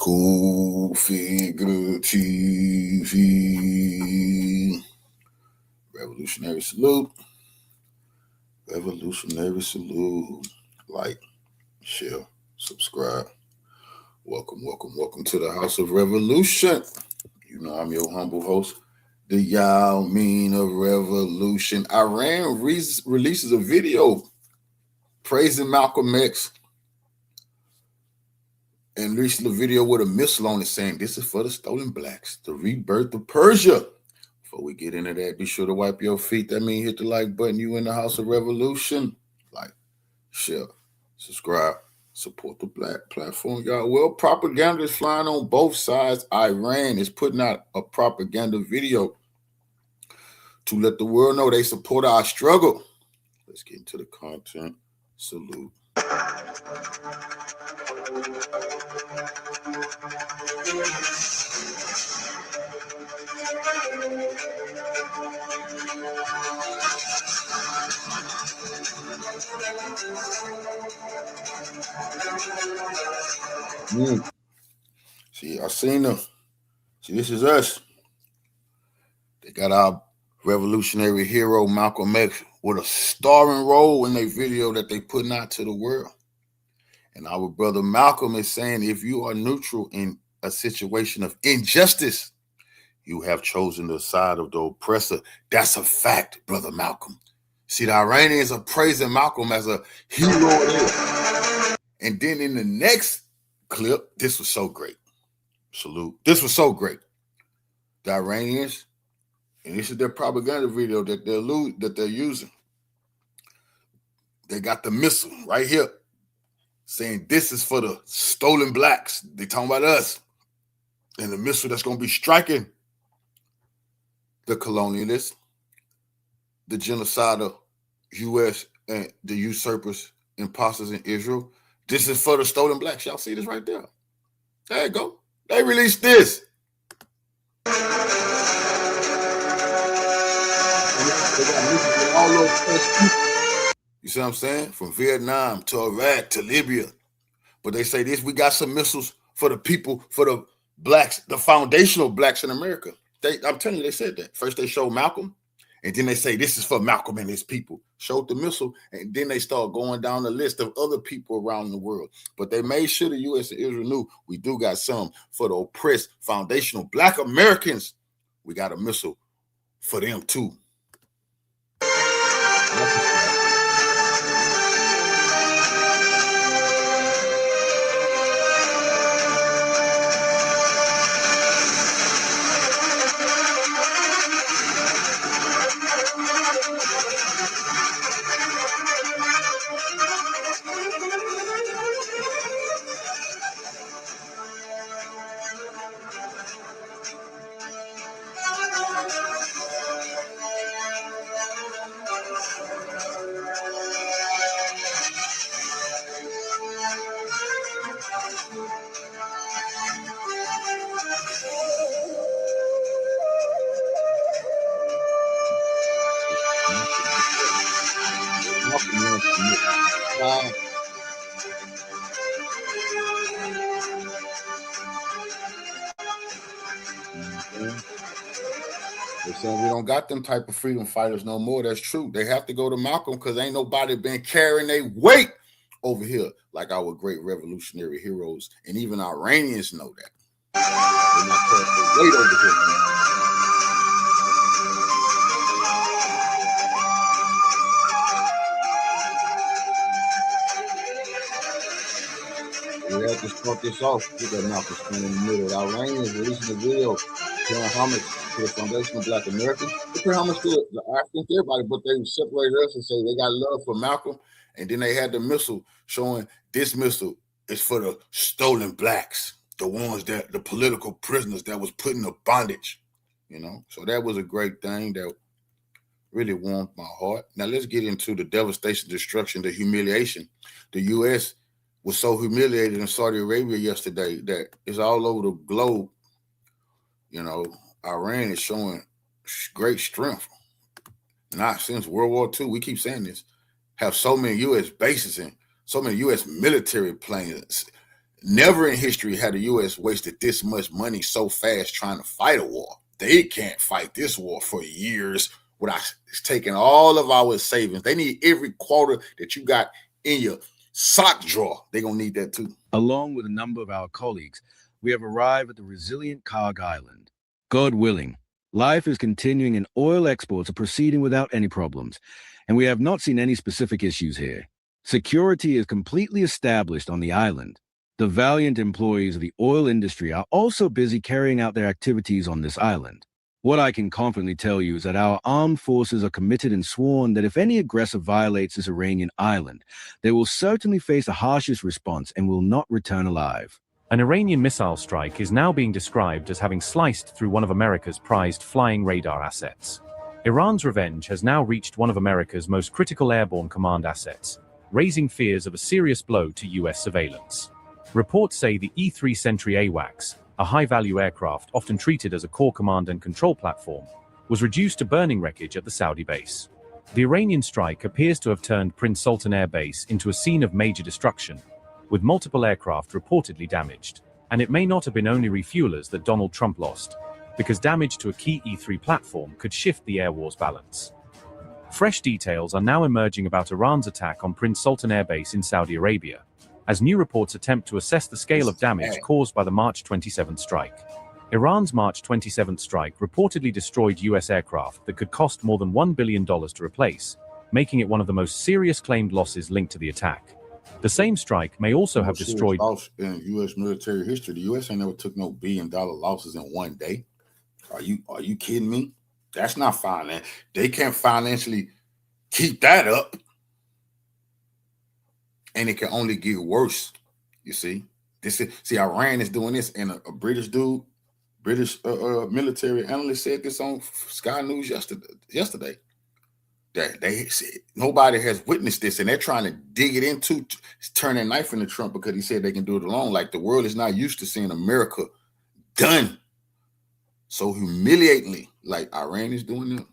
Cool Figure TV. Revolutionary salute. Revolutionary salute. Like, share, subscribe. Welcome to the House of Revolution. You know I'm your humble host, the Yao Mean of Revolution. Iran releases a video praising Malcolm X and released a video with a missile on it saying, "This is for the stolen blacks, the rebirth of Persia." Before we get into that, be sure to wipe your feet. That means hit the like button. You in the House of Revolution. Like, share, subscribe, support the black platform, y'all. Well, propaganda is flying on both sides. Iran is putting out a propaganda video to let the world know they support our struggle. Let's get into the content. Salute. See, I seen them. See, this is us. They got our revolutionary hero, Malcolm X, with a starring role in their video that they putting out to the world. And our brother Malcolm is saying, if you are neutral in a situation of injustice, you have chosen the side of the oppressor. That's a fact, brother Malcolm. See, the Iranians are praising Malcolm as a hero. And then in the next clip, this was so great. Salute. This was so great. The Iranians, and this is their propaganda video that they're using. They got the missile right here saying this is for the stolen blacks. They talking about us. And the missile that's going to be striking the colonialists, the genocidal U.S. and the usurpers, imposters in Israel. This is for the stolen blacks. Y'all see this right there? There you go. They released this. You see what I'm saying? From Vietnam to Iraq to Libya. But they say this, we got some missiles for the people, for the blacks, the foundational blacks in America. I'm telling you, they said that. First they showed Malcolm, and then they say this is for Malcolm and his people. Showed the missile, and then they start going down the list of other people around the world. But they made sure the U.S. and Israel knew we do got some for the oppressed foundational black Americans. We got a missile for them too. They're saying we don't got them type of freedom fighters no more. That's true. They have to go to Malcolm because ain't nobody been carrying their weight over here like our great revolutionary heroes. And even Iranians know that. They're not carrying their weight over here. We have to start this off with that Malcolm standing in the middle. The Iranians releasing a video paying homage to the foundational black Americans. They pay homage to the Africans, everybody, but they separated us and say they got love for Malcolm. And then they had the missile showing this missile is for the stolen blacks, the ones that the political prisoners that was put in the bondage, you know. So that was a great thing that really warmed my heart. Now let's get into the devastation, destruction, the humiliation. The U.S. was so humiliated in Saudi Arabia yesterday that it's all over the globe. You know, Iran is showing great strength. Not since World War II, we keep saying this, have so many U.S. bases and so many U.S. military planes Never in history had the U.S. wasted this much money so fast trying to fight a war. They can't fight this war for years without taking all of our savings. They need every quarter that you got in your sock drawer. They're going to need that too. Along with a number of our colleagues, we have arrived at the resilient Karg Island. God willing, life is continuing and oil exports are proceeding without any problems, and we have not seen any specific issues here. Security is completely established on the island. The valiant employees of the oil industry are also busy carrying out their activities on this island. What I can confidently tell you is that our armed forces are committed and sworn that if any aggressor violates this Iranian island, they will certainly face the harshest response and will not return alive. An Iranian missile strike is now being described as having sliced through one of America's prized flying radar assets. Iran's revenge has now reached one of America's most critical airborne command assets, raising fears of a serious blow to U.S. surveillance. Reports say the E-3 Sentry AWACS, a high-value aircraft often treated as a core command and control platform, was reduced to burning wreckage at the Saudi base. The Iranian strike appears to have turned Prince Sultan Air Base into a scene of major destruction, with multiple aircraft reportedly damaged. And it may not have been only refuelers that Donald Trump lost, because damage to a key E-3 platform could shift the air war's balance. Fresh details are now emerging about Iran's attack on Prince Sultan Air Base in Saudi Arabia, as new reports attempt to assess the scale of damage caused by the March 27th strike. Iran's March 27th strike reportedly destroyed U.S. aircraft that could cost more than $1 billion to replace, making it one of the most serious claimed losses linked to the attack. The same strike may also have destroyed in U.S. military history. The U.S. ain't never took no billion-dollar losses in one day. Are you kidding me? That's not finance. They can't financially keep that up. And it can only get worse. You see, Iran is doing this, and a British military analyst said this on Sky News yesterday. That they said nobody has witnessed this, and they're trying to dig it into, turn a knife into Trump because he said they can do it alone. Like the world is not used to seeing America done so humiliatingly, like Iran is doing them.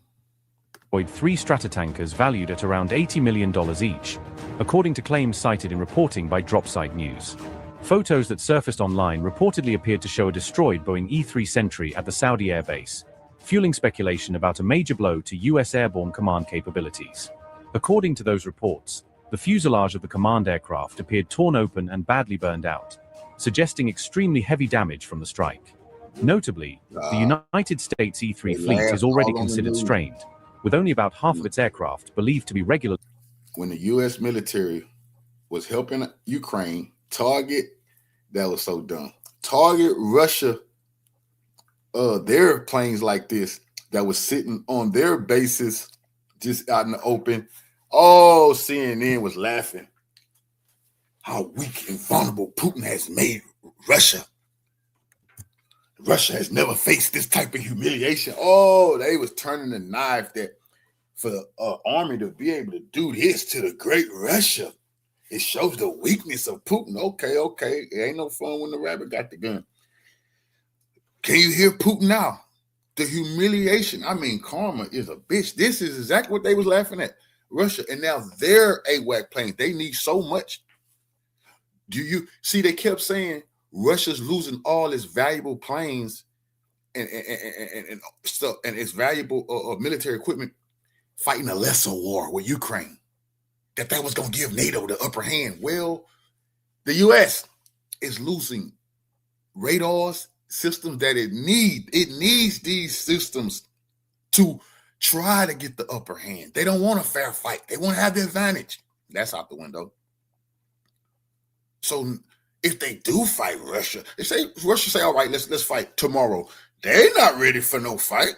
3 stratotankers valued at around $80 million each, according to claims cited in reporting by Dropsite News. Photos that surfaced online reportedly appeared to show a destroyed Boeing E-3 Sentry at the Saudi Air Base, fueling speculation about a major blow to U.S. airborne command capabilities. According to those reports, the fuselage of the command aircraft appeared torn open and badly burned out, suggesting extremely heavy damage from the strike. Notably, the United States E-3 fleet is already considered strained, with only about half of its aircraft believed to be regular. When the U.S. military was helping Ukraine target, that was so dumb, target Russia, their planes like this that was sitting on their bases just out in the open. Oh, CNN was laughing how weak and vulnerable Putin has made Russia. Russia has never faced this type of humiliation. Oh, they was turning the knife that for the army to be able to do this to the great Russia. It shows the weakness of Putin. Okay. It ain't no fun when the rabbit got the gun. Can you hear Putin now? The humiliation. I mean, karma is a bitch. This is exactly what they was laughing at. Russia. And now their AWAC planes, they need so much. Do you see they kept saying Russia's losing all its valuable planes and stuff and its valuable military equipment fighting a lesser war with Ukraine. That was going to give NATO the upper hand. Well, the U.S. is losing radars, systems that it needs. It needs these systems to try to get the upper hand. They don't want a fair fight. They want to have the advantage. That's out the window. So if they do fight Russia, Russia say, all right, let's fight tomorrow. They're not ready for no fight.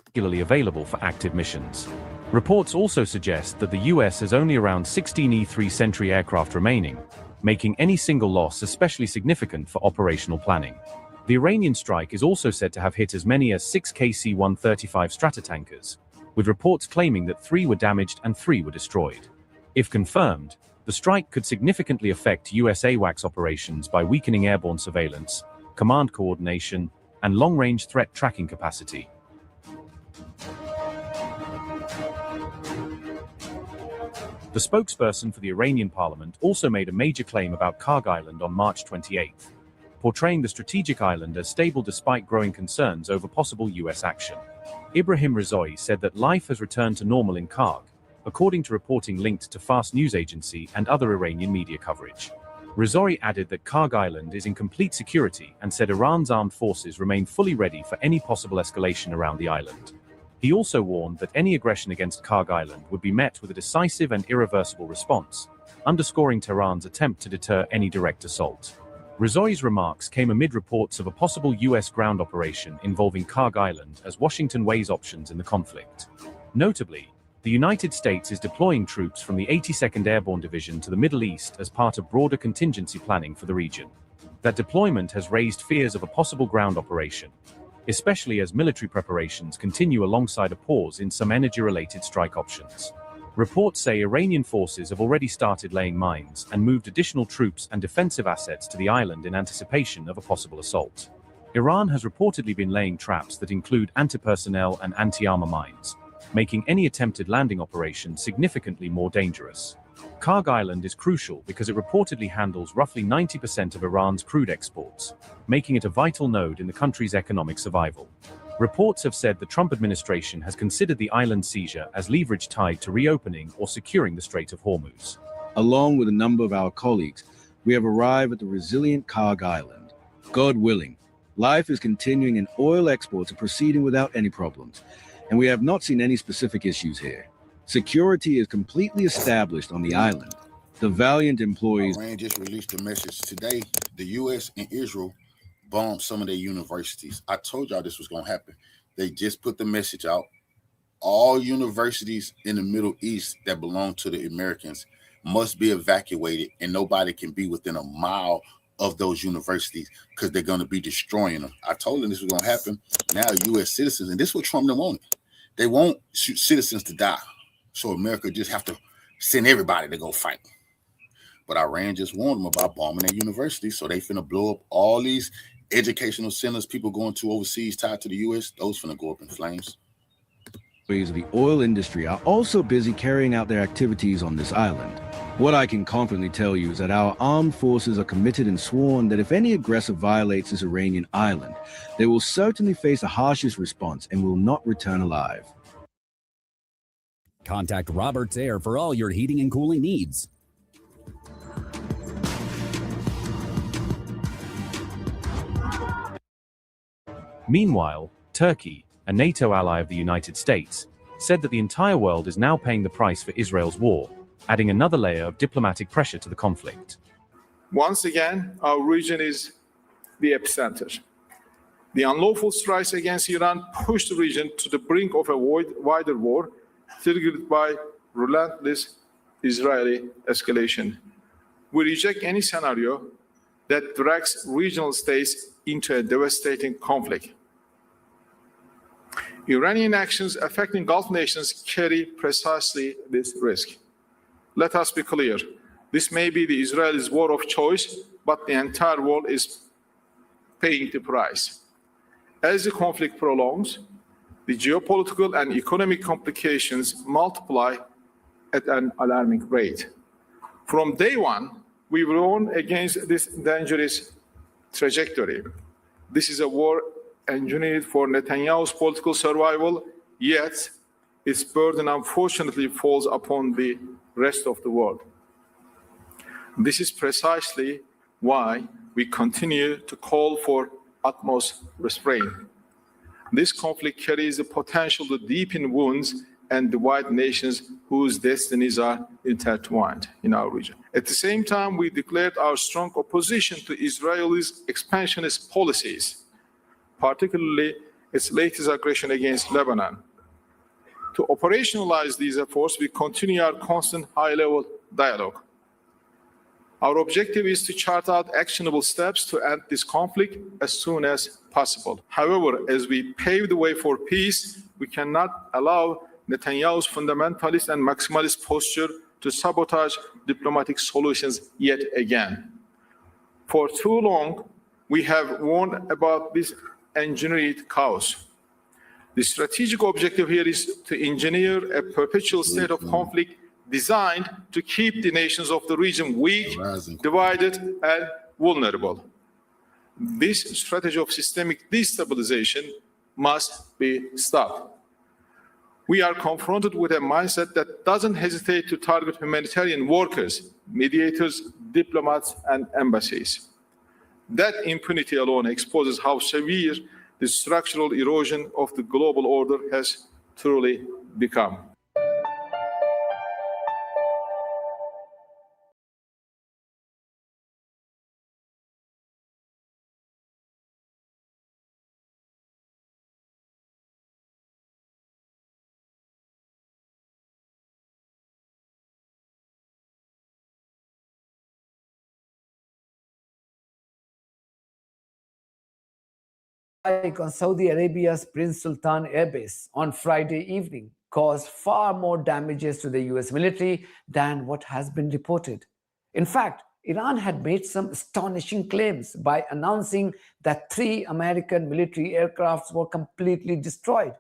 Regularly available for active missions. Reports also suggest that the US has only around 16 E-3 Sentry aircraft remaining, making any single loss especially significant for operational planning. The Iranian strike is also said to have hit as many as 6 KC-135 stratotankers, with reports claiming that 3 were damaged and 3 were destroyed. If confirmed, the strike could significantly affect US AWACS operations by weakening airborne surveillance, command coordination, and long-range threat tracking capacity. The The spokesperson for the Iranian parliament also made a major claim about Karg Island on March 28, portraying the strategic island as stable despite growing concerns over possible US action. Ibrahim Rizoi said that life has returned to normal in Karg, according to reporting linked to Fars news agency and other Iranian media coverage. Rizoi added that Karg Island is in complete security and said Iran's armed forces remain fully ready for any possible escalation around the island. He also warned that any aggression against Karg Island would be met with a decisive and irreversible response, underscoring Tehran's attempt to deter any direct assault. Rizoi's remarks came amid reports of a possible US ground operation involving Karg Island as Washington weighs options in the conflict. Notably, the United States is deploying troops from the 82nd Airborne Division to the Middle East as part of broader contingency planning for the region. That deployment has raised fears of a possible ground operation, especially as military preparations continue alongside a pause in some energy-related strike options. Reports say Iranian forces have already started laying mines and moved additional troops and defensive assets to the island in anticipation of a possible assault. Iran has reportedly been laying traps that include anti-personnel and anti-armor mines, making any attempted landing operation significantly more dangerous. Karg Island is crucial because it reportedly handles roughly 90% of Iran's crude exports, making it a vital node in the country's economic survival. Reports have said the Trump administration has considered the island seizure as leverage tied to reopening or securing the Strait of Hormuz. Along with a number of our colleagues, we have arrived at the resilient Karg Island. God willing, life is continuing and oil exports are proceeding without any problems, and we have not seen any specific issues here. Security is completely established on the island. The valiant employees... Iran just released a message today. The U.S. and Israel bombed some of their universities. I told y'all this was going to happen. They just put the message out. All universities in the Middle East that belong to the Americans must be evacuated, and nobody can be within a mile of those universities because they're going to be destroying them. I told them this was going to happen. Now U.S. citizens, and this is what Trump don't want. They want citizens to die. So America just have to send everybody to go fight. But Iran just warned them about bombing their universities, so they finna blow up all these educational centers people going to overseas tied to the U.S. Those finna go up in flames. Employees of the oil industry are also busy carrying out their activities on this island. What I can confidently tell you is that our armed forces are committed and sworn that if any aggressor violates this Iranian island, they will certainly face the harshest response and will not return alive. Contact Roberts Air for all your heating and cooling needs. Meanwhile, Turkey, a NATO ally of the United States, said that the entire world is now paying the price for Israel's war, adding another layer of diplomatic pressure to the conflict. Once again, our region is the epicenter. The unlawful strikes against Iran pushed the region to the brink of a wider war, triggered by relentless Israeli escalation. We reject any scenario that drags regional states into a devastating conflict. Iranian actions affecting Gulf nations carry precisely this risk. Let us be clear, this may be the Israelis' war of choice, but the entire world is paying the price. As the conflict prolongs, the geopolitical and economic complications multiply at an alarming rate. From day one, we warned against this dangerous trajectory. This is a war engineered for Netanyahu's political survival, yet its burden unfortunately falls upon the rest of the world. This is precisely why we continue to call for utmost restraint. This conflict carries the potential to deepen wounds and divide nations whose destinies are intertwined in our region. At the same time, we declared our strong opposition to Israel's expansionist policies, particularly its latest aggression against Lebanon. To operationalize these efforts, we continue our constant high-level dialogue. Our objective is to chart out actionable steps to end this conflict as soon as possible. However, as we pave the way for peace, we cannot allow Netanyahu's fundamentalist and maximalist posture to sabotage diplomatic solutions yet again. For too long, we have warned about this engineered chaos. The strategic objective here is to engineer a perpetual state of conflict designed to keep the nations of the region weak, Rising. divided, and vulnerable. This strategy of systemic destabilization must be stopped. We are confronted with a mindset that doesn't hesitate to target humanitarian workers, mediators, diplomats, and embassies. That impunity alone exposes how severe the structural erosion of the global order has truly become. On Saudi Arabia's Prince Sultan airbase on Friday evening caused far more damages to the US military than what has been reported. In fact, Iran had made some astonishing claims by announcing that 3 American military aircrafts were completely destroyed.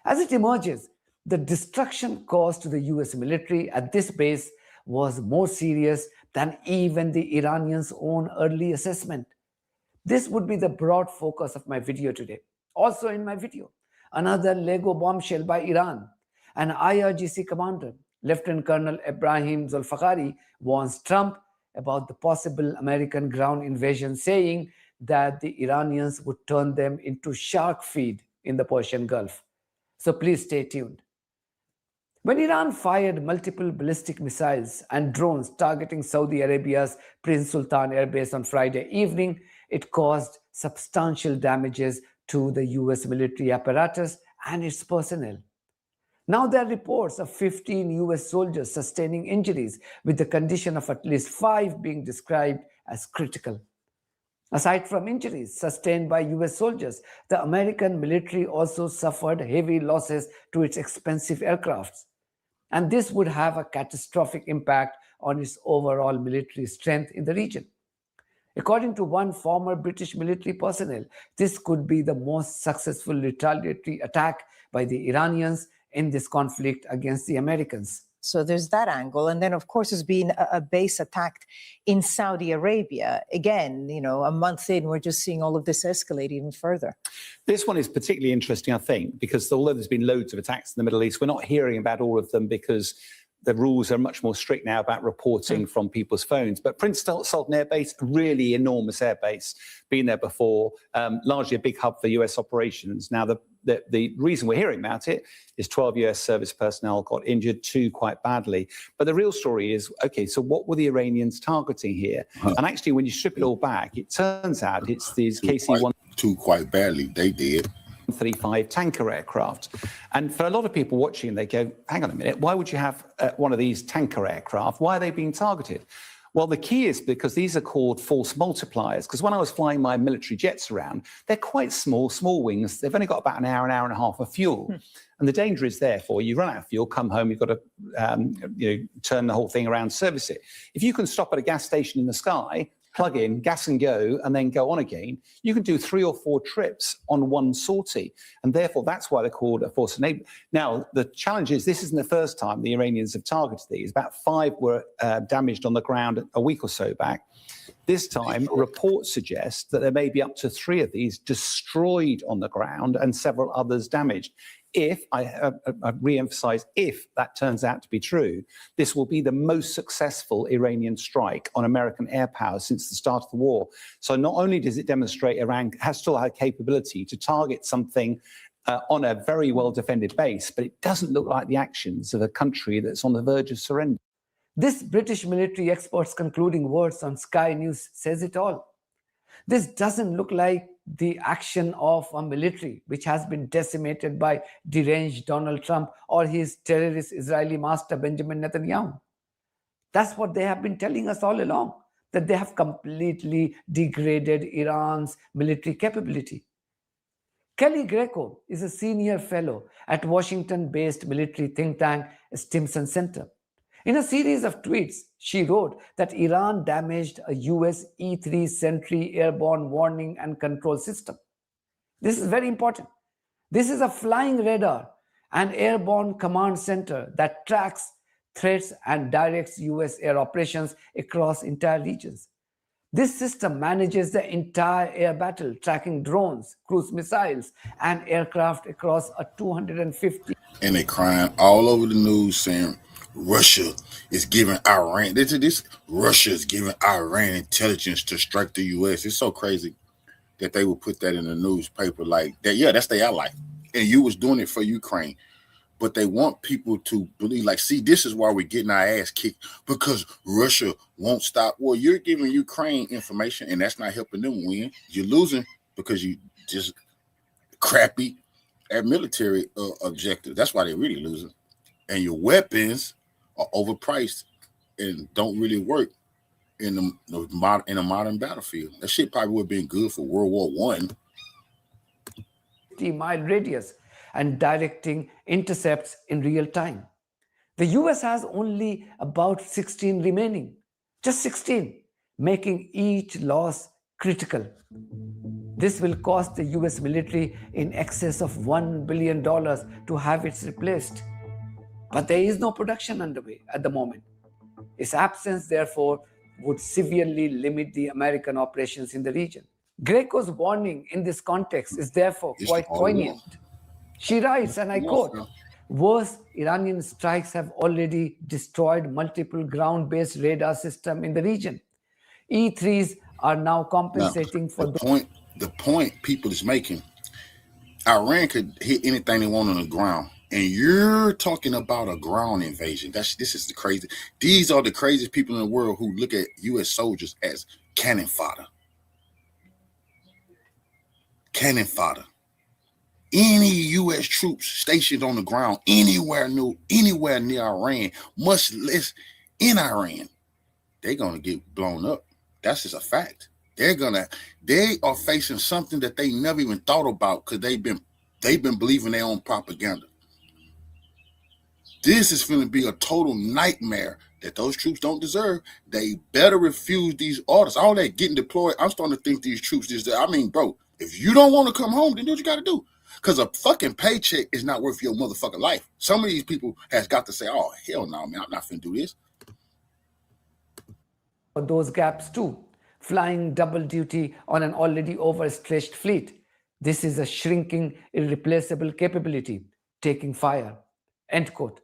As it emerges, the destruction caused to the US military at this base was more serious than even the Iranians' own early assessment. This would be the broad focus of my video today. Also in my video, another Lego bombshell by Iran. An IRGC commander, Lieutenant Colonel Ibrahim Zulfaghari, warns Trump about the possible American ground invasion, saying that the Iranians would turn them into shark feed in the Persian Gulf. So please stay tuned. When Iran fired multiple ballistic missiles and drones targeting Saudi Arabia's Prince Sultan airbase on Friday evening, it caused substantial damages to the US military apparatus and its personnel. Now there are reports of 15 US soldiers sustaining injuries, with the condition of at least 5 being described as critical. Aside from injuries sustained by US soldiers, the American military also suffered heavy losses to its expensive aircrafts. And this would have a catastrophic impact on its overall military strength in the region. According to one former British military personnel, this could be the most successful retaliatory attack by the Iranians in this conflict against the Americans. So there's that angle. And then, of course, there's been a base attacked in Saudi Arabia. Again, a month in, we're just seeing all of this escalate even further. This one is particularly interesting, I think, because although there's been loads of attacks in the Middle East, we're not hearing about all of them because the rules are much more strict now about reporting from people's phones. But Prince Sultan Air Base, a really enormous air base, been there before, largely a big hub for US operations. Now, the reason we're hearing about it is 12 US service personnel got injured, 2 quite badly. But the real story is, okay, so what were the Iranians targeting here? And actually, when you strip it all back, it turns out it's these KC-1... 2 quite badly, they did. 35 tanker aircraft. And for a lot of people watching, they go, hang on a minute, why would you have one of these tanker aircraft? Why are they being targeted? Well, the key is because these are called force multipliers. Because when I was flying my military jets around, they're quite small wings. They've only got about an hour and a half of fuel. And the danger is therefore you run out of fuel, come home, you've got to turn the whole thing around, service it. If you can stop at a gas station in the sky, plug in, gas and go, and then go on again, you can do 3 or 4 trips on one sortie. And therefore, that's why they're called a force enabler. Now, the challenge is this isn't the first time the Iranians have targeted these. About 5 were damaged on the ground a week or so back. This time, reports suggest that there may be up to 3 of these destroyed on the ground and several others damaged. If, I re-emphasize, if that turns out to be true, this will be the most successful Iranian strike on American air power since the start of the war. So not only does it demonstrate Iran has still had capability to target something on a very well-defended base, but it doesn't look like the actions of a country that's on the verge of surrender. This British military expert's concluding words on Sky News says it all. This doesn't look like the action of a military which has been decimated by deranged Donald Trump or his terrorist Israeli master Benjamin Netanyahu. That's what they have been telling us all along, that they have completely degraded Iran's military capability. Kelly Greco is a senior fellow at Washington-based military think tank Stimson Center. In a series of tweets, she wrote that Iran damaged a US E-3 Sentry airborne warning and control system. This is very important. This is a flying radar and airborne command center that tracks threats and directs US air operations across entire regions. This system manages the entire air battle, tracking drones, cruise missiles, and aircraft across a 250. And they crying all over the news saying Russia is giving Iran, Russia is giving Iran intelligence to strike the US. It's so crazy that they would put that in the newspaper like that. Yeah, that's their ally. And you was doing it for Ukraine. But they want people to believe, like, see, this is why we're getting our ass kicked, because Russia won't stop. Well, you're giving Ukraine information, and that's not helping them win. You're losing because you just crappy at military objectives. That's why they're really losing. And your weapons are overpriced and don't really work in a modern battlefield. That shit probably would have been good for World War I. 50-mile radius and directing intercepts in real time. The US has only about 16 remaining, just 16, making each loss critical. This will cost the US military in excess of $1 billion to have it replaced. But there is no production underway at the moment. Its absence, therefore, would severely limit the American operations in the region. Greco's warning in this context is therefore quite poignant. She writes, and I quote, "Worse, Iranian strikes have already destroyed multiple ground-based radar systems in the region. E-3s are now compensating for the point people is making. Iran could hit anything they want on the ground, and you're talking about a ground invasion. This is the crazy. These are the craziest people in the world who look at U.S. soldiers as cannon fodder. Cannon fodder. Any U.S. troops stationed on the ground anywhere near Iran, much less in Iran, they're gonna get blown up. That's just a fact. They are facing something that they never even thought about because they've been believing their own propaganda. This is going to be a total nightmare that those troops don't deserve. They better refuse these orders. All that getting deployed, I'm starting to think these troops bro, if you don't want to come home, then do what you got to do. Because a fucking paycheck is not worth your motherfucking life. Some of these people has got to say, oh, hell no, man, I'm not finna do this. Those gaps too, flying double duty on an already overstretched fleet. This is a shrinking, irreplaceable capability, taking fire. End quote.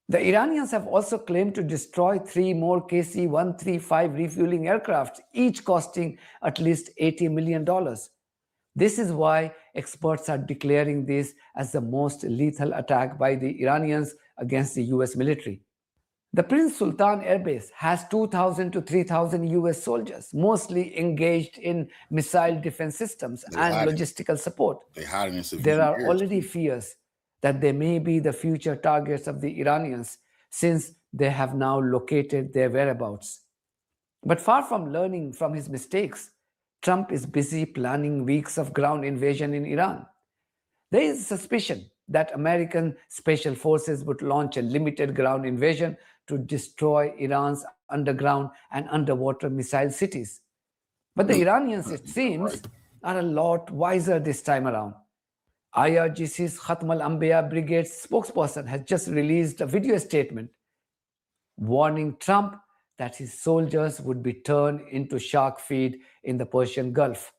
The Iranians have also claimed to destroy 3 more KC-135 refueling aircraft, each costing at least $80 million. This is why experts are declaring this as the most lethal attack by the Iranians against the US military. The Prince Sultan Air Base has 2,000 to 3,000 US soldiers, mostly engaged in missile defense systems and logistical support. There are already fears that they may be the future targets of the Iranians, since they have now located their whereabouts. But far from learning from his mistakes, Trump is busy planning weeks of ground invasion in Iran. There is suspicion that American special forces would launch a limited ground invasion to destroy Iran's underground and underwater missile cities. But the Iranians, it seems, are a lot wiser this time around. IRGC's Khatm al-Anbiya Brigade spokesperson has just released a video statement warning Trump that his soldiers would be turned into shark feed in the Persian Gulf.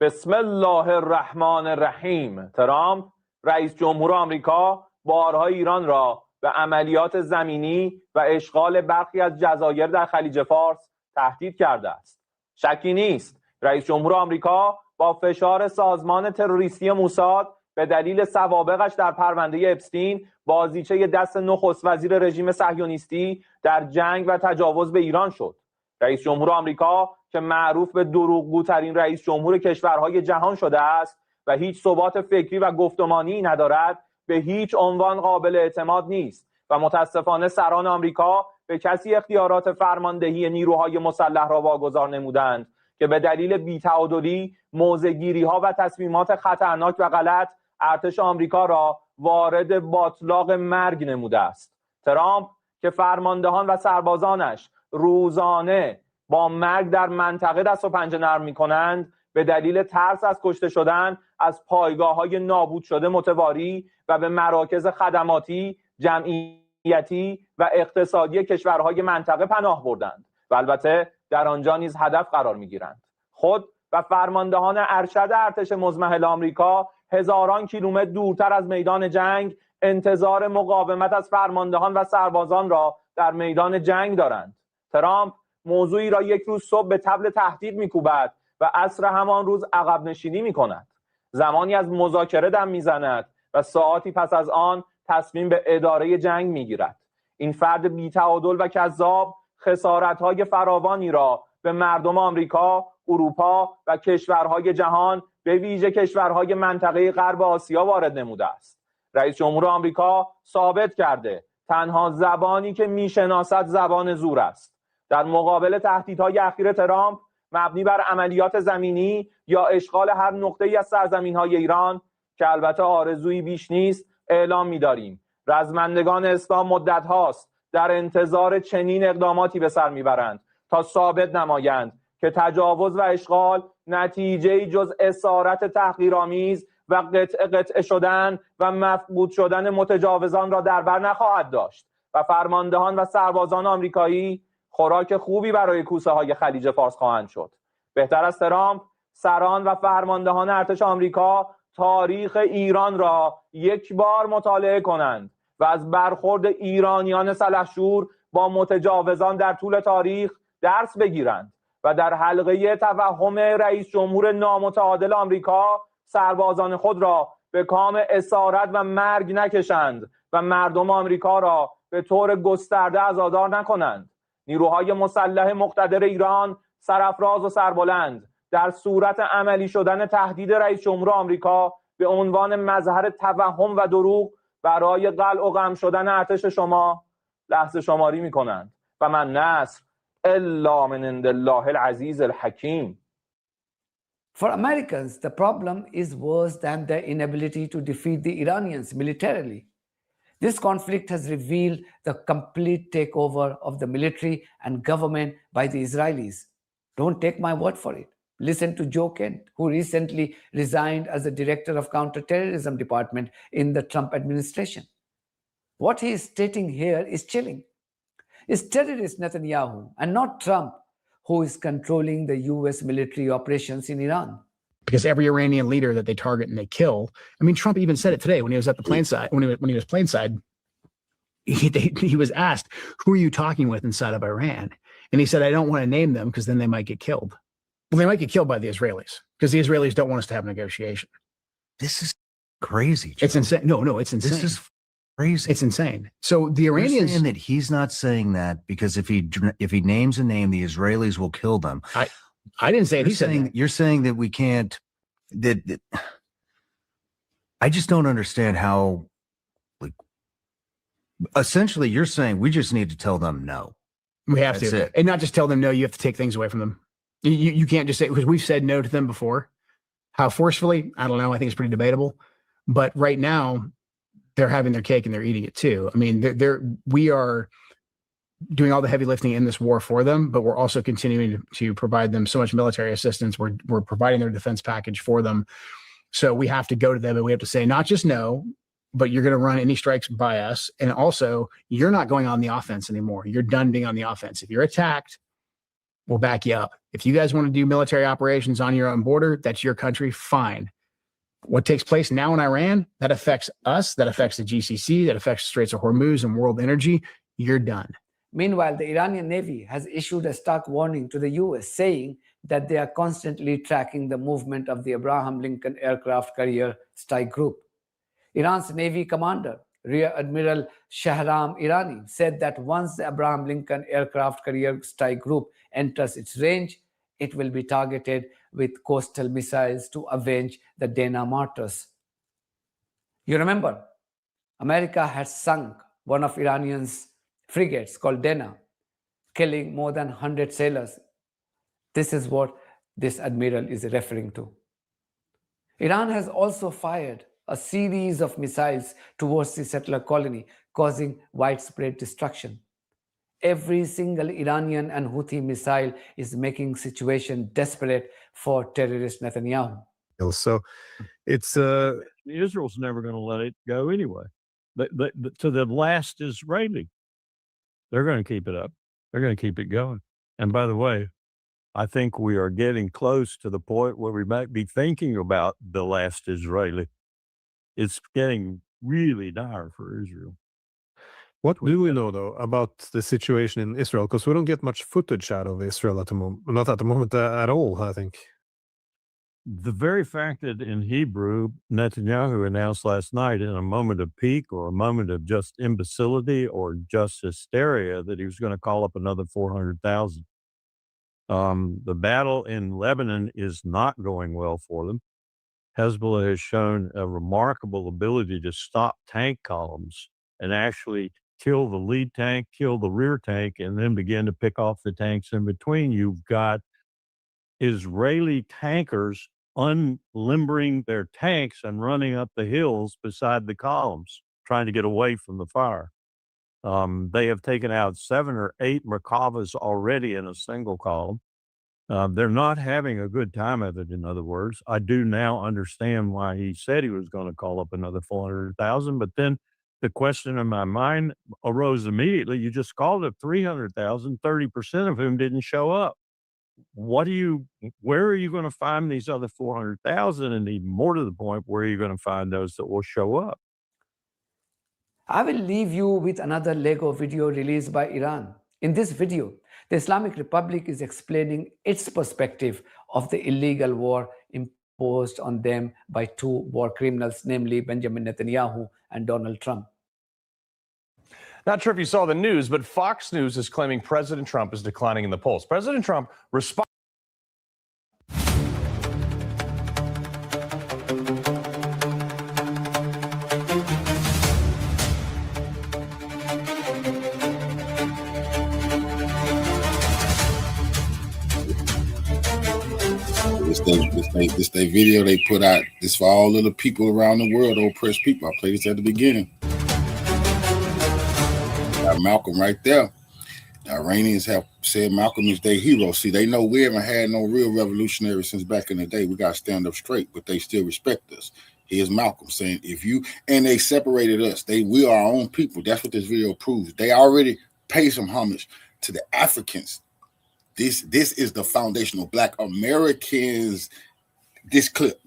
بسم الله الرحمن الرحیم. ترامپ رئیس جمهور آمریکا بارها ایران را به عملیات زمینی و اشغال برخی از جزایر در خلیج فارس تهدید کرده است. شکی نیست رئیس جمهور آمریکا با فشار سازمان تروریستی موساد به دلیل سوابقش در پرونده اپستین بازیچه دست نخست وزیر رژیم صهیونیستی در جنگ و تجاوز به ایران شد. رئیس جمهور آمریکا که معروف به دروغگوترین رئیس جمهور کشورهای جهان شده است و هیچ ثبات فکری و گفتمانی ندارد، به هیچ عنوان قابل اعتماد نیست و متاسفانه سران آمریکا به کسی اختیارات فرماندهی نیروهای مسلح را واگذار نمودند که به دلیل بی‌تعادلی، موضع‌گیری‌ها و تصمیمات خطرناک و غلط ارتش آمریکا را وارد باتلاق مرگ نموده است. ترامپ که فرماندهان و سربازانش روزانه با مرگ در منطقه دست و پنجه نرم می‌کنند، به دلیل ترس از کشته شدن از پایگاه‌های نابود شده متواری و به مراکز خدماتی، جمعیت امنیتی و اقتصادی کشورهای منطقه پناه بردند و البته در آنجا نیز هدف قرار می‌گیرند. خود و فرماندهان ارشد ارتش مزمحل آمریکا هزاران کیلومتر دورتر از میدان جنگ انتظار مقاومت از فرماندهان و سربازان را در میدان جنگ دارند. ترامپ موضوعی را یک روز صبح به طبل تهدید می‌کوبد و عصر همان روز عقب نشینی می‌کند. زمانی از مذاکره دم می‌زند و ساعاتی پس از آن تصمیم به اداره جنگ می‌گیرد. این فرد بی‌تعادل و کذاب خسارت‌های فراوانی را به مردم آمریکا، اروپا و کشورهای جهان به ویژه کشورهای منطقه غرب آسیا وارد نموده است. رئیس جمهور آمریکا ثابت کرده تنها زبانی که میشناسد زبان زور است. در مقابل تهدیدهای اخیر ترامپ مبنی بر عملیات زمینی یا اشغال هر نقطه‌ای از سرزمین‌های ایران که البته آرزویی بیش نیست، اعلام می‌داریم رزمندگان اسلام مدت هاست در انتظار چنین اقداماتی به سر میبرند تا ثابت نمایند که تجاوز و اشغال نتیجه جز اسارت تحقیرآمیز و قطعه شدن و مفقود شدن متجاوزان را در بر نخواهد داشت و فرماندهان و سربازان آمریکایی خوراک خوبی برای کوسه های خلیج فارس خواهند شد. بهتر از ترامپ، سران و فرماندهان ارتش آمریکا تاریخ ایران را یک بار مطالعه کنند و از برخورد ایرانیان سلحشور با متجاوزان در طول تاریخ درس بگیرند و در حلقه توهم رئیس جمهور نامتعادل آمریکا سربازان خود را به کام اسارت و مرگ نکشند و مردم آمریکا را به طور گسترده عزادار نکنند. نیروهای مسلح مقتدر ایران سرافراز و سربلند در صورت عملی شدن تهدید رئیس جمهور آمریکا به عنوان مظهر توهم و دروغ برای قلع و قم شدن ارتش شما لحظه شماری می‌کنند و من نصر الا من عند الله العزیز الحکیم. For Americans, the problem is worse than their inability to defeat the Iranians militarily. This conflict has revealed the complete takeover of the military and government by the Israelis. Don't take my word for it. Listen to Joe Kent, who recently resigned as the director of counterterrorism department in the Trump administration. What he is stating here is chilling. It's terrorist Netanyahu and not Trump who is controlling the US military operations in Iran. Because every Iranian leader that they target and they kill, I mean, Trump even said it today when he was at the plane side, when he was planeside, he was asked, who are you talking with inside of Iran? And he said, I don't want to name them because then they might get killed. Well, they might get killed by the Israelis because the Israelis don't want us to have a negotiation. This is crazy, Joe. It's insane. No, it's insane. This is crazy. It's insane. So the Iranians... You're saying that he's not saying that because if he names a name, the Israelis will kill them. I didn't say it. He said that. You're saying that we can't... That I just don't understand how... Like, essentially, you're saying we just need to tell them no. We have That's to. it. And not just tell them no, you have to take things away from them. You can't just say, because we've said no to them before. How forcefully? I don't know. I think it's pretty debatable. But right now, they're having their cake and they're eating it too. I mean, we are doing all the heavy lifting in this war for them, but we're also continuing to provide them so much military assistance. We're providing their defense package for them. So we have to go to them and we have to say, not just no, but you're going to run any strikes by us. And also, you're not going on the offense anymore. You're done being on the offense. If you're attacked, we'll back you up. If you guys want to do military operations on your own border, that's your country, fine. What takes place now in Iran, that affects us, that affects the GCC, that affects the Straits of Hormuz and world energy. You're done. Meanwhile, the Iranian Navy has issued a stark warning to the US, saying that they are constantly tracking the movement of the Abraham Lincoln Aircraft Carrier Strike Group. Iran's Navy commander, Rear Admiral Shahram Irani, said that once the Abraham Lincoln Aircraft Carrier Strike Group enters its range, it will be targeted with coastal missiles to avenge the Dana martyrs. You remember, America had sunk one of Iranian's frigates called Dana, killing more than 100 sailors. This is what this admiral is referring to. Iran has also fired a series of missiles towards the settler colony, causing widespread destruction. Every single Iranian and Houthi missile is making situation desperate for terrorist Netanyahu. So it's Israel's never going to let it go anyway. but to the last Israeli. They're going to keep it up. They're going to keep it going. And by the way, I think we are getting close to the point where we might be thinking about the last Israeli. It's getting really dire for Israel. What do we know, though, about the situation in Israel? Because we don't get much footage out of Israel at the moment. Not at the moment at all, I think. The very fact that in Hebrew, Netanyahu announced last night in a moment of pique or a moment of just imbecility or just hysteria that he was going to call up another 400,000. The battle in Lebanon is not going well for them. Hezbollah has shown a remarkable ability to stop tank columns and actually kill the lead tank, kill the rear tank, and then begin to pick off the tanks in between. You've got Israeli tankers unlimbering their tanks and running up the hills beside the columns, trying to get away from the fire. They have taken out 7 or 8 Merkavas already in a single column. They're not having a good time of it, in other words. I do now understand why he said he was going to call up another 400,000, but then the question in my mind arose immediately. You just called up 300,000, 30% of whom didn't show up. Where are you going to find these other 400,000? And even more to the point, where are you going to find those that will show up? I will leave you with another Lego video released by Iran. In this video, the Islamic Republic is explaining its perspective of the illegal war imposed on them by 2 war criminals, namely Benjamin Netanyahu and Donald Trump. Not sure if you saw the news, but Fox News is claiming President Trump is declining in the polls. President Trump responded. This they video they put out. This for all of the people around the world, oppressed people. I played this at the beginning. Got Malcolm right there. The Iranians have said Malcolm is their hero. See, they know we haven't had no real revolutionary since back in the day. We got to stand up straight, but they still respect us. Here's Malcolm saying, and they separated us. We are our own people. That's what this video proves. They already pay some homage to the Africans. This is the foundational Black Americans. This clip.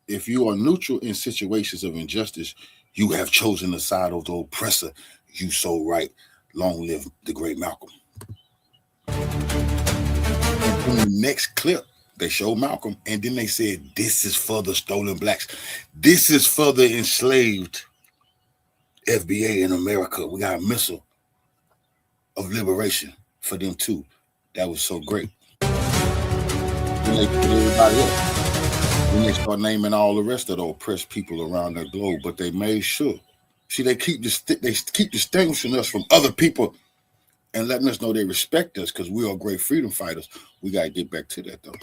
If you are neutral in situations of injustice, you have chosen the side of the oppressor. You so right. Long live the great Malcolm. And in the next clip, they show Malcolm, and then they said, this is for the stolen blacks. This is for the enslaved FBA in America. We got a missile of liberation for them too. That was so great. Then they put everybody up. Then they start naming all the rest of the oppressed people around the globe, but they made sure. See, they keep distinguishing us from other people and letting us know they respect us because we are great freedom fighters. We got to get back to that, though.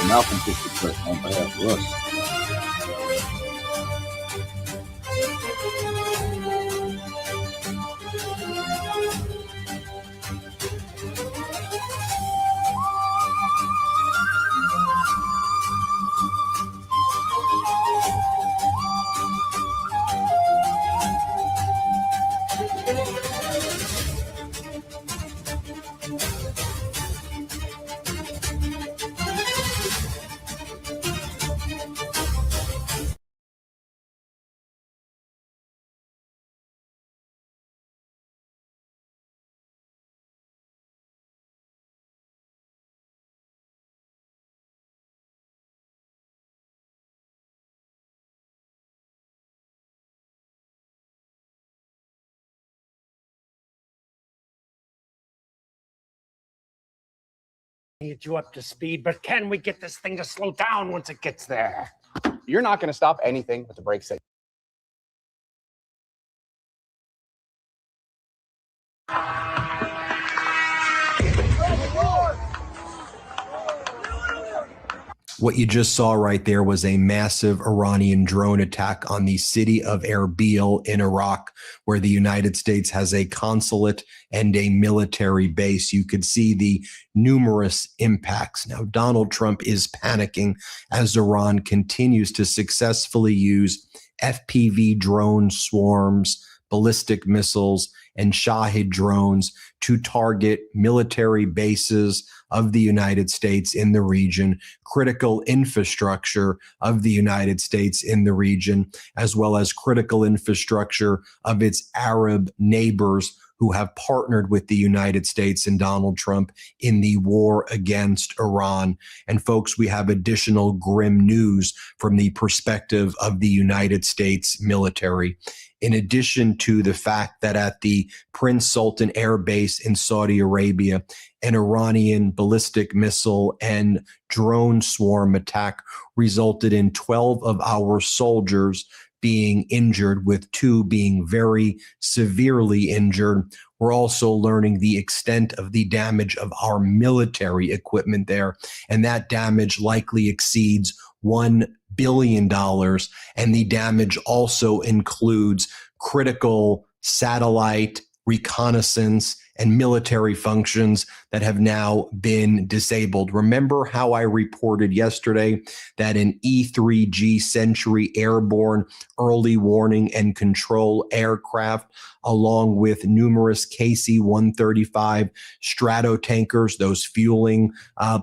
Malcolm puts the press on behalf of us. get you up to speed, but can we get this thing to slow down once it gets there? You're not going to stop anything with the brake signal. What you just saw right there was a massive Iranian drone attack on the city of Erbil in Iraq, where the United States has a consulate and a military base. You could see the numerous impacts. Now, Donald Trump is panicking as Iran continues to successfully use FPV drone swarms, ballistic missiles, and Shahid drones to target military bases of the United States in the region, critical infrastructure of the United States in the region, as well as critical infrastructure of its Arab neighbors who have partnered with the United States and Donald Trump in the war against Iran. And folks, we have additional grim news from the perspective of the United States military. In addition to the fact that at the Prince Sultan Air Base in Saudi Arabia, an Iranian ballistic missile and drone swarm attack resulted in 12 of our soldiers being injured, with 2 being very severely injured. We're also learning the extent of the damage of our military equipment there, and that damage likely exceeds $1 billion. And the damage also includes critical satellite reconnaissance and military functions that have now been disabled. Remember how I reported yesterday that an E-3G Century airborne early warning and control aircraft, along with numerous KC-135 Stratotankers, those fueling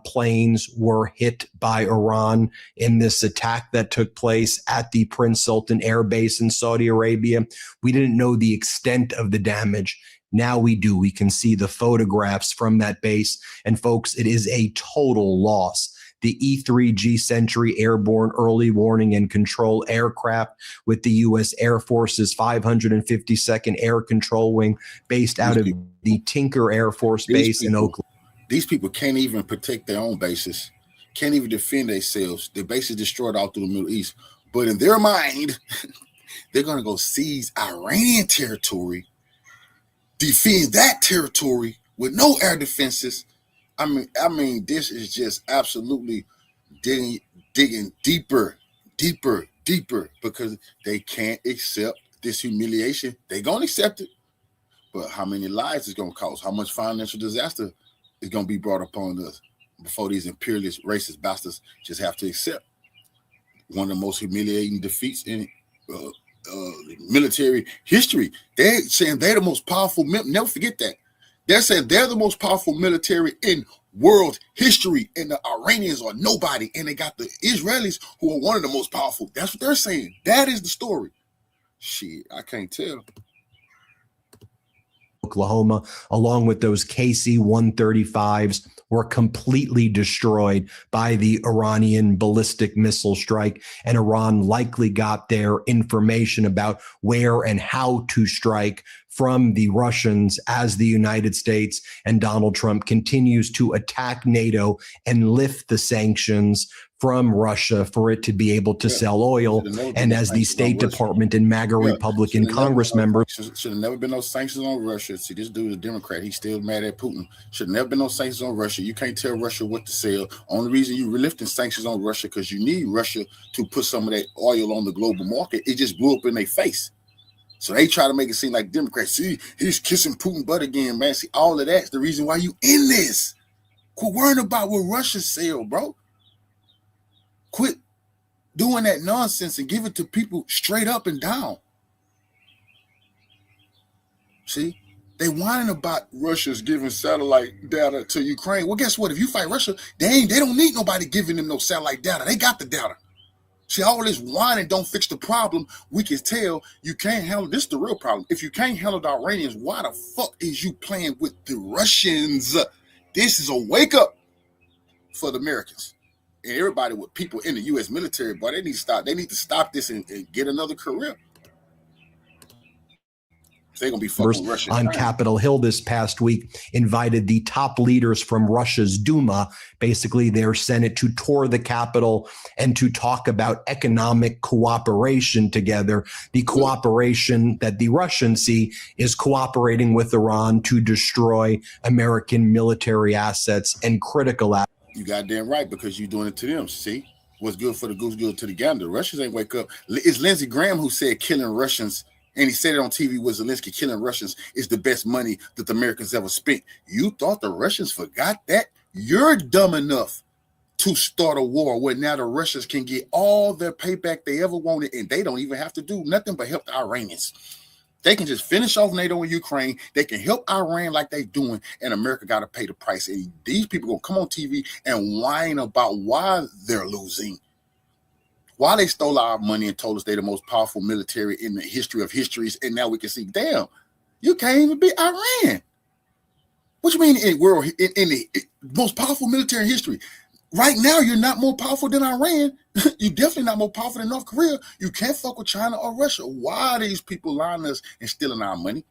planes, were hit by Iran in this attack that took place at the Prince Sultan Air Base in Saudi Arabia? We didn't know the extent of the damage. Now we do. We can see the photographs from that base. And folks, it is a total loss. The E-3G Century airborne early warning and control aircraft with the U.S. Air Force's 552nd Air Control Wing, based out of the Tinker Air Force Base in Oakland. These people can't even protect their own bases, can't even defend themselves. Their base is destroyed all through the Middle East. But in their mind, they're going to go seize Iranian territory, defend that territory with no air defenses. I mean, this is just absolutely digging deeper, because they can't accept this humiliation. They're going to accept it, but how many lives is going to cost? How much financial disaster is going to be brought upon us before these imperialist, racist bastards just have to accept one of the most humiliating defeats in military history? They're saying they're the most powerful. Never forget that. They're saying they're the most powerful military in world history, and the Iranians are nobody, and they got the Israelis who are one of the most powerful. That's what they're saying. That is the story. Shit, I can't tell. Oklahoma, along with those KC-135s, were completely destroyed by the Iranian ballistic missile strike, and Iran likely got their information about where and how to strike from the Russians as the United States and Donald Trump continues to attack NATO and lift the sanctions from Russia for it to be able to sell oil. And as the State Department and MAGA Republican Congress members. Should have never been no sanctions on Russia. See, this dude is a Democrat. He's still mad at Putin. Should have never been no sanctions on Russia. You can't tell Russia what to sell. Only reason you're lifting sanctions on Russia because you need Russia to put some of that oil on the global market. It just blew up in their face. So they try to make it seem like Democrats. See, he's kissing Putin butt again, man. See, all of that's the reason why you in this. Quit worrying about what Russia sell, bro. Quit doing that nonsense and give it to people straight up and down. See, they whining about Russia's giving satellite data to Ukraine. Well, guess what? If you fight Russia, they don't need nobody giving them no satellite data. They got the data. See, all this whining don't fix the problem. We can tell you can't handle this. Is the real problem. If you can't handle the Iranians, why the fuck is you playing with the Russians? This is a wake up for the Americans. And everybody with people in the U.S. military, boy, they need to stop. They need to stop this and get another career. They're going to be fucking with Russia on Capitol Hill this past week invited the top leaders from Russia's Duma, basically their Senate, to tour the Capitol and to talk about economic cooperation together. The cooperation that the Russians see is cooperating with Iran to destroy American military assets and critical assets. You goddamn right, because you're doing it to them. See, what's good for the goose, good to the gander. Russians ain't wake up. It's Lindsey Graham who said killing Russians, and he said it on TV, was Zelensky, killing Russians is the best money that the Americans ever spent. You thought the Russians forgot that? You're dumb enough to start a war where now the Russians can get all their payback they ever wanted, and they don't even have to do nothing but help the Iranians. They can just finish off NATO and Ukraine. They can help Iran like they doing, and America got to pay the price. And these people going to come on TV and whine about why they're losing, why they stole our money and told us they're the most powerful military in the history of histories. And now we can see, damn, you can't even beat Iran. What you mean in the most powerful military in history? Right now, you're not more powerful than Iran. You're definitely not more powerful than North Korea. You can't fuck with China or Russia. Why are these people lying to us and stealing our money?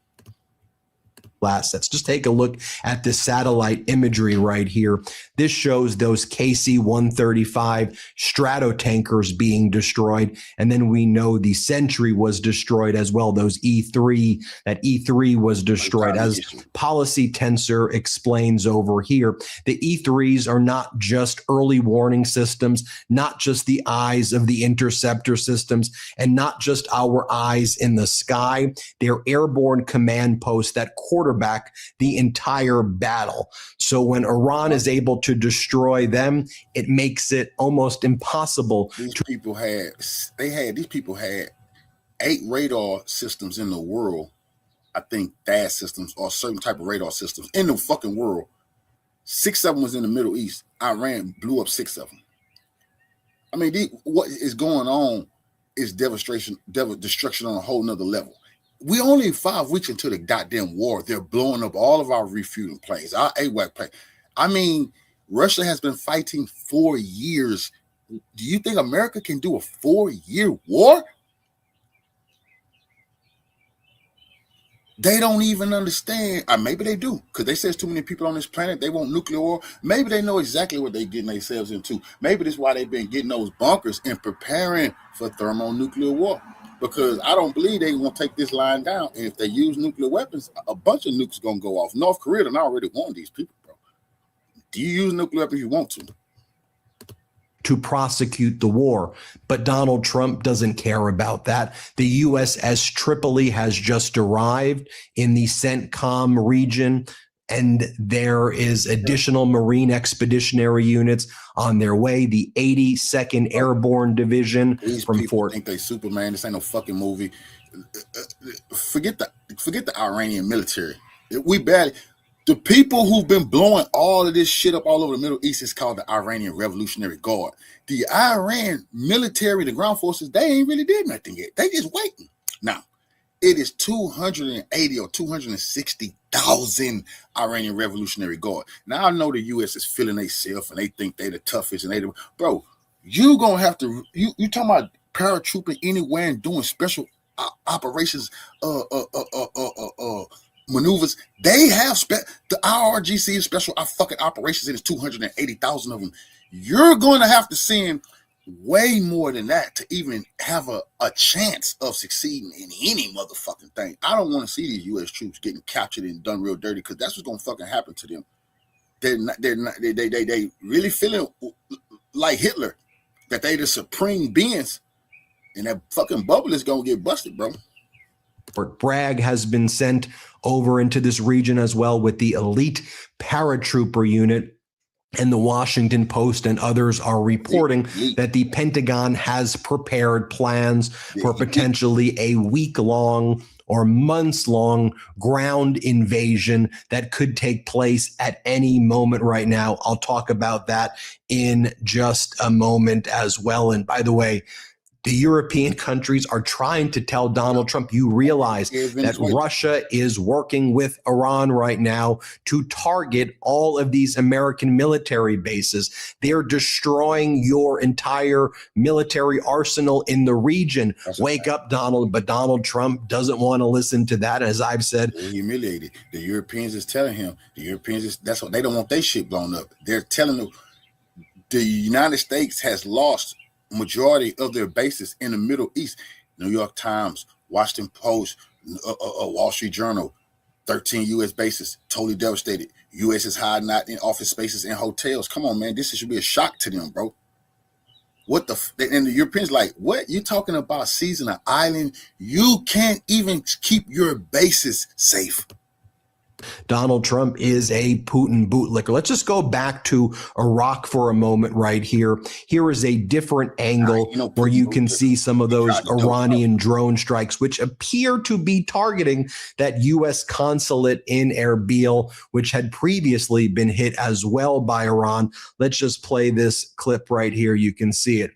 Assets. Just take a look at the satellite imagery right here. This shows those KC-135 Stratotankers being destroyed. And then we know the Sentry was destroyed as well. Those E3, that E3 was destroyed. As Policy Tensor explains over here, the E3s are not just early warning systems, not just the eyes of the interceptor systems, and not just our eyes in the sky. They're airborne command posts that quarterback the entire battle. So when Iran is able to destroy them, it makes it almost impossible. These people had 8 radar systems in the world. I think THAAD systems or certain type of radar systems in the fucking world. 6 of them was in the Middle East. Iran blew up 6 of them. I mean, what is going on is destruction on a whole nother level. We only 5 weeks into the goddamn war. They're blowing up all of our refueling planes, our AWAC planes. I mean, Russia has been fighting 4 years. Do you think America can do a 4-year war? They don't even understand. Maybe they do, because they say there's too many people on this planet. They want nuclear war. Maybe they know exactly what they're getting themselves into. Maybe that's why they've been getting those bunkers and preparing for thermonuclear war. Because I don't believe they won't take this line down. And if they use nuclear weapons, a bunch of nukes going to go off. North Korea done already warned these people, bro. Do you use nuclear weapons if you want to prosecute the war? But Donald Trump doesn't care about that. The USS Tripoli has just arrived in the CENTCOM region, and there is additional Marine Expeditionary Units on their way. The 82nd Airborne Division from Fort. Think they Superman? This ain't no fucking movie. Forget the Iranian military. The people who've been blowing all of this shit up all over the Middle East is called the Iranian Revolutionary Guard. The Iran military, the ground forces, they ain't really did nothing yet. They just waiting. Now, it is 280 or 260,000 Iranian Revolutionary Guard. Now, I know the U.S. is feeling themselves and they think they the toughest. And bro, you going to have to, you talking about paratrooping anywhere and doing special operations, maneuvers. They have the IRGC special fucking operations, and it's 280,000 of them. You're going to have to send way more than that to even have a chance of succeeding in any motherfucking thing. I don't want to see these U.S. troops getting captured and done real dirty, because that's what's going to fucking happen to them. They really feeling like Hitler, that they the supreme beings, and that fucking bubble is going to get busted, bro. Fort Bragg has been sent over into this region as well with the elite paratrooper unit. And the Washington Post and others are reporting that the Pentagon has prepared plans for potentially a week-long or months-long ground invasion that could take place at any moment right now. I'll talk about that in just a moment as well. And by the way, The European countries are trying to tell Donald Trump, you realize that Russia is working with Iran right now to target all of these American military bases. They're destroying your entire military arsenal in the region. Wake up, Donald. But Donald Trump doesn't want to listen to that. As I've said, they're humiliated. The Europeans is telling him, that's what they don't want their shit blown up. They're telling them the United States has lost majority of their bases in the Middle East. New York Times, Washington Post, Wall Street Journal, 13 U.S. bases, totally devastated. U.S. is hiding out in office spaces and hotels. Come on, man. This should be a shock to them, bro. What and the Europeans like, what? You talking about seizing an island? You can't even keep your bases safe. Donald Trump is a Putin bootlicker. Let's just go back to Iraq for a moment right here. Here is a different angle where you can see some of those Iranian drone strikes, which appear to be targeting that U.S. consulate in Erbil, which had previously been hit as well by Iran. Let's just play this clip right here. You can see it.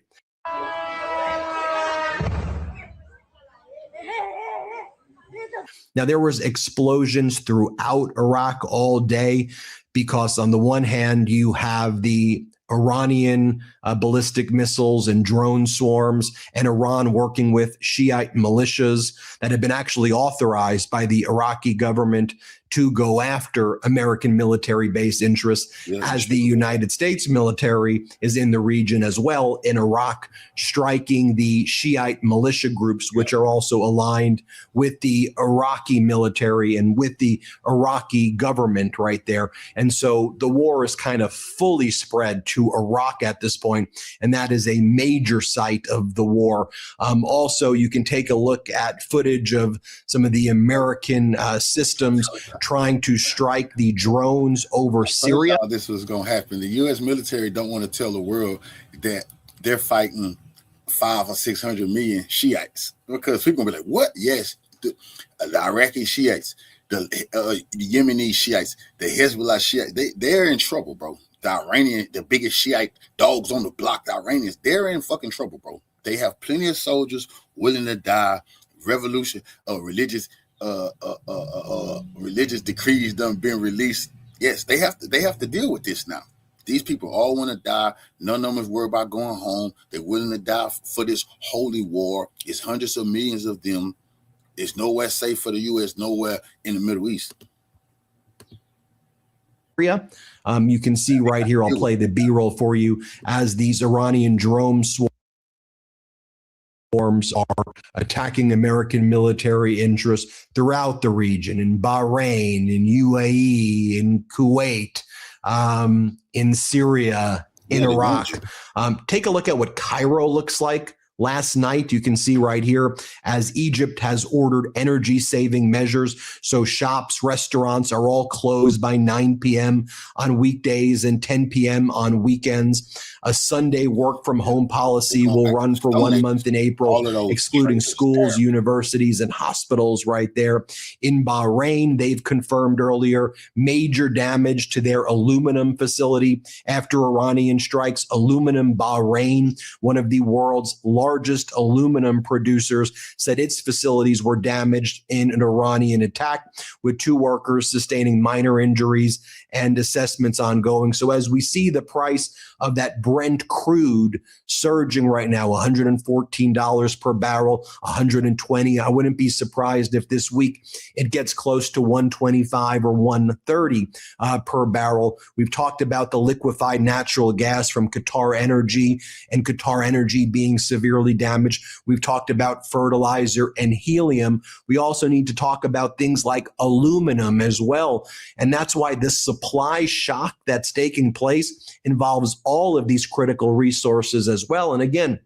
Now, there was explosions throughout Iraq all day because on the one hand, you have the Iranian ballistic missiles and drone swarms, and Iran working with Shiite militias that have been actually authorized by the Iraqi government to go after American military base interests, as the United States military is in the region as well in Iraq, striking the Shiite militia groups, which are also aligned with the Iraqi military and with the Iraqi government right there. And so the war is kind of fully spread to Iraq at this point, and that is a major site of the war. Also, you can take a look at footage of some of the American systems trying to strike the drones over Syria. This was going to happen. The U.S. military don't want to tell the world that they're fighting 500 or 600 million Shiites, because people gonna be like, "What?" Yes, the Iraqi Shiites, the Yemeni Shiites, the Hezbollah Shiites, they're in trouble, bro. The Iranian, the biggest Shiite dogs on the block, the Iranians, they're in fucking trouble, bro. They have plenty of soldiers willing to die. Revolution, religious decrees done been released. Yes, they have to deal with this now. These people all want to die. None of them is worried about going home. They're willing to die for this holy war. It's hundreds of millions of them. It's nowhere safe for the U.S., nowhere in the Middle East. You can see right here, I'll play the B-roll for you, as these Iranian drone swarms are attacking American military interests throughout the region, in Bahrain, in UAE, in Kuwait, in Syria, in Iraq. Take a look at what Cairo looks like. Last night, you can see right here, as Egypt has ordered energy-saving measures. So shops, restaurants are all closed by 9 p.m. on weekdays and 10 p.m. on weekends. A Sunday work-from-home policy will run for 1 month in April, excluding schools, universities, and hospitals right there. In Bahrain, they've confirmed earlier major damage to their aluminum facility after Iranian strikes. Aluminum Bahrain, one of the world's largest aluminum producers, said its facilities were damaged in an Iranian attack, with 2 workers sustaining minor injuries and assessments ongoing. So as we see the price of that Brent crude surging right now, $114 per barrel, $120. I wouldn't be surprised if this week it gets close to $125 or $130 per barrel. We've talked about the liquefied natural gas from Qatar Energy, and Qatar Energy being severely damaged. We've talked about fertilizer and helium. We also need to talk about things like aluminum as well. And that's why this supply shock that's taking place involves all of these critical resources as well. And again,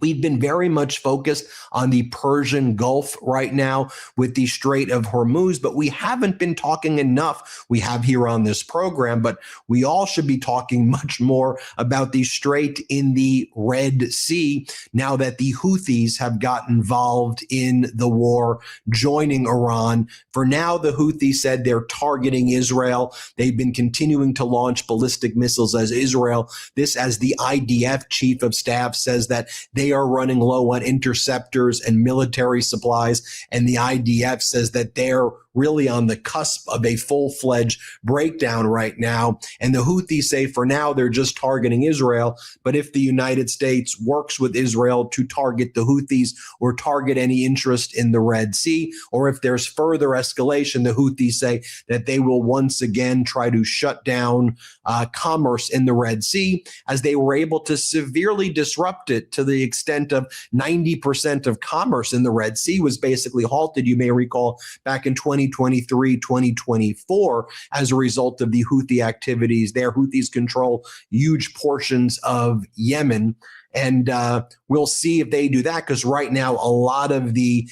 we've been very much focused on the Persian Gulf right now with the Strait of Hormuz, but we haven't been talking enough. We have here on this program, but we all should be talking much more about the strait in the Red Sea now that the Houthis have got involved in the war, joining Iran. For now, the Houthis said they're targeting Israel. They've been continuing to launch ballistic missiles as Israel. This, as the IDF chief of staff says, that they they are running low on interceptors and military supplies. And the IDF says that they're really on the cusp of a full-fledged breakdown right now. And the Houthis say for now they're just targeting Israel. But if the United States works with Israel to target the Houthis or target any interest in the Red Sea, or if there's further escalation, the Houthis say that they will once again try to shut down commerce in the Red Sea, as they were able to severely disrupt it to the extent of 90% of commerce in the Red Sea was basically halted. You may recall back in 2023, 2024, as a result of the Houthi activities there. Houthis control huge portions of Yemen. And we'll see if they do that, because right now a lot of the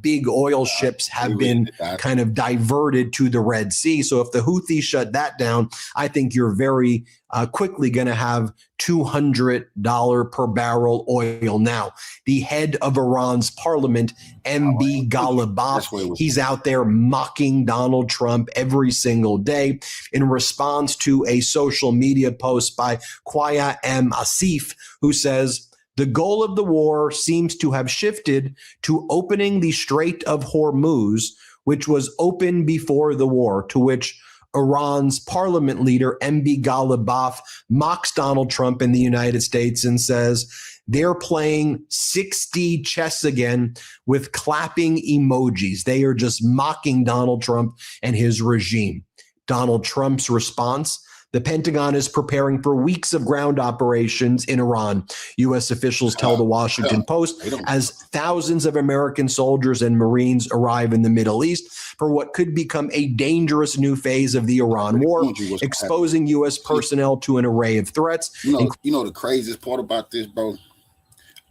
big oil ships have been kind of diverted to the Red Sea. So if the Houthis shut that down, I think you're very quickly going to have $200 per barrel oil. Now, the head of Iran's parliament, MB Ghalibaf, he's out there mocking Donald Trump every single day in response to a social media post by Quaya M. Asif, who says, the goal of the war seems to have shifted to opening the Strait of Hormuz, which was open before the war, to which Iran's parliament leader, MB Ghalibaf, mocks Donald Trump in the United States and says they're playing 6D chess again with clapping emojis. They are just mocking Donald Trump and his regime. Donald Trump's response: the Pentagon is preparing for weeks of ground operations in Iran, U.S. officials tell the Washington Post, as thousands of American soldiers and Marines arrive in the Middle East for what could become a dangerous new phase of the Iran war, exposing U.S. personnel to an array of threats. You know the craziest part about this, bro?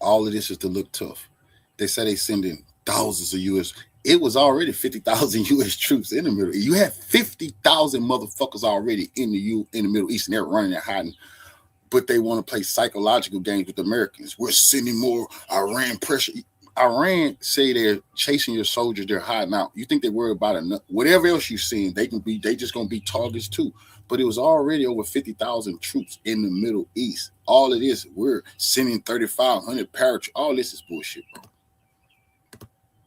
All of this is to look tough. They say they sending thousands of U.S. It was already 50,000 U.S. troops in the Middle East. You had 50,000 motherfuckers already in the Middle East, and they're running and hiding. But they want to play psychological games with Americans. We're sending more Iran pressure. Iran say they're chasing your soldiers. They're hiding out. You think they worry about enough? Whatever else you've seen, they just gonna be targets too. But it was already over 50,000 troops in the Middle East. All it is, we're sending 3,500 paratroopers. All this is bullshit, bro.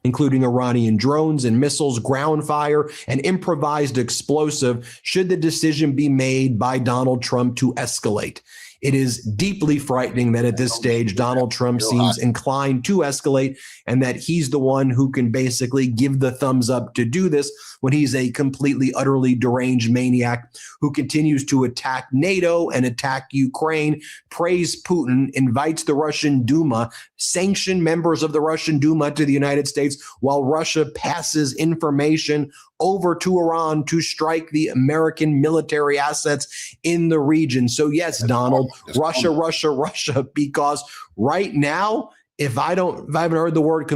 Including Iranian drones and missiles, ground fire, and improvised explosive, should the decision be made by Donald Trump to escalate. It is deeply frightening that at this stage, Donald Trump seems inclined to escalate, and that he's the one who can basically give the thumbs up to do this when he's a completely, utterly deranged maniac who continues to attack NATO and attack Ukraine, praise Putin, invites the Russian Duma, sanction members of the Russian Duma to the United States, while Russia passes information over to Iran to strike the American military assets in the region. So yes, Donald, Russia, because right now, if I haven't heard the word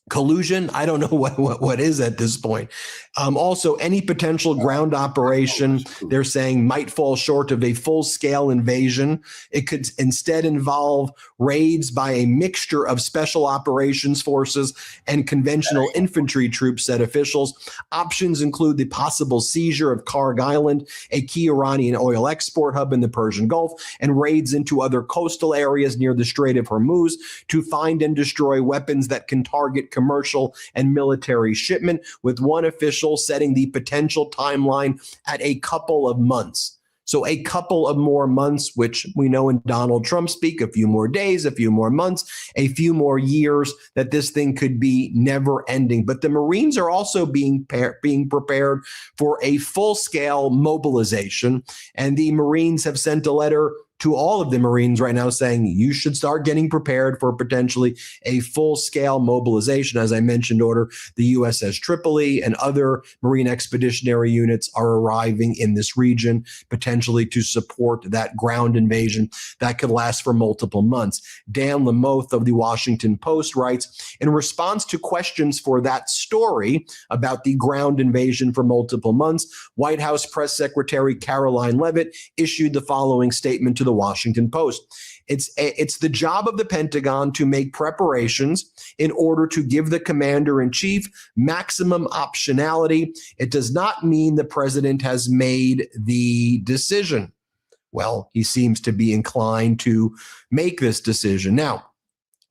collusion, I don't know what is at this point. Also, any potential ground operation, they're saying, might fall short of a full-scale invasion. It could instead involve raids by a mixture of special operations forces and conventional infantry troops, said officials. Options include the possible seizure of Karg Island, a key Iranian oil export hub in the Persian Gulf, and raids into other coastal areas near the Strait of Hormuz to find and destroy weapons that can target commercial and military shipment, with one official setting the potential timeline at a couple of months. So a couple of more months, which we know in Donald Trump speak, a few more days, a few more months, a few more years, that this thing could be never ending. But the Marines are also being prepared for a full-scale mobilization. And the Marines have sent a letter to all of the Marines right now saying you should start getting prepared for potentially a full-scale mobilization. As I mentioned, the USS Tripoli and other Marine expeditionary units are arriving in this region, potentially to support that ground invasion that could last for multiple months. Dan Lamoth of the Washington Post writes, in response to questions for that story about the ground invasion for multiple months, White House Press Secretary Caroline Leavitt issued the following statement to the Washington Post. It's the job of the Pentagon to make preparations in order to give the commander-in-chief maximum optionality. It does not mean the president has made the decision. well, he seems to be inclined to make this decision. Now,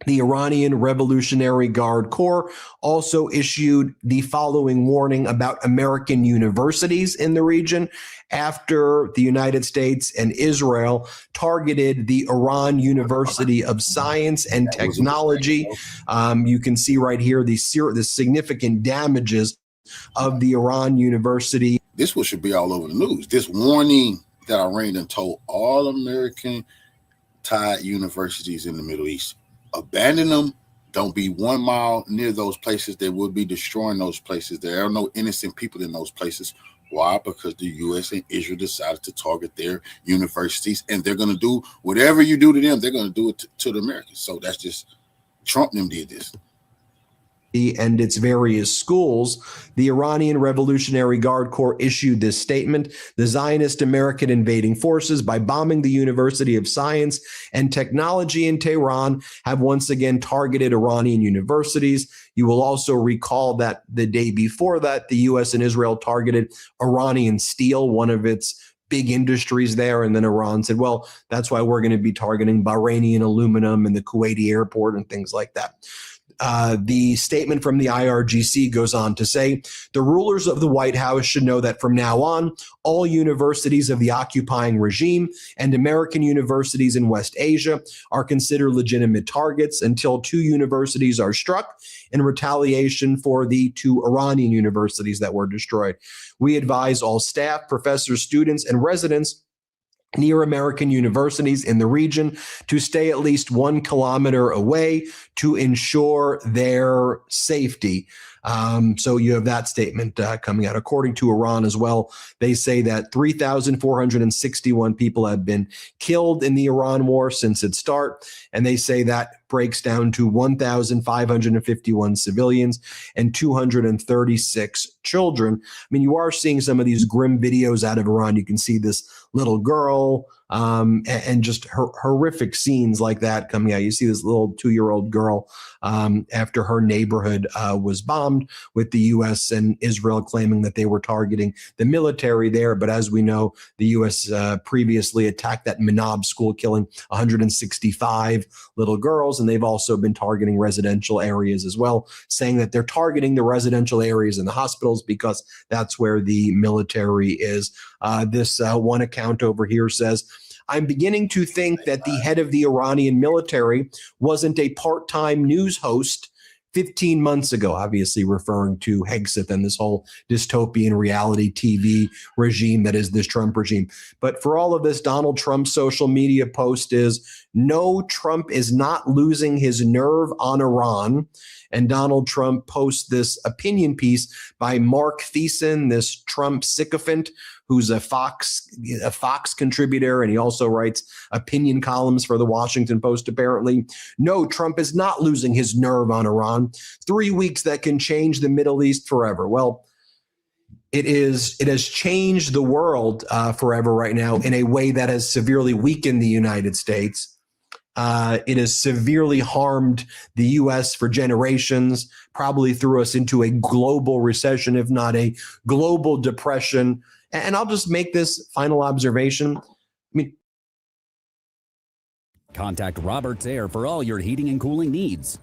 the Iranian Revolutionary Guard Corps also issued the following warning about American universities in the region after the United States and Israel targeted the Iran University of Science and Technology. You can see right here the significant damages of the Iran University. This should be all over the news. This warning that Iran done told all American tied universities in the Middle East. Abandon them. Don't be 1 mile near those places. They will be destroying those places. There are no innocent people in those places. Why? Because the U.S. and Israel decided to target their universities, and they're going to do whatever you do to them. They're going to do it to the Americans. So that's just Trump them did this. And its various schools, the Iranian Revolutionary Guard Corps issued this statement: the Zionist American invading forces, by bombing the University of Science and Technology in Tehran, have once again targeted Iranian universities. You will also recall that the day before that, the U.S. and Israel targeted Iranian steel, one of its big industries there. And then Iran said, well, that's why we're going to be targeting Bahraini aluminum and the Kuwaiti airport and things like that. The statement from the IRGC goes on to say, the rulers of the White House should know that from now on, all universities of the occupying regime and American universities in West Asia are considered legitimate targets until 2 universities are struck in retaliation for the 2 Iranian universities that were destroyed. We advise all staff, professors, students, and residents near American universities in the region to stay at least 1 kilometer away to ensure their safety. So you have that statement coming out. According to Iran as well, they say that 3,461 people have been killed in the Iran war since its start, and they say that breaks down to 1,551 civilians and 236 children. I mean, you are seeing some of these grim videos out of Iran. You can see this little girl and just horrific scenes like that coming out. You see this little 2-year-old girl after her neighborhood was bombed, with the U.S. and Israel claiming that they were targeting the military there. But as we know, the U.S. Previously attacked that Manab school, killing 165 little girls. And they've also been targeting residential areas as well, saying that they're targeting the residential areas and the hospitals because that's where the military is. This one account over here says, I'm beginning to think that the head of the Iranian military wasn't a part-time news host 15 months ago, obviously referring to Hegseth and this whole dystopian reality TV regime that is this Trump regime. But for all of this, Donald Trump's social media post is, no, Trump is not losing his nerve on Iran. And Donald Trump posts this opinion piece by Mark Thiessen, this Trump sycophant, who's a Fox contributor, and he also writes opinion columns for the Washington Post, apparently. No, Trump is not losing his nerve on Iran. 3 weeks that can change the Middle East forever. Well, it has changed the world forever right now in a way that has severely weakened the United States. It has severely harmed the U.S. for generations, probably threw us into a global recession, if not a global depression. And I'll just make this final observation. Contact Roberts Air for all your heating and cooling needs.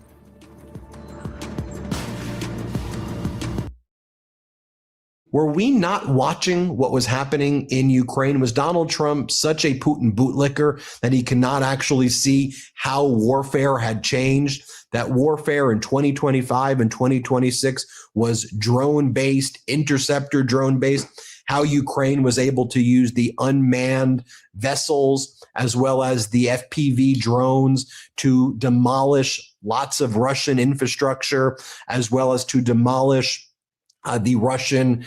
Were we not watching what was happening in Ukraine? Was Donald Trump such a Putin bootlicker that he cannot actually see how warfare had changed? That warfare in 2025 and 2026 was drone-based, interceptor drone-based. How Ukraine was able to use the unmanned vessels as well as the FPV drones to demolish lots of Russian infrastructure, as well as to demolish the Russian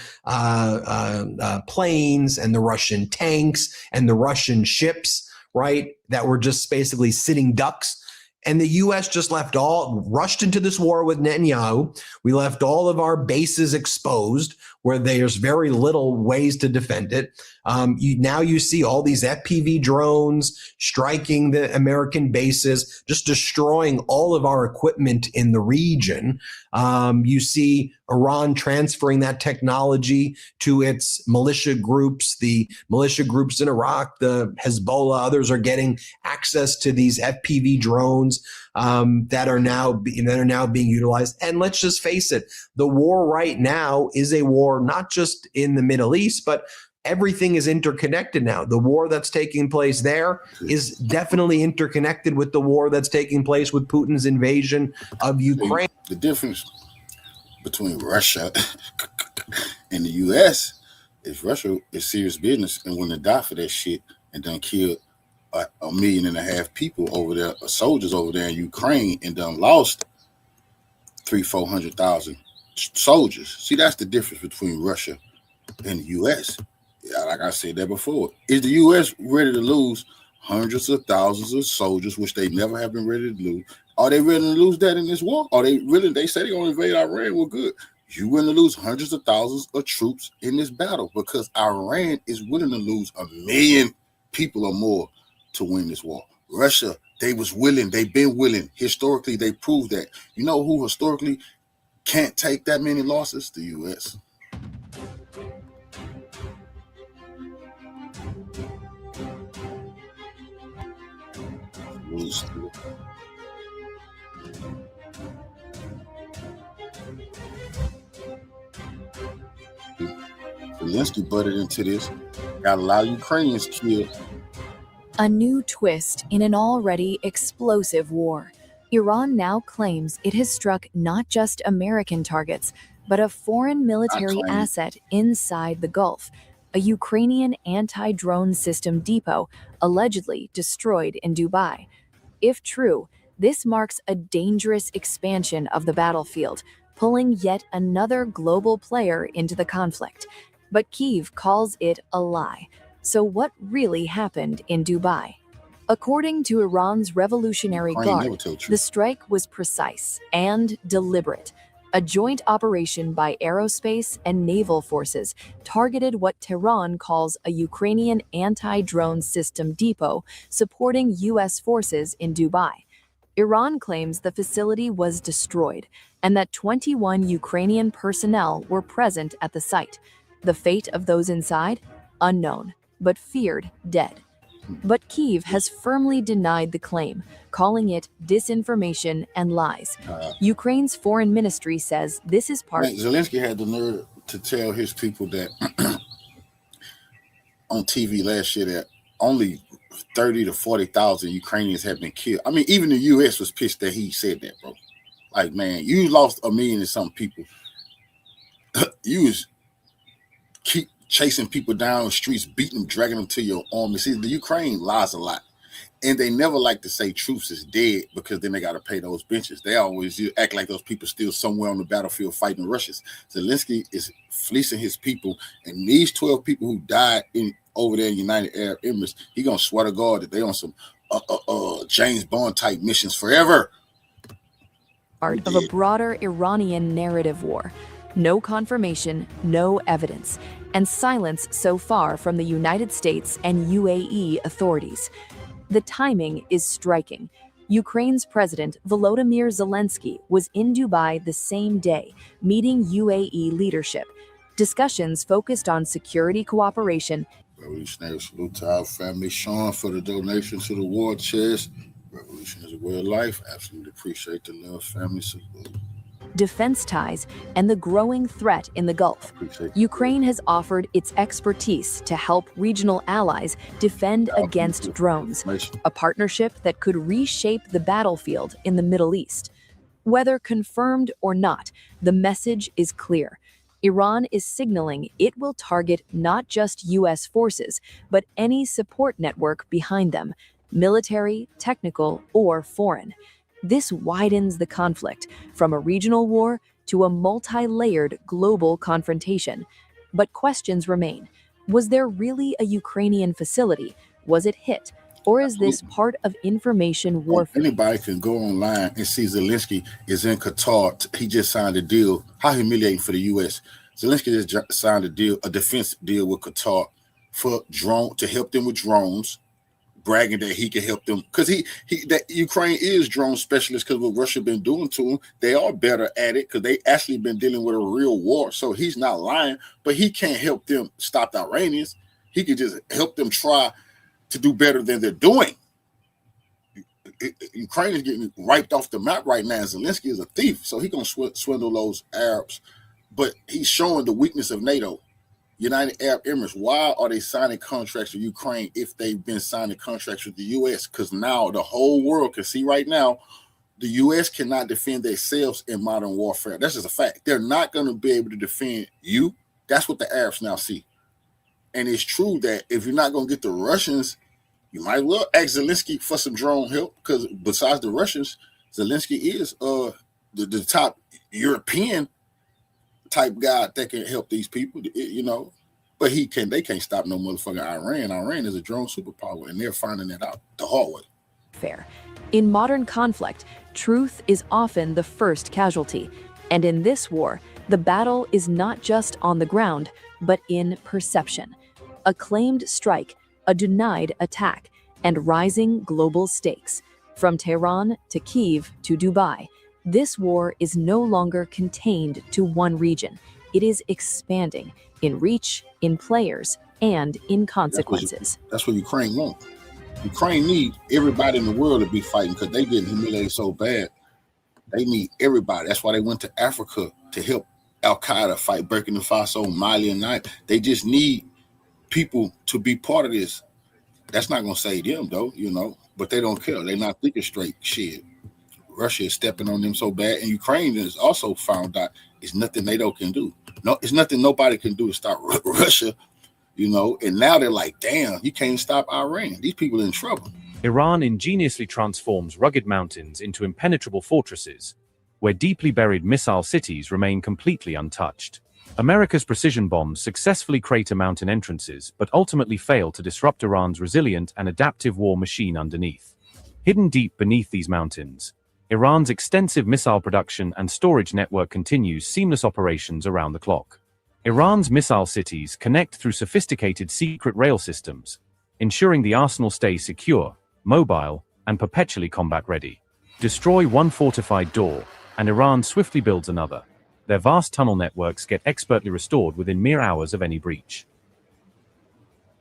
planes and the Russian tanks and the Russian ships, right, that were just basically sitting ducks. And the U.S. just rushed into this war with Netanyahu. We left all of our bases exposed. where there's very little ways to defend it. Now you see all these FPV drones striking the American bases, just destroying all of our equipment in the region. You see Iran transferring that technology to its militia groups. The militia groups in Iraq, the Hezbollah, others are getting access to these FPV drones that are now being utilized. And let's just face it, the war right now is a war not just in the Middle East, but everything is interconnected now. The war that's taking place there is definitely interconnected with the war that's taking place with Putin's invasion of Ukraine. The difference between Russia and the U.S. is Russia is serious business and want to die for that shit and done killed 1.5 million people over there, soldiers over there in Ukraine, and done lost 300,000-400,000 soldiers. See, that's the difference between Russia and the U.S. Like I said that before, is the U.S. ready to lose hundreds of thousands of soldiers, which they never have been ready to lose? Are they ready to lose that in this war? Are they really? They say they're going to invade Iran. Well, good. You willing to lose hundreds of thousands of troops in this battle because Iran is willing to lose 1 million people or more to win this war. Russia, they was willing. They've been willing. Historically, they proved that. You know who historically can't take that many losses? The U.S. Zelensky butted into this. Got a lot of Ukrainians killed. A new twist in an already explosive war. Iran now claims it has struck not just American targets, but a foreign military asset inside the Gulf, a Ukrainian anti-drone system depot allegedly destroyed in Dubai. If true, this marks a dangerous expansion of the battlefield, pulling yet another global player into the conflict. But Kyiv calls it a lie. So what really happened in Dubai? According to Iran's Revolutionary Guard, the strike was precise and deliberate. A joint operation by aerospace and naval forces targeted what Tehran calls a Ukrainian anti-drone system depot supporting U.S. forces in Dubai. Iran claims the facility was destroyed and that 21 Ukrainian personnel were present at the site. The fate of those inside? Unknown, but feared dead. But Kyiv has firmly denied the claim, calling it disinformation and lies. Ukraine's foreign ministry says this is part. Zelensky had the nerve to tell his people that on TV last year that only 30 to 40,000 Ukrainians have been killed. I mean, even the U.S. was pissed that he said that, bro. Like, man, you lost 1 million and some people. You was keep chasing people down the streets, beating them, dragging them to your army. See, the Ukraine lies a lot. And they never like to say troops is dead because then they got to pay those benches. They always act like those people still somewhere on the battlefield fighting the Russians. Zelensky is fleecing his people. And these 12 people who died over there in United Arab Emirates, he going to swear to God that they on some James Bond type missions forever. Part of a broader Iranian narrative war. No confirmation, no evidence, and silence so far from the United States and UAE authorities. The timing is striking. Ukraine's President Volodymyr Zelensky was in Dubai the same day, meeting UAE leadership. Discussions focused on security cooperation. Revolutionary salute to our family. Sean for the donation to the war chest. Revolution is a way of life. Absolutely appreciate the love, family support. Defense ties, and the growing threat in the Gulf. Ukraine has offered its expertise to help regional allies defend against drones, a partnership that could reshape the battlefield in the Middle East. Whether confirmed or not, the message is clear. Iran is signaling it will target not just U.S. forces, but any support network behind them, military, technical, or foreign. This widens the conflict from a regional war to a multi-layered global confrontation. But questions remain. Was there really a Ukrainian facility? Was it hit? Or is this part of information warfare? Anybody can go online and see Zelensky is in Qatar. He just signed a deal. How humiliating for the U.S. Zelensky just signed a defense deal with Qatar for to help them with drones, bragging that he can help them because that Ukraine is drone specialist because what Russia been doing to them, they are better at it because they actually been dealing with a real war. So he's not lying, but he can't help them stop the Iranians. He could just help them try to do better than they're doing. Ukraine is getting wiped off the map right now. Zelensky is a thief, so he's gonna swindle those Arabs. But he's showing the weakness of NATO. United Arab Emirates, why are they signing contracts with Ukraine if they've been signing contracts with the U.S.? Because now the whole world can see right now the U.S. cannot defend themselves in modern warfare. That's just a fact. They're not going to be able to defend you. That's what the Arabs now see. And it's true that if you're not going to get the Russians, you might as well ask Zelensky for some drone help because besides the Russians, Zelensky is the top European type guy that can help these people, but they can't stop no motherfucking Iran. Iran is a drone superpower, and they're finding that out the hard way. Fair. In modern conflict, truth is often the first casualty. And in this war, the battle is not just on the ground, but in perception. A claimed strike, a denied attack, and rising global stakes. From Tehran to Kyiv to Dubai, this war is no longer contained to one region. It is expanding in reach, in players, and in consequences. That's what Ukraine wants. Ukraine needs everybody in the world to be fighting because they getting humiliated so bad. They need everybody. That's why they went to Africa to help Al-Qaeda fight Burkina Faso, Mali, and Niger. They just need people to be part of this. That's not going to save them, though, but they don't care. They're not thinking straight shit. Russia is stepping on them so bad, and Ukraine has also found out it's nothing NATO can do. No, it's nothing nobody can do to stop Russia, and now they're like, damn, you can't stop Iran. These people are in trouble. Iran ingeniously transforms rugged mountains into impenetrable fortresses, where deeply buried missile cities remain completely untouched. America's precision bombs successfully crater mountain entrances, but ultimately fail to disrupt Iran's resilient and adaptive war machine underneath. Hidden deep beneath these mountains, Iran's extensive missile production and storage network continues seamless operations around the clock. Iran's missile cities connect through sophisticated secret rail systems, ensuring the arsenal stays secure, mobile, and perpetually combat-ready. Destroy one fortified door, and Iran swiftly builds another. Their vast tunnel networks get expertly restored within mere hours of any breach.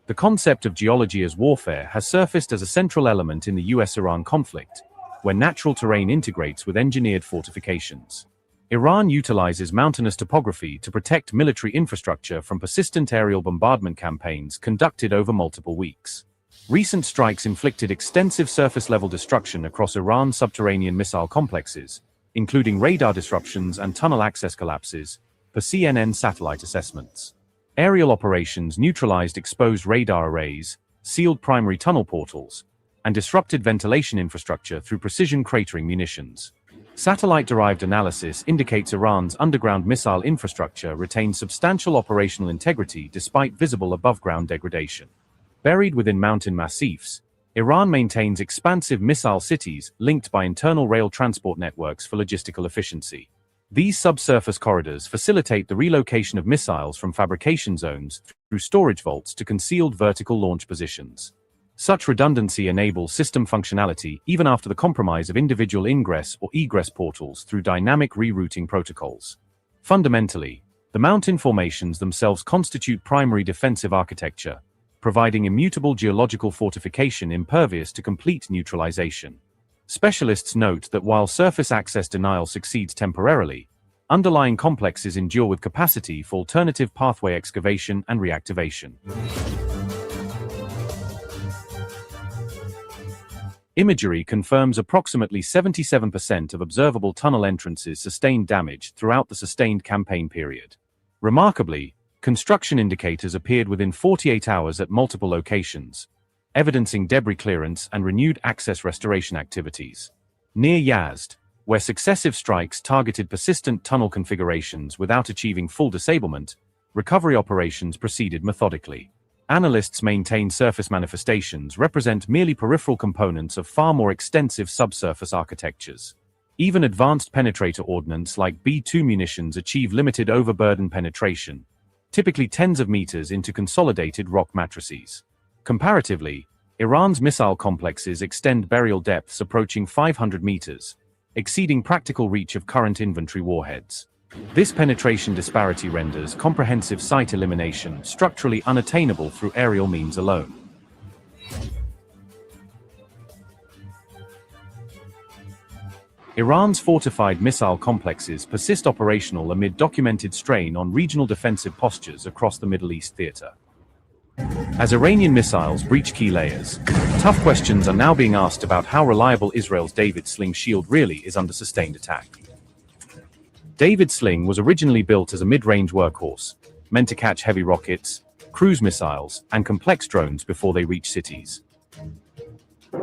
The concept of geology as warfare has surfaced as a central element in the US-Iran conflict, where natural terrain integrates with engineered fortifications. Iran utilizes mountainous topography to protect military infrastructure from persistent aerial bombardment campaigns conducted over multiple weeks. Recent strikes inflicted extensive surface-level destruction across Iran's subterranean missile complexes, including radar disruptions and tunnel access collapses, per CNN satellite assessments. Aerial operations neutralized exposed radar arrays, sealed primary tunnel portals, and disrupted ventilation infrastructure through precision cratering munitions. Satellite-derived analysis indicates Iran's underground missile infrastructure retains substantial operational integrity despite visible above-ground degradation. Buried within mountain massifs, Iran maintains expansive missile cities linked by internal rail transport networks for logistical efficiency. These subsurface corridors facilitate the relocation of missiles from fabrication zones through storage vaults to concealed vertical launch positions. Such redundancy enables system functionality even after the compromise of individual ingress or egress portals through dynamic rerouting protocols. Fundamentally, the mountain formations themselves constitute primary defensive architecture, providing immutable geological fortification impervious to complete neutralization. Specialists note that while surface access denial succeeds temporarily, underlying complexes endure with capacity for alternative pathway excavation and reactivation. Imagery confirms approximately 77% of observable tunnel entrances sustained damage throughout the sustained campaign period. Remarkably, construction indicators appeared within 48 hours at multiple locations, evidencing debris clearance and renewed access restoration activities. Near Yazd, where successive strikes targeted persistent tunnel configurations without achieving full disablement, recovery operations proceeded methodically. Analysts maintain surface manifestations represent merely peripheral components of far more extensive subsurface architectures. Even advanced penetrator ordnance like B-2 munitions achieve limited overburden penetration, typically tens of meters into consolidated rock matrices. Comparatively, Iran's missile complexes extend burial depths approaching 500 meters, exceeding practical reach of current inventory warheads. This penetration disparity renders comprehensive site elimination structurally unattainable through aerial means alone. Iran's fortified missile complexes persist operational amid documented strain on regional defensive postures across the Middle East theater. As Iranian missiles breach key layers, tough questions are now being asked about how reliable Israel's David Sling shield really is under sustained attack. David Sling was originally built as a mid-range workhorse, meant to catch heavy rockets, cruise missiles, and complex drones before they reach cities.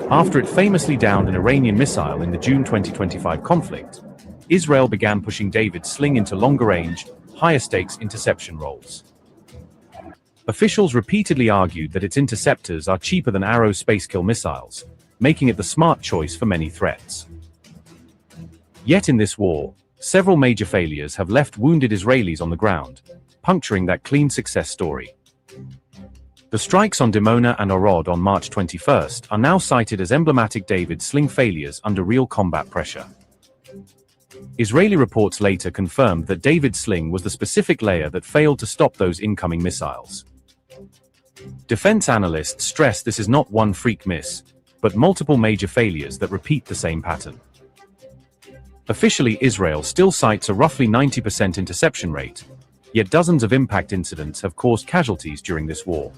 After it famously downed an Iranian missile in the June 2025 conflict, Israel began pushing David's Sling into longer-range, higher-stakes interception roles. Officials repeatedly argued that its interceptors are cheaper than Arrow's space-kill missiles, making it the smart choice for many threats. Yet in this war, several major failures have left wounded Israelis on the ground, puncturing that clean success story. The strikes on Dimona and Orod on March 21st are now cited as emblematic David Sling failures under real combat pressure. Israeli reports later confirmed that David Sling was the specific layer that failed to stop those incoming missiles. Defense analysts stress this is not one freak miss, but multiple major failures that repeat the same pattern. Officially, Israel still cites a roughly 90% interception rate, yet dozens of impact incidents have caused casualties during this war.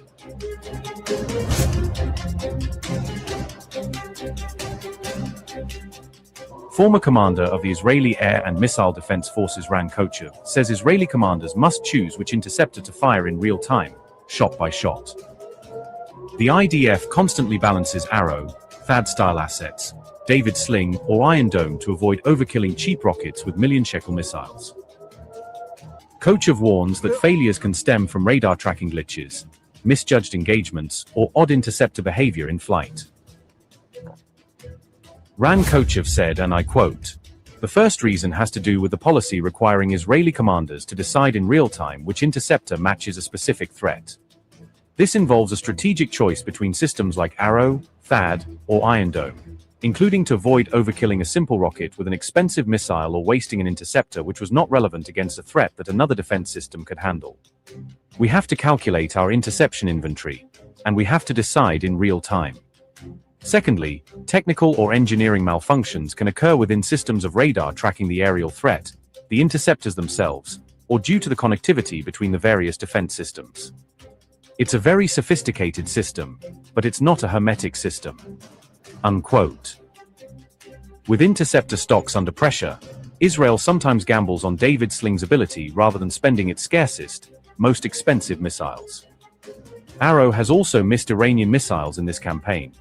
Former commander of the Israeli Air and Missile Defense Forces Ran Kochev says Israeli commanders must choose which interceptor to fire in real time, shot by shot. The IDF constantly balances Arrow, THAAD-style assets, David Sling, or Iron Dome to avoid overkilling cheap rockets with million-shekel missiles. Kochev warns that failures can stem from radar tracking glitches, misjudged engagements, or odd interceptor behavior in flight. Ran Kochev said, and I quote, "The first reason has to do with the policy requiring Israeli commanders to decide in real time which interceptor matches a specific threat. This involves a strategic choice between systems like Arrow, THAAD, or Iron Dome, including to avoid overkilling a simple rocket with an expensive missile or wasting an interceptor which was not relevant against a threat that another defense system could handle. We have to calculate our interception inventory, and we have to decide in real time. Secondly, technical or engineering malfunctions can occur within systems of radar tracking the aerial threat, the interceptors themselves, or due to the connectivity between the various defense systems. It's a very sophisticated system, but it's not a hermetic system." Unquote. With interceptor stocks under pressure, Israel sometimes gambles on David Sling's ability rather than spending its scarcest, most expensive missiles. Arrow has also missed Iranian missiles in this campaign,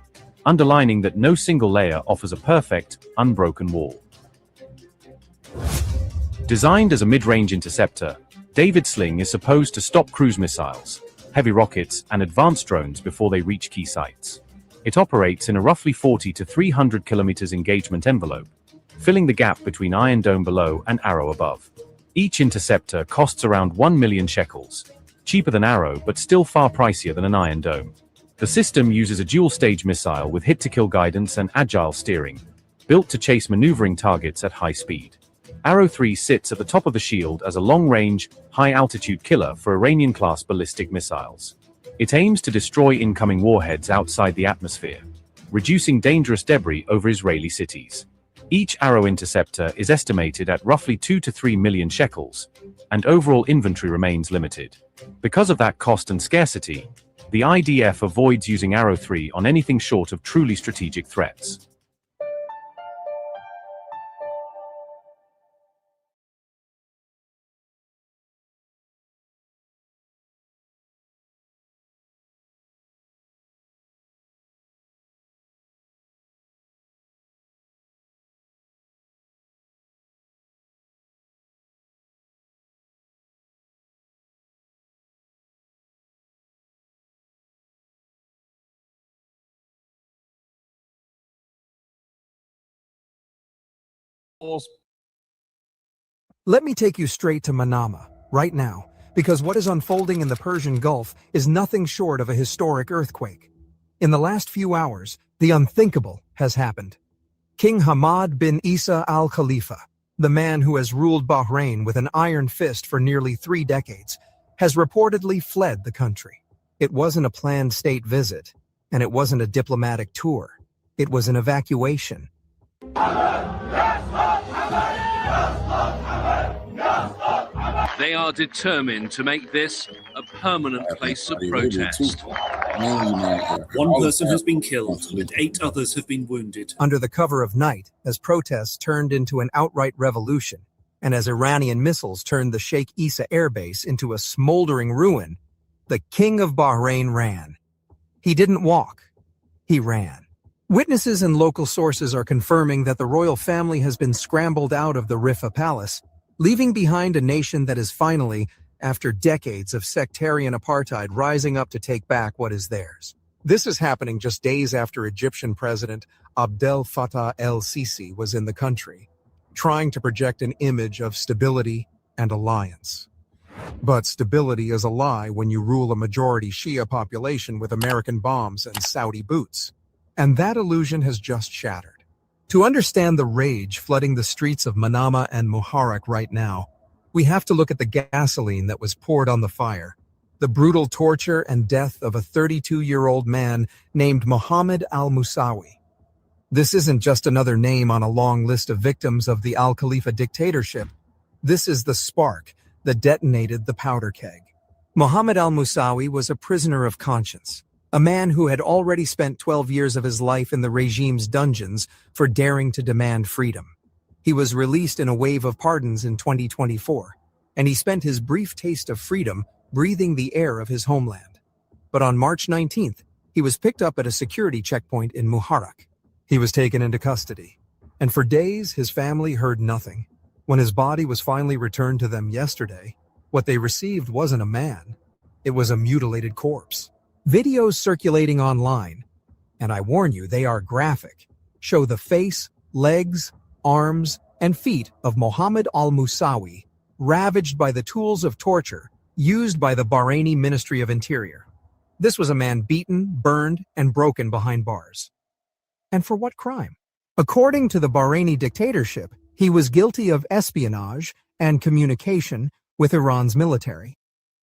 underlining that no single layer offers a perfect, unbroken wall. Designed as a mid-range interceptor, David Sling is supposed to stop cruise missiles, heavy rockets, and advanced drones before they reach key sites. It operates in a roughly 40 to 300 kilometers engagement envelope, filling the gap between Iron Dome below and Arrow above. Each interceptor costs around 1 million shekels, cheaper than Arrow but still far pricier than an Iron Dome. The system uses a dual-stage missile with hit-to-kill guidance and agile steering, built to chase maneuvering targets at high speed. Arrow 3 sits at the top of the shield as a long-range, high-altitude killer for Iranian-class ballistic missiles. It aims to destroy incoming warheads outside the atmosphere, reducing dangerous debris over Israeli cities. Each Arrow interceptor is estimated at roughly 2 to 3 million shekels, and overall inventory remains limited. Because of that cost and scarcity, the IDF avoids using Arrow 3 on anything short of truly strategic threats. Let me take you straight to Manama, right now, because what is unfolding in the Persian Gulf is nothing short of a historic earthquake. In the last few hours, the unthinkable has happened. King Hamad bin Isa Al Khalifa, the man who has ruled Bahrain with an iron fist for nearly 3 decades, has reportedly fled the country. It wasn't a planned state visit, and it wasn't a diplomatic tour. It was an evacuation. They are determined to make this a permanent place of protest. One person has been killed and 8 others have been wounded. Under the cover of night, as protests turned into an outright revolution, and as Iranian missiles turned the Sheikh Isa airbase into a smoldering ruin, the King of Bahrain ran. He didn't walk, he ran. Witnesses and local sources are confirming that the royal family has been scrambled out of the Rifa Palace, leaving behind a nation that is finally, after decades of sectarian apartheid, rising up to take back what is theirs. This is happening just days after Egyptian President Abdel Fattah el-Sisi was in the country, trying to project an image of stability and alliance. But stability is a lie when you rule a majority Shia population with American bombs and Saudi boots. And that illusion has just shattered. To understand the rage flooding the streets of Manama and Muharraq right now, we have to look at the gasoline that was poured on the fire, the brutal torture and death of a 32-year-old man named Mohammed al-Musawi. This isn't just another name on a long list of victims of the Al-Khalifa dictatorship. This is the spark that detonated the powder keg. Mohammed al-Musawi was a prisoner of conscience, a man who had already spent 12 years of his life in the regime's dungeons for daring to demand freedom. He was released in a wave of pardons in 2024, and he spent his brief taste of freedom breathing the air of his homeland. But on March 19th, he was picked up at a security checkpoint in Muharraq. He was taken into custody, and for days his family heard nothing. When his body was finally returned to them yesterday, what they received wasn't a man, it was a mutilated corpse. Videos circulating online, and I warn you, they are graphic, show the face, legs, arms, and feet of Mohammed al-Musawi ravaged by the tools of torture used by the Bahraini Ministry of Interior. This was a man beaten, burned, and broken behind bars. And for what crime? According to the Bahraini dictatorship, he was guilty of espionage and communication with Iran's military.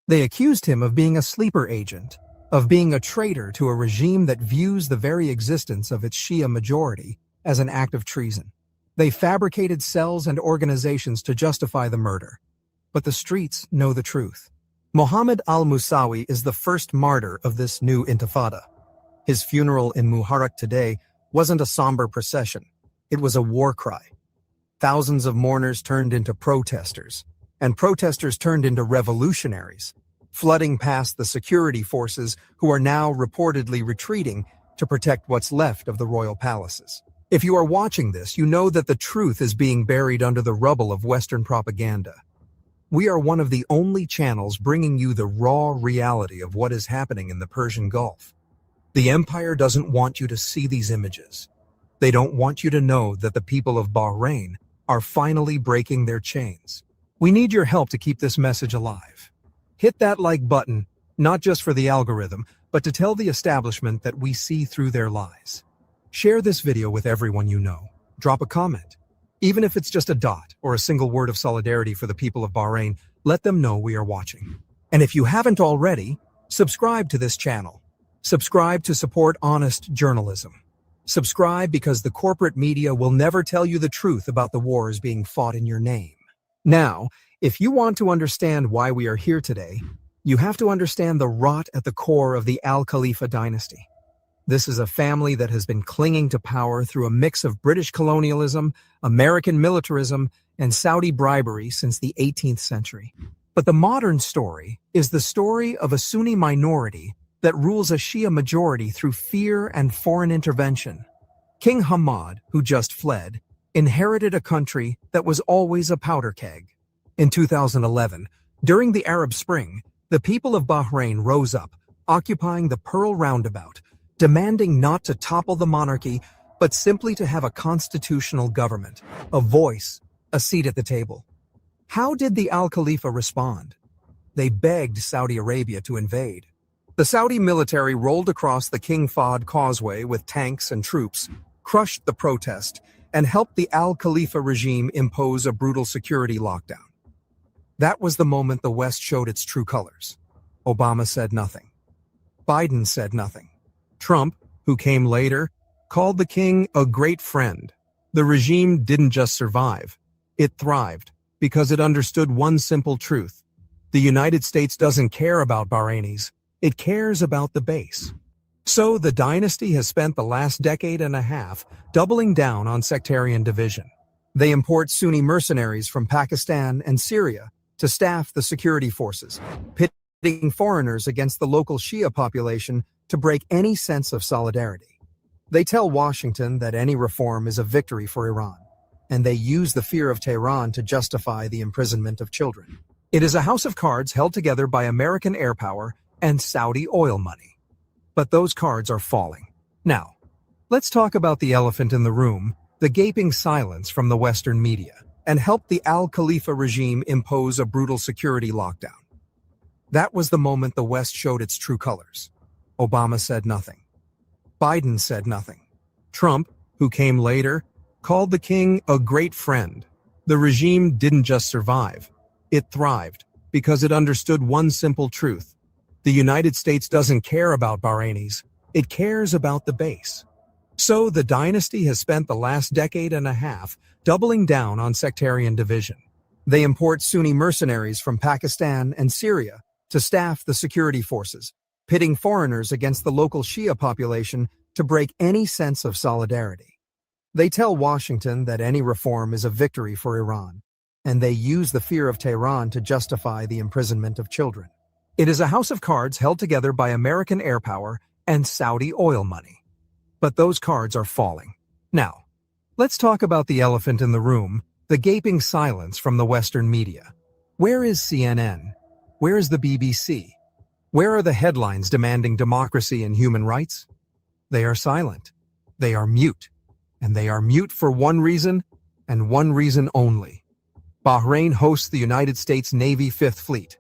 They accused him of being a sleeper agent, of being a traitor to a regime that views the very existence of its Shia majority as an act of treason. They fabricated cells and organizations to justify the murder. But the streets know the truth. Mohammed al-Musawi is the first martyr of this new intifada. His funeral in Muharraq today wasn't a somber procession. It was a war cry. Thousands of mourners turned into protesters, and protesters turned into revolutionaries, flooding past the security forces who are now reportedly retreating to protect what's left of the royal palaces. If you are watching this, you know that the truth is being buried under the rubble of Western propaganda. We are one of the only channels bringing you the raw reality of what is happening in the Persian Gulf. The empire doesn't want you to see these images. They don't want you to know that the people of Bahrain are finally breaking their chains. We need your help to keep this message alive. Hit that like button, not just for the algorithm, but to tell the establishment that we see through their lies. Share this video with everyone you know. Drop a comment. Even if it's just a dot or a single word of solidarity for the people of Bahrain, let them know we are watching. And if you haven't already, subscribe to this channel. Subscribe to support honest journalism. Subscribe because the corporate media will never tell you the truth about the wars being fought in your name. Now, if you want to understand why we are here today, you have to understand the rot at the core of the Al-Khalifa dynasty. This is a family that has been clinging to power through a mix of British colonialism, American militarism, and Saudi bribery since the 18th century. But the modern story is the story of a Sunni minority that rules a Shia majority through fear and foreign intervention. King Hamad, who just fled, inherited a country that was always a powder keg. In 2011, during the Arab Spring, the people of Bahrain rose up, occupying the Pearl Roundabout, demanding not to topple the monarchy, but simply to have a constitutional government, a voice, a seat at the table. How did the Al Khalifa respond? They begged Saudi Arabia to invade. The Saudi military rolled across the King Fahd Causeway with tanks and troops, crushed the protest, and helped the Al Khalifa regime impose a brutal security lockdown. That was the moment the West showed its true colors. Obama said nothing. Biden said nothing. Trump, who came later, called the king a great friend. The regime didn't just survive. It thrived because it understood one simple truth. The United States doesn't care about Bahrainis. It cares about the base. So the dynasty has spent the last decade and a half doubling down on sectarian division. They import Sunni mercenaries from Pakistan and Syria to staff the security forces, pitting foreigners against the local Shia population to break any sense of solidarity. They tell Washington that any reform is a victory for Iran, and they use the fear of Tehran to justify the imprisonment of children. It is a house of cards held together by American air power and Saudi oil money. But those cards are falling. Now, let's talk about the elephant in the room, the gaping silence from the Western media, and help the Al Khalifa regime impose a brutal security lockdown. That was the moment the West showed its true colors. Obama said nothing. Biden said nothing. Trump, who came later, called the king a great friend. The regime didn't just survive. It thrived because it understood one simple truth. The United States doesn't care about Bahrainis. It cares about the base. So the dynasty has spent the last decade and a half doubling down on sectarian division. They import Sunni mercenaries from Pakistan and Syria to staff the security forces, pitting foreigners against the local Shia population to break any sense of solidarity. They tell Washington that any reform is a victory for Iran, and they use the fear of Tehran to justify the imprisonment of children. It is a house of cards held together by American air power and Saudi oil money. But those cards are falling. Now, let's talk about the elephant in the room, the gaping silence from the Western media. Where is CNN? Where is the BBC? Where are the headlines demanding democracy and human rights? They are silent. They are mute. And they are mute for one reason, and one reason only. Bahrain hosts the United States Navy Fifth Fleet.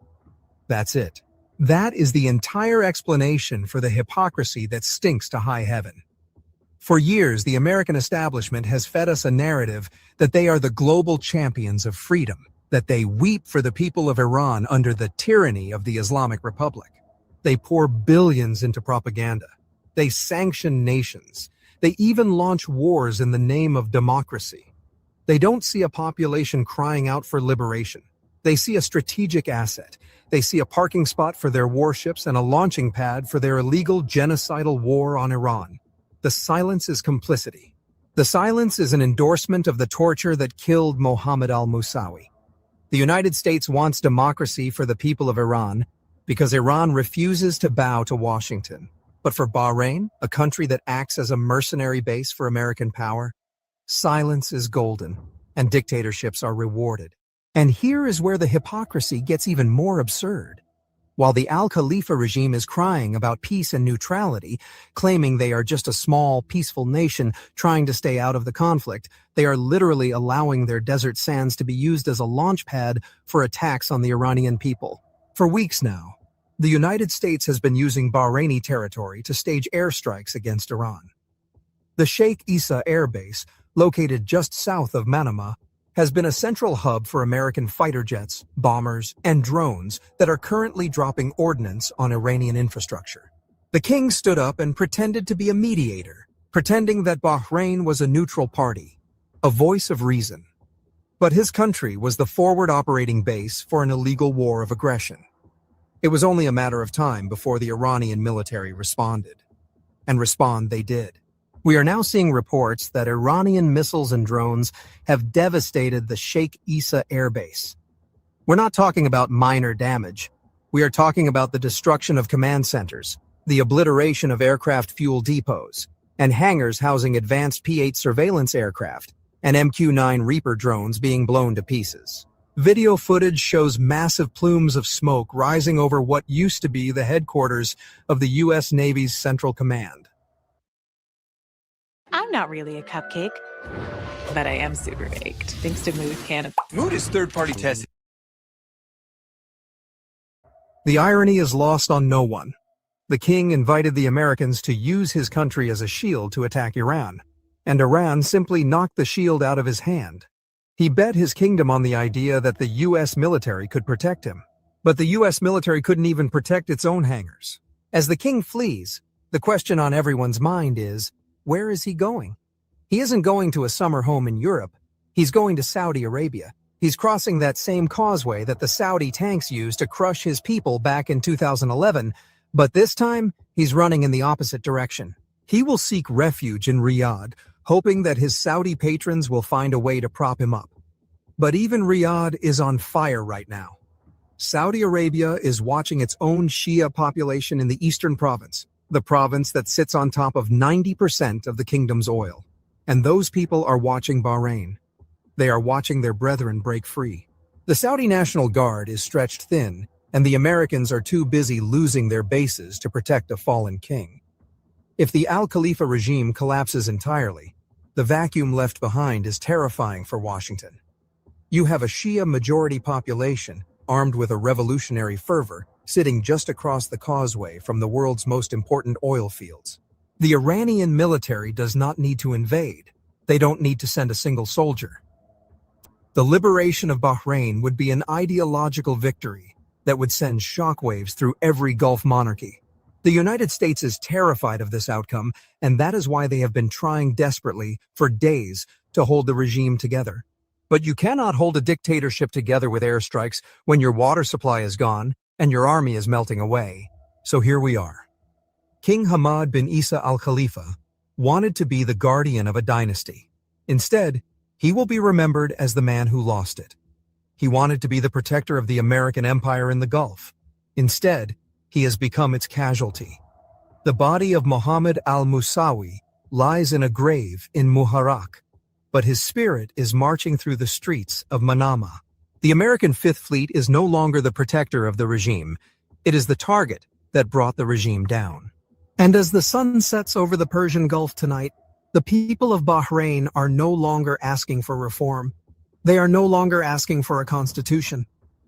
That's it. That is the entire explanation for the hypocrisy that stinks to high heaven. For years, the American establishment has fed us a narrative that they are the global champions of freedom, that they weep for the people of Iran under the tyranny of the Islamic Republic. They pour billions into propaganda. They sanction nations. They even launch wars in the name of democracy. They don't see a population crying out for liberation. They see a strategic asset. They see a parking spot for their warships and a launching pad for their illegal genocidal war on Iran. The silence is complicity. The silence is an endorsement of the torture that killed Mohammed al-Musawi. The United States wants democracy for the people of Iran because Iran refuses to bow to Washington. But for Bahrain, a country that acts as a mercenary base for American power, silence is golden and dictatorships are rewarded. And here is where the hypocrisy gets even more absurd. While the Al Khalifa regime is crying about peace and neutrality, claiming they are just a small, peaceful nation trying to stay out of the conflict, they are literally allowing their desert sands to be used as a launch pad for attacks on the Iranian people. For weeks now, the United States has been using Bahraini territory to stage airstrikes against Iran. The Sheikh Issa Air Base, located just south of Manama, has been a central hub for American fighter jets, bombers, and drones that are currently dropping ordnance on Iranian infrastructure. The king stood up and pretended to be a mediator, pretending that Bahrain was a neutral party, a voice of reason. But his country was the forward operating base for an illegal war of aggression. It was only a matter of time before the Iranian military responded. And respond they did. We are now seeing reports that Iranian missiles and drones have devastated the Sheikh Issa Air Base. We're not talking about minor damage. We are talking about the destruction of command centers, the obliteration of aircraft fuel depots, and hangars housing advanced P-8 surveillance aircraft and MQ-9 Reaper drones being blown to pieces. Video footage shows massive plumes of smoke rising over what used to be the headquarters of the U.S. Navy's Central Command. I I'm not really a cupcake, but I am super baked, thanks to Mood Can. Mood is third-party tested. The irony is lost on no one. The king invited the Americans to use his country as a shield to attack Iran, and Iran simply knocked the shield out of his hand. He bet his kingdom on the idea that the U.S. military could protect him, but the U.S. military couldn't even protect its own hangars. As the king flees, the question on everyone's mind is, where is he going? He isn't going to a summer home in Europe. He's going to Saudi Arabia. He's crossing that same causeway that the Saudi tanks used to crush his people back in 2011, but this time, he's running in the opposite direction. He will seek refuge in Riyadh, hoping that his Saudi patrons will find a way to prop him up. But even Riyadh is on fire right now. Saudi Arabia is watching its own Shia population in the eastern province, the province that sits on top of 90% of the kingdom's oil. And those people are watching Bahrain. They are watching their brethren break free. The Saudi National Guard is stretched thin, and the Americans are too busy losing their bases to protect a fallen king. If the Al Khalifa regime collapses entirely, the vacuum left behind is terrifying for Washington. You have a Shia majority population armed with a revolutionary fervor sitting just across the causeway from the world's most important oil fields. The Iranian military does not need to invade. They don't need to send a single soldier. The liberation of Bahrain would be an ideological victory that would send shockwaves through every Gulf monarchy. The United States is terrified of this outcome, and that is why they have been trying desperately for days to hold the regime together. But you cannot hold a dictatorship together with airstrikes when your water supply is gone and your army is melting away. So here we are. King Hamad bin Isa al Khalifa wanted to be the guardian of a dynasty. Instead, he will be remembered as the man who lost it. He wanted to be the protector of the American empire in the Gulf. Instead, he has become its casualty. The body of Muhammad al-Musawi lies in a grave in Muharraq, but his spirit is marching through the streets of Manama. The American Fifth Fleet is no longer the protector of the regime. It is the target that brought the regime down. And as the sun sets over the Persian Gulf tonight, the people of Bahrain are no longer asking for reform. They are no longer asking for a constitution.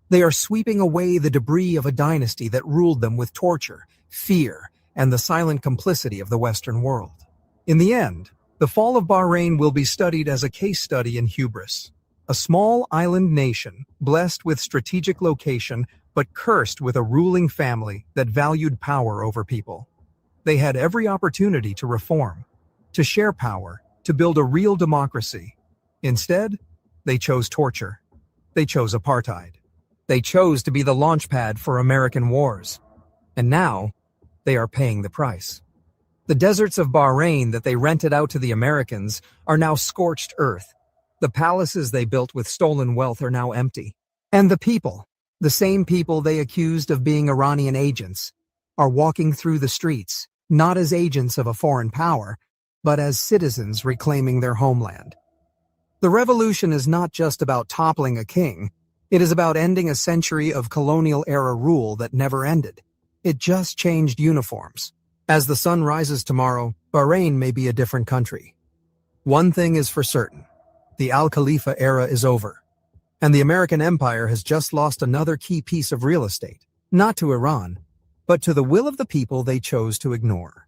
They are sweeping away the debris of a dynasty that ruled them with torture, fear, and the silent complicity of the Western world. In the end, the fall of Bahrain will be studied as a case study in hubris. A small island nation, blessed with strategic location, but cursed with a ruling family that valued power over people. They had every opportunity to reform, to share power, to build a real democracy. Instead, they chose torture. They chose apartheid. They chose to be the launchpad for American wars. And now, they are paying the price. The deserts of Bahrain that they rented out to the Americans are now scorched earth. The palaces they built with stolen wealth are now empty. And the people, the same people they accused of being Iranian agents, are walking through the streets, not as agents of a foreign power, but as citizens reclaiming their homeland. The revolution is not just about toppling a king. It is about ending a century of colonial-era rule that never ended. It just changed uniforms. As the sun rises tomorrow, Bahrain may be a different country. One thing is for certain. The Al Khalifa era is over. And the American empire has just lost another key piece of real estate. Not to Iran, but to the will of the people they chose to ignore.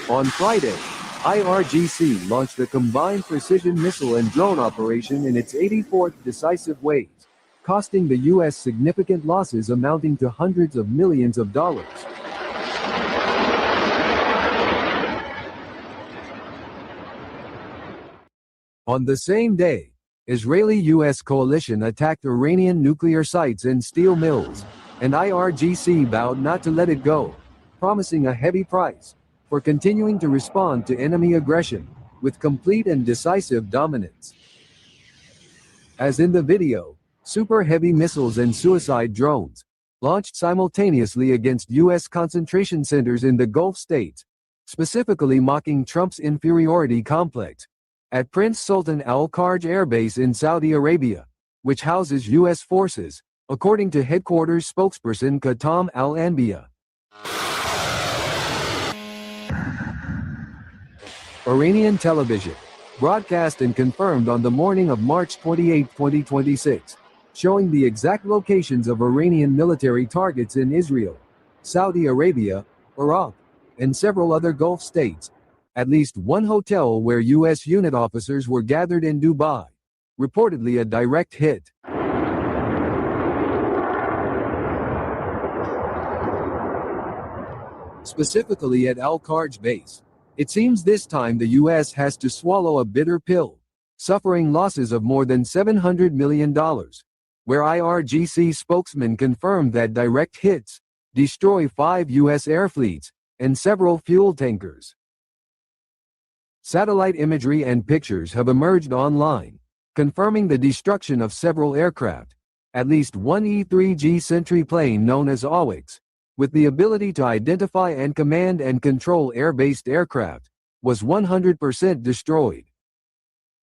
On Friday, IRGC launched a combined precision missile and drone operation in its 84th decisive wave, costing the U.S. significant losses amounting to hundreds of millions of dollars. On the same day, Israeli-US coalition attacked Iranian nuclear sites and steel mills, and IRGC vowed not to let it go, promising a heavy price for continuing to respond to enemy aggression with complete and decisive dominance. As in the video, super heavy missiles and suicide drones launched simultaneously against U.S. concentration centers in the Gulf states, specifically mocking Trump's inferiority complex at Prince Sultan Al Kharj Air Base in Saudi Arabia, which houses U.S. forces, according to headquarters spokesperson Qatam Al-Anbiya. Iranian television broadcast and confirmed on the morning of March 28, 2026, showing the exact locations of Iranian military targets in Israel, Saudi Arabia, Iraq, and several other Gulf states. At least one hotel where U.S. unit officers were gathered in Dubai, reportedly a direct hit. Specifically at Al Kharj base, it seems this time the U.S. has to swallow a bitter pill, suffering losses of more than $700 million, where IRGC spokesman confirmed that direct hits destroy 5 U.S. air fleets and several fuel tankers. Satellite imagery and pictures have emerged online, confirming the destruction of several aircraft, at least one E-3G Sentry plane known as AWACS, with the ability to identify and command and control air-based aircraft, was 100% destroyed.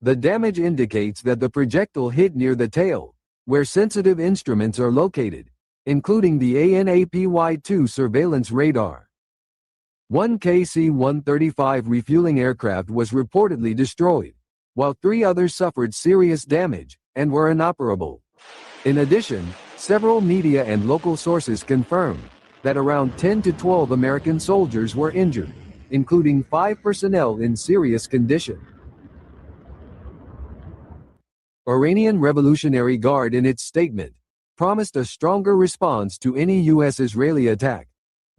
The damage indicates that the projectile hit near the tail, where sensitive instruments are located, including the ANAPY-2 surveillance radar. One KC-135 refueling aircraft was reportedly destroyed, while 3 others suffered serious damage and were inoperable. In addition, several media and local sources confirmed that around 10 to 12 American soldiers were injured, including 5 personnel in serious condition. Iranian Revolutionary Guard in its statement promised a stronger response to any U.S.-Israeli attack,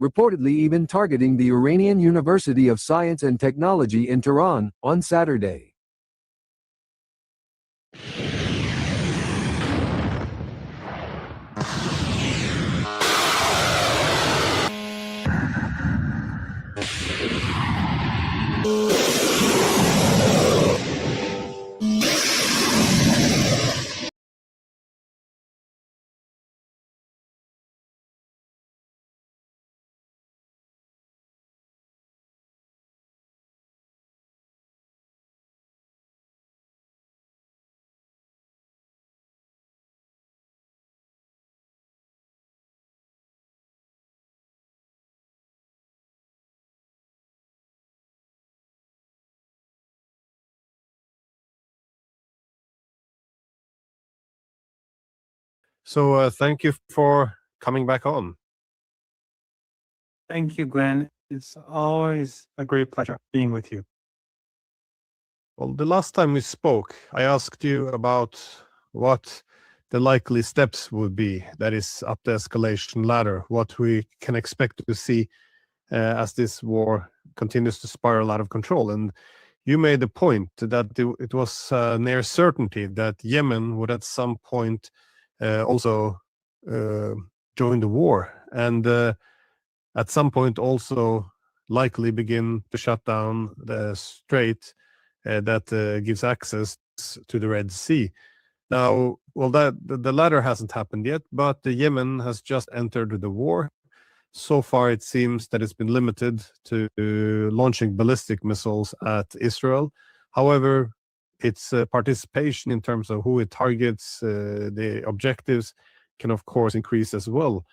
reportedly even targeting the Iranian University of Science and Technology in Tehran on Saturday. So thank you for coming back on. Thank you, Glenn. It's always a great pleasure being with you. Well, the last time we spoke, I asked you about what the likely steps would be, that is, up the escalation ladder, what we can expect to see as this war continues to spiral out of control. And you made the point that it was near certainty that Yemen would at some point also join the war, and at some point also likely begin to shut down the strait that gives access to the Red Sea. Now, well, the latter hasn't happened yet, but the Yemen has just entered the war. So far, it seems that it's been limited to launching ballistic missiles at Israel. However, its participation in terms of who it targets, the objectives, can of course increase as well.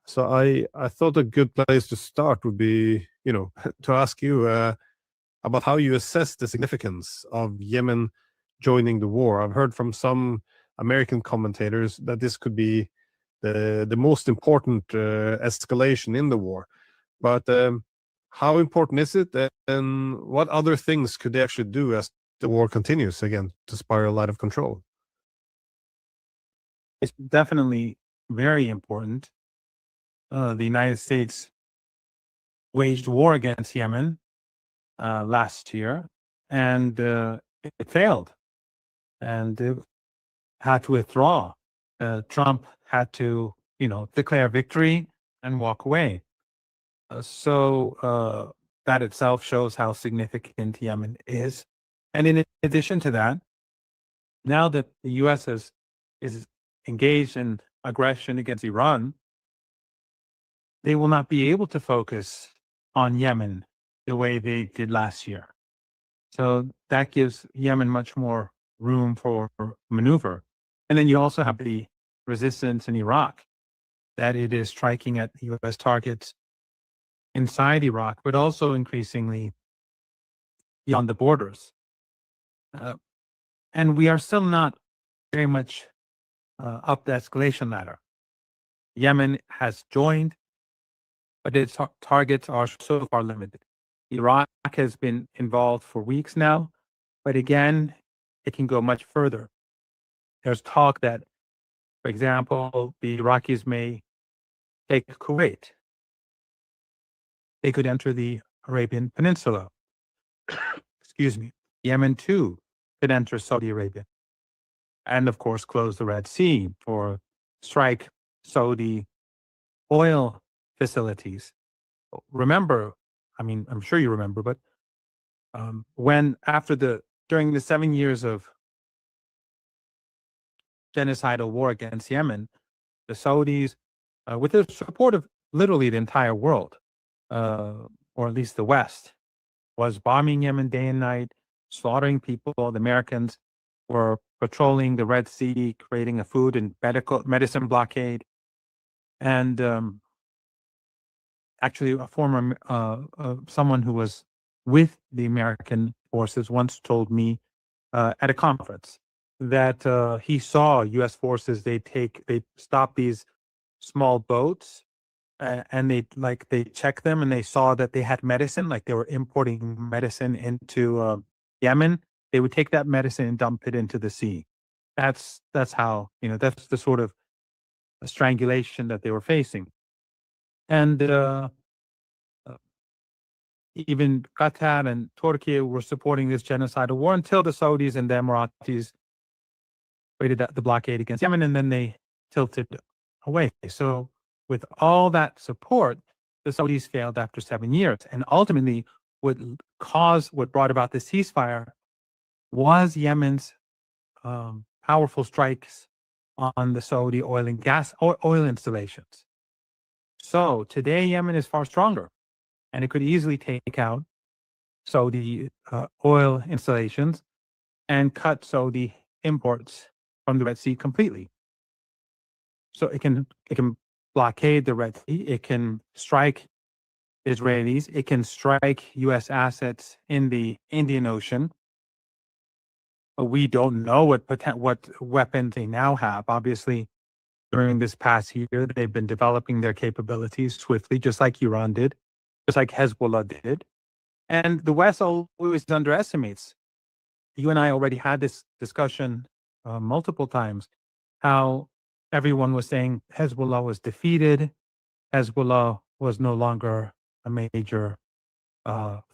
So I thought a good place to start would be, to ask you about how you assess the significance of Yemen joining the war. I've heard from some American commentators that this could be the most important escalation in the war. But how important is it, and what other things could they actually do as the war continues again to spiral out of control? It's definitely very important. The United States waged war against Yemen last year, and it failed. And had to withdraw. Trump had to, declare victory and walk away. So that itself shows how significant Yemen is. And in addition to that, now that the U.S. is engaged in aggression against Iran, they will not be able to focus on Yemen the way they did last year. So that gives Yemen much more room for maneuver. And then you also have the resistance in Iraq, that it is striking at U.S. targets inside Iraq, but also increasingly beyond the borders. And we are still not very much up the escalation ladder. Yemen has joined, but its targets are so far limited. Iraq has been involved for weeks now, but again, it can go much further. There's talk that, for example, the Iraqis may take Kuwait. They could enter the Arabian Peninsula. Excuse me. Yemen, too, could enter Saudi Arabia. And, of course, close the Red Sea or strike Saudi oil facilities. Remember, I'm sure you remember, but during the 7 years of genocidal war against Yemen, the Saudis, with the support of literally the entire world, or at least the West, was bombing Yemen day and night, slaughtering people. The Americans were patrolling the Red Sea, creating a food and medicine blockade. And actually, a former someone who was with the American forces once told me at a conference that he saw U.S. forces. They stop these small boats and they check them, and they saw that they had medicine, like they were importing medicine into Yemen. They would take that medicine and dump it into the sea. That's how, that's the sort of strangulation that they were facing. And even Qatar and Turkey were supporting this genocidal war until the Saudis and the Emiratis created the blockade against Yemen, and then they tilted away. So with all that support, the Saudis failed after 7 years. And ultimately, what brought about the ceasefire was Yemen's powerful strikes on the Saudi oil and gas oil installations. So today, Yemen is far stronger, and it could easily take out Saudi oil installations and cut Saudi imports from the Red Sea completely. So it can blockade the Red Sea. It can strike Israelis. It can strike U.S. assets in the Indian Ocean. We don't know what weapons they now have. Obviously, during this past year, they've been developing their capabilities swiftly, just like Iran did, just like Hezbollah did. And the West always underestimates. You and I already had this discussion multiple times, how everyone was saying Hezbollah was defeated. Hezbollah was no longer a major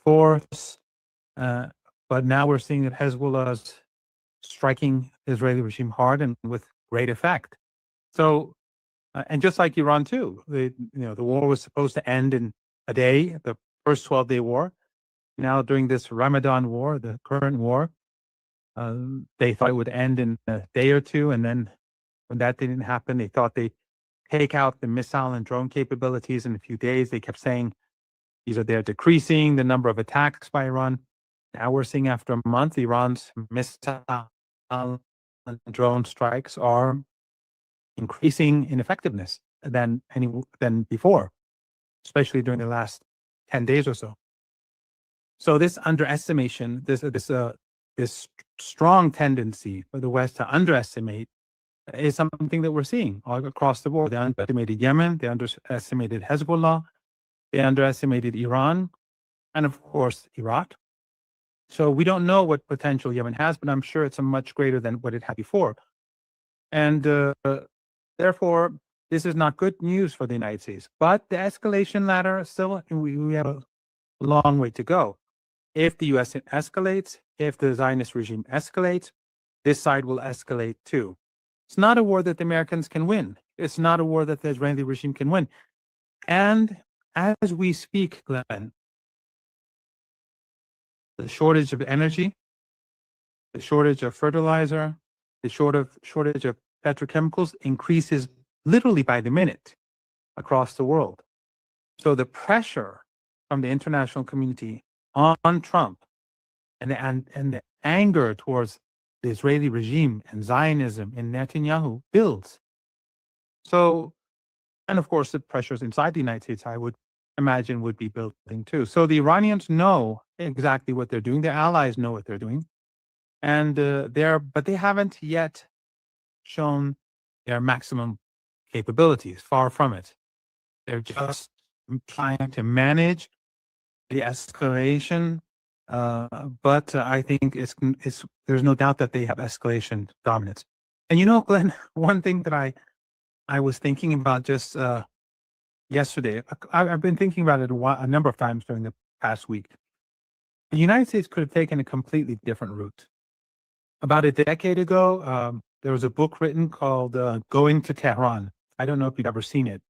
force. But now we're seeing that Hezbollah is striking the Israeli regime hard and with great effect. So, and just like Iran too, the war was supposed to end in a day, the first 12-day war. Now during this Ramadan war, the current war, they thought it would end in a day or two. And then when that didn't happen, they thought they'd take out the missile and drone capabilities in a few days. They kept saying they're decreasing the number of attacks by Iran. Now we're seeing after a month, Iran's missile and drone strikes are increasing in effectiveness than before, especially during the last 10 days or so. So this underestimation, this strong tendency for the West to underestimate is something that we're seeing all across the board. They underestimated Yemen, they underestimated Hezbollah, they underestimated Iran, and of course, Iraq. So we don't know what potential Yemen has, but I'm sure it's a much greater than what it had before. And therefore, this is not good news for the United States. But the escalation ladder, still, we have a long way to go. If the U.S. escalates, if the Zionist regime escalates, this side will escalate too. It's not a war that the Americans can win. It's not a war that the Israeli regime can win. And as we speak, Glenn, the shortage of energy, the shortage of fertilizer, the shortage of petrochemicals increases literally by the minute across the world. So the pressure from the international community on Trump and the anger towards the Israeli regime and Zionism and Netanyahu builds. So, and of course, the pressures inside the United States, I would imagine, would be building too. So the Iranians know exactly what they're doing. Their allies know what they're doing, and but they haven't yet shown their maximum capabilities. Far from it. They're just trying to manage the escalation. But I think it's there's no doubt that they have escalation dominance. And you know, Glenn, one thing that I was thinking about just yesterday, I've been thinking about it a number of times during the past week. The United States could have taken a completely different route. About a decade ago, there was a book written called Going to Tehran. I don't know if you've ever seen it.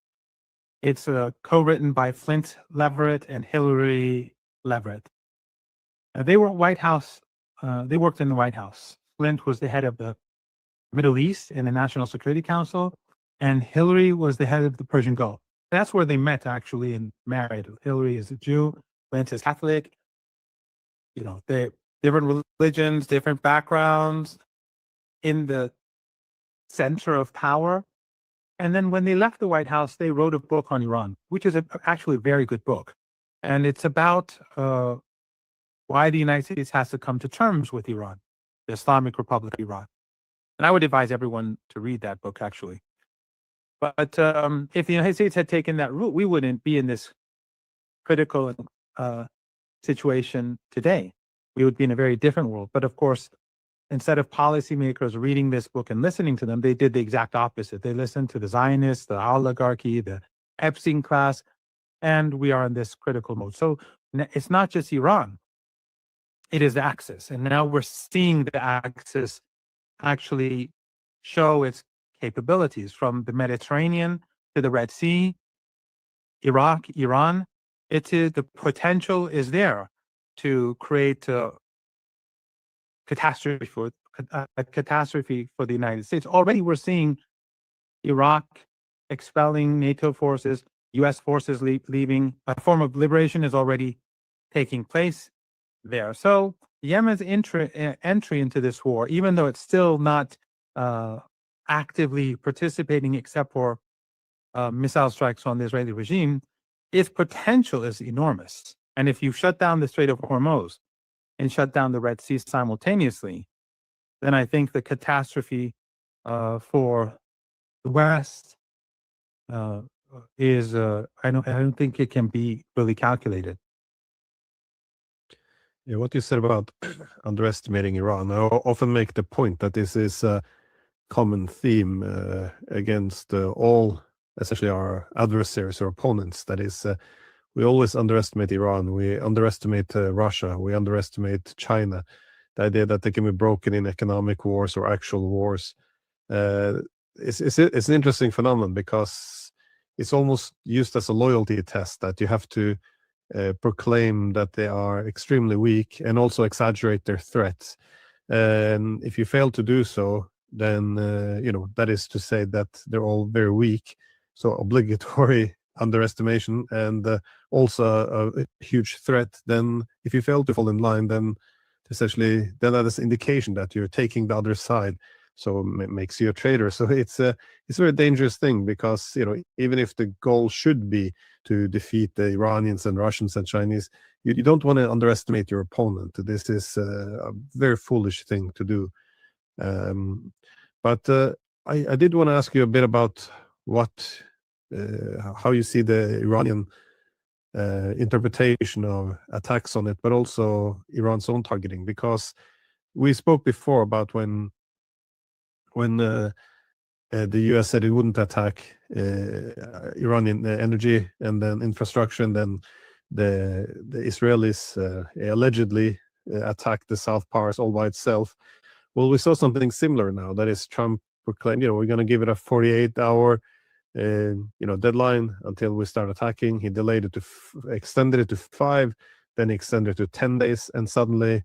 It's co-written by Flint Leverett and Hillary Leverett. They were White House. They worked in the White House. Flint was the head of the Middle East in the National Security Council, and Hillary was the head of the Persian Gulf. That's where they met, actually, and married. Hillary is a Jew, Flint is Catholic. You know, they different religions, different backgrounds in the center of power. And then when they left the White House, they wrote a book on Iran, which is actually a very good book. And it's about why the United States has to come to terms with Iran, the Islamic Republic of Iran. And I would advise everyone to read that book, actually. But if the United States had taken that route, we wouldn't be in this critical situation today. We would be in a very different world. But of course, instead of policymakers reading this book and listening to them, they did the exact opposite. They listened to the Zionists, the oligarchy, the Epstein class, and we are in this critical mode. So it's not just Iran. It is the Axis. And now we're seeing the Axis actually show its capabilities from the Mediterranean to the Red Sea, Iraq, Iran. The potential is there to create a catastrophe for the United States. Already we're seeing Iraq expelling NATO forces, U.S. forces leaving. A form of liberation is already taking place there. So Yemen's entry into this war, even though it's still not actively participating except for missile strikes on the Israeli regime, its potential is enormous. And if you shut down the Strait of Hormuz and shut down the Red Sea simultaneously, then I think the catastrophe for the West is I don't think it can be really calculated. Yeah, what you said about underestimating Iran, I often make the point that this is a common theme against all, especially our adversaries or opponents. That is, we always underestimate Iran, we underestimate Russia, we underestimate China. The idea that they can be broken in economic wars or actual wars. It's an interesting phenomenon because it's almost used as a loyalty test that you have to proclaim that they are extremely weak and also exaggerate their threats. And if you fail to do so, then that is to say that they're all very weak. So obligatory underestimation and also a huge threat. Then if you fail to fall in line, then essentially then that is indication that you're taking the other side. So it makes you a traitor. So it's a very dangerous thing because even if the goal should be to defeat the Iranians and Russians and Chinese, you don't want to underestimate your opponent. This is a very foolish thing to do. But I did want to ask you a bit about how you see the Iranian interpretation of attacks on it, but also Iran's own targeting, because we spoke before about when the US said it wouldn't attack Iranian energy and then infrastructure, and then the Israelis allegedly attacked the South Pars all by itself. Well, we saw something similar now. That is, Trump proclaimed, we're going to give it a 48-hour, deadline until we start attacking. He delayed it extended it to 5, then extended it to 10 days, and suddenly,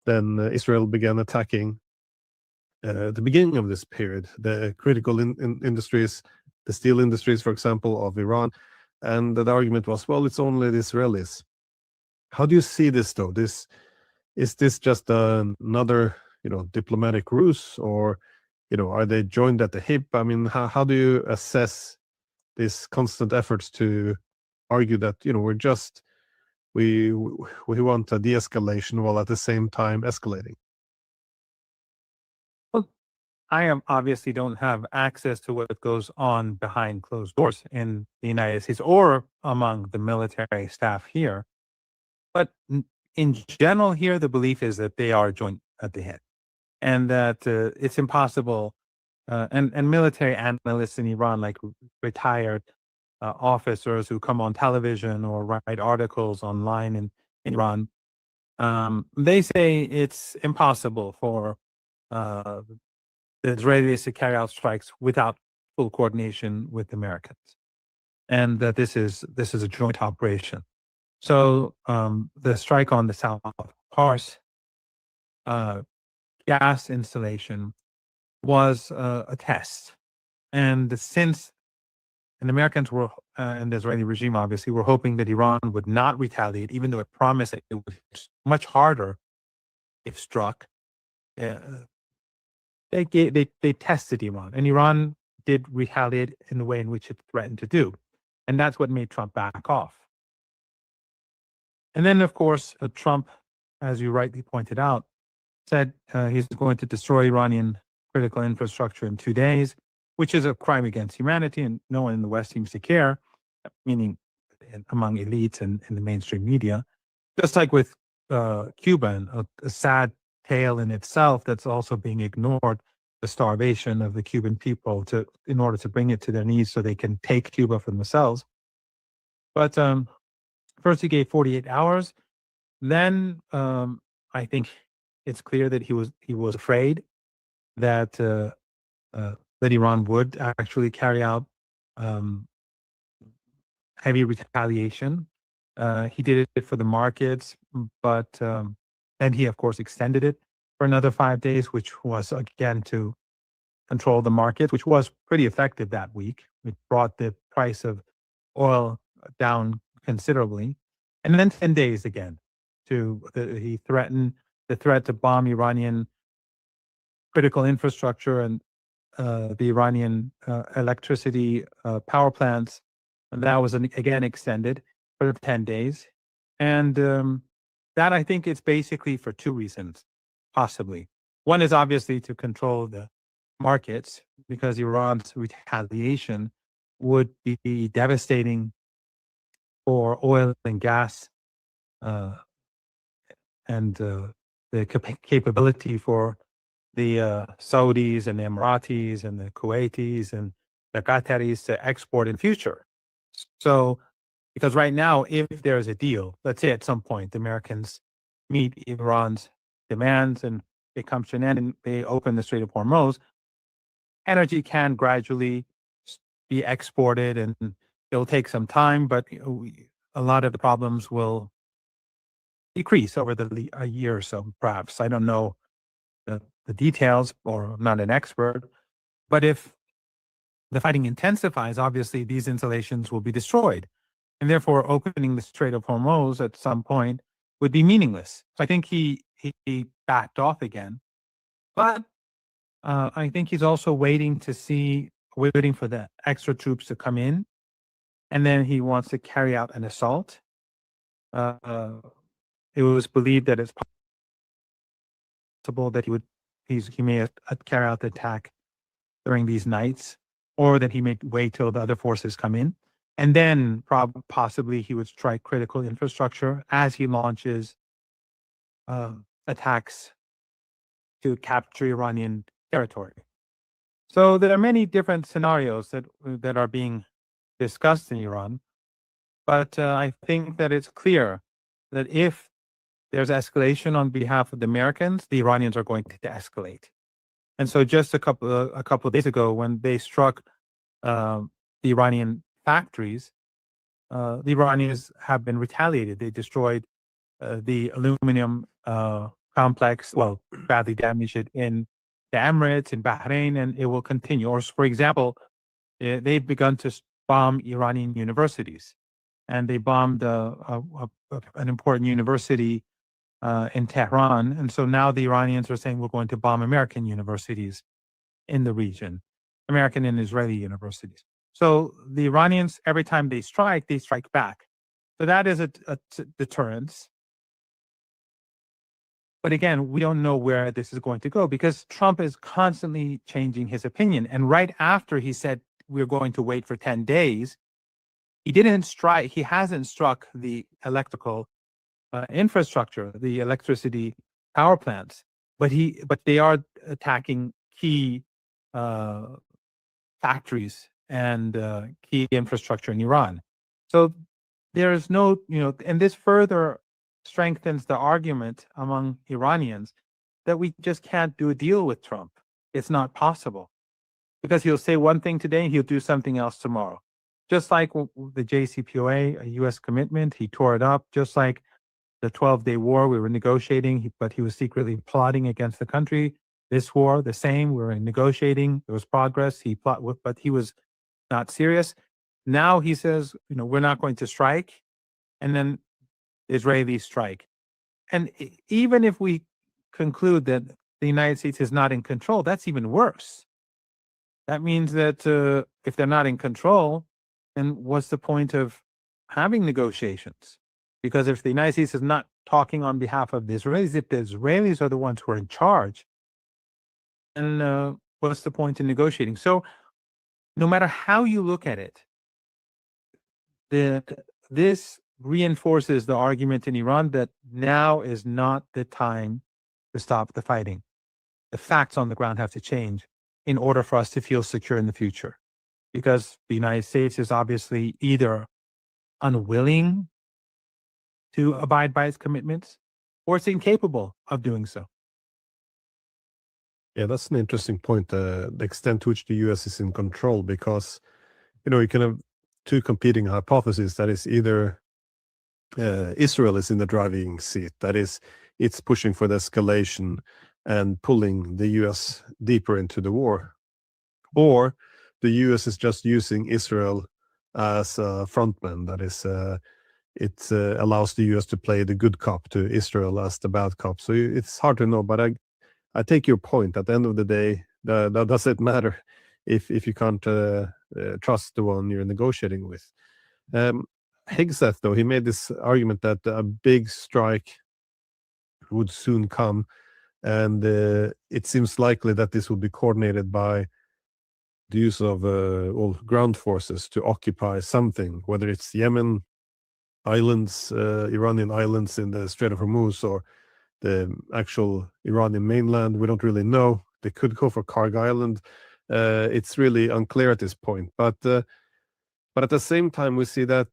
then Israel began attacking. At the beginning of this period, the critical industries, the steel industries, for example, of Iran, and the argument was, well, it's only the Israelis. How do you see this, though? Is this just another, diplomatic ruse, or, are they joined at the hip? I mean, how do you assess these constant efforts to argue that, we want a de-escalation while at the same time escalating? Well, I obviously don't have access to what goes on behind closed doors in the United States or among the military staff here. But in general here, the belief is that they are joined at the hip, and that it's impossible. And military analysts in Iran, like retired officers who come on television or write articles online in Iran, they say it's impossible for the Israelis to carry out strikes without full coordination with Americans, and that this is a joint operation. So the strike on the South Pars gas installation was a test, and since the Americans were and the Israeli regime obviously were hoping that Iran would not retaliate, even though it promised that it was much harder if struck. They tested Iran, and Iran did retaliate in the way in which it threatened to do, and that's what made Trump back off. And then, of course, Trump, as you rightly pointed out, said he's going to destroy Iranian critical infrastructure in 2 days, which is a crime against humanity, and no one in the West seems to care, meaning among elites and in the mainstream media. Just like with Cuba, a sad tale in itself that's also being ignored, the starvation of the Cuban people in order to bring it to their knees so they can take Cuba for themselves. But first he gave 48 hours. Then I think it's clear that he was afraid that that Iran would actually carry out heavy retaliation. He did it for the markets, but then he, of course, extended it for another 5 days, which was, again, to control the markets, which was pretty effective that week. It brought the price of oil down considerably. And then 10 days again. He threatened the threat to bomb Iranian critical infrastructure and the Iranian electricity power plants. And that was again extended for 10 days. And that, I think, is basically for 2 reasons, possibly. One is obviously to control the markets, because Iran's retaliation would be devastating for oil and gas and the capability for the Saudis and the Emiratis and the Kuwaitis and the Qataris to export in future. So, because right now, if there's a deal, let's say at some point the Americans meet Iran's demands and it comes to an end and they open the Strait of Hormuz, energy can gradually be exported, and it'll take some time, but a lot of the problems will decrease over a year or so, perhaps. I don't know the details, or I'm not an expert, but if the fighting intensifies, obviously these installations will be destroyed, and therefore opening the Strait of Hormuz at some point would be meaningless. So I think he backed off again, but I think he's also waiting for the extra troops to come in, and then he wants to carry out an assault. It was believed that it's possible that he may carry out the attack during these nights, or that he may wait till the other forces come in, and then possibly he would strike critical infrastructure as he launches attacks to capture Iranian territory. So there are many different scenarios that are being discussed in Iran, but I think that it's clear that if there's escalation on behalf of the Americans, the Iranians are going to escalate. And so just a couple of days ago, when they struck the Iranian factories, the Iranians have been retaliated. They destroyed the aluminum complex, well, badly damaged it in the Emirates, in Bahrain, and it will continue. Or, for example, they've begun to bomb Iranian universities, and they bombed an important university in Tehran. And so now the Iranians are saying we're going to bomb American universities in the region, American and Israeli universities. So the Iranians, every time they strike back. So that is a deterrence. But again, we don't know where this is going to go because Trump is constantly changing his opinion. And right after he said we're going to wait for 10 days, he hasn't struck the electrical infrastructure, the electricity power plants, but they are attacking key factories and key infrastructure in Iran. So there is no, and this further strengthens the argument among Iranians that we just can't do a deal with Trump. It's not possible because he'll say one thing today and he'll do something else tomorrow. Just like the JCPOA, a U.S. commitment, he tore it up. Just like the 12-day war, we were negotiating, but he was secretly plotting against the country. This war, the same, we were negotiating. There was progress. But he was not serious. Now he says, we're not going to strike. And then the Israelis strike. And even if we conclude that the United States is not in control, that's even worse. That means that if they're not in control, then what's the point of having negotiations? Because if the United States is not talking on behalf of the Israelis, if the Israelis are the ones who are in charge, then what's the point in negotiating? So no matter how you look at it, this reinforces the argument in Iran that now is not the time to stop the fighting. The facts on the ground have to change in order for us to feel secure in the future. Because the United States is obviously either unwilling to abide by its commitments or it's incapable of doing so. Yeah, that's an interesting point, the extent to which the US is in control, because, you can have two competing hypotheses. That is either Israel is in the driving seat, that is, it's pushing for the escalation and pulling the US deeper into the war, or the US is just using Israel as a frontman. That is, it allows the US to play the good cop to Israel as the bad cop. So it's hard to know, but I take your point. At the end of the day, that doesn't matter if you can't trust the one you're negotiating with. Hegseth, though, he made this argument that a big strike would soon come, and it seems likely that this will be coordinated by the use of ground forces to occupy something, whether it's Yemen islands, Iranian islands in the Strait of Hormuz, or the actual Iranian mainland. We don't really know. They could go for Karg Island. It's really unclear at this point. But at the same time, we see that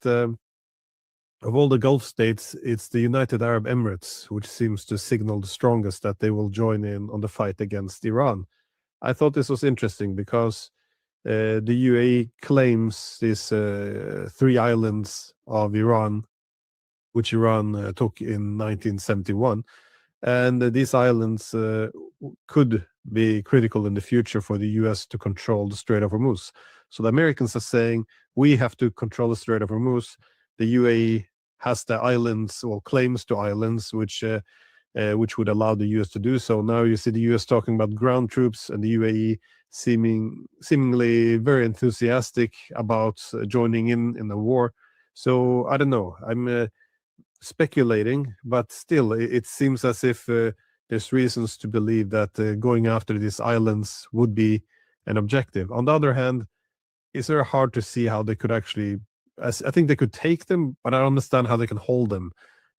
of all the Gulf states, it's the United Arab Emirates which seems to signal the strongest that they will join in on the fight against Iran. I thought this was interesting because the UAE claims these 3 islands of Iran, which Iran took in 1971. And these islands could be critical in the future for the US to control the Strait of Hormuz. So the Americans are saying, we have to control the Strait of Hormuz. The UAE has the islands, or claims to islands, which would allow the US to do so. Now you see the US talking about ground troops, and the UAE seemingly very enthusiastic about joining in the war. So I don't know. I'm speculating, but still, it seems as if there's reasons to believe that going after these islands would be an objective. On the other hand, it's very hard to see how they could actually. I think they could take them, but I don't understand how they can hold them.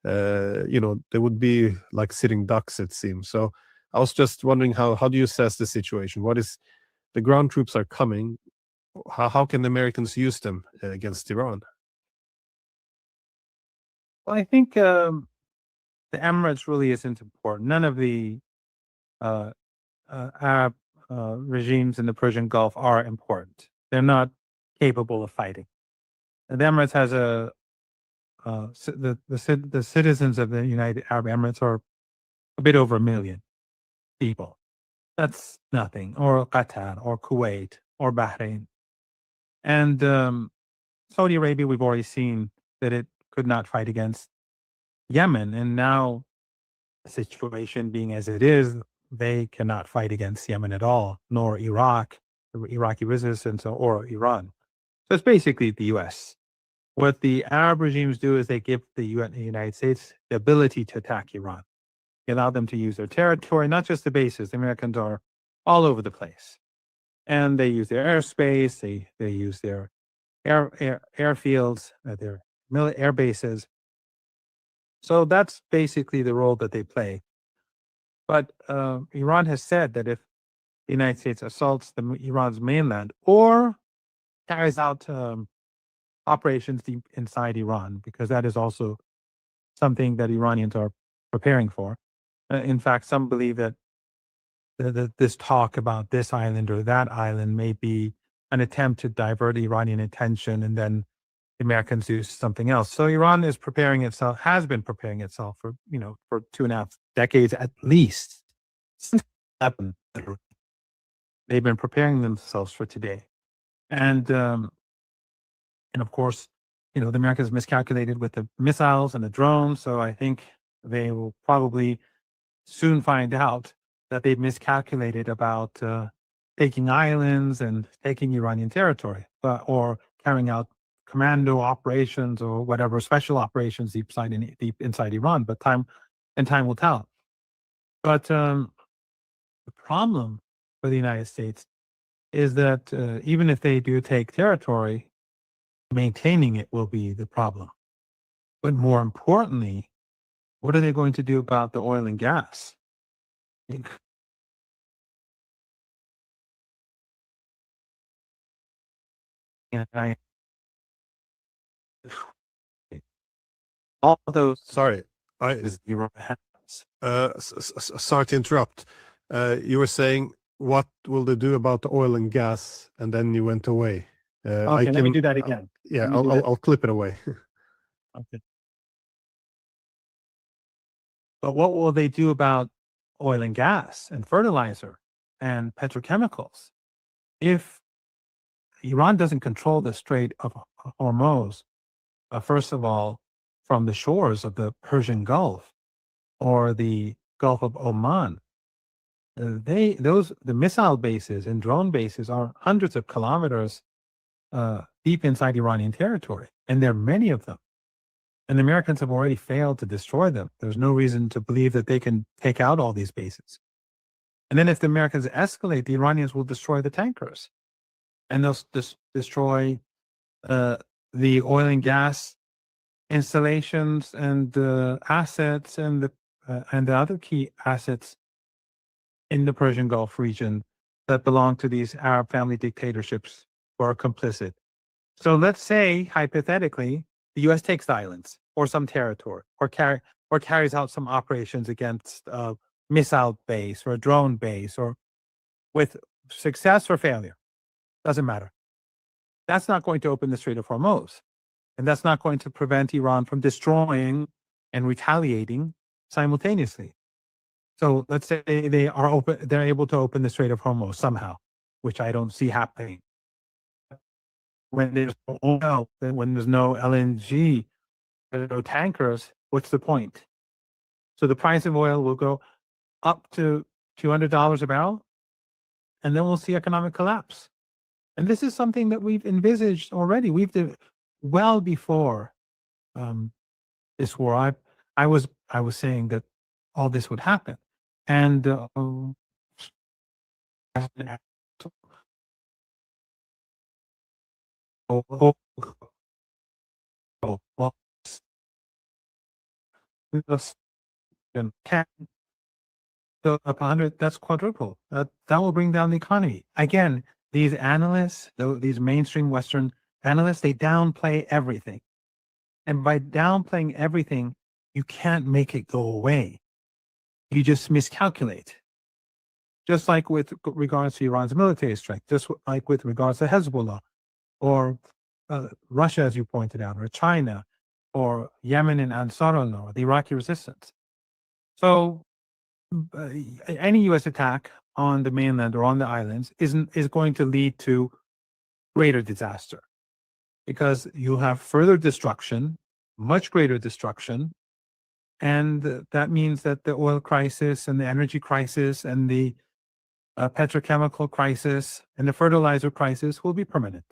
They would be like sitting ducks, it seems. So I was just wondering, how do you assess the situation? What is the ground troops are coming? How can the Americans use them against Iran? Well, I think the Emirates really isn't important. None of the Arab regimes in the Persian Gulf are important. They're not capable of fighting. And the Emirates has the citizens of the United Arab Emirates are a bit over 1 million people. That's nothing. Or Qatar, or Kuwait, or Bahrain. And Saudi Arabia, we've already seen that it could not fight against Yemen. And now, the situation being as it is, they cannot fight against Yemen at all, nor Iraq, or Iraqi resistance, or Iran. So it's basically the U.S. What the Arab regimes do is they give the United States the ability to attack Iran. They allow them to use their territory, not just the bases. The Americans are all over the place. And they use their airspace, they use their airfields, their air bases. So that's basically the role that they play. But Iran has said that if the United States assaults Iran's mainland or carries out operations deep inside Iran, because that is also something that Iranians are preparing for. In fact, some believe that this talk about this island or that island may be an attempt to divert Iranian attention, and then the Americans do something else. So Iran is preparing itself, has been preparing itself for 2.5 decades at least. Since it happened, they've been preparing themselves for today, and of course, the Americans miscalculated with the missiles and the drones. So I think they will probably soon find out that they've miscalculated about taking islands and taking Iranian territory, or carrying out commando operations or whatever special operations deep inside Iran. But time will tell. But the problem for the United States is that even if they do take territory, maintaining it will be the problem. But more importantly, what are they going to do about the oil and gas? And all those. Sorry, sorry to interrupt. You were saying, what will they do about the oil and gas? And then you went away. Okay, let me do that again. I'll clip it away. Okay. But what will they do about oil and gas and fertilizer and petrochemicals? If Iran doesn't control the Strait of Hormuz, first of all, from the shores of the Persian Gulf or the Gulf of Oman, the missile bases and drone bases are hundreds of kilometers deep inside Iranian territory, and there are many of them. And the Americans have already failed to destroy them. There's no reason to believe that they can take out all these bases. And then if the Americans escalate, the Iranians will destroy the tankers, and they'll destroy the oil and gas installations and the assets and the other key assets in the Persian Gulf region that belong to these Arab family dictatorships who are complicit. So let's say, hypothetically, the U.S. takes the islands or some territory, or carries out some operations against a missile base or a drone base, or with success or failure, doesn't matter. That's not going to open the Strait of Hormuz, and that's not going to prevent Iran from destroying and retaliating simultaneously. So let's say they're able to open the Strait of Hormuz somehow, which I don't see happening. When there's no oil, when there's no LNG, there's no tankers, what's the point? So the price of oil will go up to $200 a barrel, and then we'll see economic collapse. And this is something that we've envisaged already. Well before this war. I was saying that all this would happen, and so up 100, that's quadruple. That will bring down the economy. Again, these analysts, these mainstream Western analysts, they downplay everything. And by downplaying everything, you can't make it go away. You just miscalculate. just like with regards to Iran's military strength, just like with regards to Hezbollah, or Russia, as you pointed out, or China, or Yemen and Ansarullah, or the Iraqi resistance. So any U.S. attack on the mainland or on the islands is going to lead to greater disaster, because you'll have further destruction, much greater destruction, and that means that the oil crisis and the energy crisis and the petrochemical crisis and the fertilizer crisis will be permanent.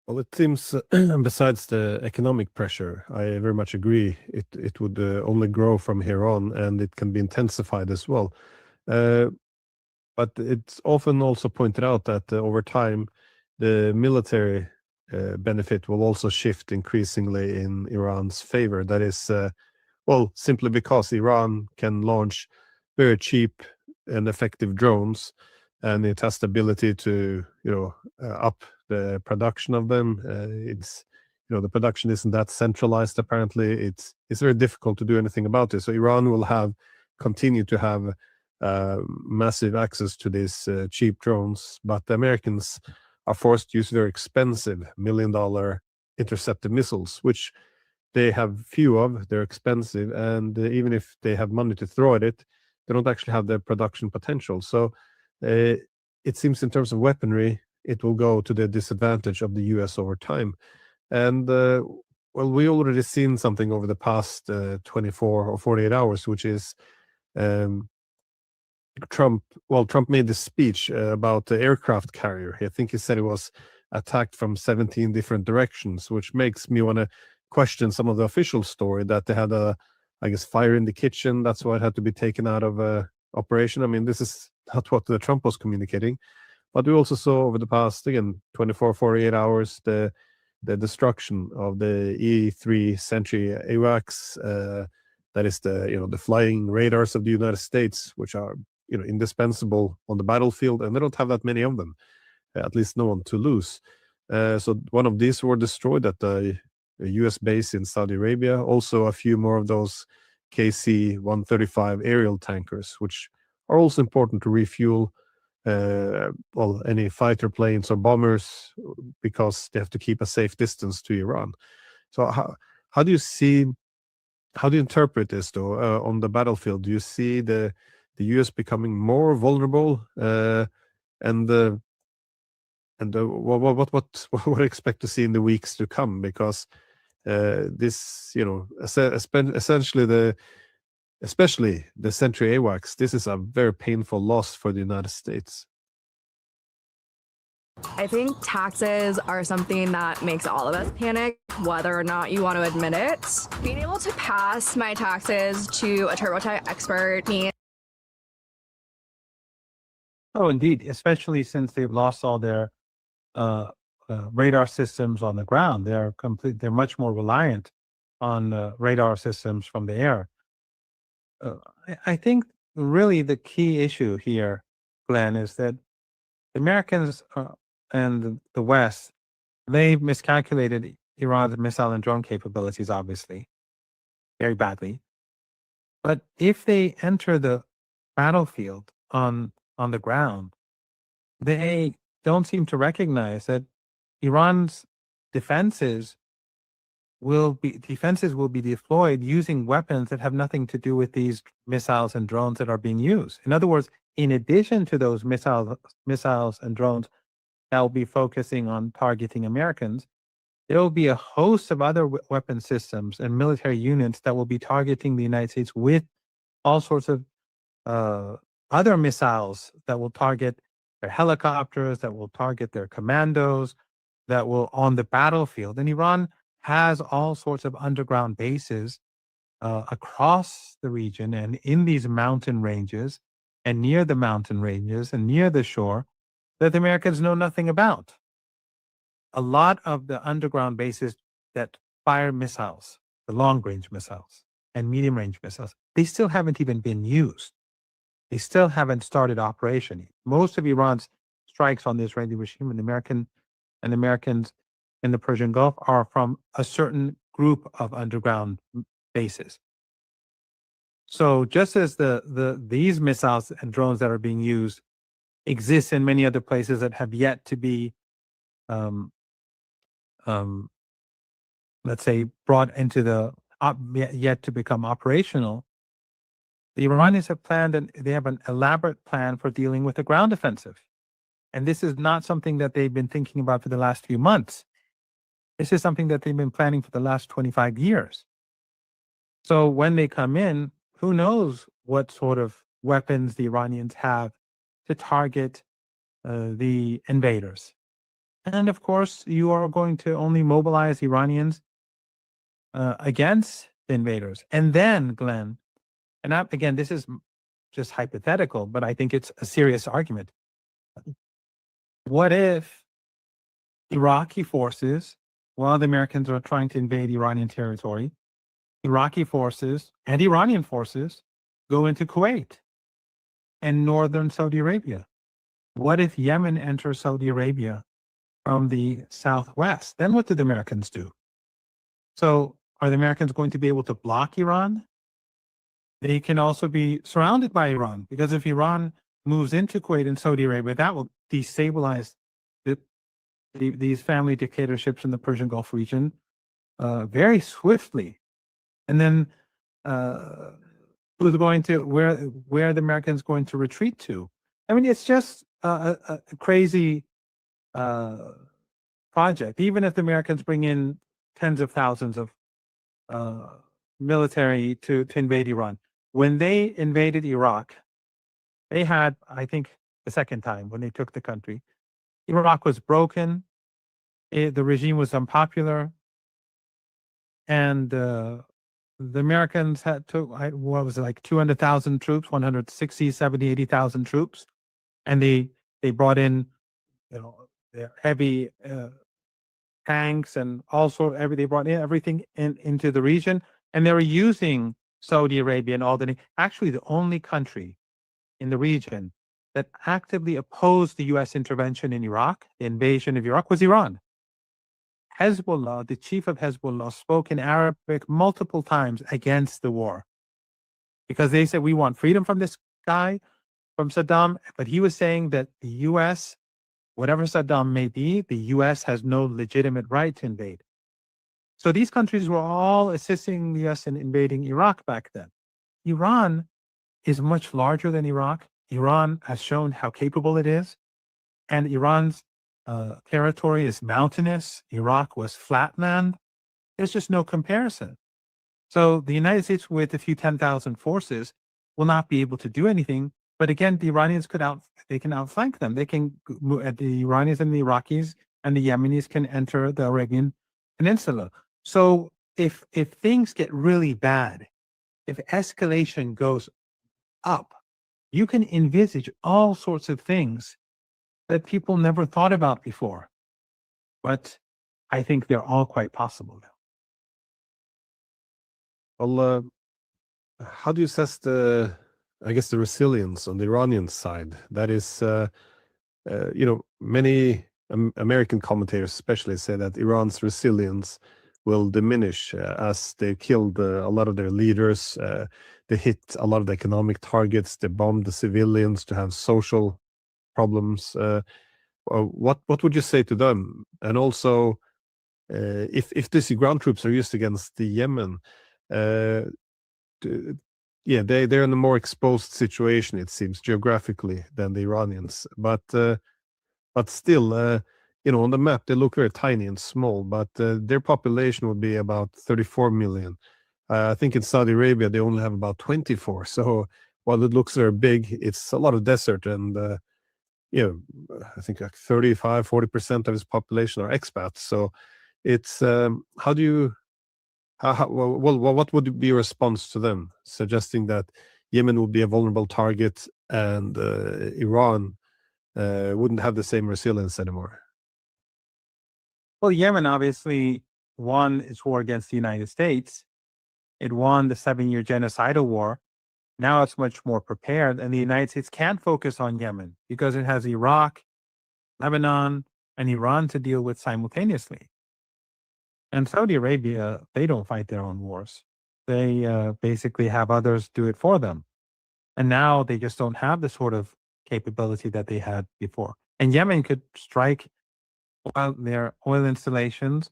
Well, it seems besides the economic pressure, I very much agree. It would only grow from here on, and it can be intensified as well. But it's often also pointed out that over time, the military benefit will also shift increasingly in Iran's favor. That is, well, simply because Iran can launch very cheap and effective drones, and it has the ability to, up the production of them. It's, the production isn't that centralized. Apparently, it's very difficult to do anything about it. So Iran will continue to have massive access to these cheap drones, but the Americans are forced to use very expensive $1 million interceptor missiles, which they have few of. They're expensive, and even if they have money to throw at it, they don't actually have the production potential. So it seems in terms of weaponry, it will go to the disadvantage of the US over time. And well, we already seen something over the past 24 or 48 hours, which is Trump made this speech about the aircraft carrier. I think he said it was attacked from 17 different directions, which makes me want to question some of the official story that they had fire in the kitchen. That's why it had to be taken out of operation. I mean, this is not what Trump was communicating. But we also saw over the past, 24, 48 hours, the destruction of the E-3 Sentry AWACS. That is the flying radars of the United States, which are indispensable on the battlefield, and they don't have that many of them, at least no one to lose. So one of these were destroyed at a U.S. base in Saudi Arabia. Also, a few more of those KC-135 aerial tankers, which are also important to refuel any fighter planes or bombers, because they have to keep a safe distance to Iran. So how do you interpret this, though, on the battlefield? Do you see the U.S. becoming more vulnerable, and what do you expect to see in the weeks to come? Because this, essentially especially the Sentry AWACS, this is a very painful loss for the United States. I think taxes are something that makes all of us panic, whether or not you want to admit it. Being able to pass my taxes to a TurboTax expert means... Oh, indeed, especially since they've lost all their radar systems on the ground. They're much more reliant on radar systems from the air. I think really the key issue here, Glenn, is that the Americans and the West, they've miscalculated Iran's missile and drone capabilities, obviously, very badly. But if they enter the battlefield on the ground, they don't seem to recognize that Iran's defenses will be deployed using weapons that have nothing to do with these missiles and drones that are being used. In other words, in addition to those missiles and drones that will be focusing on targeting Americans, there will be a host of other weapon systems and military units that will be targeting the United States with all sorts of other missiles that will target their helicopters, that will target their commandos, that will on the battlefield. And Iran has all sorts of underground bases across the region and in these mountain ranges and near the mountain ranges and near the shore that the Americans know nothing about. A lot of the underground bases that fire missiles, the long-range missiles and medium-range missiles, they still haven't even been used. They still haven't started operation. Most of Iran's strikes on the Israeli regime and Americans in the Persian Gulf are from a certain group of underground bases. So just as these missiles and drones that are being used exist in many other places that have yet to be, let's say, brought into yet to become operational, the Iranians have planned and they have an elaborate plan for dealing with a ground offensive. And this is not something that they've been thinking about for the last few months. This is something that they've been planning for the last 25 years. So when they come in, who knows what sort of weapons the Iranians have to target the invaders. And of course, you are going to only mobilize Iranians against the invaders. And then, Glenn, and again, this is just hypothetical, but I think it's a serious argument. What if Iraqi forces, while the Americans are trying to invade Iranian territory, Iraqi forces and Iranian forces go into Kuwait and northern Saudi Arabia? What if Yemen enters Saudi Arabia from the southwest? Then what do the Americans do? So are the Americans going to be able to block Iran? They can also be surrounded by Iran, because if Iran moves into Kuwait and Saudi Arabia, that will destabilize these family dictatorships in the Persian Gulf region very swiftly. And then who's going to where the Americans going to retreat to? I mean, it's just a crazy project. Even if the Americans bring in tens of thousands of military to invade Iran, when they invaded Iraq, they had, I think, the second time when they took the country, Iraq was broken. The regime was unpopular, and the Americans had what was it, like 200,000 troops, 160, 70, 80,000 troops, and they brought in, their heavy tanks and also they brought in everything into the region, and they were using Saudi Arabia and Albany. Actually, the only country in the region that actively opposed the U.S. intervention in Iraq, the invasion of Iraq, was Iran. Hezbollah, the chief of Hezbollah, spoke in Arabic multiple times against the war because they said, we want freedom from this guy, from Saddam. But he was saying that the U.S., whatever Saddam may be, the U.S. has no legitimate right to invade. So these countries were all assisting the U.S. in invading Iraq back then. Iran is much larger than Iraq. Iran has shown how capable it is. And Iran's territory is mountainous. Iraq was flat land. There's just no comparison. So the United States, with a few 10,000 forces, will not be able to do anything. But again, the Iranians can outflank them. They can, the Iranians and the Iraqis and the Yemenis can enter the Arabian Peninsula. So if things get really bad, if escalation goes up, you can envisage all sorts of things that people never thought about before. But I think they're all quite possible now. Well, how do you assess the resilience on the Iranian side? That is, many American commentators especially say that Iran's resilience will diminish as they killed a lot of their leaders. They hit a lot of the economic targets. They bombed the civilians to have social problems. What would you say to them? And also, if these ground troops are used against the Yemen, they're in a more exposed situation, it seems, geographically than the Iranians. But still, on the map they look very tiny and small. But their population would be about 34 million. I think in Saudi Arabia they only have about 24. So while it looks very big, it's a lot of desert, and I think like 35-40% of its population are expats. So it's what would be your response to them, suggesting that Yemen would be a vulnerable target and Iran wouldn't have the same resilience anymore? Well, Yemen obviously won its war against the United States. It won the 7-year genocidal war. Now it's much more prepared, and the United States can't focus on Yemen because it has Iraq, Lebanon, and Iran to deal with simultaneously. And Saudi Arabia, they don't fight their own wars. they basically have others do it for them. And now they just don't have the sort of capability that they had before. And Yemen could strike while their oil installations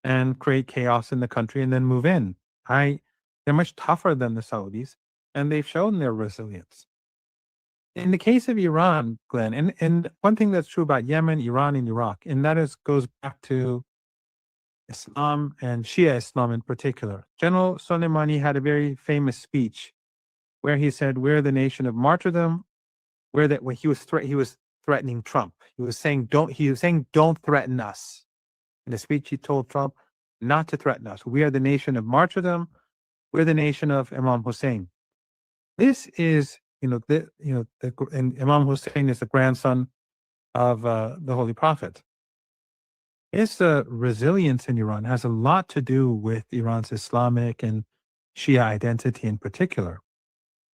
and create chaos in the country and then move in. They're much tougher than the Saudis, and they've shown their resilience. In the case of Iran, Glenn, and one thing that's true about Yemen, Iran, and Iraq, and that goes back to Islam and Shia Islam in particular. General Soleimani had a very famous speech where he said, "We're the nation of martyrdom." When he was threatening Trump. He was saying, "Don't threaten us." In a speech, he told Trump not to threaten us. We are the nation of martyrdom. We're the nation of Imam Hussein. This is, and Imam Hussein is the grandson of the Holy Prophet. His resilience in Iran has a lot to do with Iran's Islamic and Shia identity in particular.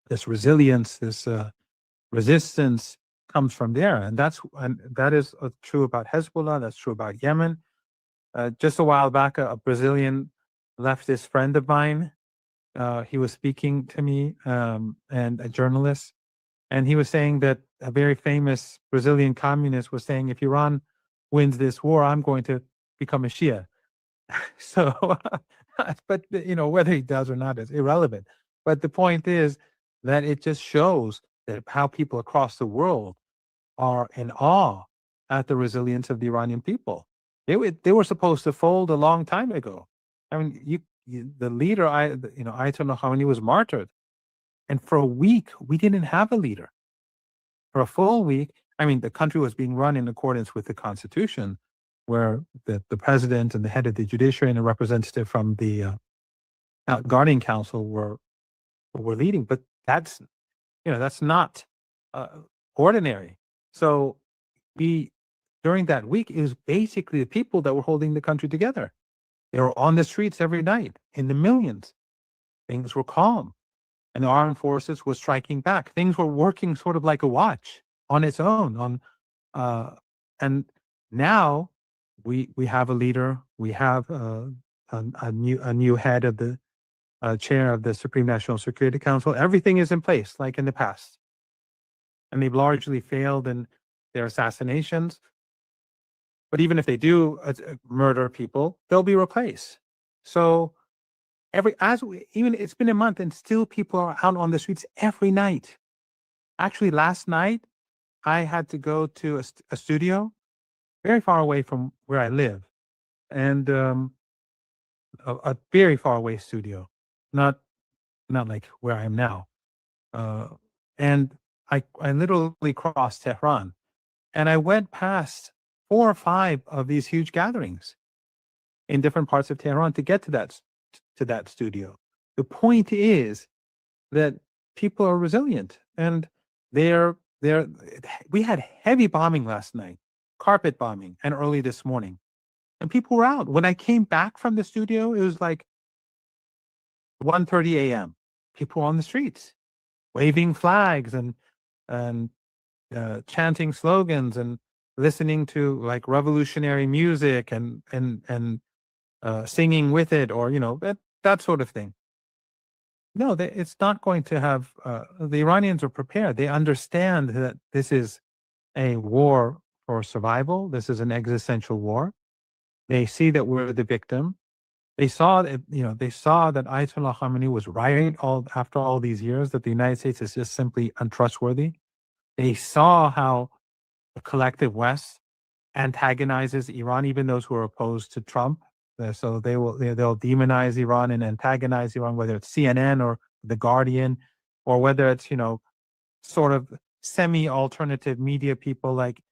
This resilience, this resistance comes from there, and that is true about Hezbollah. That's true about Yemen. Just a while back, a Brazilian leftist friend of mine, he was speaking to me, and a journalist, and he was saying that a very famous Brazilian communist was saying, if Iran wins this war, I'm going to become a Shia. So, but whether he does or not is irrelevant. But the point is that it just shows that how people across the world are in awe at the resilience of the Iranian people. They were supposed to fold a long time ago. I mean, the leader, Ayatollah Khamenei, was martyred, and for a week we didn't have a leader. For a full week, I mean, the country was being run in accordance with the Constitution, where the president and the head of the judiciary and a representative from the Guardian Council were leading. But that's not ordinary. So during that week, it was basically the people that were holding the country together. They were on the streets every night in the millions. Things were calm, and the armed forces were striking back. Things were working sort of like a watch on its own. And now we have a leader. We have a new head of the chair of the Supreme National Security Council. Everything is in place like in the past, and they've largely failed in their assassinations. But even if they do murder people, they'll be replaced. So even it's been a month and still people are out on the streets every night. Actually, last night I had to go to a studio very far away from where I live, and a very far away studio, not like where I am now. And I literally crossed Tehran, and I went past 4 or 5 of these huge gatherings in different parts of Tehran to get to that studio. The point is that people are resilient, and we had heavy bombing last night, carpet bombing, and early this morning, and people were out. When I came back from the studio, it was like 1:30 a.m. People were on the streets, waving flags and chanting slogans and listening to like revolutionary music and singing with it, or that sort of thing. No, it's not going to have. The Iranians are prepared. They understand that this is a war for survival. This is an existential war. They see that we're the victim. They saw that Ayatollah Khamenei was right after all these years, that the United States is just simply untrustworthy. They saw how the collective West antagonizes Iran, even those who are opposed to Trump. So they'll demonize Iran and antagonize Iran, whether it's CNN or The Guardian, or whether it's sort of semi-alternative media people like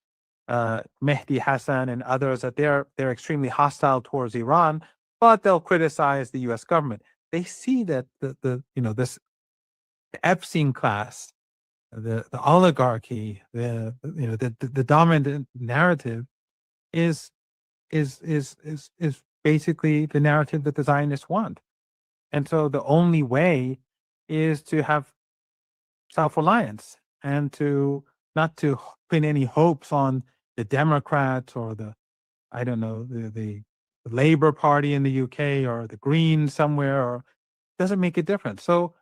Mehdi Hassan and others, that they're extremely hostile towards Iran, but they'll criticize the U.S. government. They see that this Epstein class, the oligarchy, the dominant narrative is basically the narrative that the Zionists want. And so the only way is to have self-reliance and not to pin any hopes on the Democrats or the Labour Party in the UK or the Greens somewhere, or doesn't make a difference. So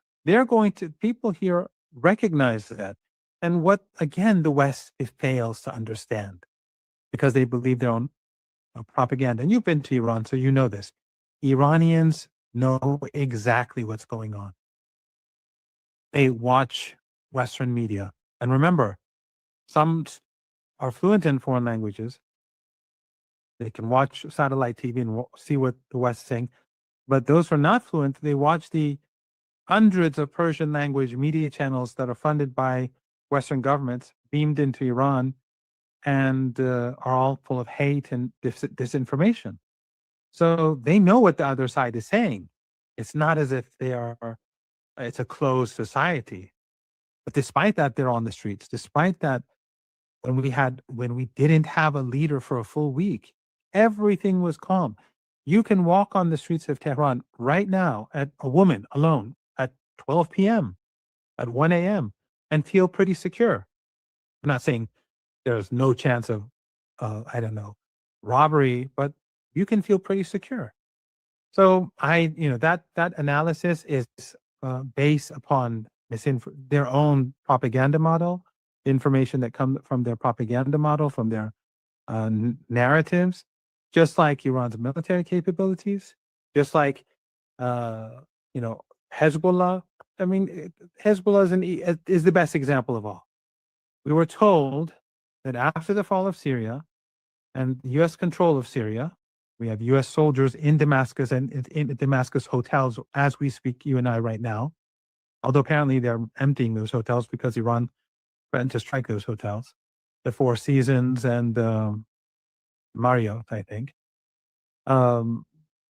people here recognize that. And what, again, the West fails to understand because they believe their own propaganda. And you've been to Iran, so you know this. Iranians know exactly what's going on. They watch Western media. And remember, some are fluent in foreign languages. They can watch satellite TV and see what the West is saying. But those who are not fluent, they watch the hundreds of Persian language media channels that are funded by Western governments, beamed into Iran, and are all full of hate and disinformation. So they know what the other side is saying. It's not as if it's a closed society. But despite that, they're on the streets. Despite that, when we didn't have a leader for a full week, everything was calm. You can walk on the streets of Tehran right now at a woman alone at 12 p.m., at 1 a.m., and feel pretty secure. I'm not saying there's no chance of, robbery, but you can feel pretty secure. So that analysis is based upon their own propaganda model, information that comes from their propaganda model, from their narratives, just like Iran's military capabilities, just like Hezbollah. I mean, Hezbollah is the best example of all. We were told that after the fall of Syria and U.S. control of Syria, we have U.S. soldiers in Damascus and in Damascus hotels as we speak, you and I right now. Although apparently they're emptying those hotels because Iran threatened to strike those hotels, the Four Seasons and Marriott, I think. But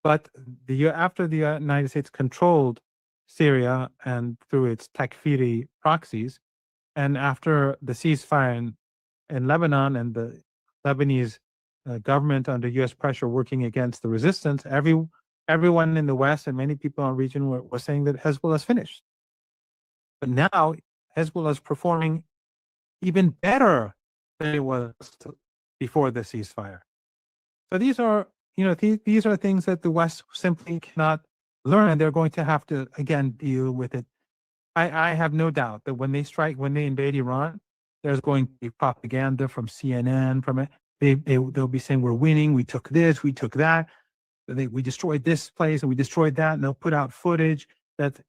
after the United States controlled Syria and through its Takfiri proxies, and after the ceasefire in Lebanon and the Lebanese government under U.S. pressure working against the resistance, everyone in the West and many people in the region were saying that Hezbollah is finished. But now Hezbollah is performing even better than it was before the ceasefire. So these are things that the West simply cannot learn, and they're going to have to again deal with it. I have no doubt that when they invade Iran, there's going to be propaganda from CNN, they'll be saying we're winning, we took this, we took that, we destroyed this place and we destroyed that, and they'll put out footage that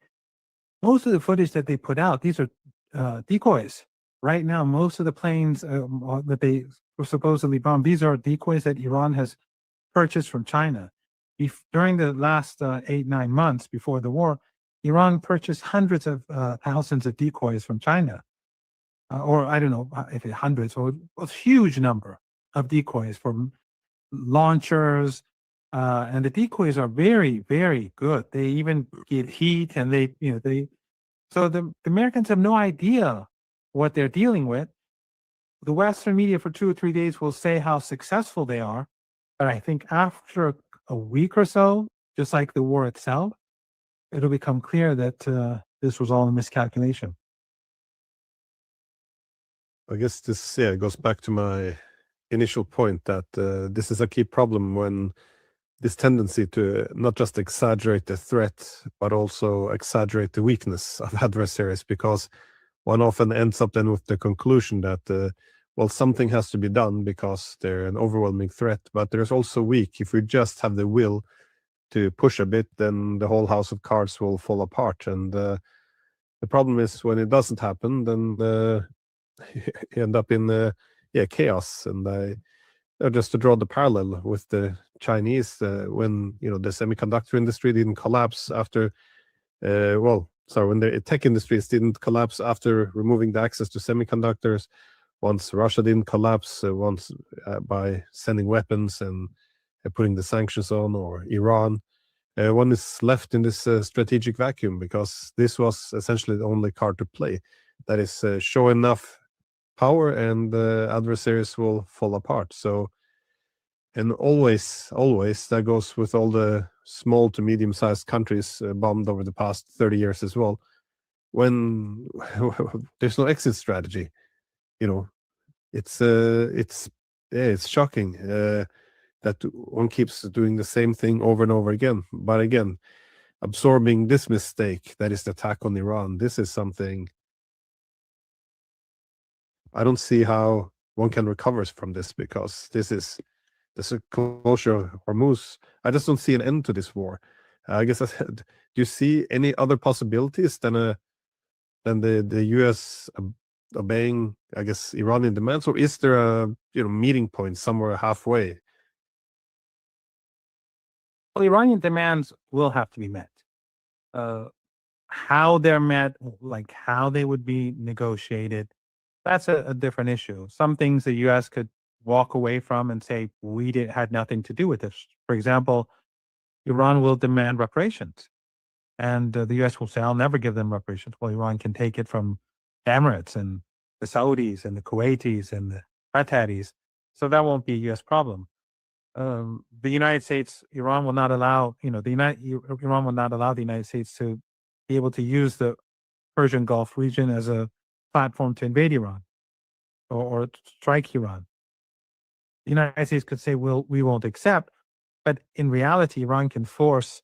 most of the footage that they put out, these are decoys. Right now, most of the planes that they were supposedly bombed, these are decoys that Iran has purchased from China. During the last 8-9 months before the war, Iran purchased hundreds of thousands of decoys from China. Or I don't know if it's hundreds, or a huge number of decoys from launchers. And the decoys are very, very good. They even get heat, and so the Americans have no idea what they're dealing with. The Western media for 2 or 3 days will say how successful they are. But I think after a week or so, just like the war itself, it'll become clear that this was all a miscalculation. I guess this goes back to my initial point that this is a key problem when this tendency to not just exaggerate the threat, but also exaggerate the weakness of adversaries, because one often ends up then with the conclusion that, something has to be done because they're an overwhelming threat, but there's also weak. If we just have the will to push a bit, then the whole house of cards will fall apart. And the problem is when it doesn't happen, then you end up in chaos. And just to draw the parallel with the Chinese, when the semiconductor industry didn't collapse after, when the tech industries didn't collapse after removing the access to semiconductors, once Russia didn't collapse, by sending weapons and putting the sanctions on, or Iran, one is left in this strategic vacuum, because this was essentially the only card to play. That is, show enough power and adversaries will fall apart. So, and always that goes with all the small to medium-sized countries bombed over the past 30 years as well. When there's no exit strategy, it's shocking that one keeps doing the same thing over and over again. But again, absorbing this mistake, that is the attack on Iran. This is something I don't see how one can recover from this, because this is the closure of Hormuz. I just don't see an end to this war. I guess do you see any other possibilities than the U.S. obeying, I guess, Iranian demands, or is there a meeting point somewhere halfway? Well, Iranian demands will have to be met. How they're met, like how they would be negotiated, that's a different issue. Some things the U.S. could walk away from and say, we had nothing to do with this. For example, Iran will demand reparations. And the U.S. will say, I'll never give them reparations. Well, Iran can take it from the Emirates and the Saudis and the Kuwaitis and the Qataris. So that won't be a U.S. problem. The United States, Iran will not allow, Iran will not allow the United States to be able to use the Persian Gulf region as a platform to invade Iran or strike Iran. The United States could say, well, we won't accept. But in reality, Iran can force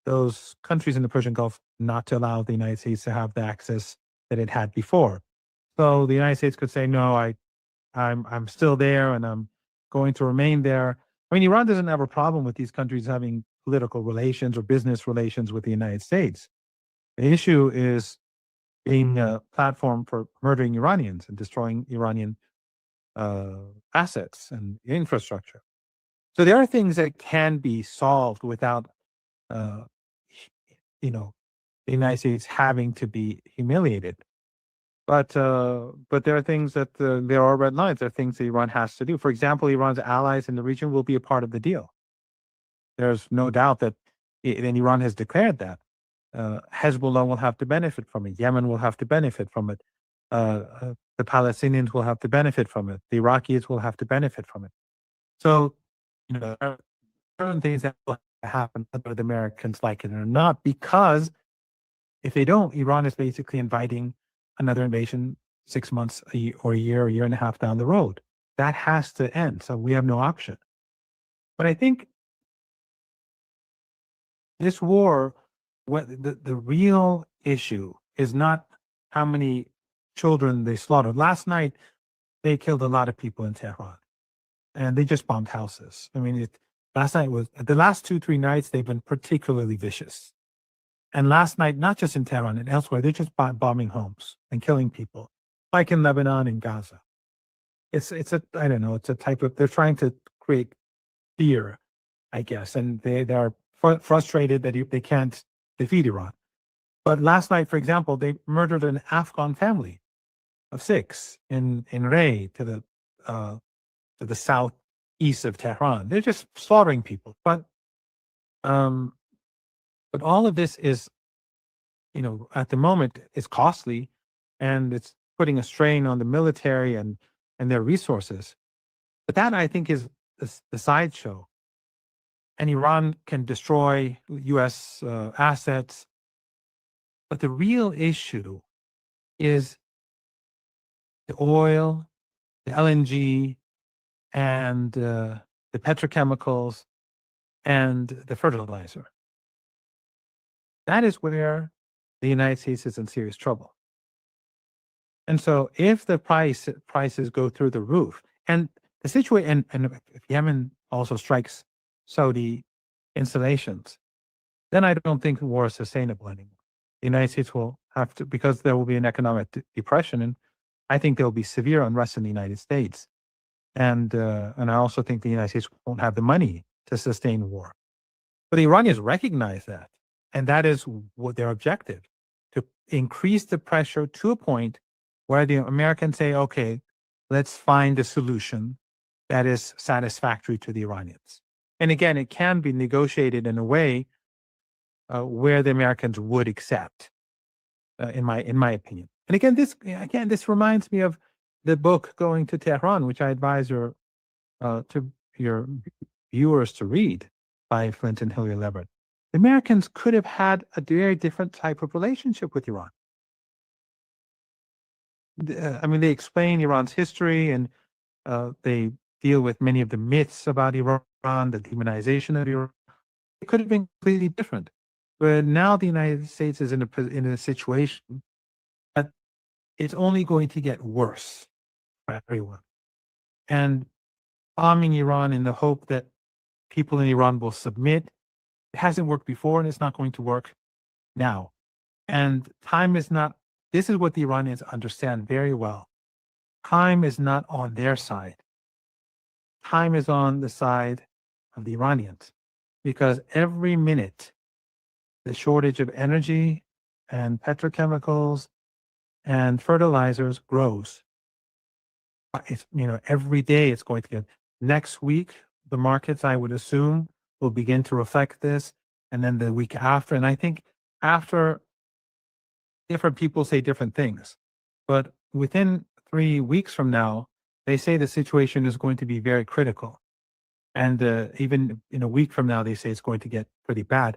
those countries in the Persian Gulf not to allow the United States to have the access that it had before. So the United States could say, no, I'm still there and I'm going to remain there. I mean, Iran doesn't have a problem with these countries having political relations or business relations with the United States. The issue is being a platform for murdering Iranians and destroying Iranian assets and infrastructure. So there are things that can be solved without, the United States having to be humiliated. But there are things that there are red lines. There are things that Iran has to do. For example, Iran's allies in the region will be a part of the deal. There's no doubt that, and Iran has declared that, Hezbollah will have to benefit from it. Yemen will have to benefit from it. The Palestinians will have to benefit from it. The Iraqis will have to benefit from it. So, there are certain things that will happen whether the Americans like it or not, because if they don't, Iran is basically inviting another invasion 6 months or a year and a half down the road. That has to end. So we have no option. But I think this war, the real issue is not how many children they slaughtered. Last night, they killed a lot of people in Tehran, and they just bombed houses. I mean, last night was the last 2-3 nights they've been particularly vicious. And last night, not just in Tehran and elsewhere, they're just bombing homes and killing people, like in Lebanon and Gaza. It's I don't know, it's a type of, they're trying to create fear, I guess, and they are frustrated that they can't defeat Iran. But last night, for example, they murdered an Afghan family of 6 in Rey to the southeast of Tehran. They're just slaughtering people. But all of this is, at the moment, is costly, and it's putting a strain on the military and their resources. But that, I think, is the sideshow. And Iran can destroy U.S. assets. But the real issue is the oil, the LNG, and the petrochemicals, and the fertilizer. That is where the United States is in serious trouble. And so if the prices go through the roof, and the situation, and if Yemen also strikes Saudi installations, then I don't think the war is sustainable anymore. The United States will have to, because there will be an economic depression, and I think there will be severe unrest in the United States. And I also think the United States won't have the money to sustain war. But the Iranians recognize that. And that is what their objective, to increase the pressure to a point where the Americans say, okay, let's find a solution that is satisfactory to the Iranians. And again, it can be negotiated in a way where the Americans would accept, in my opinion. And again, this reminds me of the book Going to Tehran, which I advise your viewers to read, by Flint and Hillier Leverett. The Americans could have had a very different type of relationship with Iran. They explain Iran's history, and they deal with many of the myths about Iran, the demonization of Iran. It could have been completely different. But now the United States is in a situation that it's only going to get worse for everyone. And bombing Iran in the hope that people in Iran will submit, it hasn't worked before and it's not going to work now. And time is not, this is what the Iranians understand very well. Time is not on their side. Time is on the side of the Iranians, because every minute the shortage of energy and petrochemicals and fertilizers grows. It's, every day it's going to get. Next week, the markets, I would assume, will begin to reflect this, and then the week after. And I think after, different people say different things, but within 3 weeks from now, they say the situation is going to be very critical. And even in a week from now, they say it's going to get pretty bad.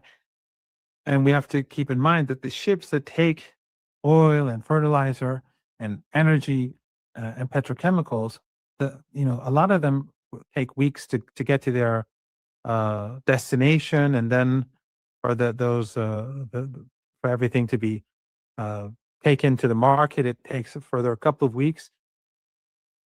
And we have to keep in mind that the ships that take oil and fertilizer and energy and petrochemicals, a lot of them take weeks to get to their destination, and then for for everything to be taken to the market, it takes a further couple of weeks.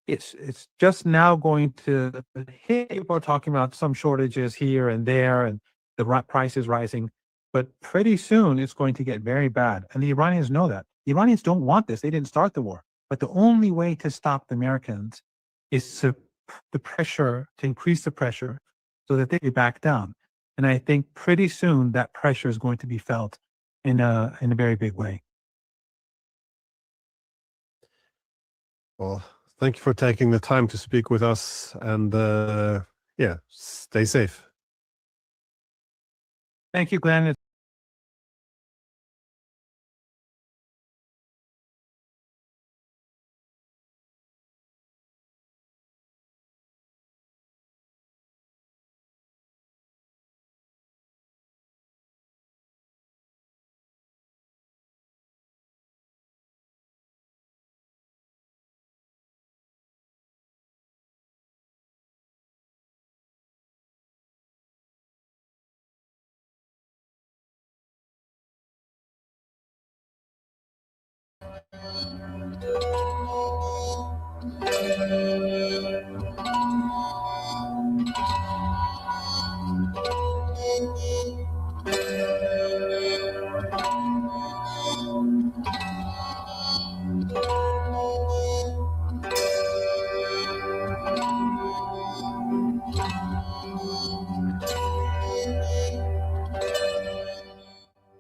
It's just now going to hit. People are talking about some shortages here and there, and the price is rising. But pretty soon, it's going to get very bad. And the Iranians know that. The Iranians don't want this. They didn't start the war. But the only way to stop the Americans is to increase the pressure so that they back down. And I think pretty soon that pressure is going to be felt in a very big way. Well, thank you for taking the time to speak with us, and stay safe. Thank you, Glenn.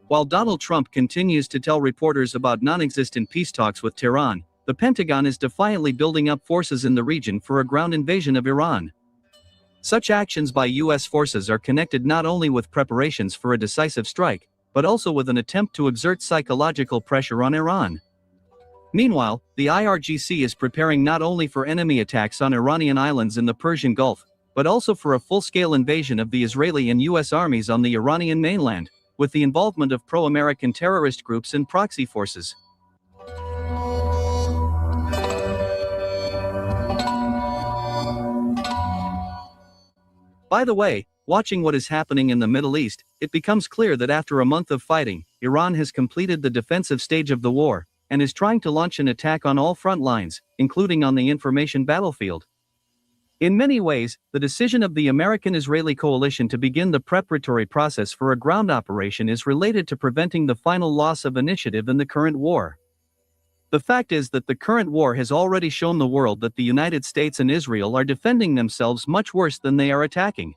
While Donald Trump continues to tell reporters about non-existent peace talks with Tehran, the Pentagon is defiantly building up forces in the region for a ground invasion of Iran. Such actions by U.S. forces are connected not only with preparations for a decisive strike, but also with an attempt to exert psychological pressure on Iran. Meanwhile, the IRGC is preparing not only for enemy attacks on Iranian islands in the Persian Gulf, but also for a full-scale invasion of the Israeli and U.S. armies on the Iranian mainland, with the involvement of pro-American terrorist groups and proxy forces. By the way, watching what is happening in the Middle East, it becomes clear that after a month of fighting, Iran has completed the defensive stage of the war, and is trying to launch an attack on all front lines, including on the information battlefield. In many ways, the decision of the American-Israeli coalition to begin the preparatory process for a ground operation is related to preventing the final loss of initiative in the current war. The fact is that the current war has already shown the world that the United States and Israel are defending themselves much worse than they are attacking.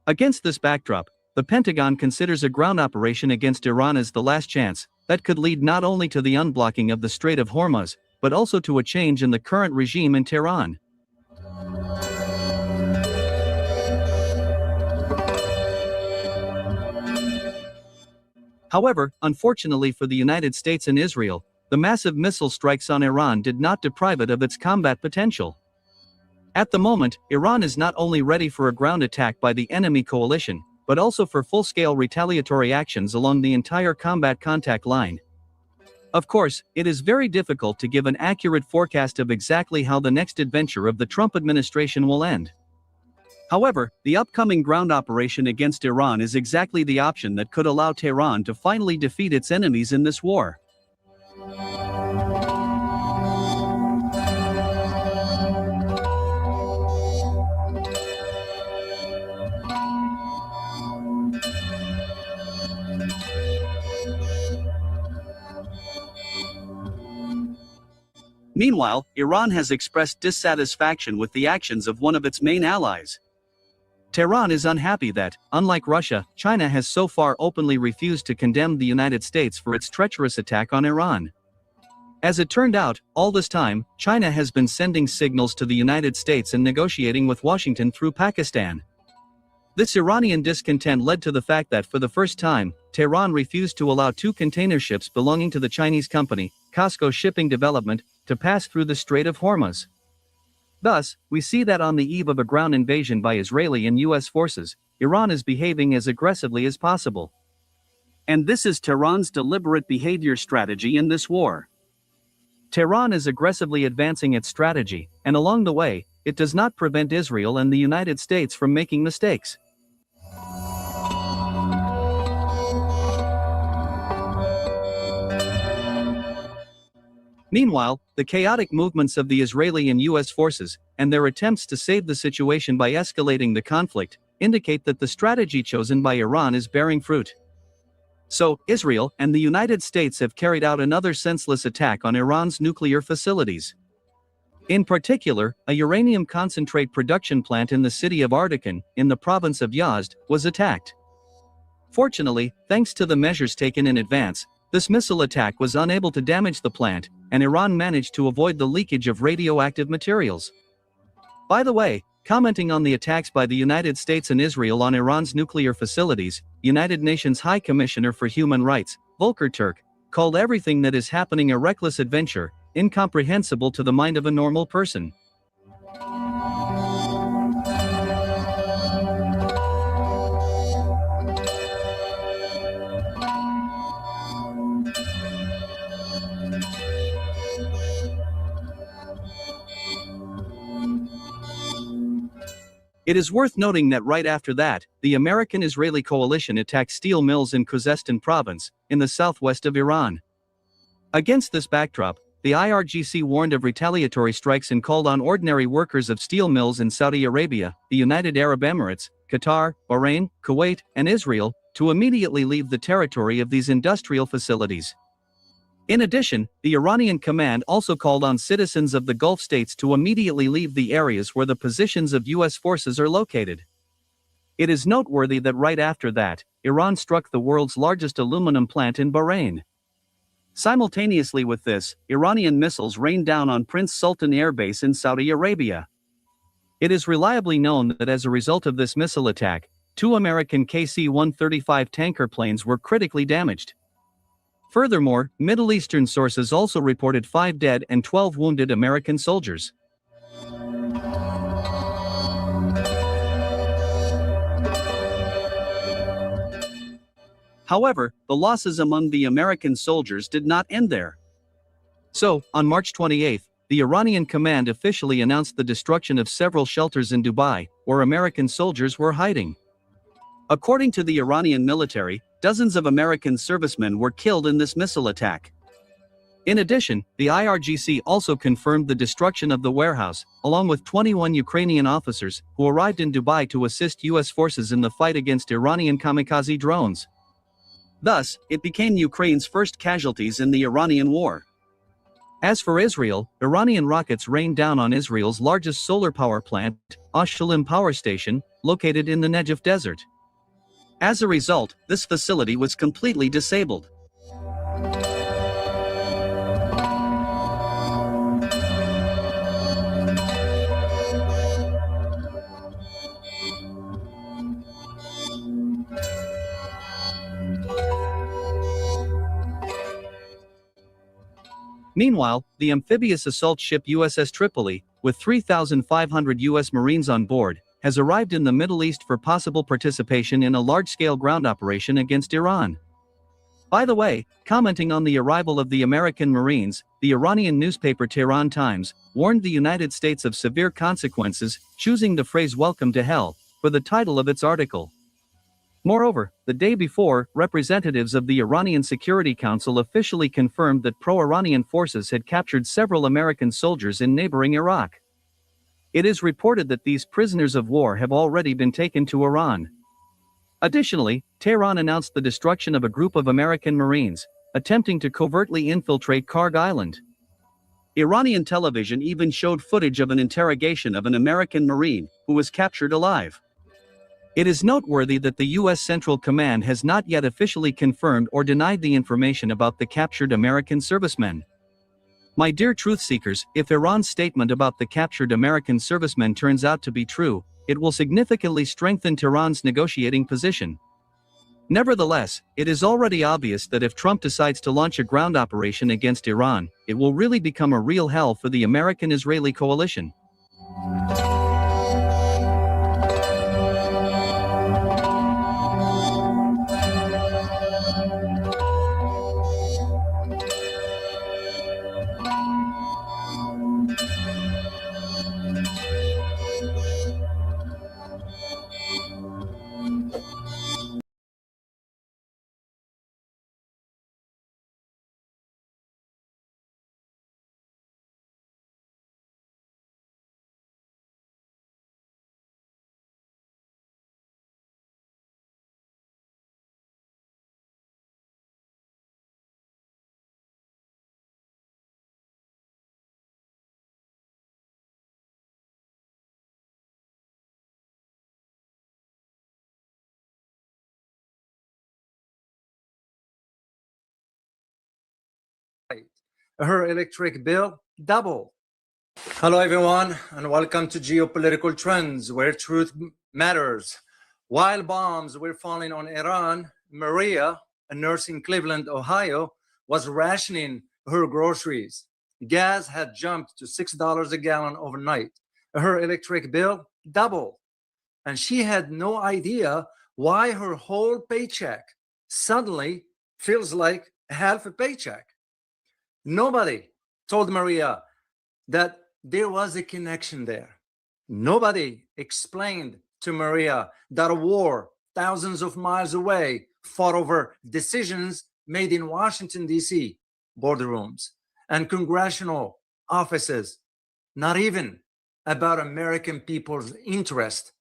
Against this backdrop, the Pentagon considers a ground operation against Iran as the last chance that could lead not only to the unblocking of the Strait of Hormuz, but also to a change in the current regime in Tehran. However, unfortunately for the United States and Israel, the massive missile strikes on Iran did not deprive it of its combat potential. At the moment, Iran is not only ready for a ground attack by the enemy coalition, but also for full-scale retaliatory actions along the entire combat contact line. Of course, it is very difficult to give an accurate forecast of exactly how the next adventure of the Trump administration will end. However, the upcoming ground operation against Iran is exactly the option that could allow Tehran to finally defeat its enemies in this war. Meanwhile, Iran has expressed dissatisfaction with the actions of one of its main allies. Tehran is unhappy that, unlike Russia, China has so far openly refused to condemn the United States for its treacherous attack on Iran. As it turned out, all this time, China has been sending signals to the United States and negotiating with Washington through Pakistan. This Iranian discontent led to the fact that for the first time, Tehran refused to allow 2 container ships belonging to the Chinese company, COSCO Shipping Development, to pass through the Strait of Hormuz. Thus, we see that on the eve of a ground invasion by Israeli and US forces, Iran is behaving as aggressively as possible. And this is Tehran's deliberate behavior strategy in this war. Tehran is aggressively advancing its strategy, and along the way, it does not prevent Israel and the United States from making mistakes. Meanwhile, the chaotic movements of the Israeli and US forces, and their attempts to save the situation by escalating the conflict, indicate that the strategy chosen by Iran is bearing fruit. So, Israel and the United States have carried out another senseless attack on Iran's nuclear facilities. In particular, a uranium concentrate production plant in the city of Ardakan, in the province of Yazd, was attacked. Fortunately, thanks to the measures taken in advance, this missile attack was unable to damage the plant, and Iran managed to avoid the leakage of radioactive materials. By the way, commenting on the attacks by the United States and Israel on Iran's nuclear facilities, United Nations High Commissioner for Human Rights, Volker Turk, called everything that is happening a reckless adventure, incomprehensible to the mind of a normal person. It is worth noting that right after that, the American-Israeli coalition attacked steel mills in Khuzestan province, in the southwest of Iran. Against this backdrop, the IRGC warned of retaliatory strikes and called on ordinary workers of steel mills in Saudi Arabia, the United Arab Emirates, Qatar, Bahrain, Kuwait, and Israel, to immediately leave the territory of these industrial facilities. In addition, the Iranian command also called on citizens of the Gulf states to immediately leave the areas where the positions of US forces are located. It is noteworthy that right after that, Iran struck the world's largest aluminum plant in Bahrain. Simultaneously with this, Iranian missiles rained down on Prince Sultan Air Base in Saudi Arabia. It is reliably known that as a result of this missile attack, 2 American KC-135 tanker planes were critically damaged. Furthermore, Middle Eastern sources also reported 5 dead and 12 wounded American soldiers. However, the losses among the American soldiers did not end there. So, on March 28, the Iranian command officially announced the destruction of several shelters in Dubai, where American soldiers were hiding. According to the Iranian military, dozens of American servicemen were killed in this missile attack. In addition, the IRGC also confirmed the destruction of the warehouse, along with 21 Ukrainian officers, who arrived in Dubai to assist US forces in the fight against Iranian kamikaze drones. Thus, it became Ukraine's first casualties in the Iranian war. As for Israel, Iranian rockets rained down on Israel's largest solar power plant, Ashalim Power Station, located in the Negev Desert. As a result, this facility was completely disabled. Meanwhile, the amphibious assault ship USS Tripoli, with 3,500 US Marines on board, has arrived in the Middle East for possible participation in a large-scale ground operation against Iran. By the way, commenting on the arrival of the American Marines, the Iranian newspaper Tehran Times warned the United States of severe consequences, choosing the phrase "welcome to hell" for the title of its article. Moreover, the day before, representatives of the Iranian Security Council officially confirmed that pro-Iranian forces had captured several American soldiers in neighboring Iraq. It is reported that these prisoners of war have already been taken to Iran. Additionally, Tehran announced the destruction of a group of American Marines, attempting to covertly infiltrate Karg Island. Iranian television even showed footage of an interrogation of an American Marine who was captured alive. It is noteworthy that the U.S. Central Command has not yet officially confirmed or denied the information about the captured American servicemen. My dear truth seekers, if Iran's statement about the captured American servicemen turns out to be true, it will significantly strengthen Tehran's negotiating position. Nevertheless, it is already obvious that if Trump decides to launch a ground operation against Iran, it will really become a real hell for the American-Israeli coalition. Her electric bill doubled. Hello, everyone, and welcome to Geopolitical Trends, where truth matters. While bombs were falling on Iran, Maria, a nurse in Cleveland, Ohio, was rationing her groceries. Gas had jumped to $6 a gallon overnight. Her electric bill doubled, and she had no idea why her whole paycheck suddenly feels like half a paycheck. Nobody told Maria that there was a connection there. Nobody explained to Maria that a war thousands of miles away fought over decisions made in Washington, D.C. boardrooms and congressional offices, not even about American people's interest.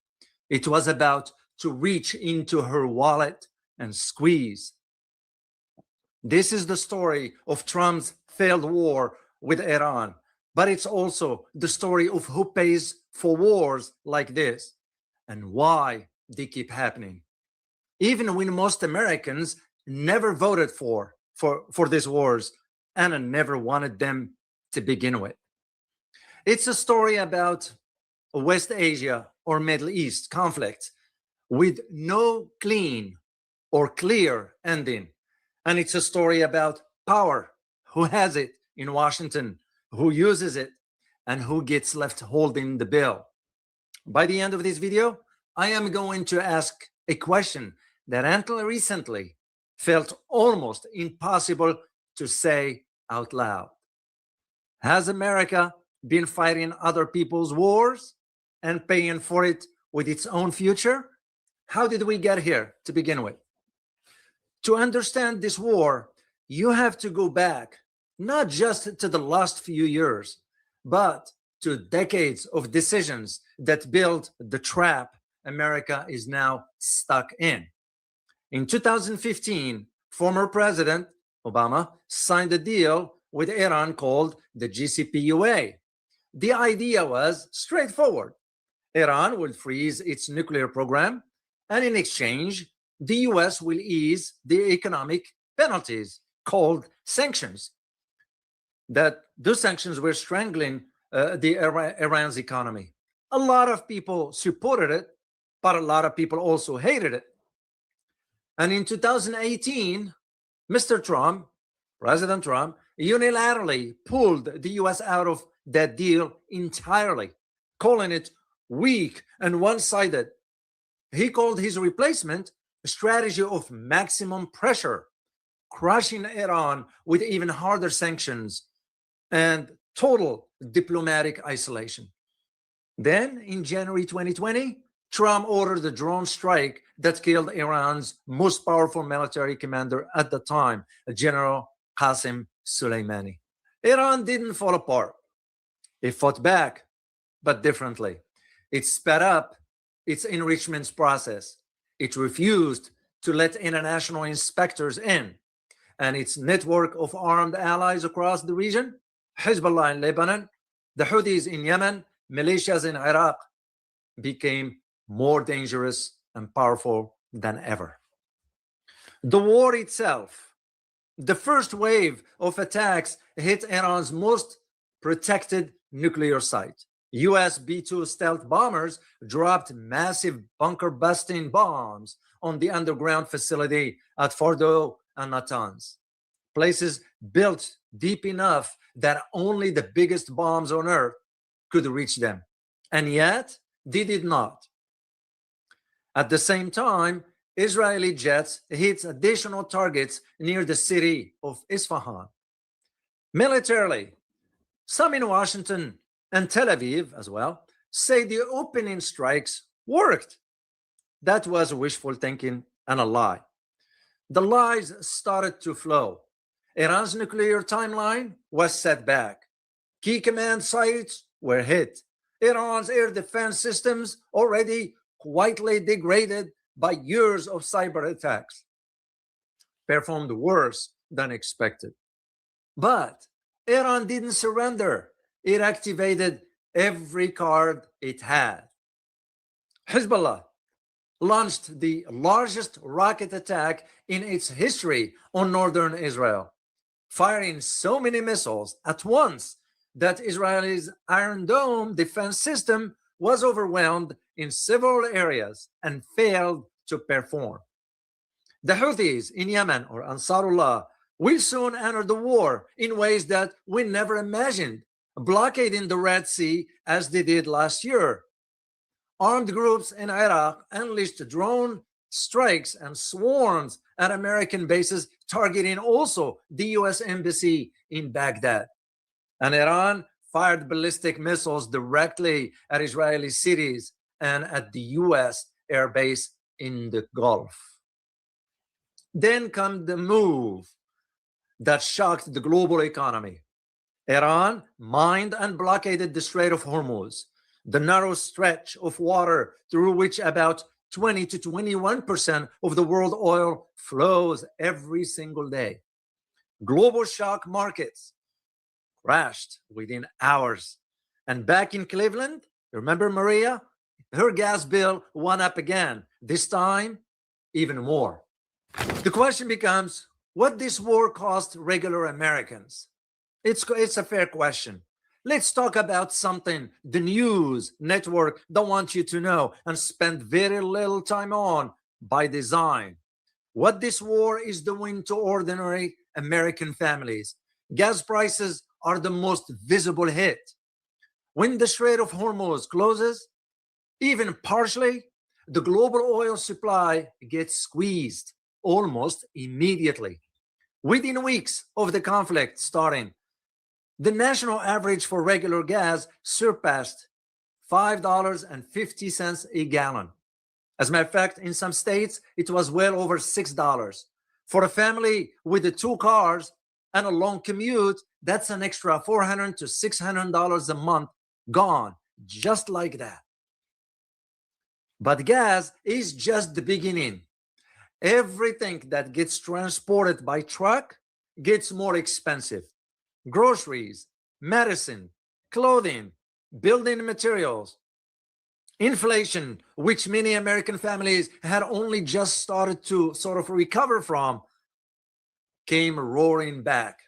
It was about to reach into her wallet and squeeze. This is the story of Trump's failed war with Iran, but it's also the story of who pays for wars like this and why they keep happening. Even when most Americans never voted for these wars and never wanted them to begin with. It's a story about West Asia or Middle East conflicts with no clean or clear ending. And it's a story about power, who has it in Washington, who uses it, and who gets left holding the bill. By the end of this video, I am going to ask a question that until recently felt almost impossible to say out loud. Has America been fighting other people's wars and paying for it with its own future? How did we get here to begin with? To understand this war, you have to go back, not just to the last few years, but to decades of decisions that built the trap America is now stuck in. In 2015, former President Obama signed a deal with Iran called the JCPOA. The idea was straightforward. Iran will freeze its nuclear program, and in exchange, the US will ease the economic penalties called sanctions. That those sanctions were strangling Iran's economy. A lot of people supported it, but a lot of people also hated it. And in 2018, Mr. Trump, President Trump, unilaterally pulled the US out of that deal entirely, calling it weak and one-sided. He called his replacement a strategy of maximum pressure, crushing Iran with even harder sanctions and total diplomatic isolation. Then, in January 2020, Trump ordered a drone strike that killed Iran's most powerful military commander at the time, General Qasem Soleimani. Iran didn't fall apart. It fought back, but differently. It sped up its enrichment process. It refused to let international inspectors in. And its network of armed allies across the region, Hezbollah in Lebanon, the Houthis in Yemen, militias in Iraq, became more dangerous and powerful than ever. The war itself, the first wave of attacks hit Iran's most protected nuclear site. US B-2 stealth bombers dropped massive bunker-busting bombs on the underground facility at Fordo and Natanz, places built deep enough that only the biggest bombs on Earth could reach them. And yet, they did not. At the same time, Israeli jets hit additional targets near the city of Isfahan. Militarily, some in Washington and Tel Aviv as well say the opening strikes worked. That was wishful thinking and a lie. The lies started to flow. Iran's nuclear timeline was set back. Key command sites were hit. Iran's air defense systems already quietly degraded by years of cyber attacks, performed worse than expected. But Iran didn't surrender. It activated every card it had. Hezbollah launched the largest rocket attack in its history on northern Israel, firing so many missiles at once that Israel's Iron Dome defense system was overwhelmed in several areas and failed to perform. The Houthis in Yemen, or Ansarullah, will soon enter the war in ways that we never imagined, blockading the Red Sea as they did last year. Armed groups in Iraq unleashed drone strikes and swarms at American bases, targeting also the US embassy in Baghdad. And Iran fired ballistic missiles directly at Israeli cities and at the US air base in the Gulf. Then come the move that shocked the global economy. Iran mined and blockaded the Strait of Hormuz, the narrow stretch of water through which about 20 to 21% of the world oil flows every single day. Global shock markets crashed within hours. And back in Cleveland, remember Maria? Her gas bill went up again, this time even more. The question becomes, what this war cost regular Americans? It's a fair question. Let's talk about something the news network don't want you to know and spend very little time on by design. What this war is doing to ordinary American families. Gas prices are the most visible hit. When the Strait of Hormuz closes, even partially, the global oil supply gets squeezed almost immediately. Within weeks of the conflict starting, the national average for regular gas surpassed $5.50 a gallon. As a matter of fact, in some states, it was well over $6. For a family with the 2 cars and a long commute, that's an extra $400 to $600 a month gone, just like that. But gas is just the beginning. Everything that gets transported by truck gets more expensive. Groceries, medicine, clothing, building materials. Inflation, which many American families had only just started to sort of recover from, came roaring back.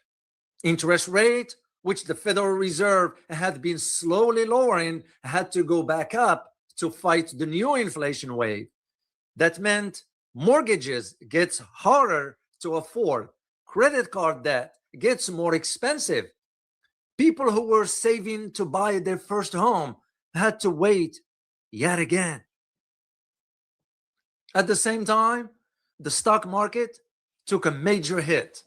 Interest rate, which the Federal Reserve had been slowly lowering, had to go back up to fight the new inflation wave. That meant mortgages gets harder to afford. Credit card debt gets more expensive. People who were saving to buy their first home had to wait yet again. At the same time, the stock market took a major hit.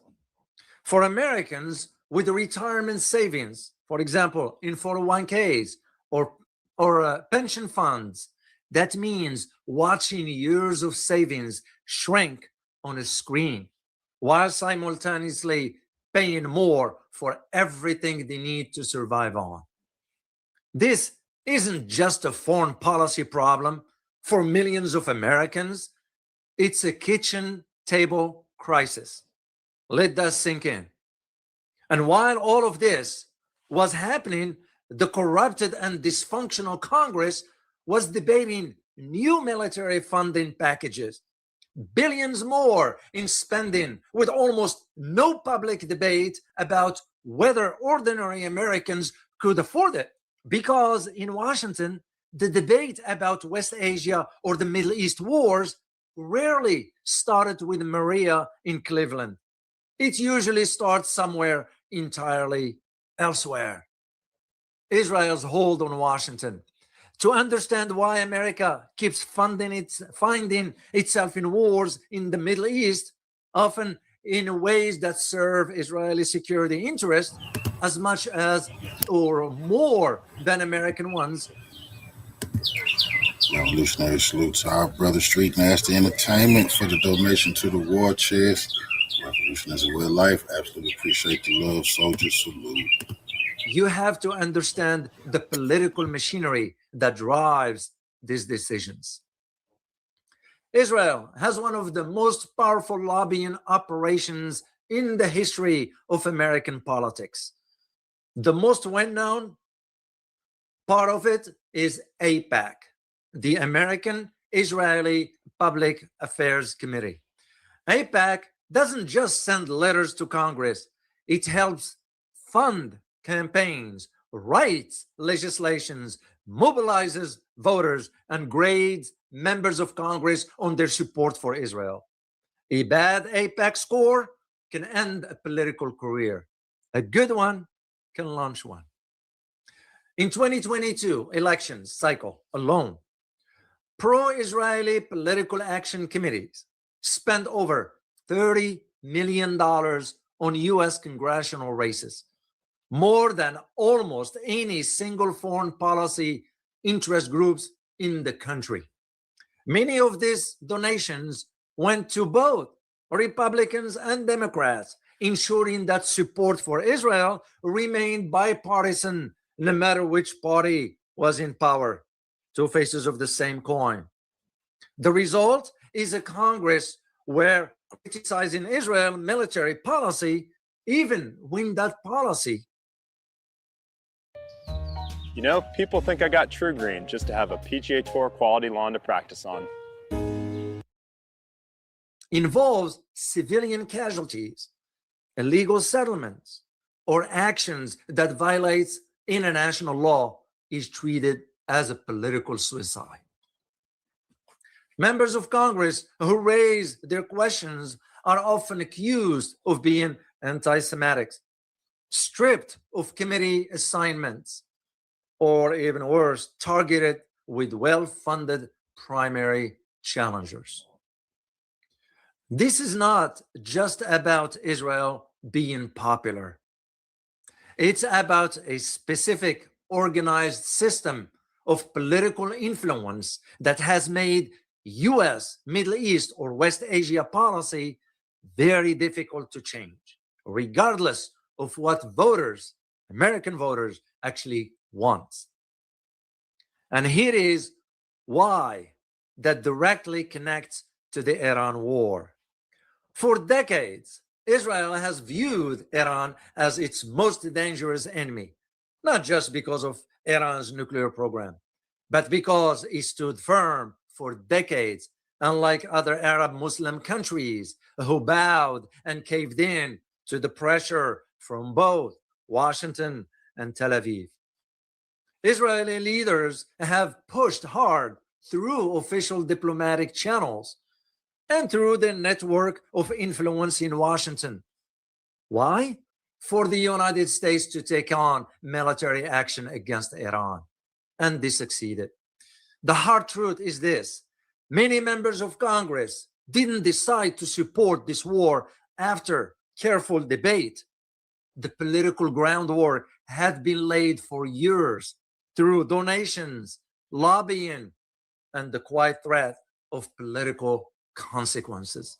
For Americans with retirement savings, for example, in 401ks or pension funds, that means watching years of savings shrink on a screen while simultaneously paying more for everything they need to survive on. This isn't just a foreign policy problem for millions of Americans. It's a kitchen table crisis. Let that sink in. And while all of this was happening, the corrupted and dysfunctional Congress was debating new military funding packages, billions more in spending, with almost no public debate about whether ordinary Americans could afford it. Because in Washington, the debate about West Asia or the Middle East wars rarely started with Maria in Cleveland. It usually starts somewhere entirely elsewhere. Israel's hold on Washington. To understand why America keeps finding itself in wars in the Middle East, often in ways that serve Israeli security interests as much as or more than American ones. Revolutionary salute to our brother Street Nasty Entertainment for the donation to the war chest. Revolution is a way of life. Absolutely appreciate the love, soldiers. Salute. You have to understand the political machinery that drives these decisions. Israel has one of the most powerful lobbying operations in the history of American politics. The most well-known part of it is AIPAC, the American Israeli Public Affairs Committee. AIPAC doesn't just send letters to Congress. It helps fund campaigns, writes legislations, mobilizes voters, and grades members of Congress on their support for Israel. A bad AIPAC score can end a political career. A good one can launch one. In 2022 elections cycle alone, pro-Israeli political action committees spent over $30 million on U.S. congressional races, more than almost any single foreign policy interest groups in the country. Many of these donations went to both Republicans and Democrats, ensuring that support for Israel remained bipartisan no matter which party was in power. Two faces of the same coin. The result is a Congress where criticizing Israel military policy, even when that policy. You know, people think I got True Green just to have a PGA Tour quality lawn to practice on. Involves civilian casualties, illegal settlements, or actions that violates international law is treated as a political suicide. Members of Congress who raise their questions are often accused of being anti-Semitic, stripped of committee assignments, or even worse, targeted with well-funded primary challengers. This is not just about Israel being popular. It's about a specific organized system of political influence that has made US, Middle East, or West Asia policy very difficult to change, regardless of what voters, American voters, actually want. And here is why that directly connects to the Iran war. For decades, Israel has viewed Iran as its most dangerous enemy, not just because of Iran's nuclear program, but because it stood firm for decades, unlike other Arab Muslim countries who bowed and caved in to the pressure from both Washington and Tel Aviv. Israeli leaders have pushed hard through official diplomatic channels and through the network of influence in Washington. Why? For the United States to take on military action against Iran. And they succeeded. The hard truth is this: many members of Congress didn't decide to support this war after careful debate. The political groundwork had been laid for years through donations, lobbying, and the quiet threat of political consequences.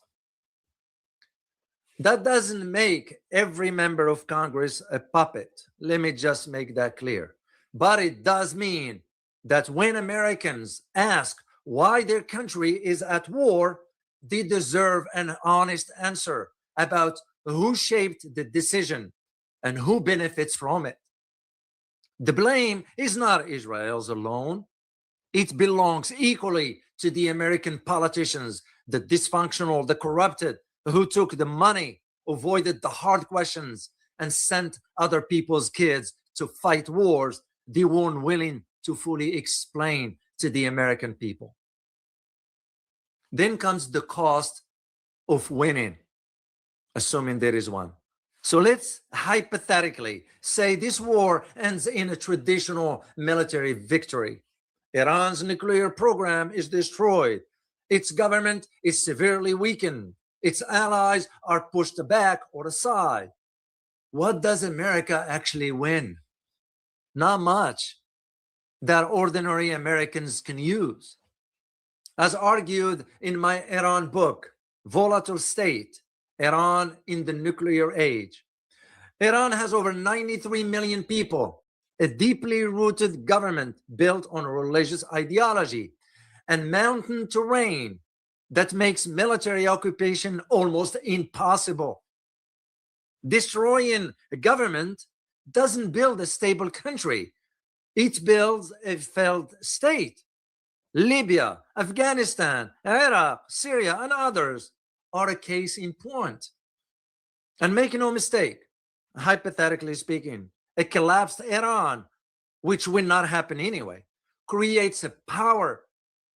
That doesn't make every member of Congress a puppet. Let me just make that clear. But it does mean that when Americans ask why their country is at war, they deserve an honest answer about who shaped the decision and who benefits from it. The blame is not Israel's alone. It belongs equally to the American politicians, the dysfunctional, the corrupted, who took the money, avoided the hard questions, and sent other people's kids to fight wars they weren't willing to fully explain to the American people. Then comes the cost of winning, assuming there is one. So let's hypothetically say this war ends in a traditional military victory. Iran's nuclear program is destroyed. Its government is severely weakened. Its allies are pushed back or aside. What does America actually win? Not much that ordinary Americans can use. As argued in my Iran book, Volatile State, Iran in the Nuclear Age, Iran has over 93 million people, a deeply rooted government built on religious ideology and mountain terrain that makes military occupation almost impossible. Destroying a government doesn't build a stable country. It builds a failed state. Libya, Afghanistan, Iraq, Syria, and others are a case in point. And make no mistake, hypothetically speaking, a collapsed Iran, which will not happen anyway, creates a power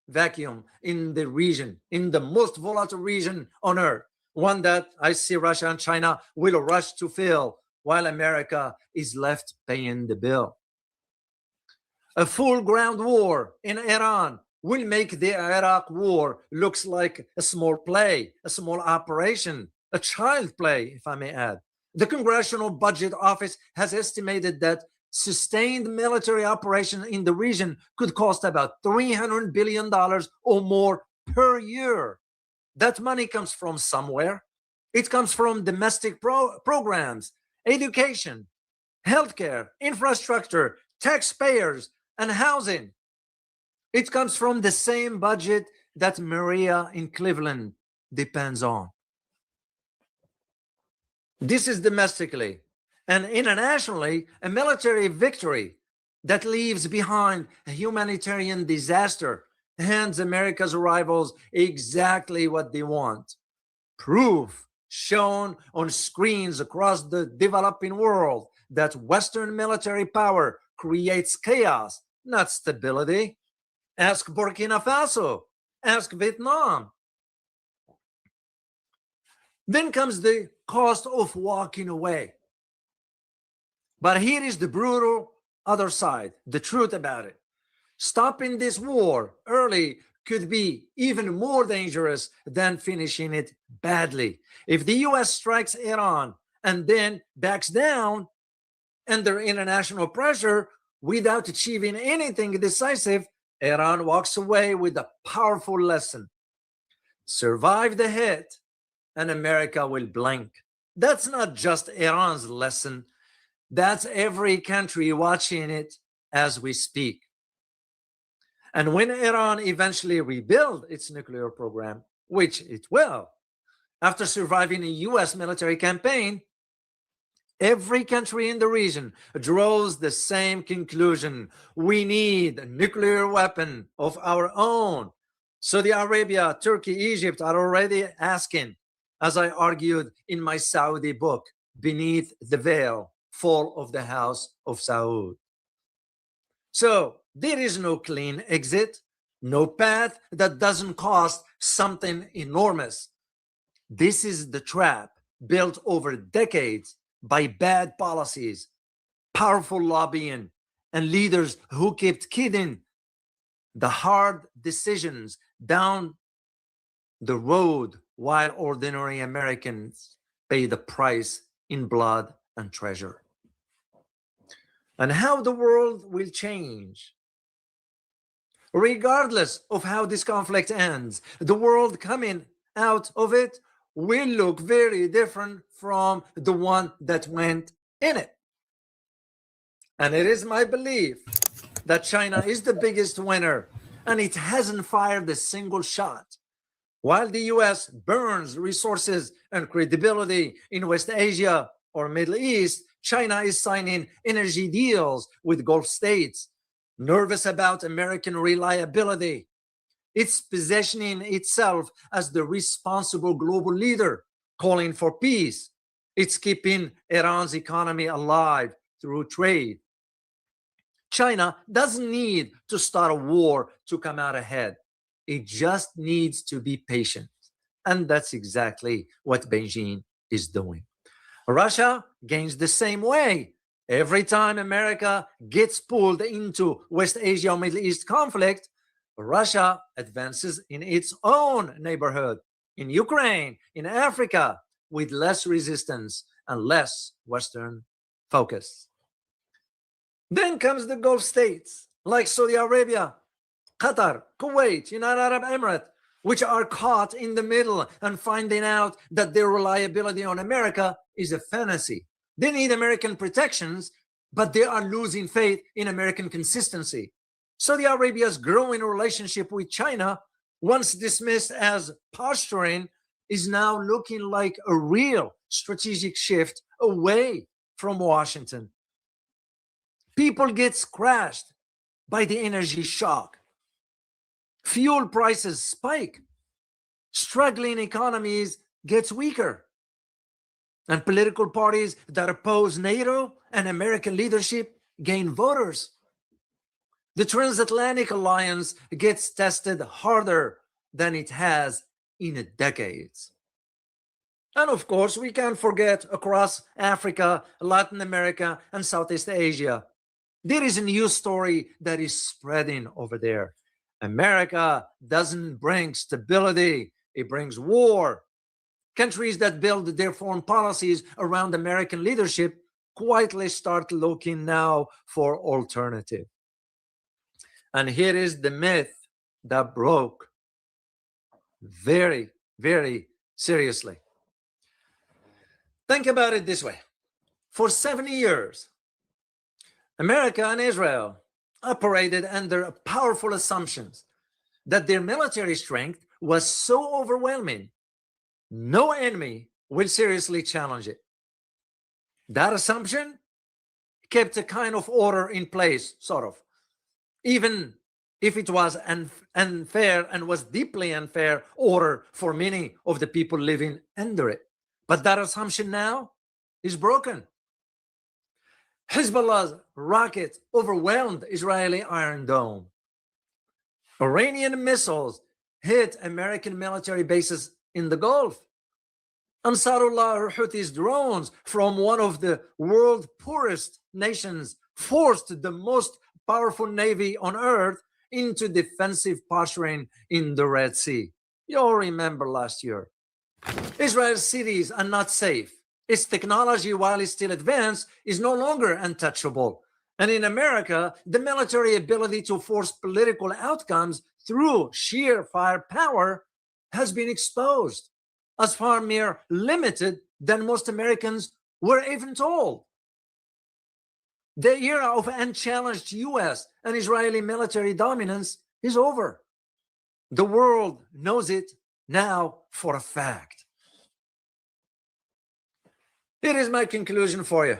vacuum in the region, in the most volatile region on earth, one that I see Russia and China will rush to fill while America is left paying the bill. A full ground war in Iran will make the Iraq war looks like a small play, a small operation, a child play, if I may add. The Congressional Budget Office has estimated that sustained military operation in the region could cost about $300 billion or more per year. That money comes from somewhere. It comes from domestic programs, education, healthcare, infrastructure, taxpayers, and housing. It comes from the same budget that Maria in Cleveland depends on. This is domestically. And internationally, a military victory that leaves behind a humanitarian disaster hands America's rivals exactly what they want. Proof shown on screens across the developing world that Western military power creates chaos, not stability. Ask Burkina Faso. Ask Vietnam. Then comes the cost of walking away. But here is the brutal other side, the truth about it. Stopping this war early could be even more dangerous than finishing it badly. If the US strikes Iran and then backs down under international pressure without achieving anything decisive, Iran walks away with a powerful lesson. Survive the hit and America will blink. That's not just Iran's lesson. That's every country watching it as we speak. And when Iran eventually rebuilds its nuclear program, which it will, after surviving a US military campaign, every country in the region draws the same conclusion. We need a nuclear weapon of our own. Saudi Arabia, Turkey, Egypt are already asking, as I argued in my Saudi book, Beneath the Veil, Fall of the House of Saud. So there is no clean exit, no path that doesn't cost something enormous. This is the trap built over decades by bad policies, powerful lobbying, and leaders who kept kidding the hard decisions down the road while ordinary Americans pay the price in blood and treasure. And how the world will change. Regardless of how this conflict ends, the world coming out of it will look very different from the one that went in it. And it is my belief that China is the biggest winner, and it hasn't fired a single shot. While the US burns resources and credibility in West Asia or Middle East, China is signing energy deals with Gulf states, nervous about American reliability. It's positioning itself as the responsible global leader, calling for peace. It's keeping Iran's economy alive through trade. China doesn't need to start a war to come out ahead. It just needs to be patient. And that's exactly what Beijing is doing. Russia gains the same way. Every time America gets pulled into West Asia or Middle East conflict, Russia advances in its own neighborhood, in Ukraine, in Africa, with less resistance and less Western focus. Then comes the Gulf states, like Saudi Arabia, Qatar, Kuwait, United Arab Emirates, which are caught in the middle and finding out that their reliability on America is a fantasy. They need American protections, but they are losing faith in American consistency. Saudi Arabia's growing relationship with China, once dismissed as posturing, is now looking like a real strategic shift away from Washington. People get crashed by the energy shock. Fuel prices spike. Struggling economies gets weaker. And political parties that oppose NATO and American leadership gain voters. The transatlantic alliance gets tested harder than it has in decades. And of course, we can't forget across Africa, Latin America, and Southeast Asia. There is a news story that is spreading over there. America doesn't bring stability, it brings war. Countries that build their foreign policies around American leadership quietly start looking now for alternative. And here is the myth that broke very, very seriously. Think about it this way. For 70 years, America and Israel operated under powerful assumptions that their military strength was so overwhelming, no enemy will seriously challenge it. That assumption kept a kind of order in place, sort of, even if it was unfair and was deeply unfair order for many of the people living under it. But that assumption now is broken. Hezbollah's rockets overwhelmed Israeli Iron Dome. Iranian missiles hit American military bases in the Gulf. Ansarullah Houthis drones from one of the world's poorest nations forced the most powerful navy on earth into defensive posturing in the Red Sea. You all remember last year. Israel's cities are not safe. Its technology, while it's still advanced, is no longer untouchable. And in America, the military ability to force political outcomes through sheer firepower has been exposed as far more limited than most Americans were even told. The era of unchallenged US and Israeli military dominance is over. The world knows it now for a fact. Here is my conclusion for you.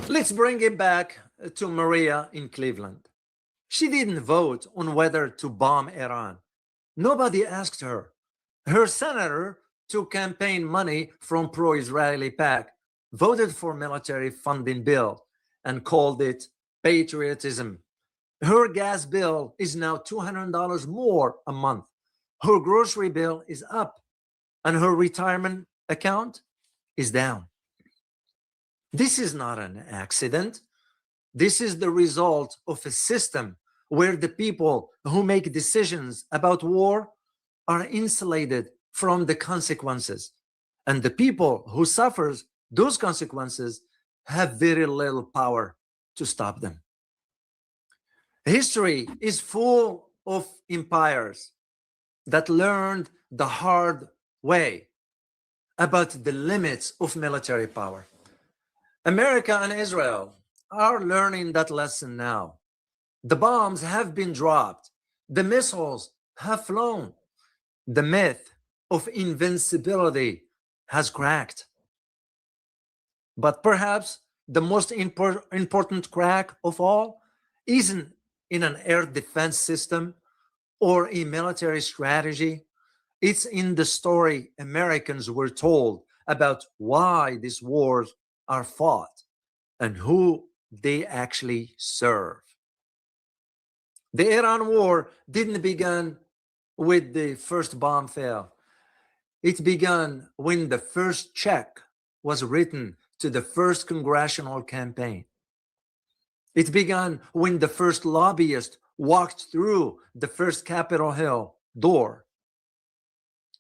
Let's bring it back to Maria in Cleveland. She didn't vote on whether to bomb Iran. Nobody asked her. Her senator took campaign money from pro-Israeli PAC, voted for military funding bill, and called it patriotism. Her gas bill is now $200 more a month. Her grocery bill is up, and her retirement account is down. This is not an accident. This is the result of a system where the people who make decisions about war are insulated from the consequences. And the people who suffers those consequences have very little power to stop them. History is full of empires that learned the hard way about the limits of military power. America and Israel are learning that lesson now. The bombs have been dropped. The missiles have flown. The myth of invincibility has cracked. But perhaps the most important crack of all isn't in an air defense system or a military strategy. It's in the story Americans were told about why these wars are fought and who they actually serve. The Iran war didn't begin with the first bomb fell. It began when the first check was written to the first congressional campaign. It began when the first lobbyist walked through the first Capitol Hill door.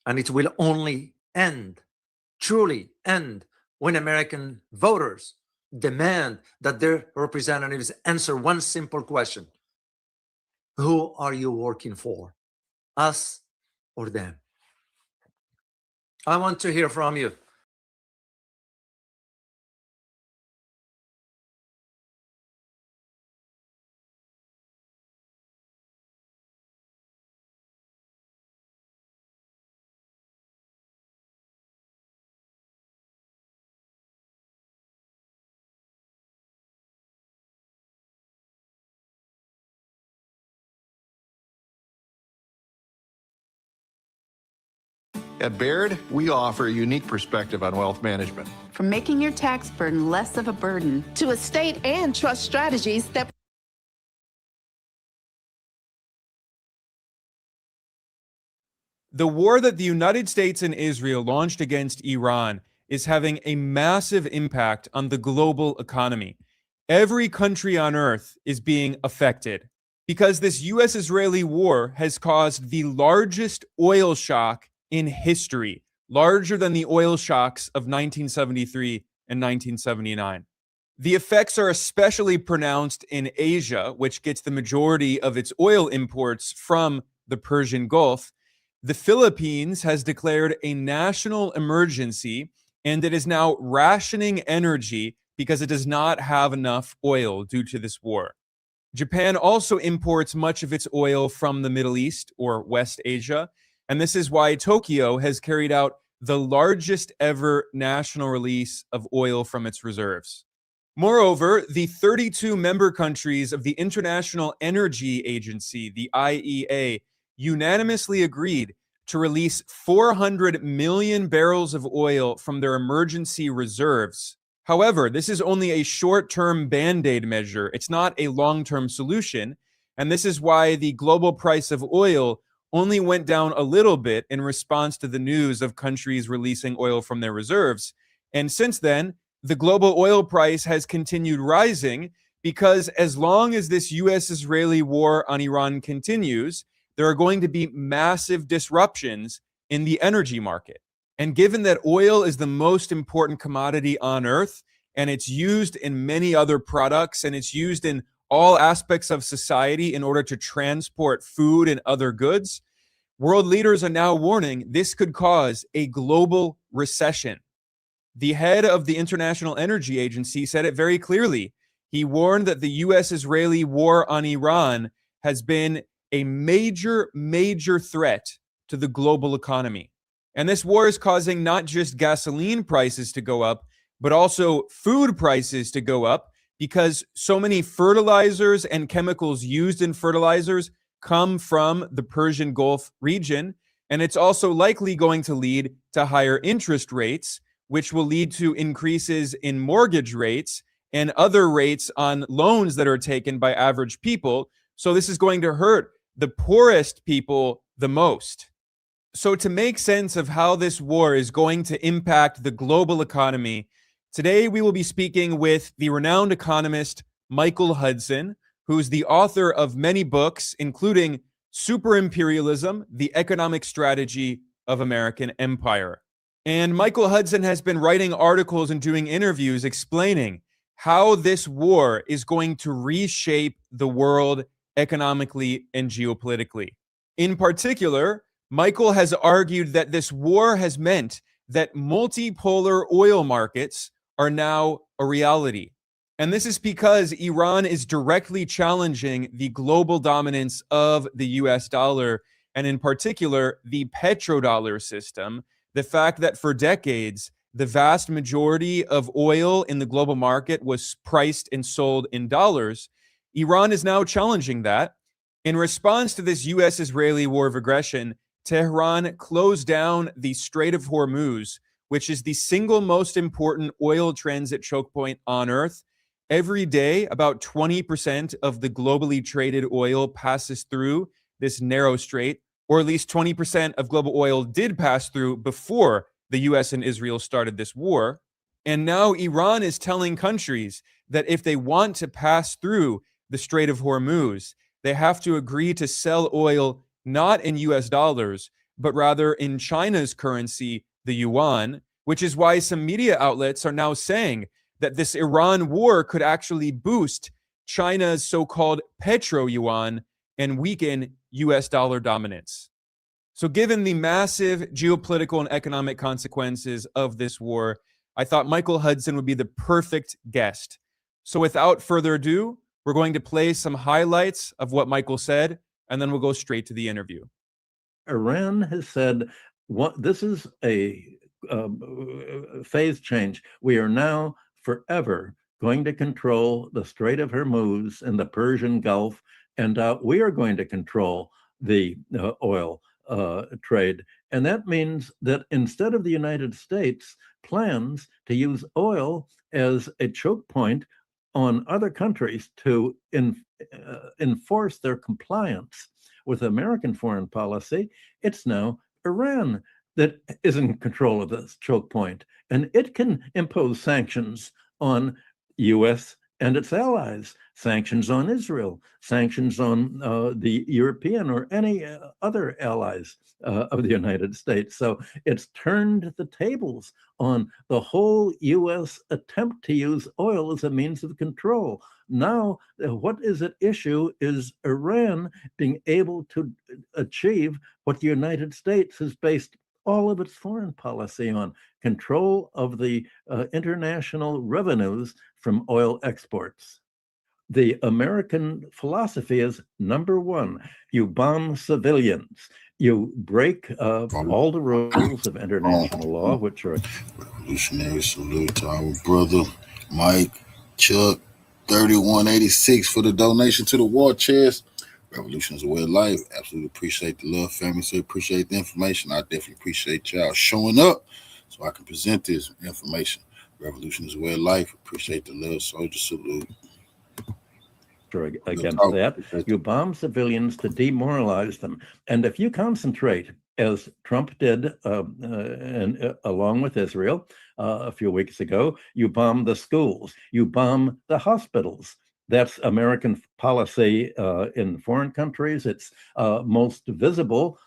And it will only end, truly end, when American voters demand that their representatives answer one simple question: who are you working for, us or them? I want to hear from you. At Baird, we offer a unique perspective on wealth management. From making your tax burden less of a burden to estate and trust strategies that The war that the United States and Israel launched against Iran is having a massive impact on the global economy. Every country on earth is being affected because this US-Israeli war has caused the largest oil shock in history, larger than the oil shocks of 1973 and 1979. The effects are especially pronounced in Asia, which gets the majority of its oil imports from the Persian Gulf. The Philippines has declared a national emergency, and it is now rationing energy because it does not have enough oil due to this war. Japan also imports much of its oil from the Middle East or West Asia, and this is why Tokyo has carried out the largest ever national release of oil from its reserves. Moreover, the 32 member countries of the International Energy Agency, the IEA, unanimously agreed to release 400 million barrels of oil from their emergency reserves. However, this is only a short-term band-aid measure. It's not a long-term solution, and this is why the global price of oil only went down a little bit in response to the news of countries releasing oil from their reserves. And since then, the global oil price has continued rising because as long as this US-Israeli war on Iran continues, there are going to be massive disruptions in the energy market. And given that oil is the most important commodity on earth, and it's used in many other products, and it's used in all aspects of society in order to transport food and other goods, world leaders are now warning this could cause a global recession. The head of the International Energy Agency said it very clearly. He warned that the US-Israeli war on Iran has been a major, major threat to the global economy. And this war is causing not just gasoline prices to go up, but also food prices to go up because so many fertilizers and chemicals used in fertilizers come from the Persian Gulf region. And it's also likely going to lead to higher interest rates, which will lead to increases in mortgage rates and other rates on loans that are taken by average people. So this is going to hurt the poorest people the most. So to make sense of how this war is going to impact the global economy, today we will be speaking with the renowned economist Michael Hudson, who's the author of many books, including Super Imperialism, The Economic Strategy of American empire. And Michael Hudson has been writing articles and doing interviews explaining how this war is going to reshape the world economically and geopolitically. In particular, Michael has argued that this war has meant that multipolar oil markets are now a reality. And this is because Iran is directly challenging the global dominance of the US dollar, and in particular, the petrodollar system. The fact that for decades, the vast majority of oil in the global market was priced and sold in dollars. Iran is now challenging that. In response to this US-Israeli war of aggression, Tehran closed down the Strait of Hormuz, which is the single most important oil transit choke point on Earth. Every day, about 20% of the globally traded oil passes through this narrow strait, or at least 20% of global oil did pass through before the US and Israel started this war. And now Iran is telling countries that if they want to pass through the Strait of Hormuz, they have to agree to sell oil not in US dollars, but rather in China's currency, the yuan, which is why some media outlets are now saying that this Iran war could actually boost China's so-called petro yuan and weaken US dollar dominance. So given the massive geopolitical and economic consequences of this war, I thought Michael Hudson would be the perfect guest. So without further ado, we're going to play some highlights of what Michael said, and then we'll go straight to the interview. Iran has said, this is a phase change. We are now forever going to control the Strait of Hormuz and the Persian Gulf, and we are going to control the oil trade. And that means that instead of the United States plans to use oil as a choke point on other countries to enforce their compliance with American foreign policy, it's now Iran that is in control of this choke point. And it can impose sanctions on US and its allies, sanctions on Israel, sanctions on the European or any other allies of the United States. So it's turned the tables on the whole US attempt to use oil as a means of control. Now, what is at issue is Iran being able to achieve what the United States has based all of its foreign policy on: control of the international revenues from oil exports. The American philosophy is, number one, you bomb civilians, you break all the rules of international law, which are... Revolutionary salute to our brother Mike Chuck 3186 for the donation to the war chest. Revolution is a way of life. Absolutely appreciate the love, family. So appreciate the information. I definitely appreciate y'all showing up so I can present this information. Revolution is a way of life. Appreciate the love, soldier salute. Against that, you bomb civilians to demoralize them. And if you concentrate, as Trump did and along with Israel a few weeks ago, you bomb the schools, you bomb the hospitals. That's American policy in foreign countries. It's most visible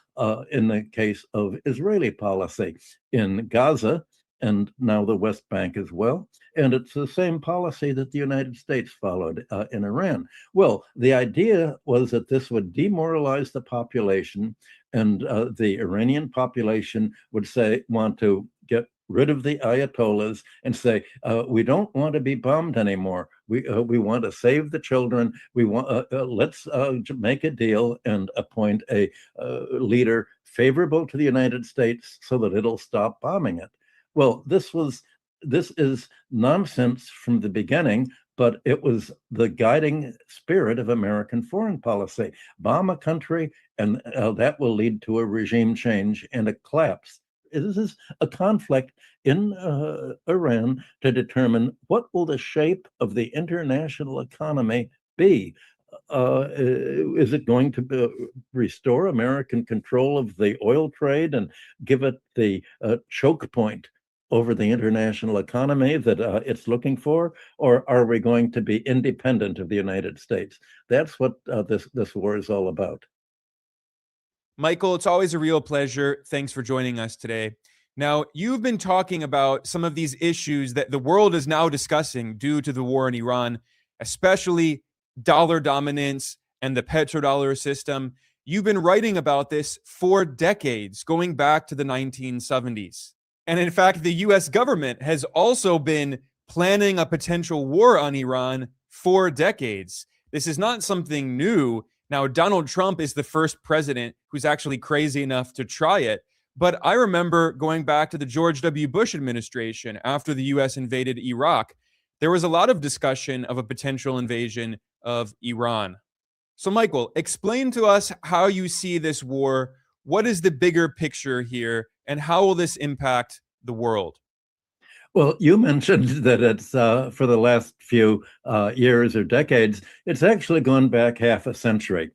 in the case of Israeli policy in Gaza and now the West Bank as well. And it's the same policy that the United States followed in Iran. Well, the idea was that this would demoralize the population, and the Iranian population would want to get rid of the Ayatollahs and say, we don't want to be bombed anymore. We want to save the children. We want let's make a deal and appoint a leader favorable to the United States so that it'll stop bombing it. Well, this is nonsense from the beginning, but it was the guiding spirit of American foreign policy. Bomb a country, and that will lead to a regime change and a collapse. This is a conflict in Iran to determine what will the shape of the international economy be. Is it going to restore American control of the oil trade and give it the choke point over the international economy that it's looking for, or are we going to be independent of the United States? That's what this war is all about. Michael, it's always a real pleasure. Thanks for joining us today. Now, you've been talking about some of these issues that the world is now discussing due to the war in Iran, especially dollar dominance and the petrodollar system. You've been writing about this for decades, going back to the 1970s. And in fact, the US government has also been planning a potential war on Iran for decades. This is not something new. Now, Donald Trump is the first president who's actually crazy enough to try it. But I remember going back to the George W. Bush administration after the US invaded Iraq, there was a lot of discussion of a potential invasion of Iran. So, Michael, explain to us how you see this war. What is the bigger picture here, and how will this impact the world? Well, you mentioned that it's for the last few years or decades, it's actually gone back half a century.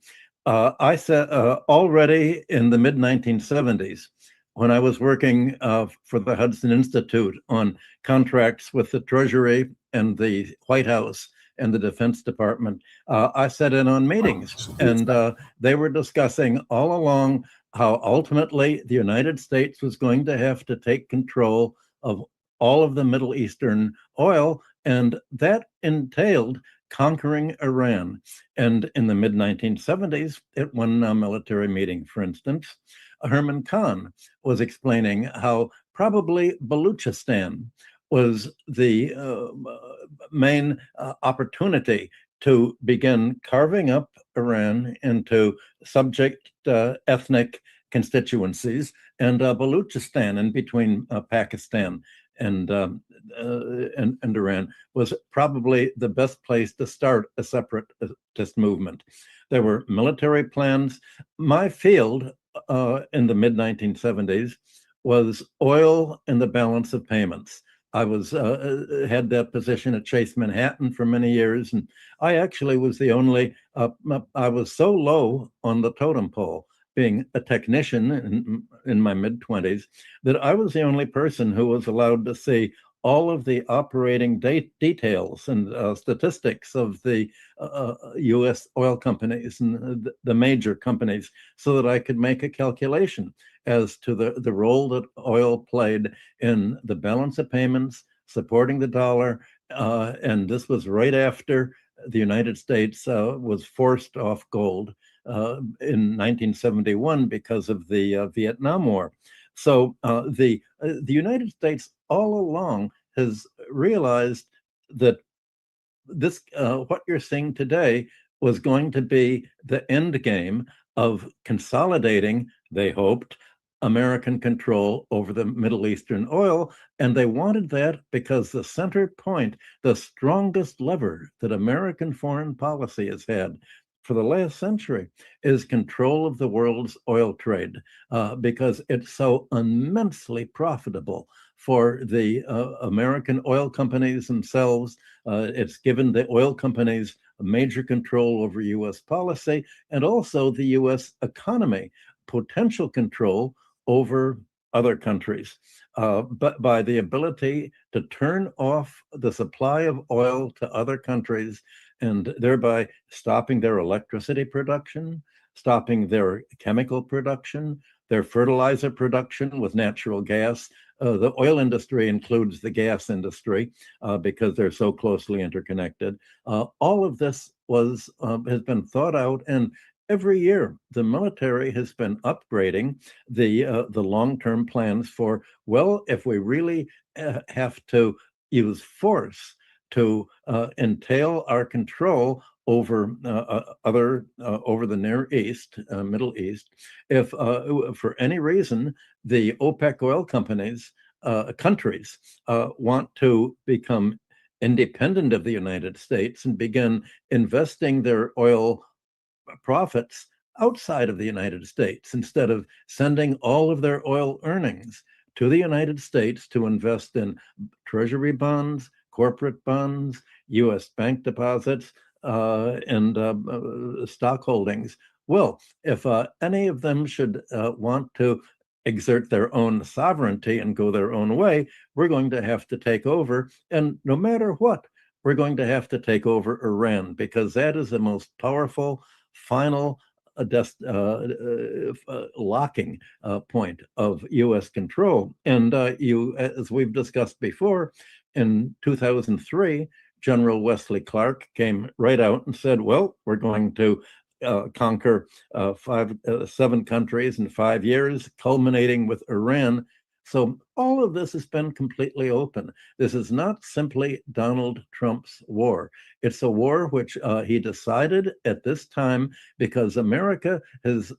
I said already in the mid-1970s, when I was working for the Hudson Institute on contracts with the Treasury and the White House and the Defense Department, I sat in on meetings, and they were discussing all along how ultimately the United States was going to have to take control of all of the Middle Eastern oil, and that entailed conquering Iran. And in the mid-1970s, at one military meeting, for instance, Herman Khan was explaining how probably Baluchistan was the main opportunity to begin carving up Iran into subject ethnic constituencies, and Baluchistan in between Pakistan and Iran was probably the best place to start a separatist movement. There were military plans. My field in the mid-1970s was oil and the balance of payments. I was had that position at Chase Manhattan for many years, and I actually was the only. I was so low on the totem pole, being a technician in my mid-20s, that I was the only person who was allowed to see all of the operating details and statistics of the U.S. oil companies and the major companies, so that I could make a calculation as to the role that oil played in the balance of payments, supporting the dollar. And this was right after the United States was forced off gold in 1971 because of the Vietnam War. So the United States all along has realized that this what you're seeing today was going to be the end game of consolidating, they hoped, American control over the Middle Eastern oil. And they wanted that because the center point, the strongest lever that American foreign policy has had for the last century, is control of the world's oil trade, because it's so immensely profitable for the American oil companies themselves. It's given the oil companies a major control over U.S. policy, and also the U.S. economy, potential control over other countries, but by the ability to turn off the supply of oil to other countries, and thereby stopping their electricity production, stopping their chemical production, their fertilizer production with natural gas. The oil industry includes the gas industry because they're so closely interconnected. All of this has been thought out, and every year, the military has been upgrading the long-term plans for, well, if we really have to use force to entail our control over over the Near East, Middle East, if for any reason the OPEC oil companies, countries, want to become independent of the United States and begin investing their oil profits outside of the United States, instead of sending all of their oil earnings to the United States to invest in treasury bonds, corporate bonds, U.S. bank deposits, and stock holdings. Well, if any of them should want to exert their own sovereignty and go their own way, we're going to have to take over. And no matter what, we're going to have to take over Iran, because that is the most powerful final locking point of U.S. control. And as we've discussed before, in 2003, General Wesley Clark came right out and said, well, we're going to conquer 7 countries in 5 years, culminating with Iran. So all of this has been completely open. This is not simply Donald Trump's war. It's a war which he decided at this time because America has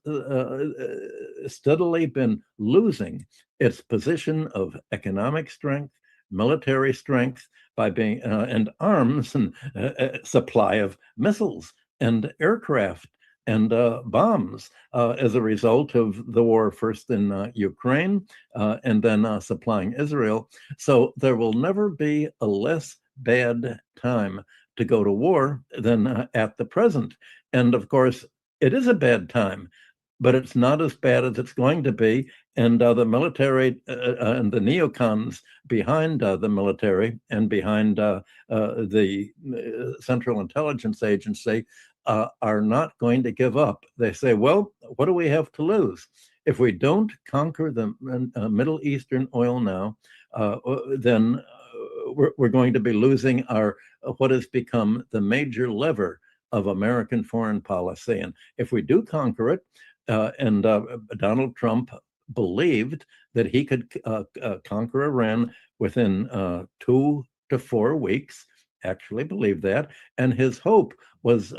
steadily been losing its position of economic strength, military strength, by being and arms and supply of missiles and aircraft and bombs as a result of the war, first in Ukraine and then supplying Israel. So there will never be a less bad time to go to war than at the present. And of course, it is a bad time, but it's not as bad as it's going to be. And the military and the neocons behind the military and behind the Central Intelligence Agency are not going to give up. They say, well, what do we have to lose? If we don't conquer the Middle Eastern oil now, then we're going to be losing our what has become the major lever of American foreign policy. And if we do conquer it, and Donald Trump believed that he could conquer Iran within 2 to 4 weeks, actually believed that. And his hope was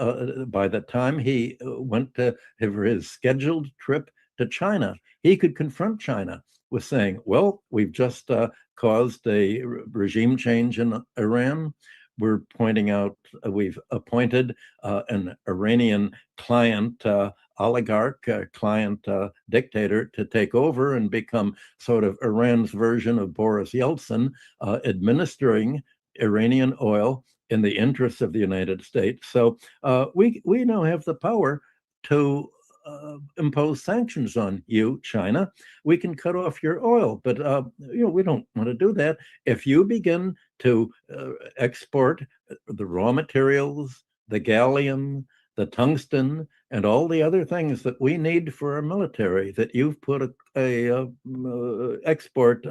by the time he went to for his scheduled trip to China, he could confront China with saying, well, we've just caused a regime change in Iran. We're pointing out we've appointed an Iranian client oligarch, client dictator to take over and become sort of Iran's version of Boris Yeltsin, administering Iranian oil in the interests of the United States. So we now have the power to impose sanctions on you, China. We can cut off your oil, but we don't want to do that. If you begin to export the raw materials, the gallium, the tungsten, and all the other things that we need for our military that you've put a export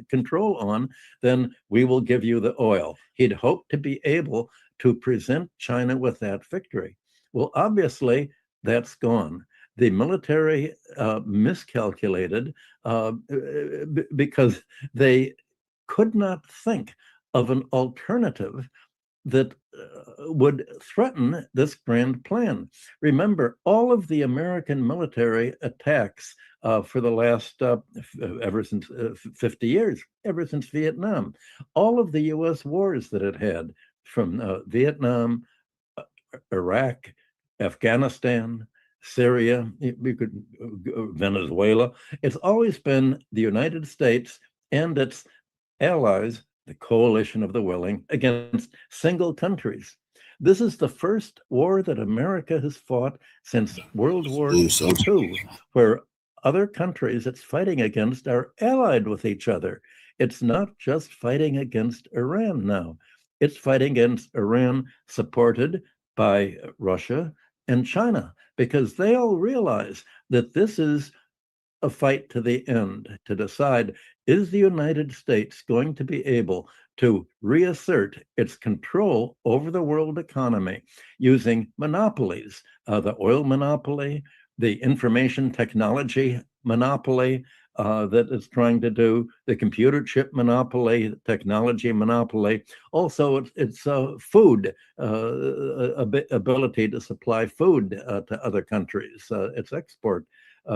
control on, then we will give you the oil. He'd hoped to be able to present China with that victory. Well, obviously, that's gone. The military miscalculated because they could not think of an alternative that would threaten this grand plan. Remember, all of the American military attacks for the last, ever since 50 years, ever since Vietnam, all of the US wars that it had from Vietnam, Iraq, Afghanistan, Syria, Venezuela, it's always been the United States and its allies, the coalition of the willing, against single countries. This is the first war that America has fought since World War II, where other countries it's fighting against are allied with each other. It's not just fighting against Iran now. It's fighting against Iran supported by Russia and China, because they all realize that this is a fight to the end to decide, is the United States going to be able to reassert its control over the world economy using monopolies, the oil monopoly, the information technology monopoly that it's trying to do, the computer chip monopoly, technology monopoly, also its food ability to supply food to other countries, its export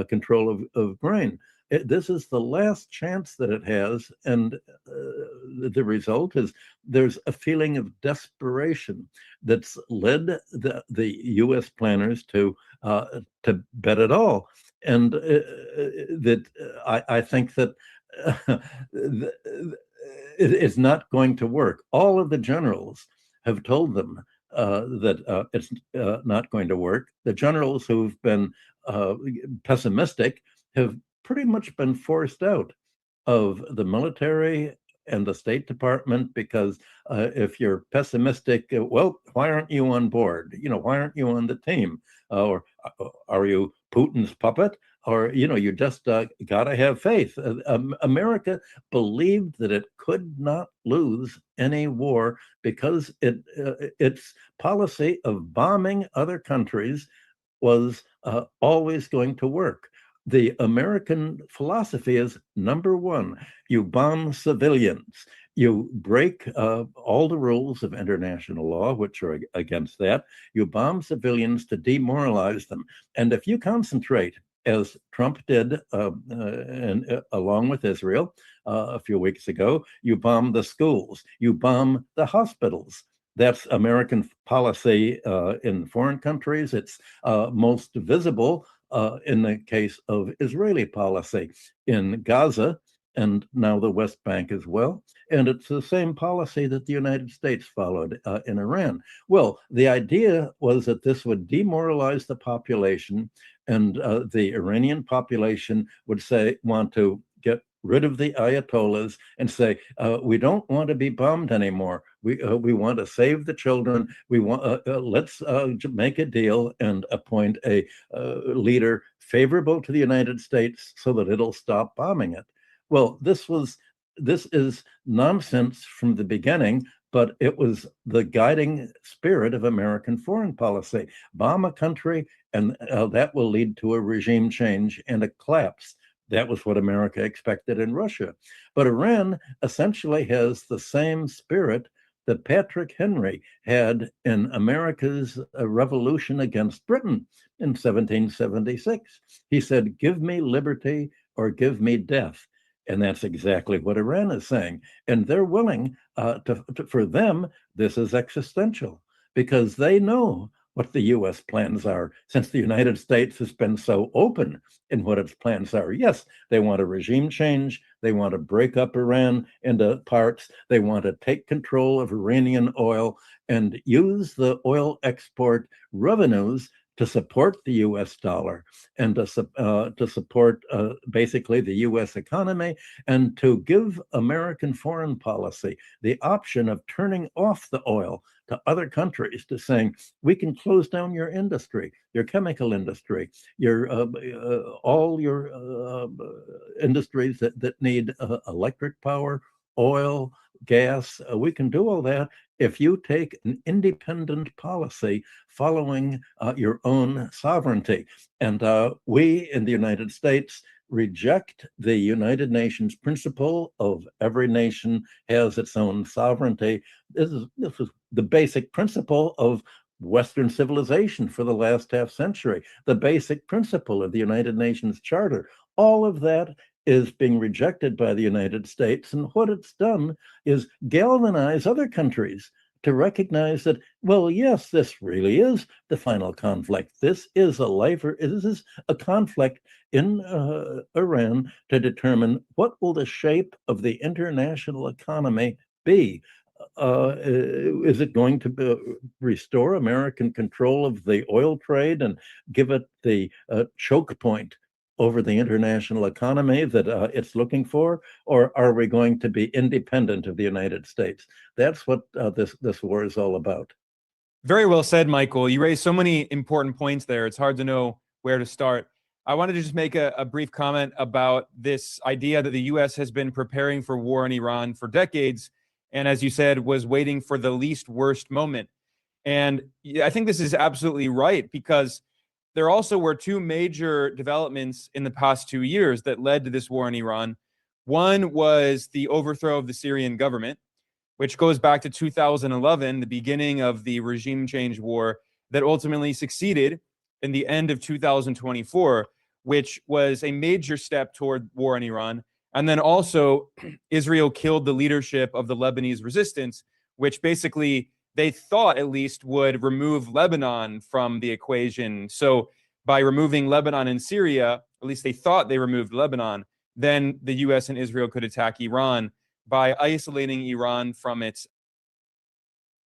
control of grain. This is the last chance that it has, and the result is there's a feeling of desperation that's led the U.S. planners to bet it all. And that I think that it's not going to work. All of the generals have told them that it's not going to work. The generals who've been pessimistic have pretty much been forced out of the military and the State Department, because if you're pessimistic, well, why aren't you on board? Why aren't you on the team? Or are you Putin's puppet? Or, you just got to have faith. America believed that it could not lose any war because its policy of bombing other countries was always going to work. The American philosophy is, number one, you bomb civilians. You break all the rules of international law, which are against that. You bomb civilians to demoralize them. And if you concentrate, as Trump did along with Israel a few weeks ago, you bomb the schools, you bomb the hospitals. That's American policy in foreign countries. It's most visible in the case of Israeli policy in Gaza and now the West Bank as well. And it's the same policy that the United States followed in Iran. Well, the idea was that this would demoralize the population, and the Iranian population would want to get rid of the Ayatollahs and say, we don't want to be bombed anymore. We want to save the children. We want let's make a deal and appoint a leader favorable to the United States so that it'll stop bombing it. Well, this is nonsense from the beginning, but it was the guiding spirit of American foreign policy. Bomb a country, and that will lead to a regime change and a collapse. That was what America expected in Russia. But Iran essentially has the same spirit that Patrick Henry had in America's revolution against Britain in 1776. He said, give me liberty or give me death. And that's exactly what Iran is saying. And they're willing for them, this is existential, because they know what the U.S. plans are, since the United States has been so open in what its plans are. Yes, they want a regime change. They want to break up Iran into parts. They want to take control of Iranian oil and use the oil export revenues to support the U.S. dollar and to support basically the U.S. economy, and to give American foreign policy the option of turning off the oil to other countries, to saying, we can close down your industry, your chemical industry, your all your industries that need electric power, oil, gas. We can do all that if you take an independent policy following your own sovereignty. And we in the United States reject the United Nations principle of every nation has its own sovereignty. This is the basic principle of Western civilization for the last half century, the basic principle of the United Nations Charter. All of that is being rejected by the United States. And what it's done is galvanize other countries to recognize that, well, yes, this really is the final conflict. This is a conflict in Iran to determine what will the shape of the international economy be. Is it going to restore American control of the oil trade and give it the choke point over the international economy that it's looking for, or are we going to be independent of the United States? That's what this war is all about. Very well said, Michael. You raised so many important points there. It's hard to know where to start. I wanted to just make a brief comment about this idea that the U.S. has been preparing for war in Iran for decades, and as you said, was waiting for the least worst moment. And I think this is absolutely right, because there also were two major developments in the past 2 years that led to this war in Iran. One was the overthrow of the Syrian government, which goes back to 2011, the beginning of the regime change war that ultimately succeeded in the end of 2024, which was a major step toward war in Iran. And then also, Israel killed the leadership of the Lebanese resistance, which basically they thought at least would remove Lebanon from the equation. So by removing Lebanon and Syria, at least they thought they removed Lebanon, then the US and Israel could attack Iran by isolating Iran from its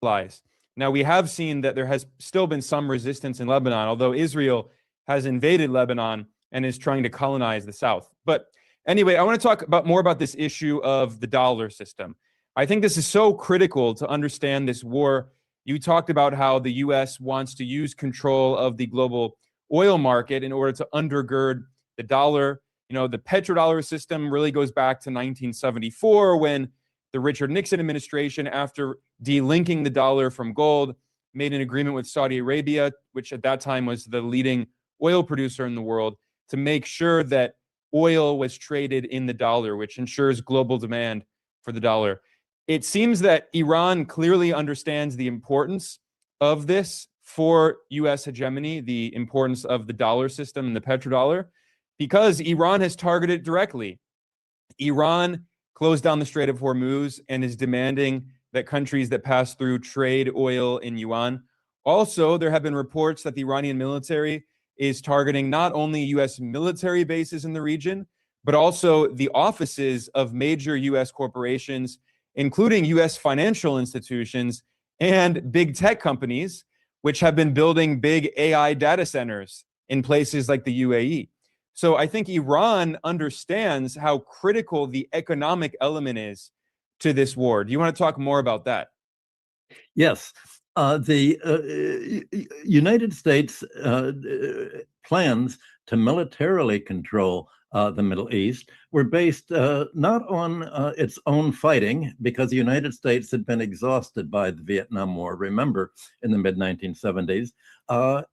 allies. Now, we have seen that there has still been some resistance in Lebanon, although Israel has invaded Lebanon and is trying to colonize the south. But Anyway, I want to talk more about this issue of the dollar system. I think this is so critical to understand this war. You talked about how the U.S. wants to use control of the global oil market in order to undergird the dollar. You know, the petrodollar system really goes back to 1974 when the Richard Nixon administration, after delinking the dollar from gold, made an agreement with Saudi Arabia, which at that time was the leading oil producer in the world, to make sure that oil was traded in the dollar, which ensures global demand for the dollar. It seems that Iran clearly understands the importance of this for U.S. hegemony, the importance of the dollar system and the petrodollar, because Iran has targeted it directly. Iran closed down the Strait of Hormuz and is demanding that countries that pass through trade oil in yuan. Also, there have been reports that the Iranian military is targeting not only U.S. military bases in the region, but also the offices of major U.S. corporations, including U.S. financial institutions and big tech companies, which have been building big AI data centers in places like the UAE. So I think Iran understands how critical the economic element is to this war. Do you want to talk more about that? Yes. The United States plans to militarily control the Middle East were based not on its own fighting, because the United States had been exhausted by the Vietnam War. Remember, in the mid-1970s,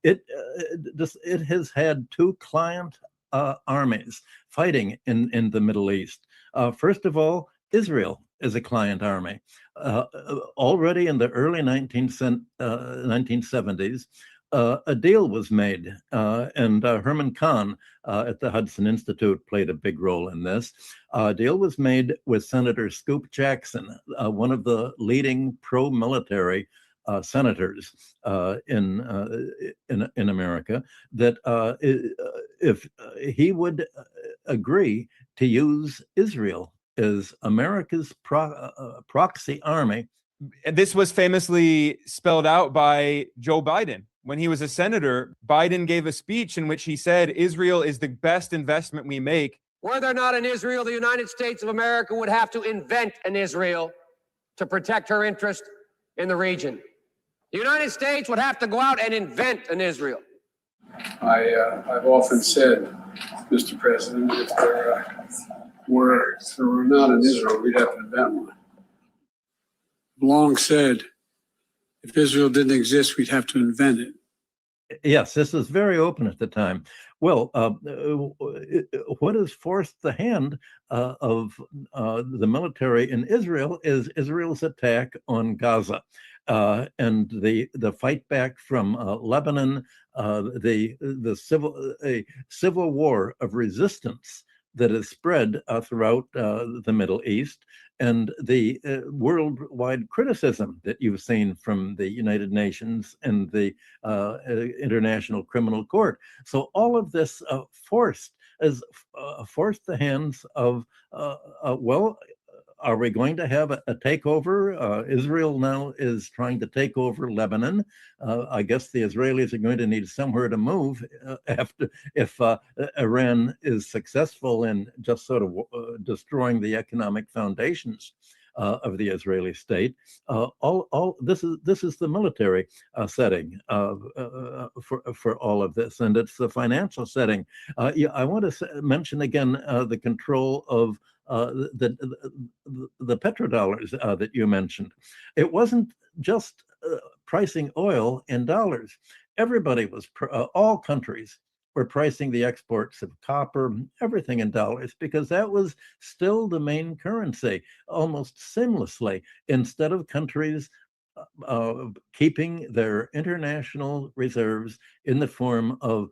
it has had two client armies fighting in the Middle East. First of all, Israel is a client army. Already in the early 1970s, a deal was made, and Herman Kahn at the Hudson Institute played a big role in this. A deal was made with Senator Scoop Jackson, one of the leading pro-military senators in America, that if he would agree to use Israel as America's proxy army. And this was famously spelled out by Joe Biden. When he was a senator, Biden gave a speech in which he said, Israel is the best investment we make. Were there not an Israel, the United States of America would have to invent an Israel to protect her interest in the region. The United States would have to go out and invent an Israel. I've often said, Mr. President, if there were not an Israel, we'd have to invent one. Long said, if Israel didn't exist, we'd have to invent it. Yes, this was very open at the time. Well, what has forced the hand of the military in Israel is Israel's attack on Gaza. And the fight back from Lebanon, the civil war of resistance that has spread throughout the Middle East, and the worldwide criticism that you've seen from the United Nations and the International Criminal Court. So all of this forced the hands of, well, are we going to have a takeover? Israel now is trying to take over Lebanon. I guess the Israelis are going to need somewhere to move if Iran is successful in just sort of destroying the economic foundations of the Israeli state. This is the military setting for all of this, and it's the financial setting. I want to mention again the control of the petrodollars that you mentioned. It wasn't just pricing oil in dollars. Everybody was, all countries were pricing the exports of copper, everything in dollars, because that was still the main currency, almost seamlessly, instead of countries keeping their international reserves in the form of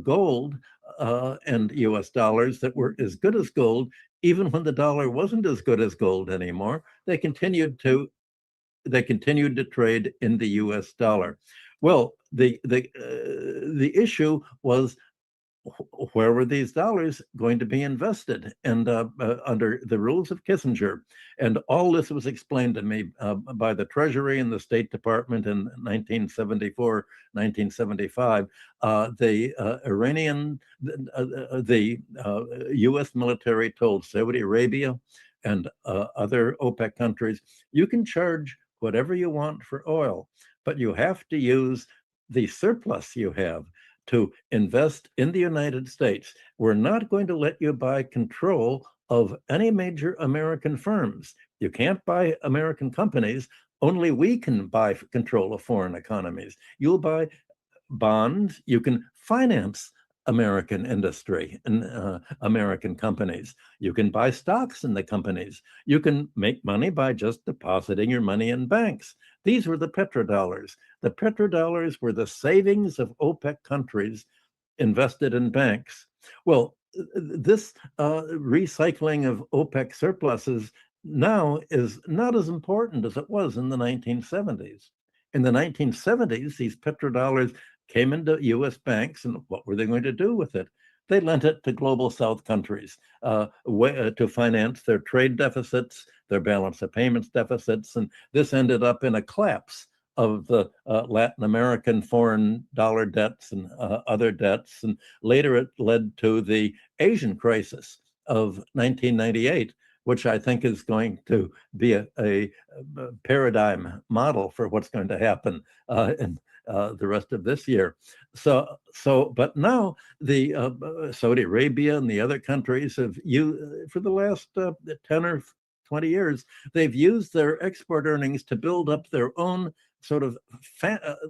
gold and US dollars that were as good as gold. Even when the dollar wasn't as good as gold anymore, they continued to trade in the US dollar. Well, the issue was where were these dollars going to be invested? And under the rules of Kissinger, and all this was explained to me by the Treasury and the State Department in 1974, 1975. The U.S. military told Saudi Arabia and other OPEC countries, you can charge whatever you want for oil, but you have to use the surplus you have to invest in the United States. We're not going to let you buy control of any major American firms. You can't buy American companies. Only we can buy control of foreign economies. You'll buy bonds. You can finance American industry and American companies. You can buy stocks in the companies. You can make money by just depositing your money in banks. These were the petrodollars. The petrodollars were the savings of OPEC countries invested in banks. Well, this recycling of OPEC surpluses now is not as important as it was in the 1970s. In the 1970s, these petrodollars came into U.S. banks, and what were they going to do with it? They lent it to global South countries to finance their trade deficits, their balance of payments deficits, and this ended up in a collapse of the Latin American foreign dollar debts and other debts, and later it led to the Asian crisis of 1998, which I think is going to be a paradigm model for what's going to happen in the rest of this year. But now the Saudi Arabia and the other countries have used, for the last 10 or 20 years, they've used their export earnings to build up their own sort of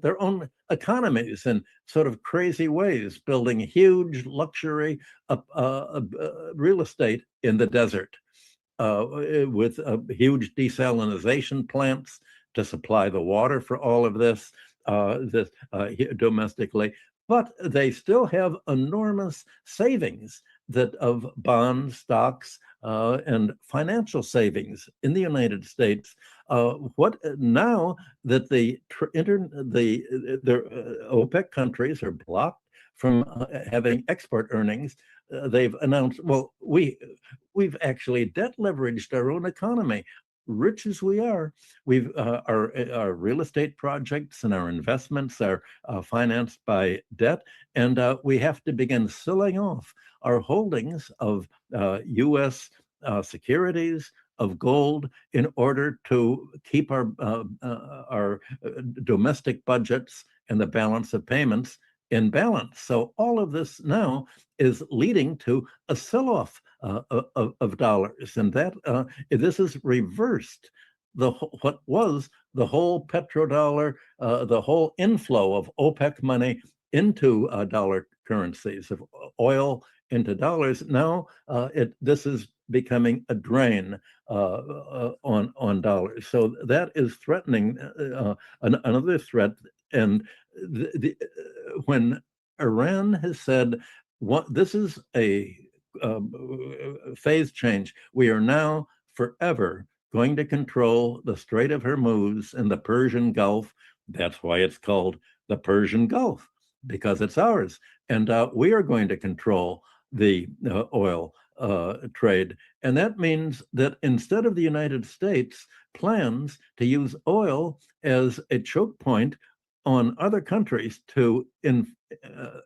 their own economies in sort of crazy ways, building huge luxury real estate in the desert with huge desalination plants to supply the water for all of this domestically. But they still have enormous savings of bonds, stocks, and financial savings in the United States. What now that the OPEC countries are blocked from having export earnings, they've announced, well, we've actually debt leveraged our own economy. Rich as we are, our real estate projects and our investments are financed by debt, and we have to begin selling off our holdings of U.S. Securities, of gold, in order to keep our domestic budgets and the balance of payments in balance. So all of this now is leading to a sell-off of dollars, and that this has reversed what was the whole petrodollar, the whole inflow of OPEC money into dollar currencies, of oil into dollars. Now this is becoming a drain on dollars. So that is threatening another threat. And when Iran has said, this is a phase change, we are now forever going to control the Strait of Hormuz and the Persian Gulf. That's why it's called the Persian Gulf, because it's ours. And we are going to control the oil trade. And that means that instead of the United States plans to use oil as a choke point on other countries to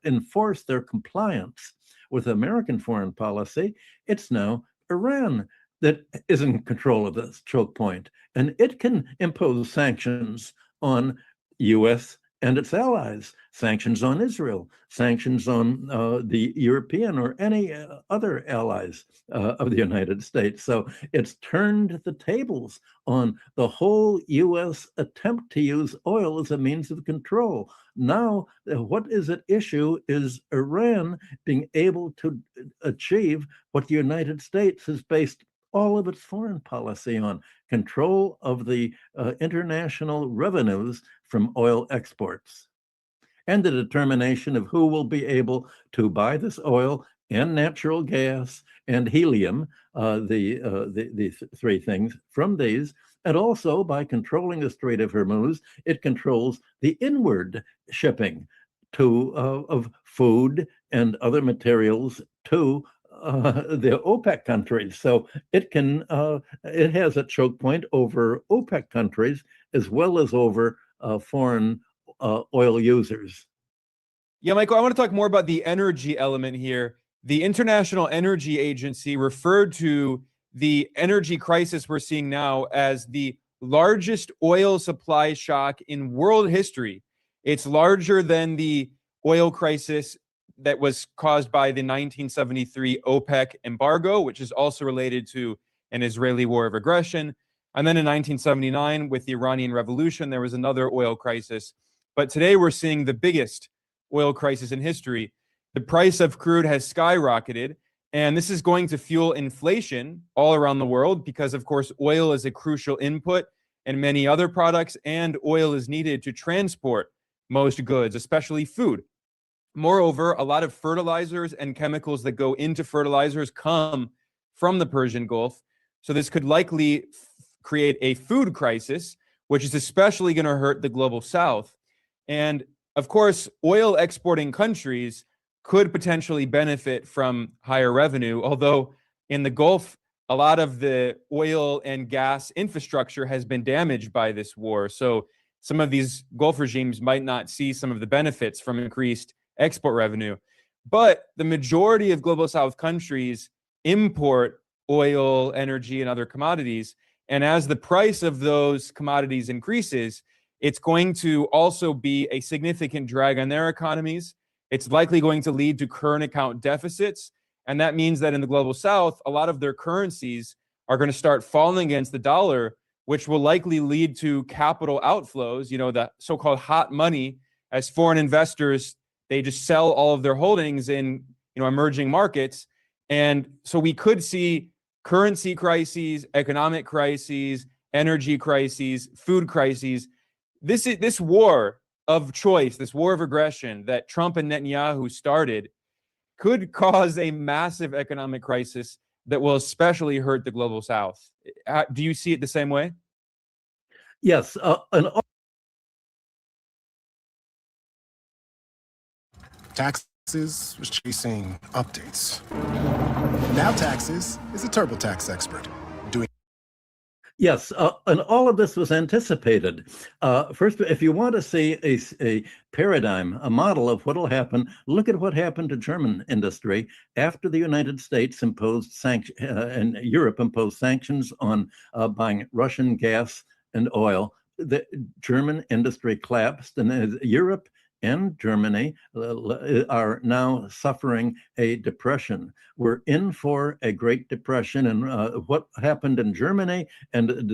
enforce their compliance with American foreign policy, it's now Iran that is in control of this choke point. And it can impose sanctions on U.S. and its allies, sanctions on Israel, sanctions on the European or any other allies of the United States. So it's turned the tables on the whole U.S. attempt to use oil as a means of control. Now, what is at issue is Iran being able to achieve what the United States has based all of its foreign policy on: control of the international revenues from oil exports, and the determination of who will be able to buy this oil and natural gas and helium, the three things from these. And also, by controlling the Strait of Hormuz, it controls the inward shipping of food and other materials to the OPEC countries. So it has a choke point over OPEC countries as well as over foreign oil users. Yeah, Michael, I want to talk more about the energy element here. The International Energy Agency referred to the energy crisis we're seeing now as the largest oil supply shock in world history. It's larger than the oil crisis that was caused by the 1973 OPEC embargo, which is also related to an Israeli war of aggression. And then in 1979, with the Iranian Revolution, there was another oil crisis. But today we're seeing the biggest oil crisis in history. The price of crude has skyrocketed, and this is going to fuel inflation all around the world because, of course, oil is a crucial input in many other products, and oil is needed to transport most goods, especially food. Moreover, a lot of fertilizers and chemicals that go into fertilizers come from the Persian Gulf. So this could likely create a food crisis, which is especially going to hurt the global south. And of course, oil exporting countries could potentially benefit from higher revenue, although in the Gulf, a lot of the oil and gas infrastructure has been damaged by this war. So some of these Gulf regimes might not see some of the benefits from increased export revenue. But the majority of global south countries import oil, energy, and other commodities. And as the price of those commodities increases, it's going to also be a significant drag on their economies. It's likely going to lead to current account deficits. And that means that in the global south, a lot of their currencies are going to start falling against the dollar, which will likely lead to capital outflows, the so-called hot money, as foreign investors, they just sell all of their holdings in emerging markets. And so we could see currency crises, economic crises, energy crises, food crises. This war of choice, this war of aggression that Trump and Netanyahu started could cause a massive economic crisis that will especially hurt the global south. Do you see it the same way? Yes. Taxes was chasing updates. Now Taxes is a TurboTax expert. Yes, and all of this was anticipated. First, if you want to see a paradigm, a model of what will happen, look at what happened to German industry after the United States imposed sanctions and Europe imposed sanctions on buying Russian gas and oil. The German industry collapsed, and Europe and Germany are now suffering a depression. We're in for a Great Depression, and what happened in Germany and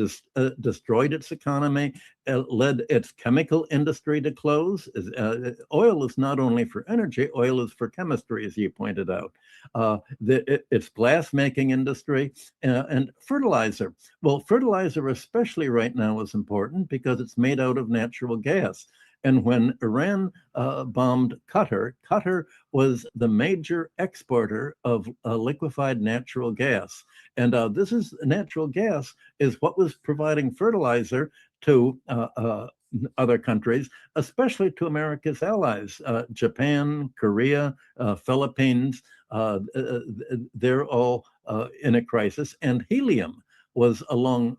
destroyed its economy, led its chemical industry to close. Oil is not only for energy, oil is for chemistry, as you pointed out. It's glass-making industry and fertilizer. Well, fertilizer especially right now is important because it's made out of natural gas. And when Iran bombed Qatar, Qatar was the major exporter of liquefied natural gas. And natural gas is what was providing fertilizer to other countries, especially to America's allies, Japan, Korea, Philippines. They're all in a crisis. And helium was along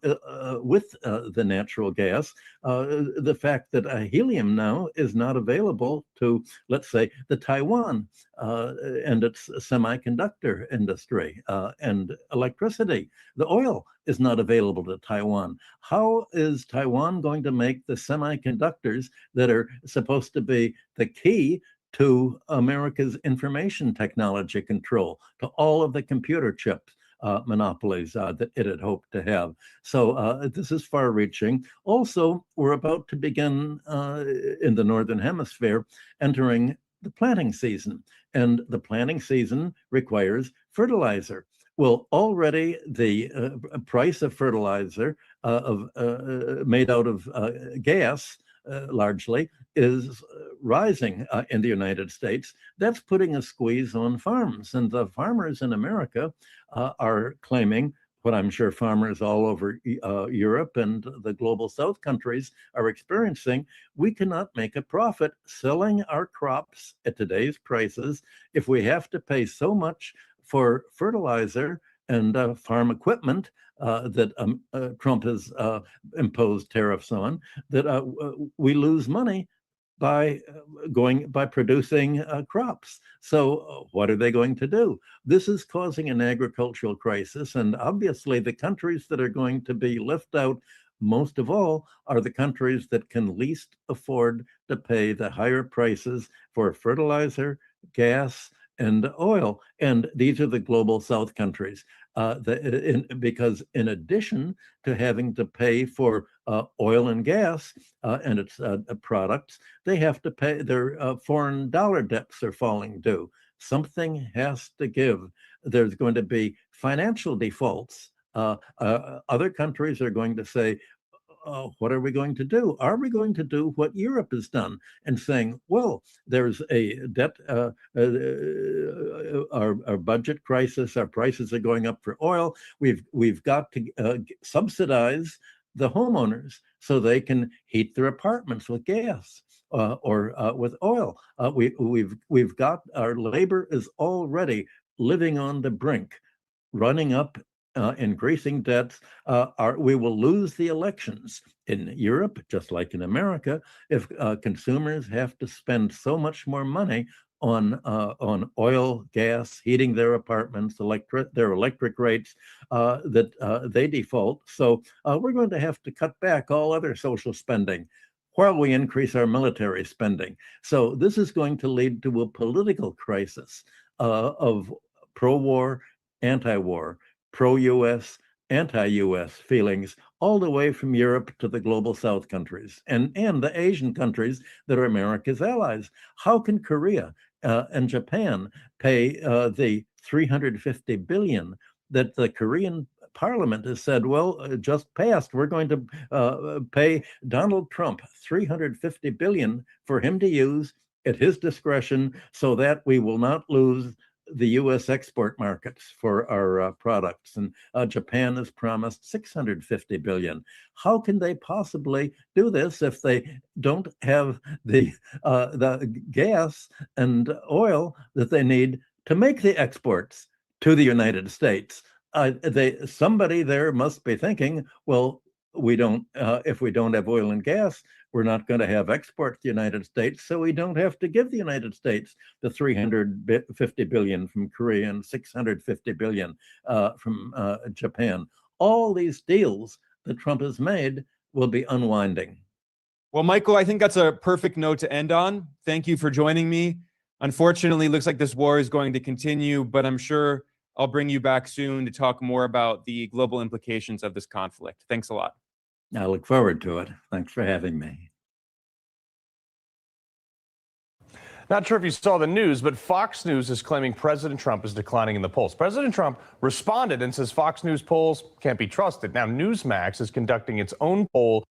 with the natural gas. The fact that helium now is not available to, let's say, the Taiwan and its semiconductor industry and electricity. The oil is not available to Taiwan. How is Taiwan going to make the semiconductors that are supposed to be the key to America's information technology control, to all of the computer chips? Monopolies that it had hoped to have. So this is far-reaching. Also, we're about to begin in the Northern Hemisphere, entering the planting season. And the planting season requires fertilizer. Well, already the price of fertilizer made out of gas largely is rising in the United States. That's putting a squeeze on farms. And the farmers in America are claiming, what I'm sure farmers all over Europe and the global South countries are experiencing, we cannot make a profit selling our crops at today's prices if we have to pay so much for fertilizer and farm equipment that Trump has imposed tariffs on, that we lose money by producing crops. So what are they going to do? This is causing an agricultural crisis, and obviously the countries that are going to be left out most of all are the countries that can least afford to pay the higher prices for fertilizer, gas, and oil. And these are the global South countries. Because in addition to having to pay for oil and gas and its products, they have to pay their foreign dollar debts are falling due. Something has to give. There's going to be financial defaults. Other countries are going to say, what are we going to do? Are we going to do what Europe has done and saying, well, there's a debt, our budget crisis, our prices are going up for oil. We've got to subsidize the homeowners so they can heat their apartments with gas or with oil. We've got, our labor is already living on the brink, running up, increasing debts. We will lose the elections in Europe, just like in America, if consumers have to spend so much more money on oil, gas, heating their apartments, their electric rates, that they default. So we're going to have to cut back all other social spending while we increase our military spending. So this is going to lead to a political crisis of pro-war, anti-war, pro-US, anti-US feelings all the way from Europe to the global South countries and the Asian countries that are America's allies. How can Korea and Japan pay the $350 billion that the Korean Parliament has said, well, just passed, we're going to pay Donald Trump $350 billion for him to use at his discretion so that we will not lose the U.S. export markets for our products, and Japan has promised $650 billion. How can they possibly do this if they don't have the gas and oil that they need to make the exports to the United States? Somebody there must be thinking, well, we don't. If we don't have oil and gas, we're not going to have export to the United States, so we don't have to give the United States the $350 billion from Korea and $650 billion from Japan. All these deals that Trump has made will be unwinding. Well, Michael, I think that's a perfect note to end on. Thank you for joining me. Unfortunately, it looks like this war is going to continue, but I'm sure I'll bring you back soon to talk more about the global implications of this conflict. Thanks a lot. I look forward to it. Thanks for having me. Not sure if you saw the news, but Fox News is claiming President Trump is declining in the polls. President Trump responded and says Fox News polls can't be trusted. Now, Newsmax is conducting its own poll.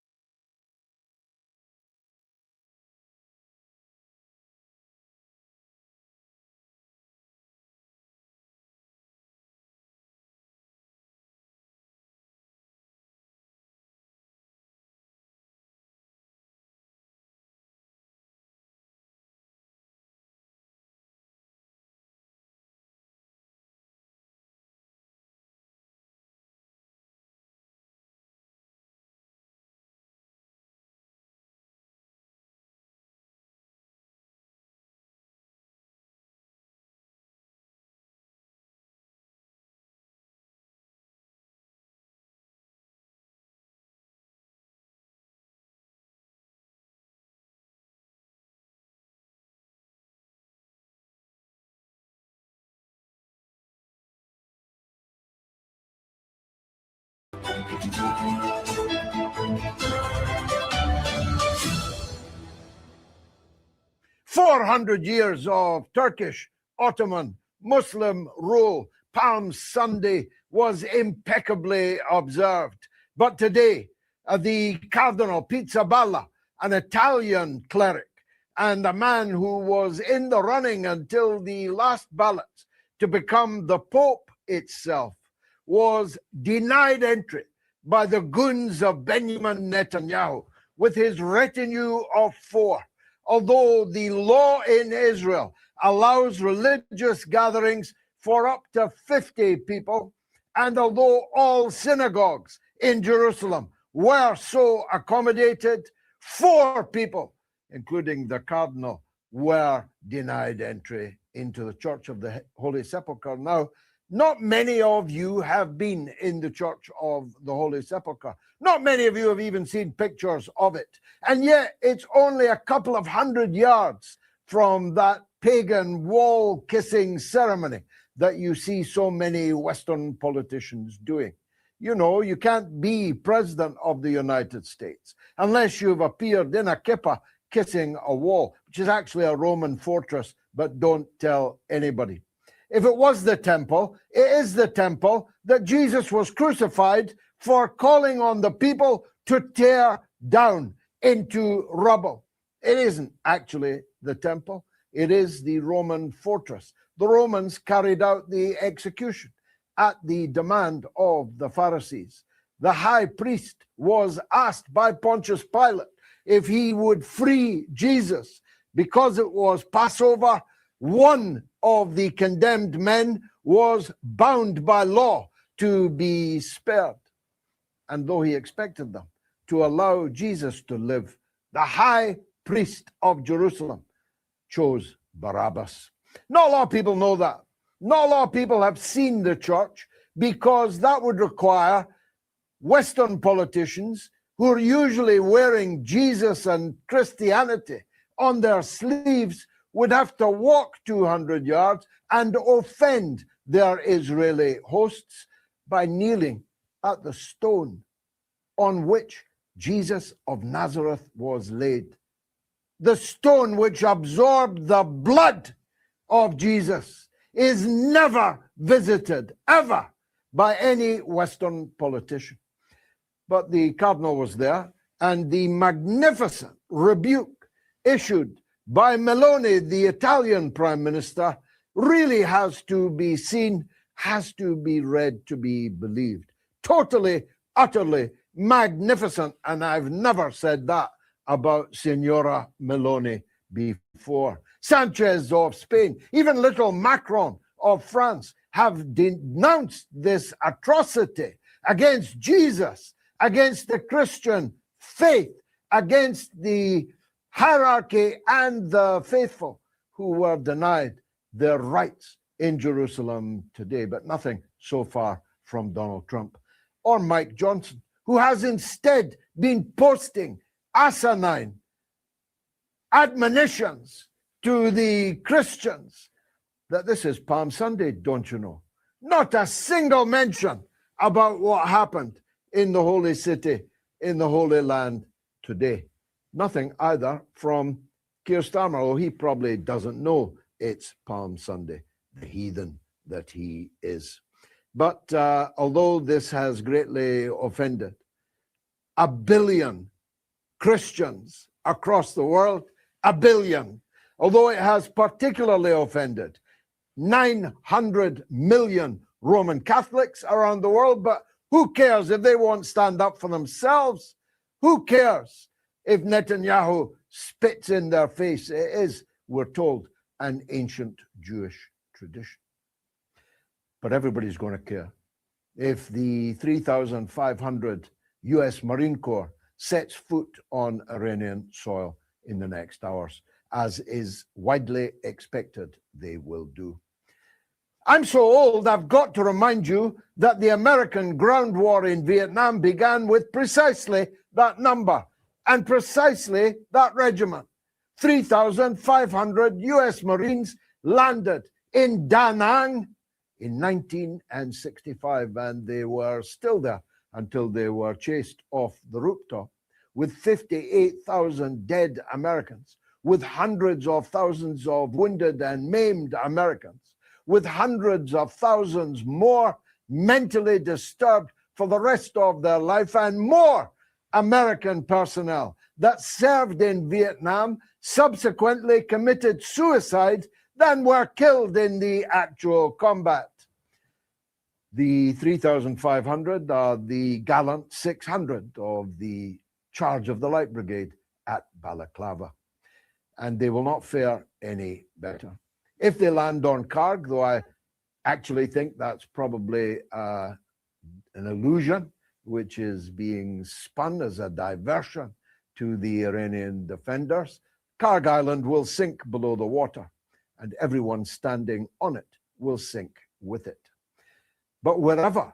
Years of Turkish, Ottoman, Muslim rule, Palm Sunday was impeccably observed. But today, the Cardinal Pizzaballa, an Italian cleric, and a man who was in the running until the last ballots to become the Pope itself, was denied entry by the goons of Benjamin Netanyahu with his retinue of 4. Although the law in Israel allows religious gatherings for up to 50 people, and although all synagogues in Jerusalem were so accommodated, 4 people, including the cardinal, were denied entry into the Church of the Holy Sepulchre. Now, not many of you have been in the Church of the Holy Sepulchre. Not many of you have even seen pictures of it. And yet it's only a couple of 100 yards from that pagan wall-kissing ceremony that you see so many Western politicians doing. You know, you can't be president of the United States unless you've appeared in a kippah kissing a wall, which is actually a Roman fortress, but don't tell anybody. If it was the temple, it is the temple that Jesus was crucified for calling on the people to tear down into rubble. It isn't actually the temple. It is the Roman fortress. The Romans carried out the execution at the demand of the Pharisees. The high priest was asked by Pontius Pilate if he would free Jesus because it was Passover. One of the condemned men was bound by law to be spared. And though he expected them to allow Jesus to live, the high priest of Jerusalem chose Barabbas. Not a lot of people know that. Not a lot of people have seen the church, because that would require Western politicians who are usually wearing Jesus and Christianity on their sleeves would have to walk 200 yards and offend their Israeli hosts by kneeling at the stone on which Jesus of Nazareth was laid. The stone which absorbed the blood of Jesus is never visited, ever, by any Western politician. But the cardinal was there, and the magnificent rebuke issued by Meloni, the Italian prime minister, really has to be seen, has to be read to be believed. Totally, utterly magnificent, and I've never said that about Signora Meloni before. Sanchez of Spain, even little Macron of France have denounced this atrocity against Jesus, against the Christian faith, against the hierarchy and the faithful who were denied their rights in Jerusalem today. But nothing so far from Donald Trump or Mike Johnson, who has instead been posting asinine admonitions to the Christians that this is Palm Sunday, don't you know? Not a single mention about what happened in the holy city, in the Holy Land today. Nothing either from Keir Starmer, although he probably doesn't know it's Palm Sunday, the heathen that he is. But although this has greatly offended 1 billion Christians across the world, 1 billion, although it has particularly offended 900 million Roman Catholics around the world, but who cares if they won't stand up for themselves? Who cares if Netanyahu spits in their face? It is, we're told, an ancient Jewish tradition. But everybody's going to care if the 3,500 US Marine Corps sets foot on Iranian soil in the next hours, as is widely expected they will do. I'm so old, I've got to remind you that the American ground war in Vietnam began with precisely that number and precisely that regiment. 3,500 US Marines landed in Da Nang in 1965, and they were still there until they were chased off the rooftop, with 58,000 dead Americans, with hundreds of thousands of wounded and maimed Americans, with hundreds of thousands more mentally disturbed for the rest of their life, and more American personnel that served in Vietnam subsequently committed suicide than were killed in the actual combat. The 3,500 are the gallant 600 of the Charge of the Light Brigade at Balaclava, and they will not fare any better. If they land on Karg, though I actually think that's probably an illusion, which is being spun as a diversion to the Iranian defenders, Karg Island will sink below the water, and everyone standing on it will sink with it. But wherever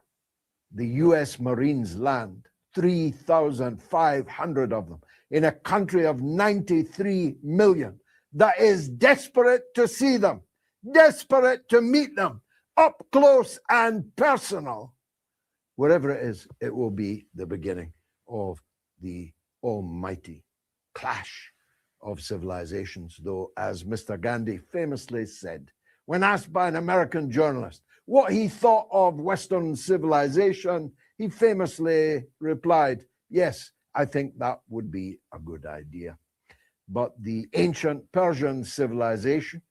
the US Marines land, 3,500 of them, in a country of 93 million, that is desperate to see them, desperate to meet them, up close and personal, wherever it is, it will be the beginning of the almighty clash of civilizations. Though, as Mr. Gandhi famously said, when asked by an American journalist what he thought of Western civilization, he famously replied, "Yes, I think that would be a good idea." But the ancient Persian civilization,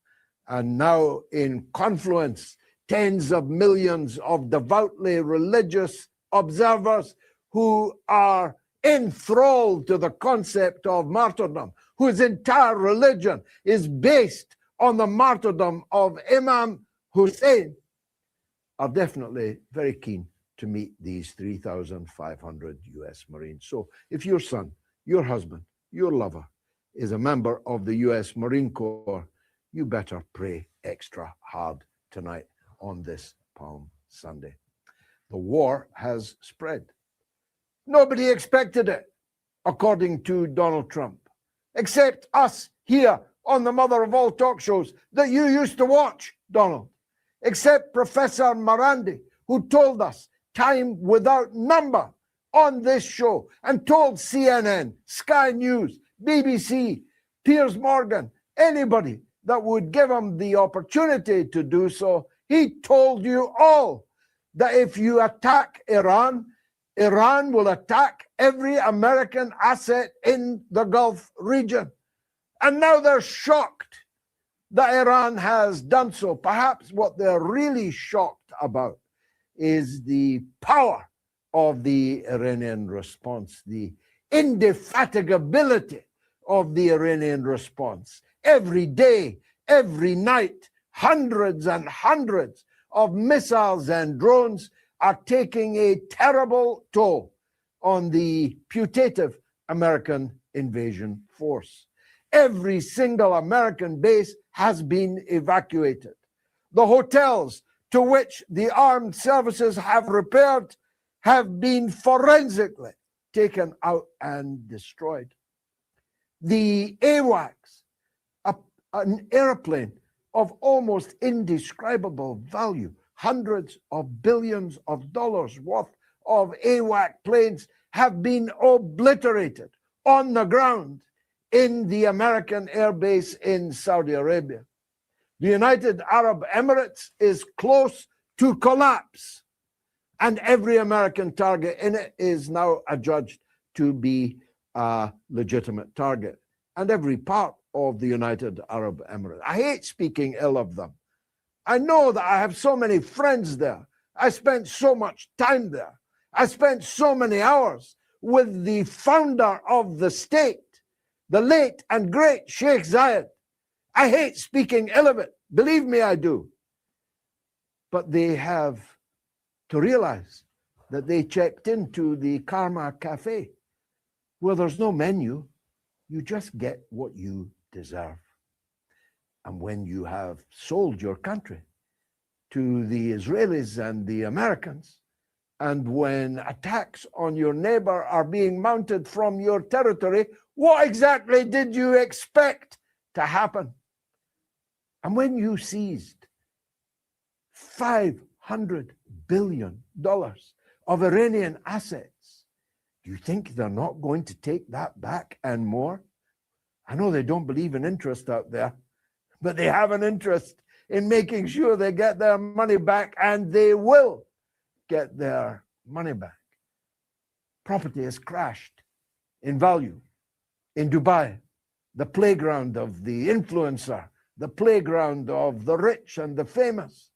and now in confluence, tens of millions of devoutly religious observers who are enthralled to the concept of martyrdom, whose entire religion is based on the martyrdom of Imam Hussein, are definitely very keen to meet these 3,500 US Marines. So if your son, your husband, your lover is a member of the US Marine Corps, you better pray extra hard tonight on this Palm Sunday. The war has spread. Nobody expected it, according to Donald Trump, except us here on the mother of all talk shows that you used to watch, Donald, except Professor Morandi, who told us time without number on this show and told CNN, Sky News, BBC, Piers Morgan, anybody that would give him the opportunity to do so, he told you all that if you attack Iran, Iran will attack every American asset in the Gulf region. And now they're shocked that Iran has done so. Perhaps what they're really shocked about is the power of the Iranian response, the indefatigability of the Iranian response. Every day, every night, hundreds and hundreds of missiles and drones are taking a terrible toll on the putative American invasion force. Every single American base has been evacuated. The hotels to which the armed services have repaired have been forensically taken out and destroyed. The AWACS, an airplane of almost indescribable value, hundreds of billions of dollars worth of AWAC planes have been obliterated on the ground in the American air base in Saudi Arabia. The United Arab Emirates is close to collapse, and every American target in it is now adjudged to be a legitimate target, and every part of the United Arab Emirates. I hate speaking ill of them. I know that I have so many friends there. I spent so much time there. I spent so many hours with the founder of the state, the late and great Sheikh Zayed. I hate speaking ill of it. Believe me, I do. But they have to realize that they checked into the Karma Cafe where there's no menu. You just get what you deserve. And when you have sold your country to the Israelis and the Americans, and when attacks on your neighbor are being mounted from your territory, what exactly did you expect to happen? And when you seized $500 billion of Iranian assets, do you think they're not going to take that back and more? I know they don't believe in interest out there, but they have an interest in making sure they get their money back, and they will get their money back. Property has crashed in value in Dubai, the playground of the influencer, the playground of the rich and the famous.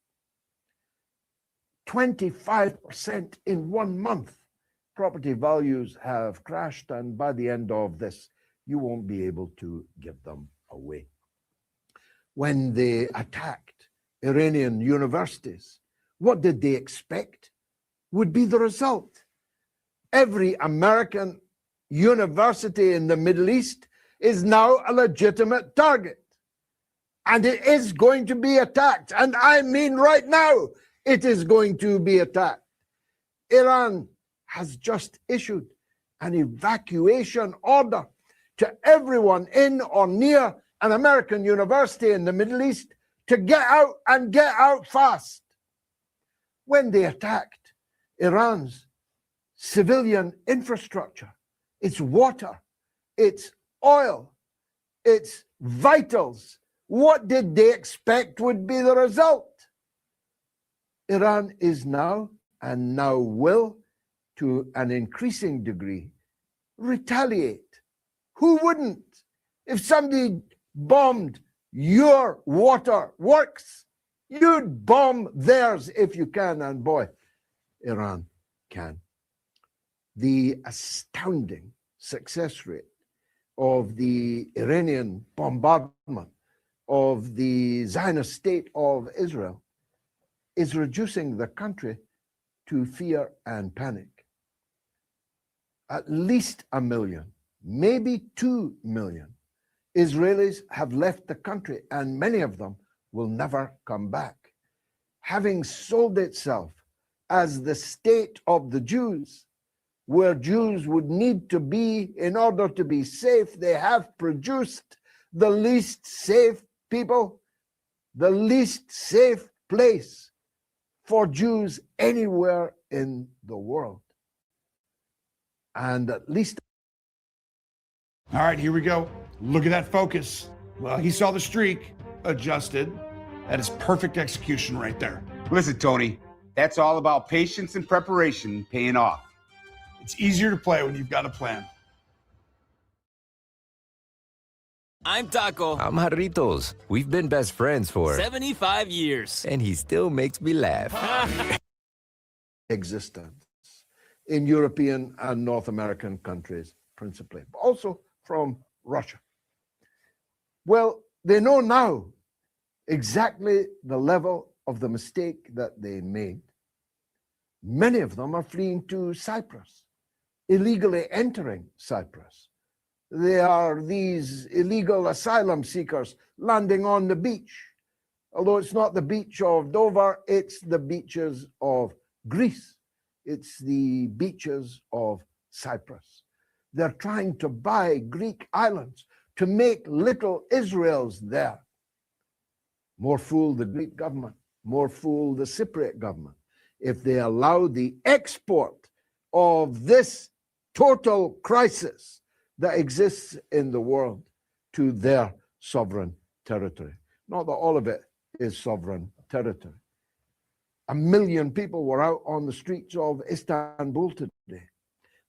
25% in 1 month. Property values have crashed, and by the end of this, you won't be able to give them away. When they attacked Iranian universities, what did they expect would be the result? Every American university in the Middle East is now a legitimate target. And it is going to be attacked. And I mean right now, it is going to be attacked. Iran has just issued an evacuation order to everyone in or near an American university in the Middle East to get out and get out fast. When they attacked Iran's civilian infrastructure, its water, its oil, its vitals, what did they expect would be the result? Iran is now, and now will, to an increasing degree, retaliate. Who wouldn't? If somebody bombed your water works, you'd bomb theirs if you can, and boy, Iran can. The astounding success rate of the Iranian bombardment of the Zionist state of Israel is reducing the country to fear and panic. At least 1 million, maybe 2 million Israelis have left the country, and many of them will never come back. Having sold itself as the state of the Jews, where Jews would need to be in order to be safe, they have produced the least safe people, the least safe place for Jews anywhere in the world. And at least. All right, here we go. Look at that focus. Well, he saw the streak, adjusted. That is perfect execution right there. Listen, Tony, that's all about patience and preparation paying off. It's easier to play when you've got a plan. I'm Taco. I'm Jarritos. We've been best friends for 75 years. And he still makes me laugh. Existence in European and North American countries, principally, but also from Russia. Well, they know now exactly the level of the mistake that they made. Many of them are fleeing to Cyprus, illegally entering Cyprus. They are these illegal asylum seekers landing on the beach. Although it's not the beach of Dover, it's the beaches of Greece. It's the beaches of Cyprus. They're trying to buy Greek islands to make little Israels there. More fool the Greek government, more fool the Cypriot government, if they allow the export of this total crisis that exists in the world to their sovereign territory. Not that all of it is sovereign territory. 1 million people were out on the streets of Istanbul today,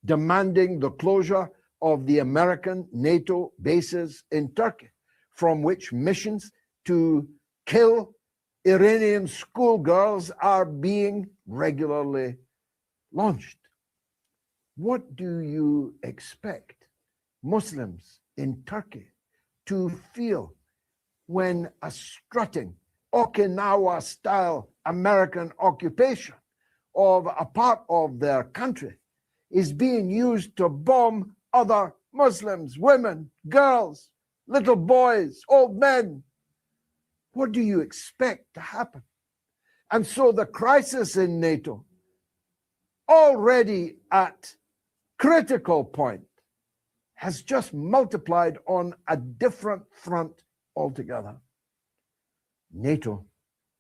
demanding the closure of the American NATO bases in Turkey, from which missions to kill Iranian schoolgirls are being regularly launched. What do you expect Muslims in Turkey to feel when a strutting Okinawa-style American occupation of a part of their country is being used to bomb other Muslims, women, girls, little boys, old men? What do you expect to happen? And so the crisis in NATO, already at critical point, has just multiplied on a different front altogether. NATO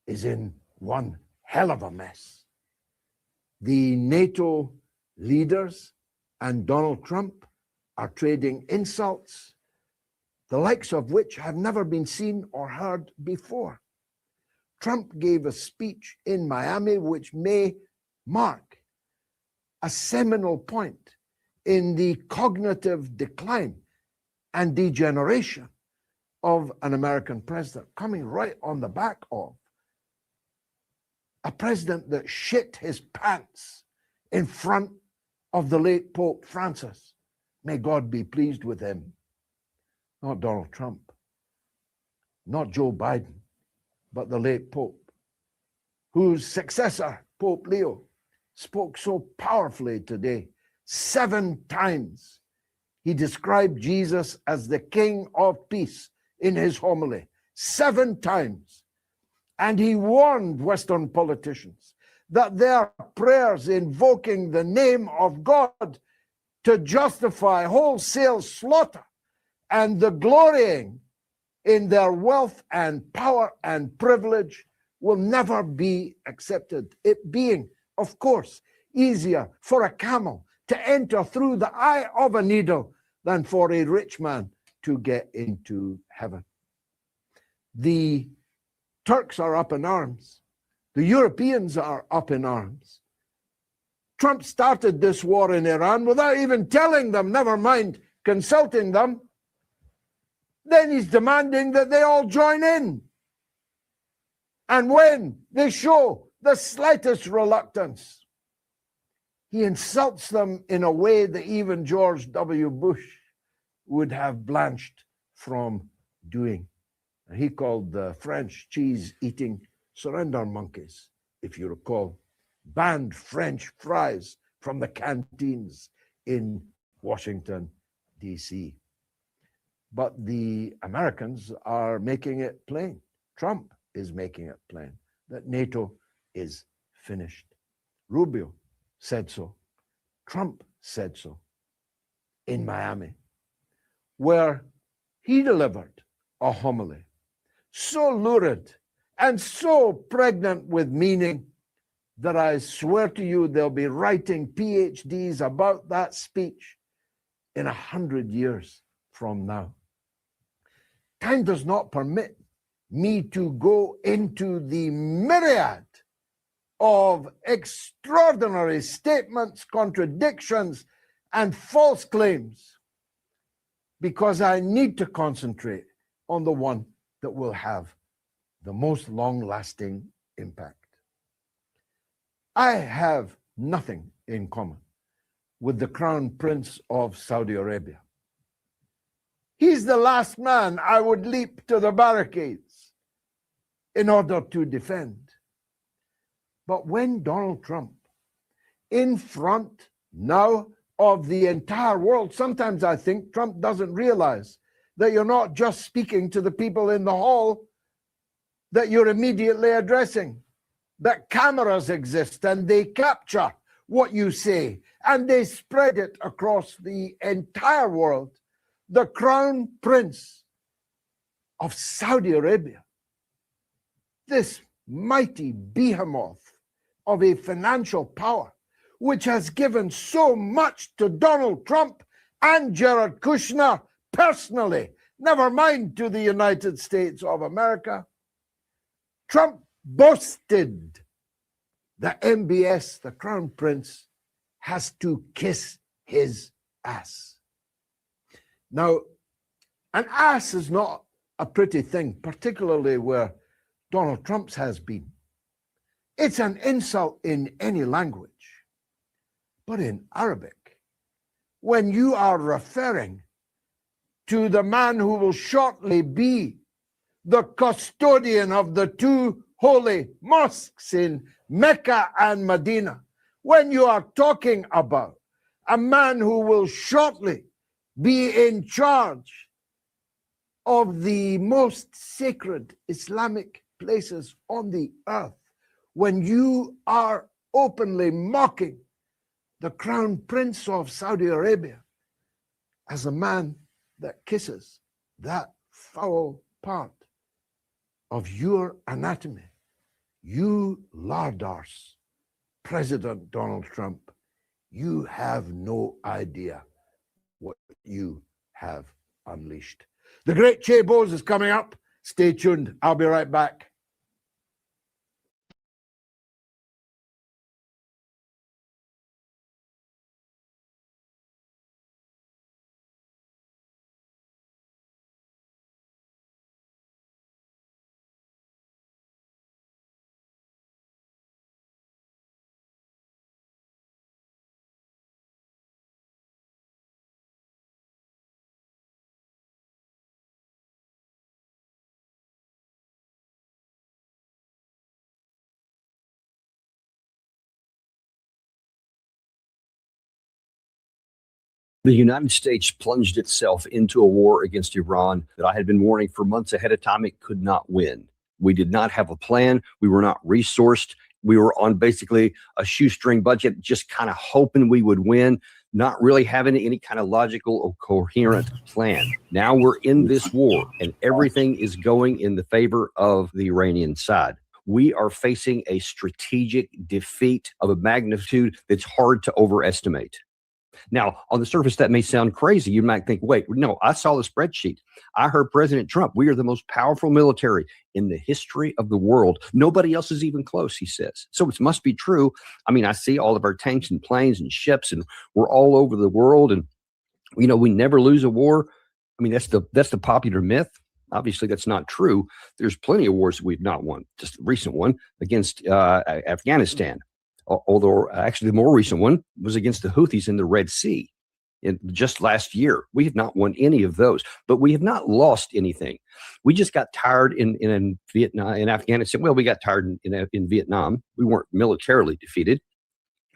is in one hell of a mess. The NATO leaders and Donald Trump are trading insults, the likes of which have never been seen or heard before. Trump gave a speech in Miami which may mark a seminal point in the cognitive decline and degeneration of an American president, coming right on the back of a president that shit his pants in front of the late Pope Francis. May God be pleased with him. Not Donald Trump, not Joe Biden, but the late Pope, whose successor, Pope Leo, spoke so powerfully today. 7 times he described Jesus as the King of Peace in his homily. 7 times. And he warned Western politicians that their prayers invoking the name of God to justify wholesale slaughter and the glorying in their wealth and power and privilege will never be accepted. It being, of course, easier for a camel to enter through the eye of a needle than for a rich man to get into heaven. The Turks are up in arms. The Europeans are up in arms. Trump started this war in Iran without even telling them, never mind consulting them. Then he's demanding that they all join in. And when they show the slightest reluctance, he insults them in a way that even George W. Bush would have blanched from doing. He called the French cheese-eating surrender monkeys, if you recall, banned French fries from the canteens in Washington, D.C. But the Americans are making it plain. Trump is making it plain that NATO is finished. Rubio said so. Trump said so in Miami, where he delivered a homily so lurid and so pregnant with meaning that I swear to you they'll be writing PhDs about that speech in 100 years from now. Time does not permit me to go into the myriad of extraordinary statements, contradictions, and false claims, because I need to concentrate on the one that will have the most long-lasting impact. I have nothing in common with the Crown Prince of Saudi Arabia. He's the last man I would leap to the barricades in order to defend. But when Donald Trump, in front now of the entire world, sometimes I think Trump doesn't realize that you're not just speaking to the people in the hall that you're immediately addressing, that cameras exist and they capture what you say and they spread it across the entire world. The Crown Prince of Saudi Arabia, this mighty behemoth of a financial power, which has given so much to Donald Trump and Jared Kushner personally, never mind to the United States of America. Trump boasted that MBS, the Crown Prince, has to kiss his ass. Now, an ass is not a pretty thing, particularly where Donald Trump's has been. It's an insult in any language. But in Arabic, when you are referring to the man who will shortly be the custodian of the 2 holy mosques in Mecca and Medina, when you are talking about a man who will shortly be in charge of the most sacred Islamic places on the earth, when you are openly mocking the Crown Prince of Saudi Arabia as a man that kisses that foul part of your anatomy, you lard arse, President Donald Trump, you have no idea what you have unleashed. The great Che Bose is coming up. Stay tuned. I'll be right back. The United States plunged itself into a war against Iran that I had been warning for months ahead of time it could not win. We did not have a plan. We were not resourced. We were on basically a shoestring budget, just kind of hoping we would win, not really having any kind of logical or coherent plan. Now we're in this war, and everything is going in the favor of the Iranian side. We are facing a strategic defeat of a magnitude that's hard to overestimate. Now, on the surface, that may sound crazy. You might think, wait, no, I saw the spreadsheet. I heard President Trump, we are the most powerful military in the history of the world. Nobody else is even close, he says. So it must be true. I mean, I see all of our tanks and planes and ships, and we're all over the world. And, you know, we never lose a war. I mean, that's the popular myth. Obviously, that's not true. There's plenty of wars that we've not won. Just the recent one against Afghanistan. Although actually the more recent one was against the Houthis in the Red Sea just last year. We have not won any of those, but we have not lost anything. We just got tired in Vietnam, in Afghanistan. Well, we got tired in Vietnam. We weren't militarily defeated.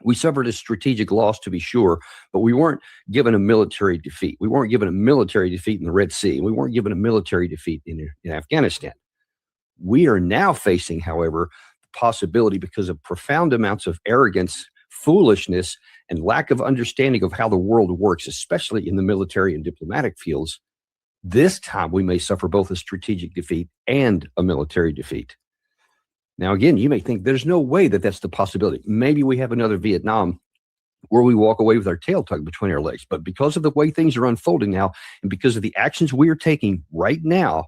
We suffered a strategic loss, to be sure, but we weren't given a military defeat. We weren't given a military defeat in the Red Sea. We weren't given a military defeat in Afghanistan. We are now facing, however, possibility because of profound amounts of arrogance, foolishness, and lack of understanding of how the world works, especially in the military and diplomatic fields. This time we may suffer both a strategic defeat and a military defeat. Now, again, you may think there's no way that that's the possibility. Maybe we have another Vietnam where we walk away with our tail tucked between our legs. But because of the way things are unfolding now, and because of the actions we are taking right now,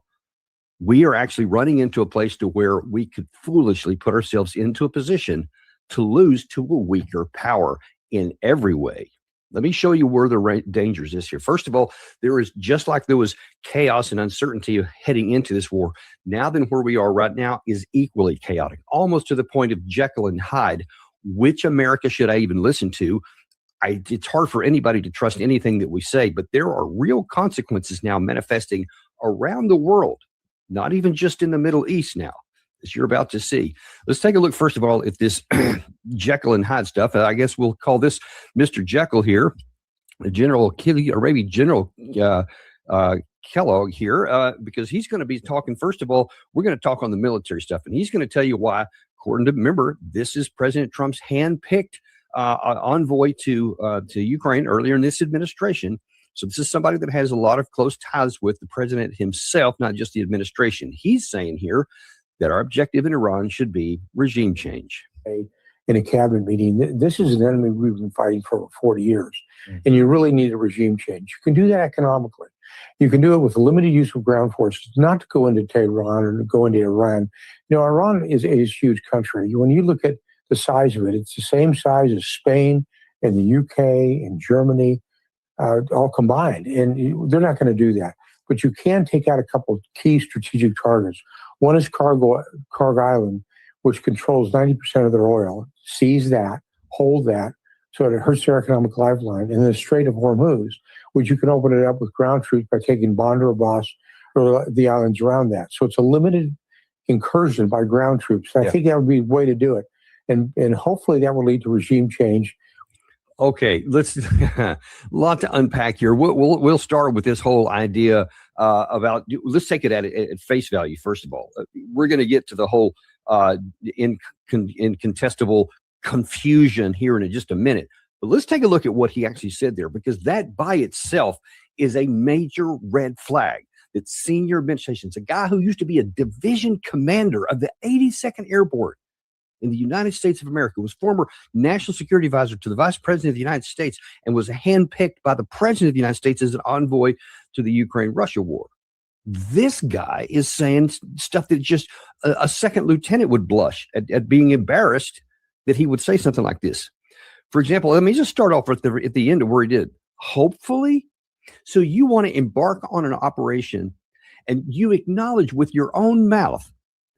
we are actually running into a place to where we could foolishly put ourselves into a position to lose to a weaker power in every way. Let me show you where the dangers is here. First of all, there is, just like there was chaos and uncertainty heading into this war, now then where we are right now is equally chaotic, almost to the point of Jekyll and Hyde. Which America should I even listen to? It's hard for anybody to trust anything that we say, but there are real consequences now manifesting around the world. Not even just in the Middle East now, as you're about to see. Let's take a look, first of all, at this Jekyll and Hyde stuff. I guess we'll call this Mr. Jekyll here, General Kelly, or maybe General Kellogg here, because he's going to be talking, first of all, we're going to talk on the military stuff, and he's going to tell you why, according to, remember, this is President Trump's hand-picked envoy to Ukraine earlier in this administration. So this is somebody that has a lot of close ties with the president himself, not just the administration. He's saying here that our objective in Iran should be regime change. In a cabinet meeting, this is an enemy we've been fighting for over 40 years, and you really need a regime change. You can do that economically. You can do it with limited use of ground forces, not to go into Tehran or to go into Iran. You know, Iran is a huge country. When you look at the size of it, it's the same size as Spain and the UK and Germany, all combined. And they're not going to do that. But you can take out a couple of key strategic targets. One is Karg Island, which controls 90% of their oil. Seize that, hold that, so it hurts their economic lifeline. And the Strait of Hormuz, which you can open it up with ground troops by taking Bandar Abbas or the islands around that. So it's a limited incursion by ground troops. And I think that would be a way to do it. And hopefully that will lead to regime change. Okay, let's a lot to unpack here. We'll start with this whole idea about. Let's take it at face value. First of all, we're going to get to the whole incontestable confusion here in just a minute. But let's take a look at what he actually said there, because that by itself is a major red flag. That senior administration, it's a guy who used to be a division commander of the 82nd Airborne in the United States of America, was former national security advisor to the vice president of the United States, and was handpicked by the president of the United States as an envoy to the Ukraine-Russia war. This guy is saying stuff that just a second lieutenant would blush at being embarrassed that he would say something like this. For example, let me just start off at the end of where he did. Hopefully, so you want to embark on an operation and you acknowledge with your own mouth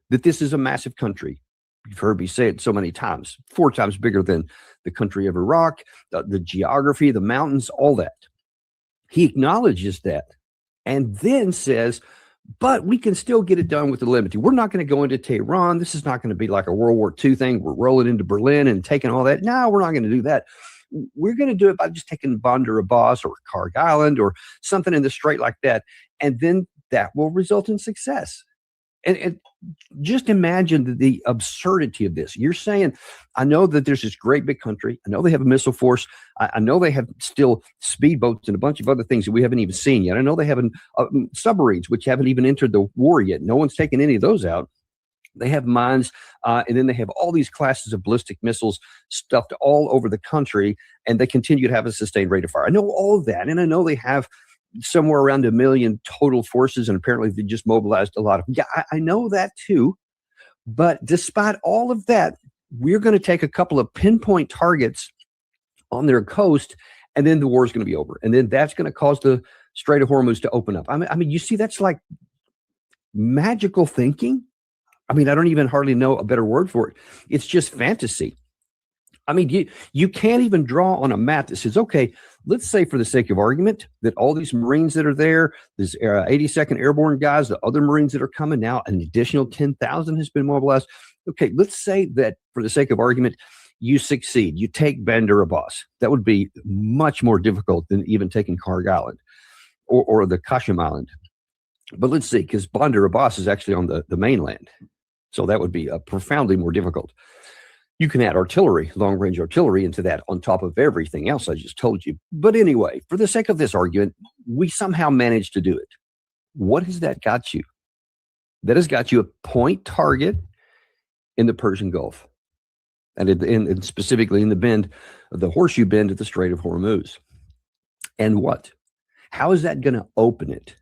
that this is a massive country. You've heard me say it so many times, 4 times bigger than the country of Iraq, the geography, the mountains, all that. He acknowledges that and then says, but we can still get it done with the limited. We're not going to go into Tehran. This is not going to be like a World War II thing. We're rolling into Berlin and taking all that. No, we're not going to do that. we're going to do it by just taking Bandar Abbas or Karg Island or something in the strait like that. And then that will result in success. And just imagine the absurdity of this. You're saying, I know that there's this great big country. I know they have a missile force. I know they have still speedboats and a bunch of other things that we haven't even seen yet. I know they have submarines, which haven't even entered the war yet. No one's taken any of those out. They have mines, and then they have all these classes of ballistic missiles stuffed all over the country, and they continue to have a sustained rate of fire. I know all of that, and I know they have somewhere around 1 million total forces, and apparently they just mobilized a lot of them. Yeah, I know that too. But despite all of that, we're going to take a couple of pinpoint targets on their coast, and then the war is going to be over. And then that's going to cause the Strait of Hormuz to open up. I mean, you see, that's like magical thinking. I mean, I don't even hardly know a better word for it. It's just fantasy. I mean, you can't even draw on a map that says, okay, let's say for the sake of argument that all these Marines that are there, this 82nd Airborne guys, the other Marines that are coming now, an additional 10,000 has been mobilized. Okay, let's say that for the sake of argument, you succeed. You take Bandar Abbas. That would be much more difficult than even taking Karg Island or the Qasem Island. But let's see, because Bandar Abbas is actually on the mainland. So that would be profoundly more difficult. You can add artillery, long-range artillery into that on top of everything else I just told you. But anyway, for the sake of this argument, we somehow managed to do it. What has that got you? That has got you a point target in the Persian Gulf, and specifically in the horseshoe bend at the Strait of Hormuz. And what? How is that going to open it?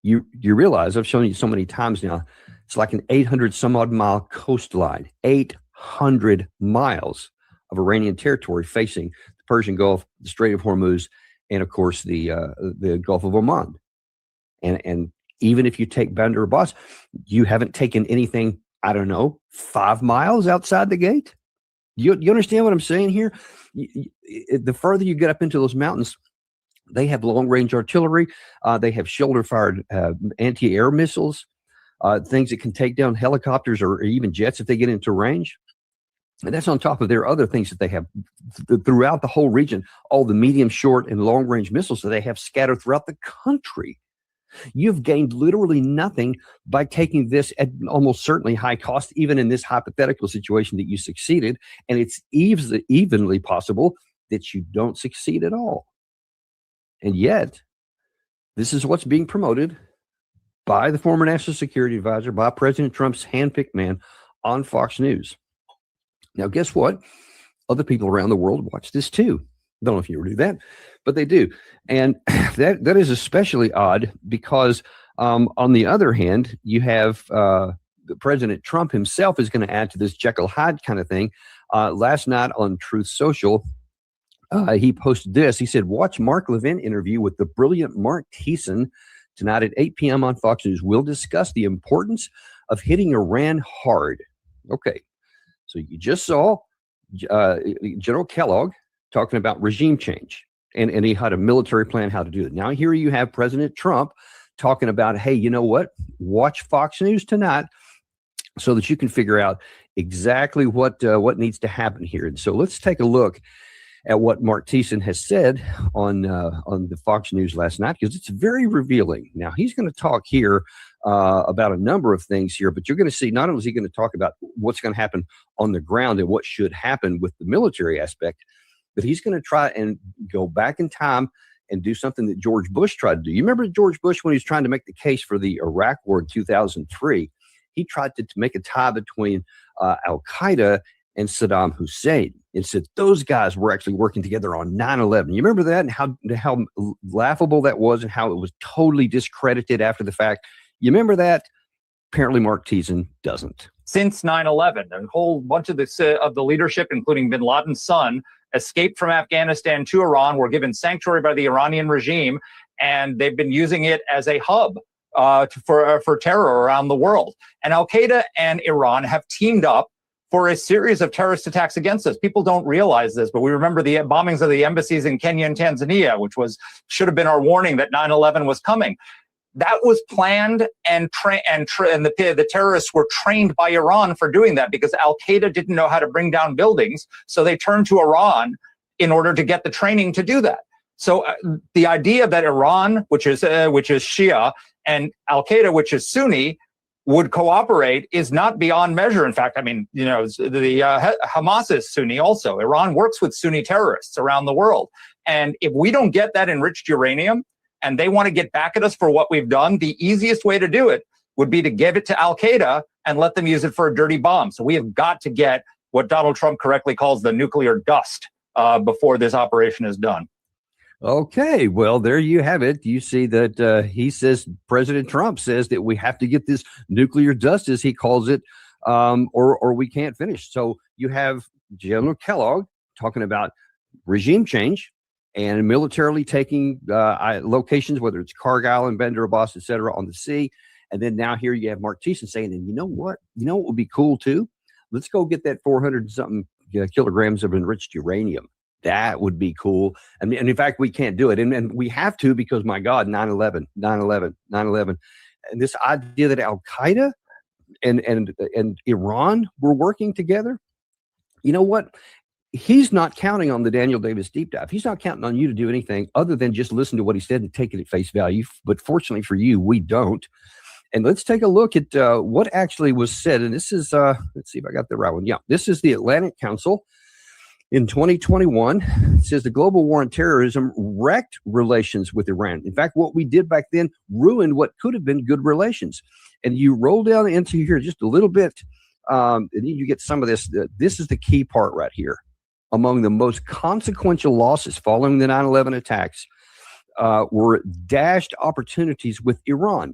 You realize, I've shown you so many times now, it's like an 800 some odd mile coastline, 800 miles of Iranian territory facing the Persian Gulf, the Strait of Hormuz, and of course the Gulf of Oman. And even if you take Bandar Abbas, you haven't taken anything, I don't know, 5 miles outside the gate. You understand what I'm saying here? The further you get up into those mountains, they have long-range artillery. They have shoulder-fired anti-air missiles, things that can take down helicopters or even jets if they get into range. And that's on top of their other things that they have throughout the whole region, all the medium, short, and long-range missiles that they have scattered throughout the country. You've gained literally nothing by taking this at almost certainly high cost, even in this hypothetical situation that you succeeded. And it's evenly possible that you don't succeed at all. And yet, this is what's being promoted by the former national security advisor, by President Trump's handpicked man on Fox News. Now, guess what? Other people around the world watch this too. Don't know if you ever do that, but they do. And that is especially odd because on the other hand, you have President Trump himself is going to add to this Jekyll Hyde kind of thing. Last night on Truth Social, he posted this. He said, watch Mark Levin interview with the brilliant Mark Thiessen tonight at 8 p.m. on Fox News. We'll discuss the importance of hitting Iran hard. Okay, so you just saw General Kellogg talking about regime change, and he had a military plan how to do it. Now here you have President Trump talking about, hey, you know what? Watch Fox News tonight so that you can figure out exactly what needs to happen here. And so let's take a look at what Mark Thiessen has said on the Fox News last night, because it's very revealing. Now, he's going to talk here about a number of things here, but you're going to see not only is he going to talk about what's going to happen on the ground and what should happen with the military aspect, but he's going to try and go back in time and do something that George Bush tried to do. You remember George Bush when he was trying to make the case for the Iraq War in 2003? He tried to make a tie between Al-Qaeda and Saddam Hussein, and said those guys were actually working together on 9/11. You remember that, and how laughable that was, and how it was totally discredited after the fact? You remember that? Apparently, Mark Thiessen doesn't. Since 9/11, a whole bunch of the leadership, including bin Laden's son, escaped from Afghanistan to Iran, were given sanctuary by the Iranian regime, and they've been using it as a hub for terror around the world. And Al-Qaeda and Iran have teamed up for a series of terrorist attacks against us. People don't realize this, but we remember the bombings of the embassies in Kenya and Tanzania, which should have been our warning that 9/11 was coming. That was planned, and the terrorists were trained by Iran for doing that, because Al-Qaeda didn't know how to bring down buildings, so they turned to Iran in order to get the training to do that. So the idea that Iran, which is Shia, and Al-Qaeda, which is Sunni, would cooperate is not beyond measure. In fact, I mean, you know, Hamas is Sunni also. Iran works with Sunni terrorists around the world. And if we don't get that enriched uranium and they want to get back at us for what we've done, the easiest way to do it would be to give it to Al-Qaeda and let them use it for a dirty bomb. So we have got to get what Donald Trump correctly calls the nuclear dust before this operation is done. Okay, well, there you have it. You see that he says, President Trump says that we have to get this nuclear dust, as he calls it, or we can't finish. So you have General Kellogg talking about regime change and militarily taking locations, whether it's Cargill and Bandar Abbas, et cetera, on the sea. And then now here you have Mark Thiessen saying, and you know what? You know what would be cool too? Let's go get that 400 and something kilograms of enriched uranium. That would be cool. And in fact, we can't do it. And we have to because, my God, 9/11. And this idea that Al-Qaeda and Iran were working together, you know what? He's not counting on the Daniel Davis deep dive. He's not counting on you to do anything other than just listen to what he said and take it at face value. But fortunately for you, we don't. And let's take a look at what actually was said. And this is, let's see if I got the right one. Yeah, this is the Atlantic Council. In 2021, it says the global war on terrorism wrecked relations with Iran. In fact, what we did back then ruined what could have been good relations. And you roll down into here just a little bit, and you get some of this. This is the key part right here. Among the most consequential losses following the 9/11 attacks were dashed opportunities with Iran.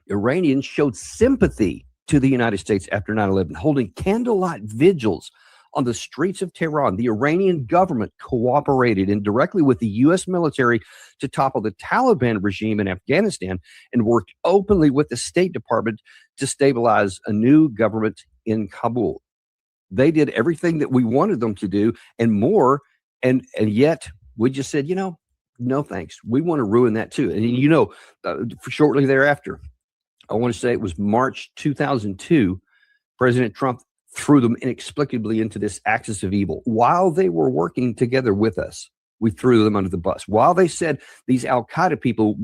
Iranians showed sympathy to the United States after 9/11, holding candlelight vigils on the streets of Tehran. The Iranian government cooperated indirectly with the U.S. military to topple the Taliban regime in Afghanistan and worked openly with the State Department to stabilize a new government in Kabul. They did everything that we wanted them to do and more, and yet we just said, you know, no thanks. We want to ruin that too. And you know, shortly thereafter, I want to say it was March 2002, President Trump threw them inexplicably into this axis of evil. While they were working together with us, we threw them under the bus. While they said these Al-Qaeda people,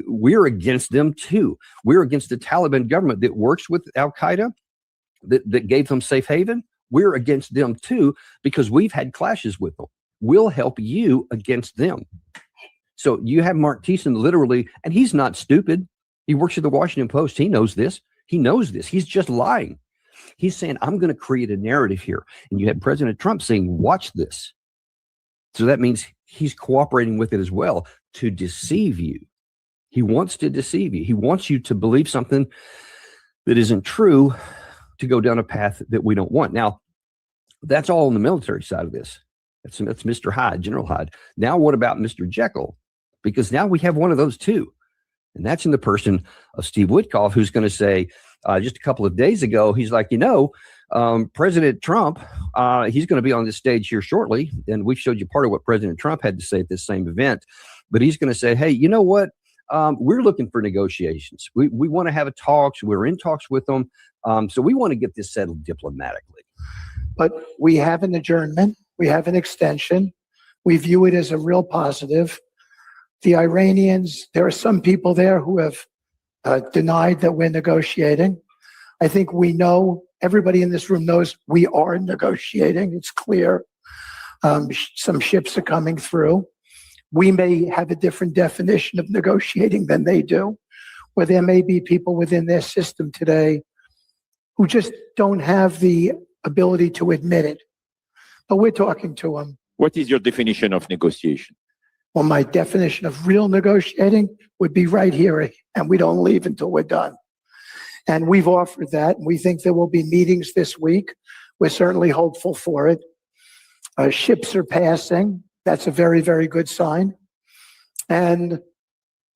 we're against them too. We're against the Taliban government that works with Al-Qaeda, that gave them safe haven. We're against them too because we've had clashes with them. We'll help you against them. So you have Mark Thiessen literally, and he's not stupid. He works at the Washington Post. He knows this. He knows this. He's just lying. He's saying, I'm going to create a narrative here. And you had President Trump saying, watch this. So that means he's cooperating with it as well to deceive you. He wants to deceive you. He wants you to believe something that isn't true, to go down a path that we don't want. Now, that's all on the military side of this. That's Mr. Hyde, General Hyde. Now, what about Mr. Jekyll? Because now we have one of those too. And that's in the person of Steve Witkoff, who's going to say, just a couple of days ago, he's like, you know, President Trump, he's going to be on this stage here shortly. And we showed you part of what President Trump had to say at this same event. But he's going to say, hey, you know what? We're looking for negotiations. We want to have a talks. We're in talks with them. So we want to get this settled diplomatically. But we have an adjournment. We have an extension. We view it as a real positive. The Iranians, there are some people there who have denied that we're negotiating. I think we know, everybody in this room knows we are negotiating. It's clear. Some ships are coming through. We may have a different definition of negotiating than they do, where there may be people within their system today who just don't have the ability to admit it. But we're talking to them. What is your definition of negotiation? Well, my definition of real negotiating would be right here, and we don't leave until we're done. And we've offered that, and we think there will be meetings this week. We're certainly hopeful for it. Ships are passing. That's a very, very good sign. And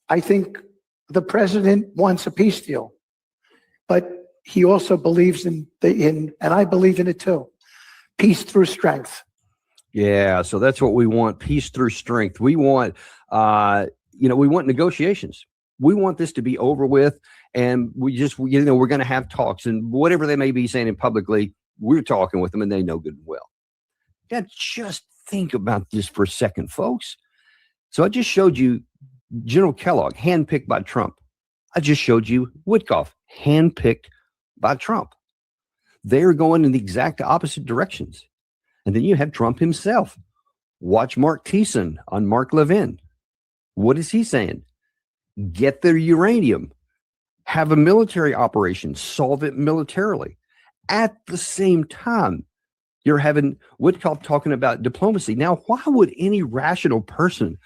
I think the president wants a peace deal, but he also believes in and I believe in it too, peace through strength. Yeah, so that's what we want, peace through strength. We want, we want negotiations. We want this to be over with, and we're going to have talks, and whatever they may be saying publicly, we're talking with them, and they know good and well. Yeah, just think about this for a second, folks. So I just showed you General Kellogg, handpicked by Trump. I just showed you Witkoff, handpicked by Trump. They're going in the exact opposite directions. And then you have Trump himself. Watch Mark Thiessen on Mark Levin. What is he saying? Get their uranium, have a military operation, solve it militarily. At the same time, you're having Witkoff talking about diplomacy. Now, why would any rational person,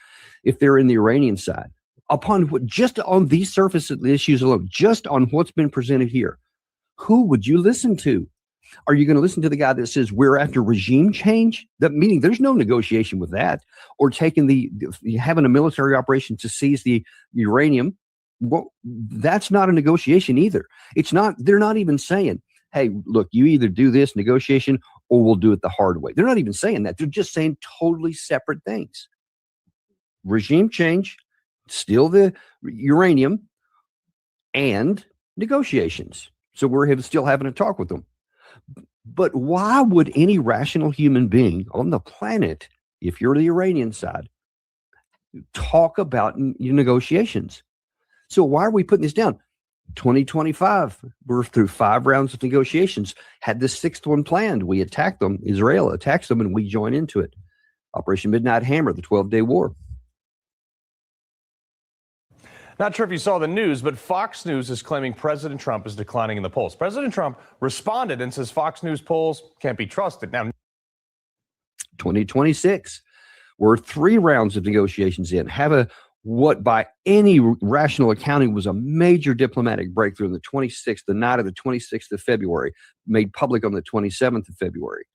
if they're in the Iranian side, upon what, just on these surface issues alone, just on what's been presented here, who would you listen to? Are you going to listen to the guy that says we're after regime change? That meaning there's no negotiation with that, or having a military operation to seize the uranium. Well, that's not a negotiation either. It's not. They're not even saying, "Hey, look, you either do this negotiation or we'll do it the hard way." They're not even saying that. They're just saying totally separate things. Regime change, steal the uranium, and negotiations. So we're still having a talk with them. But why would any rational human being on the planet, if you're the Iranian side, talk about negotiations? So why are we putting this down? 2025, we're through 5 rounds of negotiations, had the 6th one planned. We attacked them. Israel attacks them, and we join into it. Operation Midnight Hammer, the 12-day war. Not sure if you saw the news, but Fox News is claiming President Trump is declining in the polls. President Trump responded and says Fox News polls can't be trusted. Now, 2026, we're 3 rounds of negotiations in. Have what by any rational accounting was a major diplomatic breakthrough on the 26th, the night of the 26th of February, made public on the 27th of February.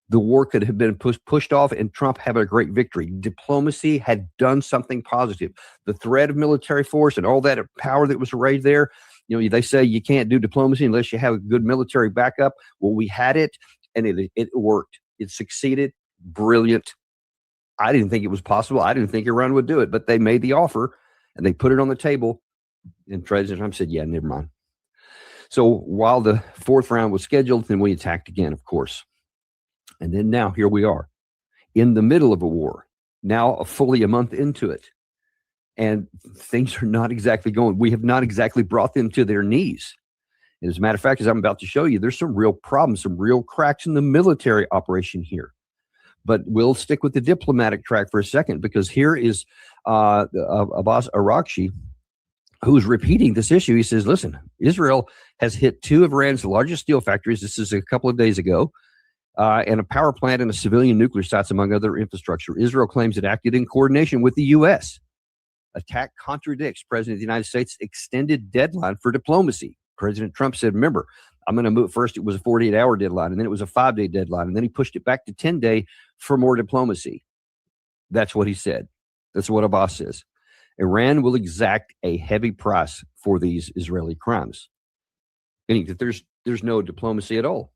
The war could have been pushed off and Trump have a great victory. Diplomacy had done something positive. The threat of military force and all that power that was arrayed there, they say you can't do diplomacy unless you have a good military backup. Well, we had it, and it worked. It succeeded. Brilliant. I didn't think it was possible. I didn't think Iran would do it, but they made the offer, and they put it on the table, and President Trump said, yeah, never mind. So while the 4th round was scheduled, then we attacked again, of course. And then now here we are in the middle of a war, now fully a month into it. And things are not exactly going. We have not exactly brought them to their knees. And as a matter of fact, as I'm about to show you, there's some real problems, some real cracks in the military operation here. But we'll stick with the diplomatic track for a second, because here is Abbas Araghchi, who's repeating this issue. He says, listen, Israel has hit 2 of Iran's largest steel factories. This is a couple of days ago. And a power plant and a civilian nuclear sites, among other infrastructure. Israel claims it acted in coordination with the U.S. Attack contradicts President of the United States' extended deadline for diplomacy. President Trump said, remember, I'm going to move. First, it was a 48-hour deadline, and then it was a 5-day deadline, and then he pushed it back to 10-day for more diplomacy. That's what he said. That's what Abbas says. Iran will exact a heavy price for these Israeli crimes. Meaning that there's no diplomacy at all.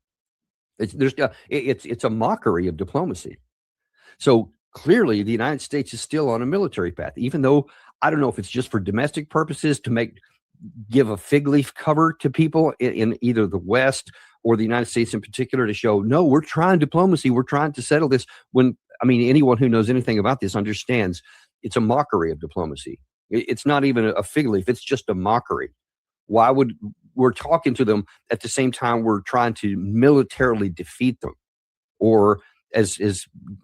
It's a mockery of diplomacy. So clearly the United States is still on a military path, even though I don't know if it's just for domestic purposes to give a fig leaf cover to people in either the West or the United States in particular to show, no, we're trying diplomacy. We're trying to settle this. Anyone who knows anything about this understands it's a mockery of diplomacy. It's not even a fig leaf. It's just a mockery. Why would we're talking to them at the same time we're trying to militarily defeat them? Or as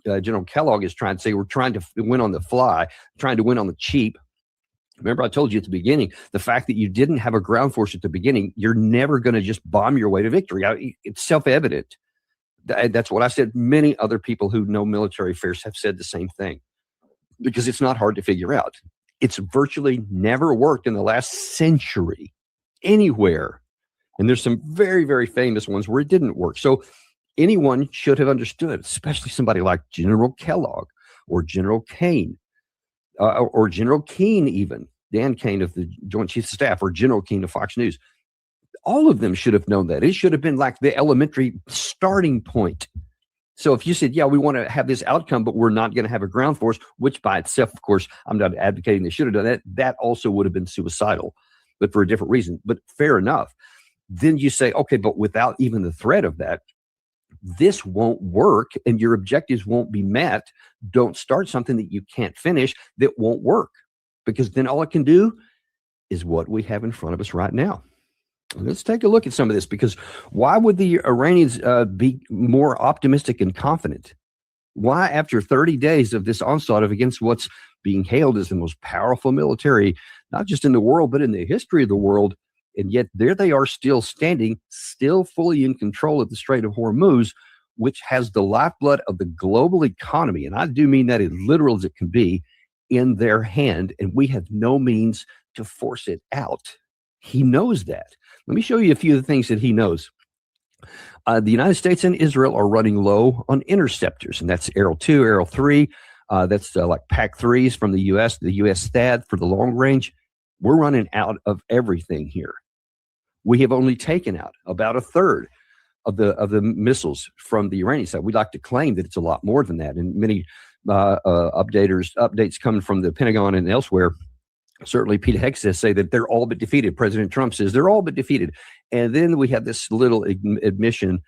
General Kellogg is trying to say, we're trying to win on the fly, trying to win on the cheap. Remember, I told you at the beginning, the fact that you didn't have a ground force at the beginning, you're never going to just bomb your way to victory. It's self-evident. That's what I said. Many other people who know military affairs have said the same thing, because it's not hard to figure out. It's virtually never worked in the last century anywhere. And there's some very, very famous ones where it didn't work. So anyone should have understood, especially somebody like General Kellogg or General Kane, or General Keane, even Dan Kane of the Joint Chiefs of Staff, or General Keane of Fox News. All of them should have known that. It should have been like the elementary starting point. So if you said, yeah, we want to have this outcome, but we're not going to have a ground force, which by itself, of course, I'm not advocating they should have done that. That also would have been suicidal, but for a different reason. But fair enough. Then you say, okay, but without even the threat of that, this won't work and your objectives won't be met, don't start something that you can't finish that won't work, because then all it can do is what we have in front of us right now. Let's take a look at some of this, because why would the Iranians be more optimistic and confident? Why, after 30 days of this onslaught against what's being hailed as the most powerful military, not just in the world, but in the history of the world, and yet there they are still standing, still fully in control of the Strait of Hormuz, which has the lifeblood of the global economy, and I do mean that as literal as it can be, in their hand, and we have no means to force it out. He knows that. Let me show you a few of the things that he knows. The United States and Israel are running low on interceptors, and that's Arrow 2, Arrow 3. That's like PAC-3s from the U.S., the U.S. THAAD for the long range. We're running out of everything here. We have only taken out about a third of the missiles from the Iranian side. We'd like to claim that it's a lot more than that, and many updates coming from the Pentagon and elsewhere. Certainly, Pete Hegseth say that they're all but defeated. President Trump says they're all but defeated. And then we have this little admission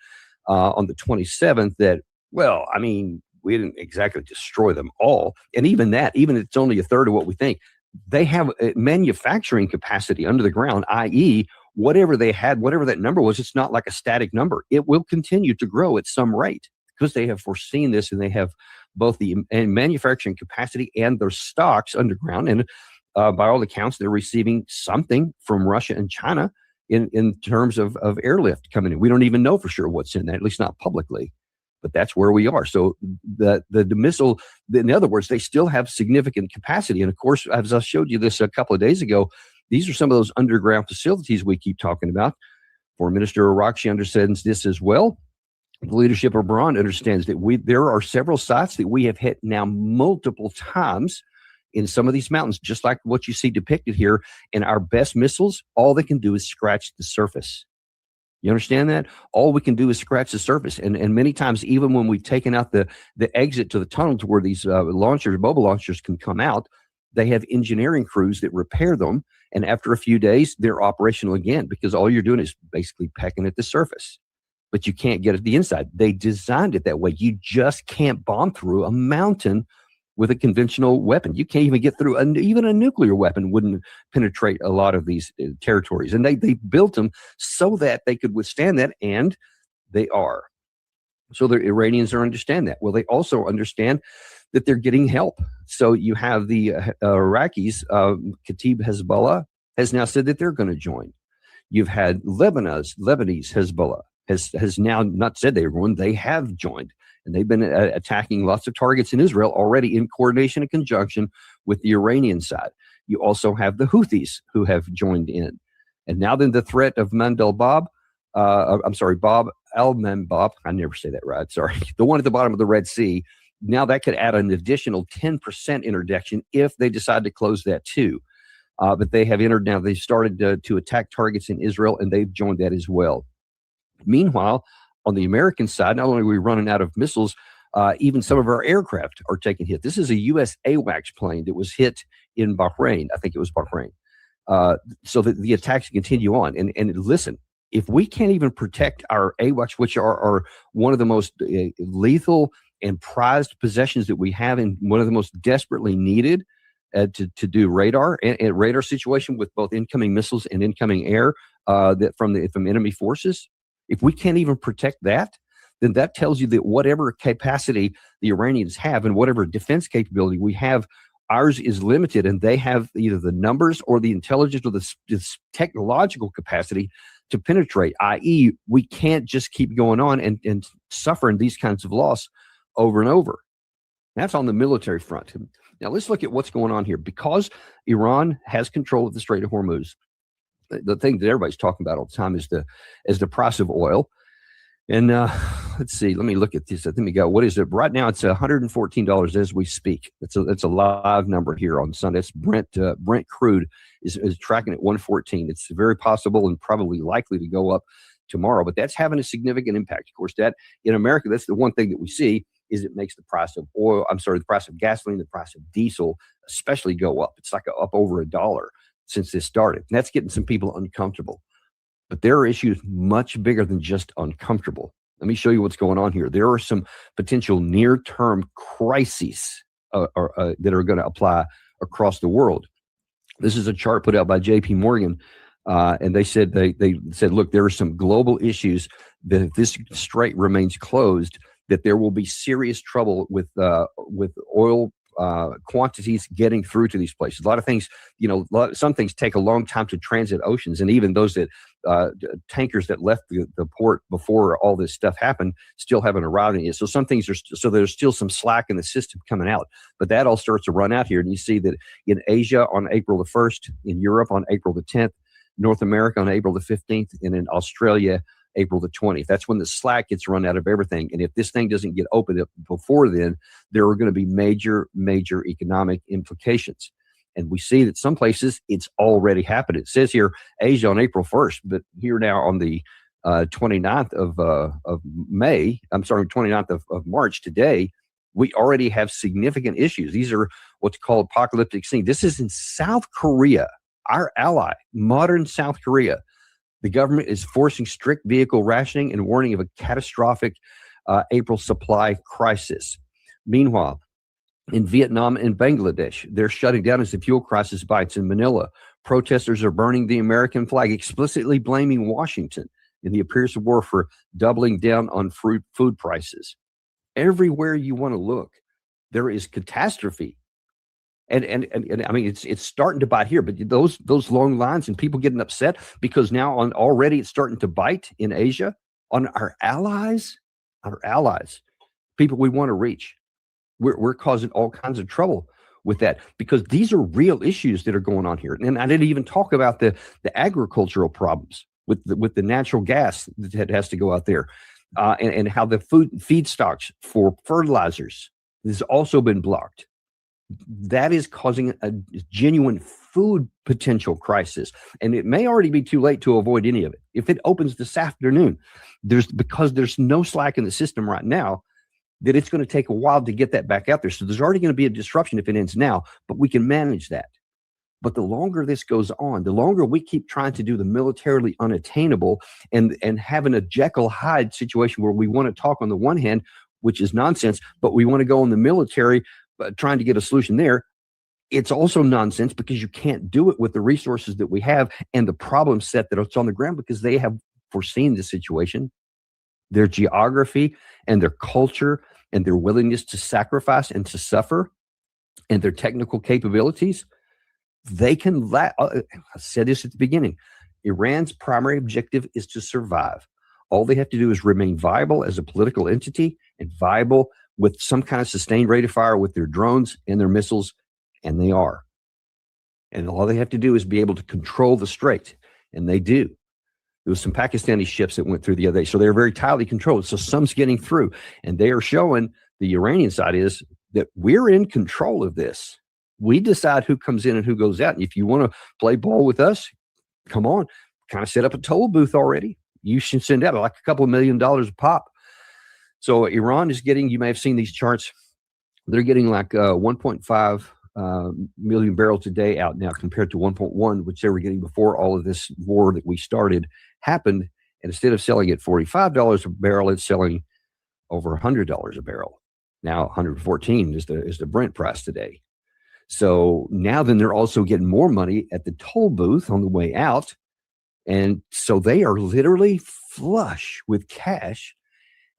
on the 27th that, well, I mean, we didn't exactly destroy them all. And even that, even if it's only a third of what we think, they have manufacturing capacity under the ground, i.e., whatever they had, whatever that number was, it's not like a static number. It will continue to grow at some rate because they have foreseen this, and they have both the manufacturing capacity and their stocks underground. And by all accounts, they're receiving something from Russia and China in terms of airlift coming in. We don't even know for sure what's in that, at least not publicly, but that's where we are. So the missile, in other words, they still have significant capacity. And of course, as I showed you this a couple of days ago, these are some of those underground facilities we keep talking about. Foreign Minister Arakchi understands this as well. The leadership of Iran understands that there are several sites that we have hit now multiple times in some of these mountains, just like what you see depicted here. And our best missiles, all they can do is scratch the surface. You understand that? All we can do is scratch the surface. And many times, even when we've taken out the exit to the tunnel to where these launchers, mobile launchers can come out, they have engineering crews that repair them. And after a few days, they're operational again, because all you're doing is basically pecking at the surface. But you can't get at the inside. They designed it that way. You just can't bomb through a mountain with a conventional weapon. You can't even get through, even a nuclear weapon wouldn't penetrate a lot of these territories. And they built them so that they could withstand that, and they are. So the Iranians understand that. Well, they also understand that they're getting help. So you have the Iraqis, Kataib Hezbollah has now said that they're going to join. You've had Lebanese Hezbollah has now not said they were going, they have joined. And they've been attacking lots of targets in Israel already in coordination and conjunction with the Iranian side. You also have the Houthis who have joined in. And now then the threat of Bob al-Manbab, I never say that right, sorry, the one at the bottom of the Red Sea, now that could add an additional 10% interdiction if they decide to close that too. But they have entered now, they've started to attack targets in Israel, and they've joined that as well. Meanwhile, on the American side, not only are we running out of missiles, even some of our aircraft are taking hit. This is a U.S. AWACS plane that was hit in Bahrain. I think it was Bahrain. So that the attacks continue on. And listen, if we can't even protect our AWACS, which are one of the most lethal and prized possessions that we have, and one of the most desperately needed to do radar and radar situation with both incoming missiles and incoming air that from enemy forces. If we can't even protect that, then that tells you that whatever capacity the Iranians have and whatever defense capability we have, ours is limited, and they have either the numbers or the intelligence or this technological capacity to penetrate, i.e., we can't just keep going on and suffering these kinds of loss over and over. That's on the military front. Now, let's look at what's going on here. Because Iran has control of the Strait of Hormuz, the thing that everybody's talking about all the time is the price of oil. And let's see, let me look at this. I think we got, what is it? Right now, it's $114 as we speak. That's a live number here on Sunday. It's Brent crude is tracking at 114. It's very possible and probably likely to go up tomorrow, but that's having a significant impact. Of course, that in America, that's the one thing that we see is it makes the price of the price of gasoline, the price of diesel, especially go up. It's like up over $1 since this started. And that's getting some people uncomfortable. But there are issues much bigger than just uncomfortable. Let me show you what's going on here. There are some potential near-term crises that are going to apply across the world. This is a chart put out by J.P. Morgan, and they said, look, there are some global issues that if this strait remains closed, that there will be serious trouble with oil quantities getting through to these places. A lot of things, some things take a long time to transit oceans, and even those that tankers that left the port before all this stuff happened still haven't arrived yet. So some things there's still some slack in the system coming out, but that all starts to run out here. And you see that in Asia on April the 1st, in Europe on April the 10th, North America on April the 15th, and in Australia April the 20th. That's when the slack gets run out of everything. And if this thing doesn't get opened up before then, there are going to be major economic implications. And we see that some places it's already happened. It says here Asia on April 1st, but here now on the 29th of May, 29th of March today, we already have significant issues. These are what's called apocalyptic scenes. This is in South Korea, our ally, modern South Korea. The government is forcing strict vehicle rationing and warning of a catastrophic April supply crisis. Meanwhile, in Vietnam and Bangladesh, they're shutting down as the fuel crisis bites. In Manila, protesters are burning the American flag, explicitly blaming Washington in the appearance of war for doubling down on food prices. Everywhere you want to look, there is catastrophe. And I mean, it's starting to bite here, but those long lines and people getting upset because now already it's starting to bite in Asia on our allies, people we want to reach. We're causing all kinds of trouble with that because these are real issues that are going on here. And I didn't even talk about the agricultural problems with the natural gas that has to go out there, and how the feedstocks for fertilizers has also been blocked. That is causing a genuine food potential crisis. And it may already be too late to avoid any of it. If it opens this afternoon, because there's no slack in the system right now, that it's going to take a while to get that back out there. So there's already going to be a disruption if it ends now, but we can manage that. But the longer this goes on, the longer we keep trying to do the militarily unattainable and having a Jekyll Hyde situation where we want to talk on the one hand, which is nonsense, but we want to go on the military trying to get a solution there. It's also nonsense because you can't do it with the resources that we have and the problem set that it's on the ground because they have foreseen the situation, their geography and their culture and their willingness to sacrifice and to suffer and their technical capabilities. They can, I said this at the beginning, Iran's primary objective is to survive. All they have to do is remain viable as a political entity and viable with some kind of sustained rate of fire with their drones and their missiles, and they are. And all they have to do is be able to control the strait, and they do. There was some Pakistani ships that went through the other day, so they're very tightly controlled. So some's getting through, and they are showing, the Iranian side is, that we're in control of this. We decide who comes in and who goes out. And if you want to play ball with us, come on, kind of set up a toll booth already. You should send out like a couple of $1 million a pop. So Iran is getting, you may have seen these charts, they're getting like 1.5 million barrels a day out now compared to 1.1, which they were getting before all of this war that we started happened. And instead of selling at $45 a barrel, it's selling over $100 a barrel. Now 114 is the Brent price today. So now then they're also getting more money at the toll booth on the way out. And so they are literally flush with cash,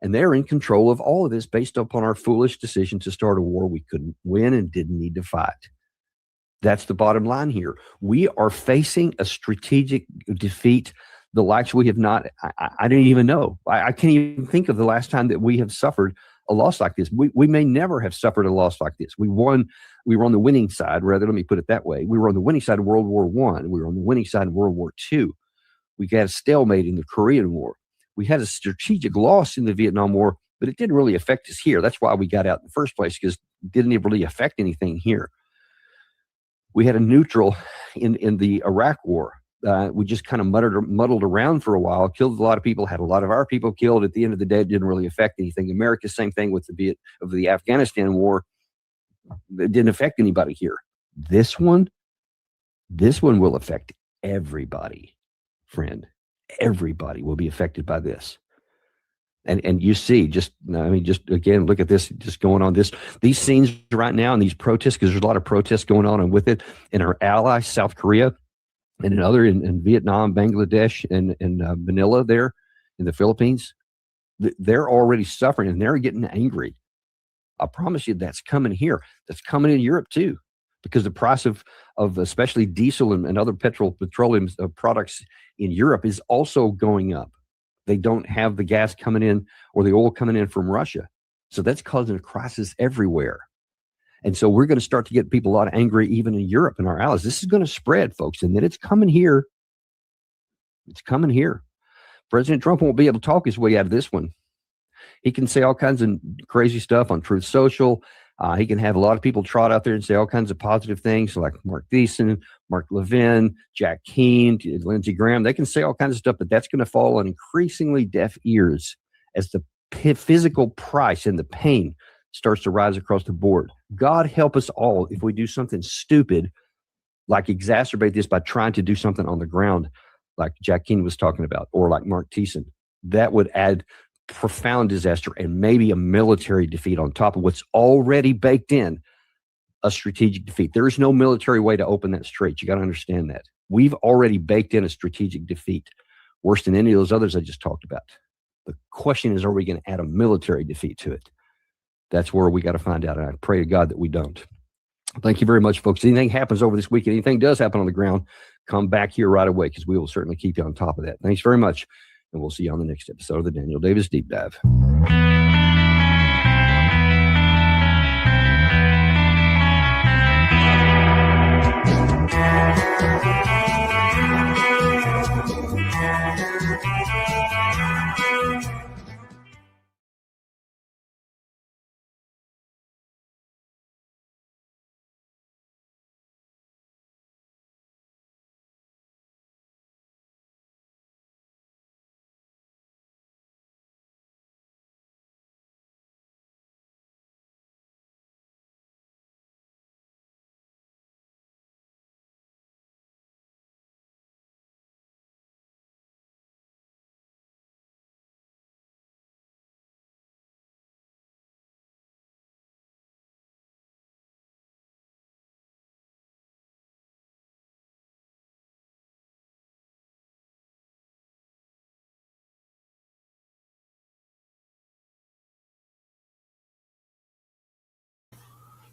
and they're in control of all of this based upon our foolish decision to start a war we couldn't win and didn't need to fight. That's the bottom line here. We are facing a strategic defeat, the likes we have not, I didn't even know. I can't even think of the last time that we have suffered a loss like this. We may never have suffered a loss like this. We were on the winning side, rather, let me put it that way. We were on the winning side of World War I. We were on the winning side of World War II. We got a stalemate in the Korean War. We had a strategic loss in the Vietnam War, but it didn't really affect us here. That's why we got out in the first place, because it didn't really affect anything here. We had a neutral in the Iraq War. We just kind of muddled around for a while, killed a lot of people, had a lot of our people killed. At the end of the day, it didn't really affect anything. America, same thing with the Afghanistan war. It didn't affect anybody here. This one will affect everybody, friend. Everybody will be affected by this. And you see, just again, look at this, just going on these scenes right now, and these protests, because there's a lot of protests going on and with it in our allies, South Korea, and in Vietnam, Bangladesh, and Manila there in the Philippines. They're already suffering and they're getting angry. I promise you that's coming here. That's coming in Europe too, because the price of especially diesel and other petroleum products in Europe is also going up. They don't have the gas coming in or the oil coming in from Russia. So that's causing a crisis everywhere. And so we're going to start to get people a lot angry even in Europe and our allies. This is going to spread, folks, and then it's coming here. It's coming here. President Trump won't be able to talk his way out of this one. He can say all kinds of crazy stuff on Truth Social. He can have a lot of people trot out there and say all kinds of positive things, like Mark Thiessen, Mark Levin, Jack Keane, Lindsey Graham. They can say all kinds of stuff, but that's going to fall on increasingly deaf ears as the physical price and the pain starts to rise across the board. God help us all if we do something stupid, like exacerbate this by trying to do something on the ground, like Jack Keane was talking about, or like Mark Thiessen. That would add profound disaster and maybe a military defeat on top of what's already baked in, a strategic defeat. There is no military way to open that strait. You got to understand that. We've already baked in a strategic defeat, worse than any of those others I just talked about. The question is, are we going to add a military defeat to it? That's where we got to find out, and I pray to God that we don't. Thank you very much, folks. Anything happens over this weekend, anything does happen on the ground, come back here right away, because we will certainly keep you on top of that. Thanks very much. And we'll see you on the next episode of the Daniel Davis Deep Dive.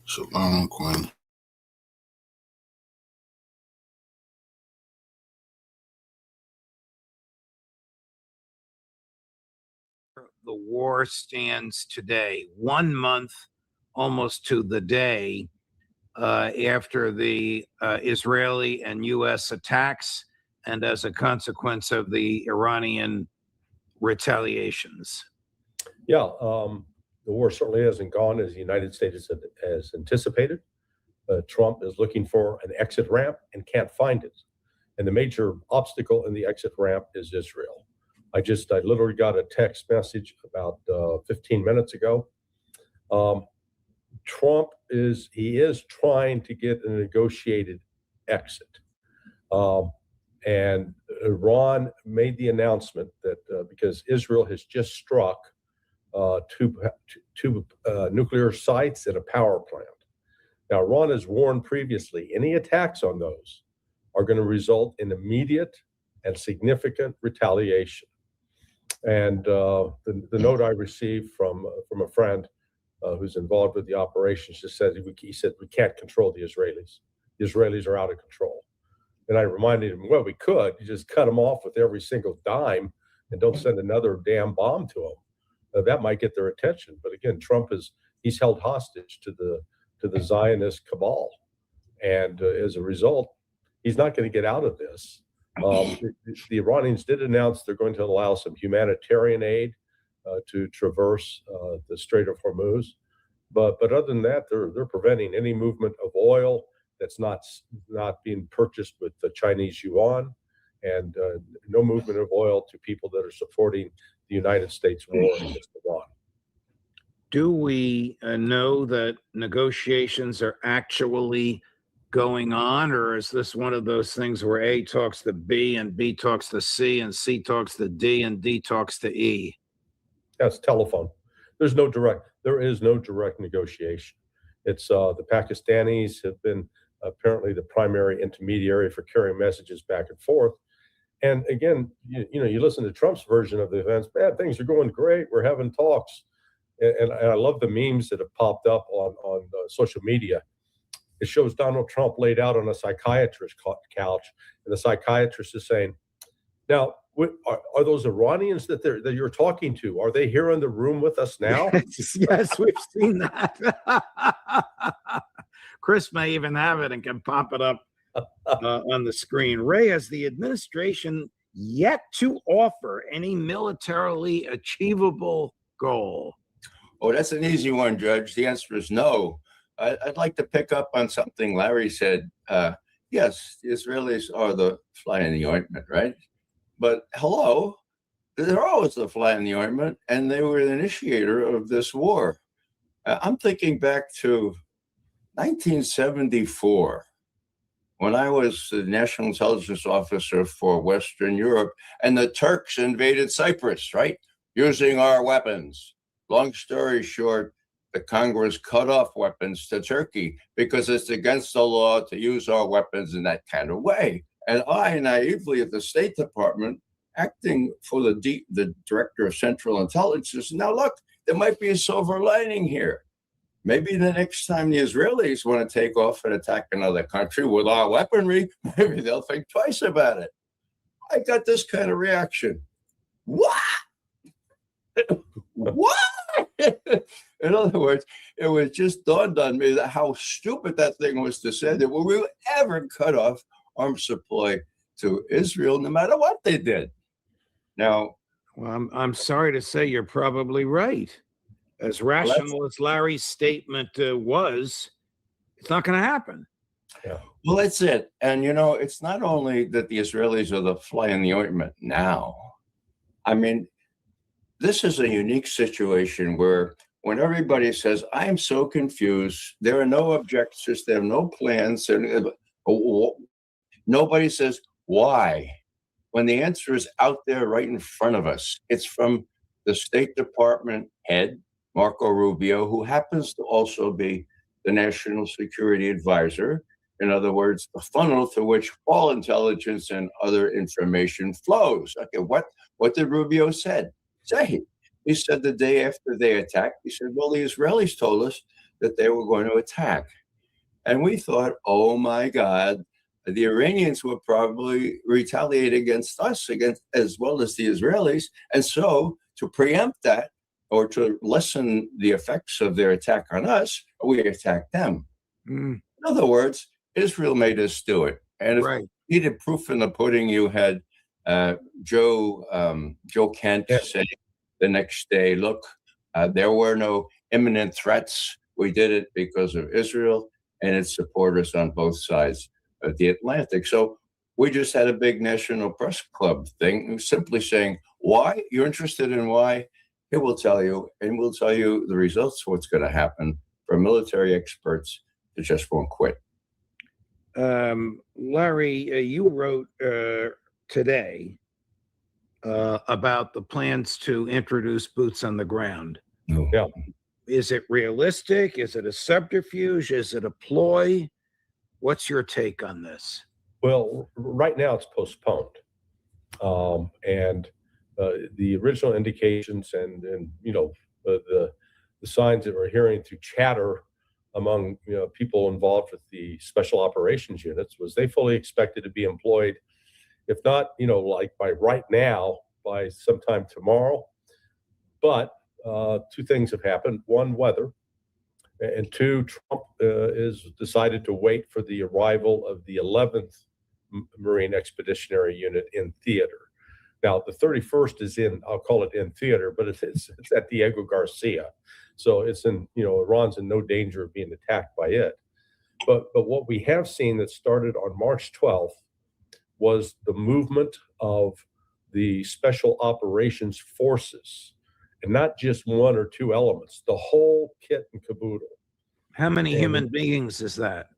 Shalom, Quinn. The war stands today, 1 month almost to the day after the Israeli and U.S. attacks, and as a consequence of the Iranian retaliations. Yeah, the war certainly hasn't gone as the United States has anticipated. Trump is looking for an exit ramp and can't find it. And the major obstacle in the exit ramp is Israel. I literally got a text message about 15 minutes ago. Trump is trying to get a negotiated exit. And Iran made the announcement that because Israel has just struck two nuclear sites and a power plant. Now, Iran has warned previously, any attacks on those are going to result in immediate and significant retaliation. And the note I received from a friend who's involved with the operations just said, he said, we can't control the Israelis. The Israelis are out of control. And I reminded him, well, we could. You just cut them off with every single dime and don't send another damn bomb to them. That might get their attention. But again, Trump he's held hostage to the Zionist cabal. And as a result, he's not going to get out of this. The Iranians did announce they're going to allow some humanitarian aid to traverse the Strait of Hormuz. But other than that, they're preventing any movement of oil that's not being purchased with the Chinese yuan, and no movement of oil to people that are supporting the United States war against Iran. Do we know that negotiations are actually going on, or is this one of those things where A talks to B and B talks to C and C talks to D and D talks to E? That's telephone. There is no direct negotiation. It's the Pakistanis have been apparently the primary intermediary for carrying messages back and forth. And again, you listen to Trump's version of the events. Man, things are going great. We're having talks, and I love the memes that have popped up on social media. It shows Donald Trump laid out on a psychiatrist's couch, and the psychiatrist is saying, "Now, are those Iranians that you're talking to? Are they here in the room with us now?" Yes, we've seen that. Chris may even have it and can pop it up on the screen. Ray, has the administration yet to offer any militarily achievable goal? Oh, that's an easy one, Judge. The answer is no. I'd like to pick up on something Larry said. Yes, the Israelis are the fly in the ointment, right? But hello, they're always the fly in the ointment, and they were the initiator of this war. I'm thinking back to 1974, when I was the National Intelligence Officer for Western Europe, and the Turks invaded Cyprus, right? Using our weapons. Long story short, the Congress cut off weapons to Turkey because it's against the law to use our weapons in that kind of way. And I, naively at the State Department, acting for the Director of Central Intelligence, now look, there might be a silver lining here. Maybe the next time the Israelis want to take off and attack another country with our weaponry, maybe they'll think twice about it. I got this kind of reaction. What? What? In other words, it was just dawned on me that how stupid that thing was to say that we would ever cut off arms supply to Israel, no matter what they did. Now, well, I'm sorry to say you're probably right. As rational as Larry's statement was, it's not going to happen. Yeah. Well, that's it. And, it's not only that the Israelis are the fly in the ointment now. I mean, this is a unique situation where when everybody says, I am so confused, there are no objectives, there are no plans, nobody says, why? When the answer is out there right in front of us. It's from the State Department head, Marco Rubio, who happens to also be the National Security Advisor. In other words, the funnel through which all intelligence and other information flows. Okay, what did Rubio say? He said the day after they attacked, he said, well, the Israelis told us that they were going to attack. And we thought, oh my God, the Iranians will probably retaliate against us, as well as the Israelis. And so to preempt that, or to lessen the effects of their attack on us, we attack them. In other words, Israel made us do it. And if you needed proof in the pudding, you had Joe Kent say the next day, look, there were no imminent threats. We did it because of Israel and its supporters on both sides of the Atlantic. So we just had a big National Press Club thing, simply saying, why? You're interested in why? It will tell you, and we'll tell you the results of what's going to happen for military experts that just won't quit. Larry, you wrote today about the plans to introduce boots on the ground. Yeah. Is it realistic? Is it a subterfuge? Is it a ploy? What's your take on this? Well, right now it's postponed. And the original indications and the signs that we're hearing through chatter among people involved with the special operations units was they fully expected to be employed, if not like by right now, by sometime tomorrow. But two things have happened: one, weather, and two, Trump is decided to wait for the arrival of the 11th Marine Expeditionary Unit in theater. Now, the 31st is I'll call it in theater, but it's at Diego Garcia. So it's Iran's in no danger of being attacked by it. But what we have seen that started on March 12th was the movement of the special operations forces, and not just one or two elements, the whole kit and caboodle. How many human beings is that?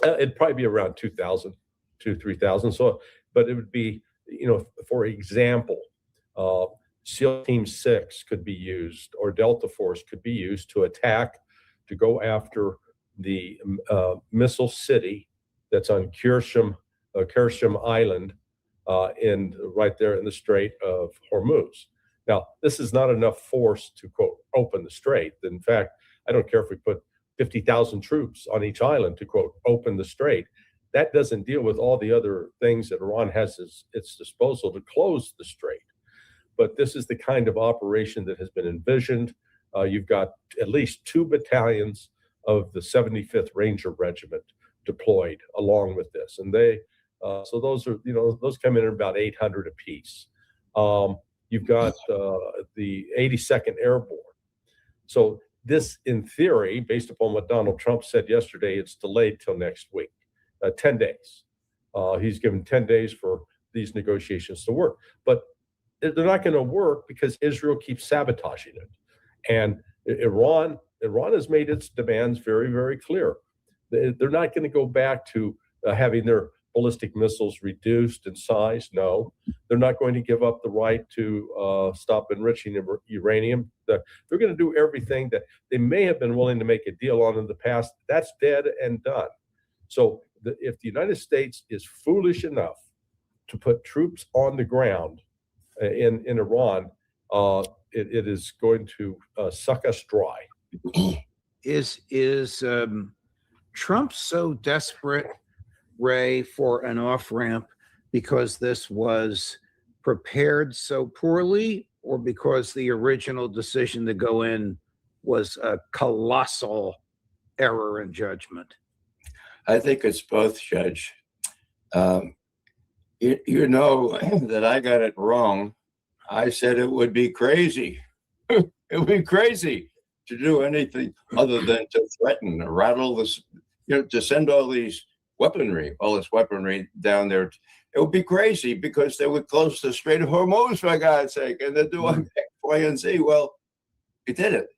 It'd probably be around 2,000, 3,000. So, but it would be, for example, SEAL Team 6 could be used, or Delta Force could be used to attack, to go after the missile city that's on Kursham Island, right there in the Strait of Hormuz. Now, this is not enough force to, quote, open the strait. In fact, I don't care if we put 50,000 troops on each island to, quote, open the strait. That doesn't deal with all the other things that Iran has at its disposal to close the strait. But this is the kind of operation that has been envisioned. You've got at least 2 battalions of the 75th Ranger Regiment deployed along with this. And so those are, those come in at about 800 apiece. You've got the 82nd Airborne. So this, in theory, based upon what Donald Trump said yesterday, it's delayed till next week, 10 days. He's given 10 days for these negotiations to work. But they're not going to work because Israel keeps sabotaging it. And Iran has made its demands very, very clear. They're not going to go back to having their ballistic missiles reduced in size. No, they're not going to give up the right to stop enriching uranium. They're going to do everything that they may have been willing to make a deal on in the past. That's dead and done. So if the United States is foolish enough to put troops on the ground in Iran, it is going to suck us dry. Is Trump so desperate, Ray, for an off-ramp because this was prepared so poorly, or because the original decision to go in was a colossal error in judgment? I think it's both, Judge. You know that I got it wrong. I said it would be crazy. It would be crazy to do anything other than to threaten or rattle this, to send all this weaponry down there. It would be crazy because they would close the Strait of Hormuz, for God's sake, and they'd do X, Y, and Z. Well, it did it.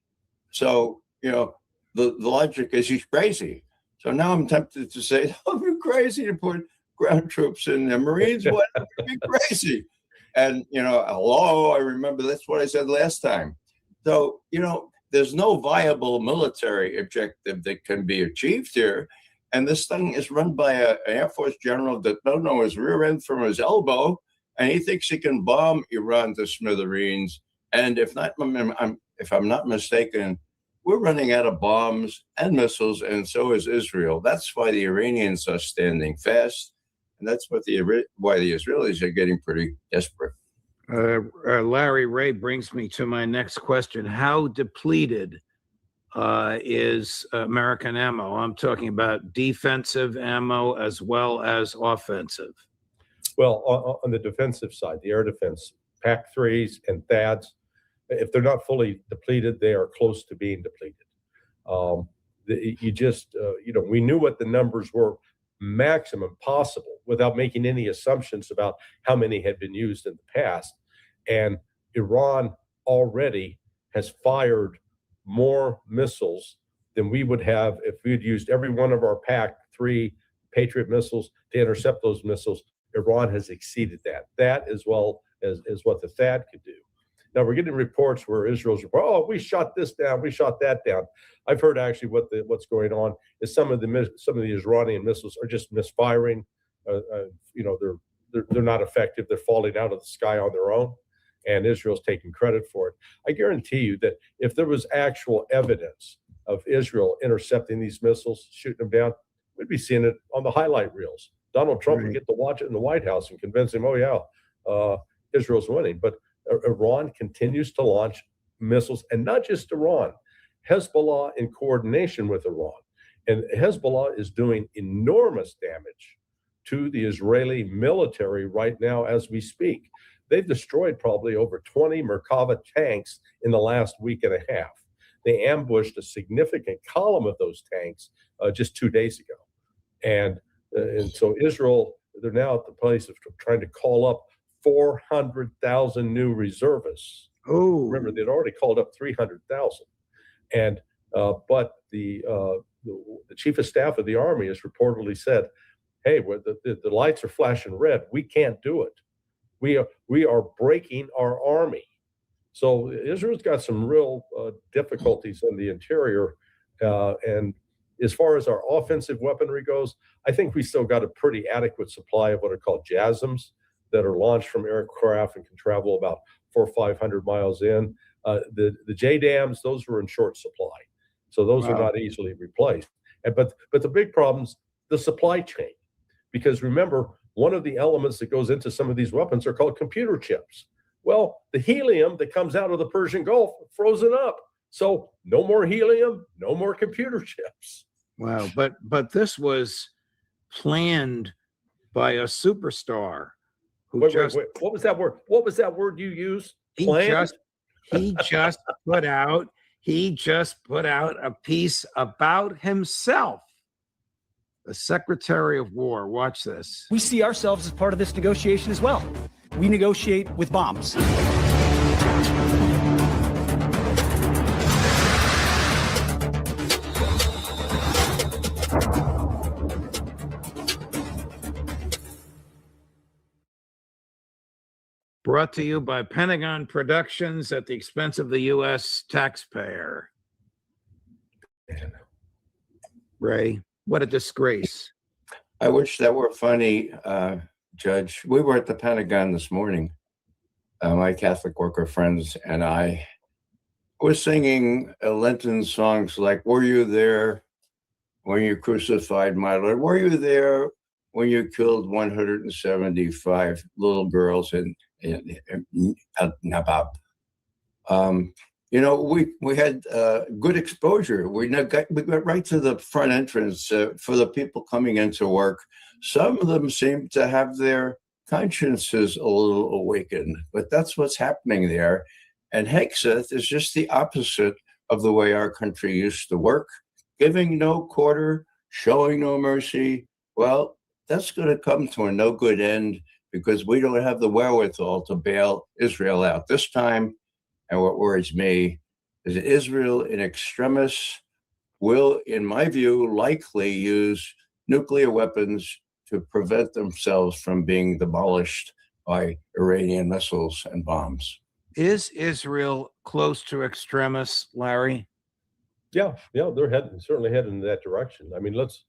So, the logic is he's crazy. So now I'm tempted to say, it would be crazy to put ground troops in there. Marines, what? It would be crazy. And, hello, I remember that's what I said last time. So, there's no viable military objective that can be achieved here. And this thing is run by an Air Force general that don't know his rear end from his elbow. And he thinks he can bomb Iran to smithereens. And if I'm not mistaken, we're running out of bombs and missiles, and so is Israel. That's why the Iranians are standing fast. And that's why the Israelis are getting pretty desperate. Larry, Ray brings me to my next question. How depleted is American ammo? I'm talking about defensive ammo as well as offensive. Well, on the defensive side, the air defense, PAC-3s and THAADs, if they're not fully depleted, they are close to being depleted. We knew what the numbers were maximum possible without making any assumptions about how many had been used in the past. And Iran already has fired more missiles than we would have if we had used every one of our PAC-3 Patriot missiles to intercept those missiles. Iran has exceeded that. That as well as what the THAAD could do. Now we're getting reports where Israel's, we shot this down, we shot that down. I've heard actually what's going on is some of the Iranian missiles are just misfiring. They're not effective. They're falling out of the sky on their own, and Israel's taking credit for it. I guarantee you that if there was actual evidence of Israel intercepting these missiles, shooting them down, we'd be seeing it on the highlight reels. Donald Trump would get to watch it in the White House and convince him, Israel's winning. But Iran continues to launch missiles, and not just Iran, Hezbollah in coordination with Iran. And Hezbollah is doing enormous damage to the Israeli military right now as we speak. They've destroyed probably over 20 Merkava tanks in the last week and a half. They ambushed a significant column of those tanks just 2 days ago. And so Israel, they're now at the place of trying to call up 400,000 new reservists. Oh, remember they'd already called up 300,000, and but the chief of staff of the army has reportedly said, "Hey, the lights are flashing red. We can't do it. We are breaking our army. So Israel's got some real difficulties in the interior. And as far as our offensive weaponry goes, I think we still got a pretty adequate supply of what are called JASSMs that are launched from aircraft and can travel about 400 or 500 miles in. The JDAMs, those were in short supply. So those are not easily replaced. But the big problem's the supply chain. Because remember, one of the elements that goes into some of these weapons are called computer chips. Well, the helium that comes out of the Persian Gulf frozen up. So no more helium, no more computer chips. Wow, but this was planned by a superstar who Wait, what was that word? What was that word you used? He just put out a piece about himself. The Secretary of War, watch this. We see ourselves as part of this negotiation as well. We negotiate with bombs. Brought to you by Pentagon Productions at the expense of the U.S. taxpayer. Ray, what a disgrace. I wish that were funny, Judge. We were at the Pentagon this morning, my Catholic worker friends and I were singing Lenten songs like, "Were you there when you crucified my Lord? Were you there when you killed 175 little girls in Nabab?" You know, we had good exposure. We got right to the front entrance for the people coming into work. Some of them seem to have their consciences a little awakened, but that's what's happening there. And Hegseth is just the opposite of the way our country used to work, giving no quarter, showing no mercy. Well, that's going to come to a no good end because we don't have the wherewithal to bail Israel out this time. And what worries me is that Israel in extremis will, in my view, likely use nuclear weapons to prevent themselves from being demolished by Iranian missiles and bombs. Is Israel close to extremis, Larry? Yeah, they're certainly heading in that direction. I mean, let's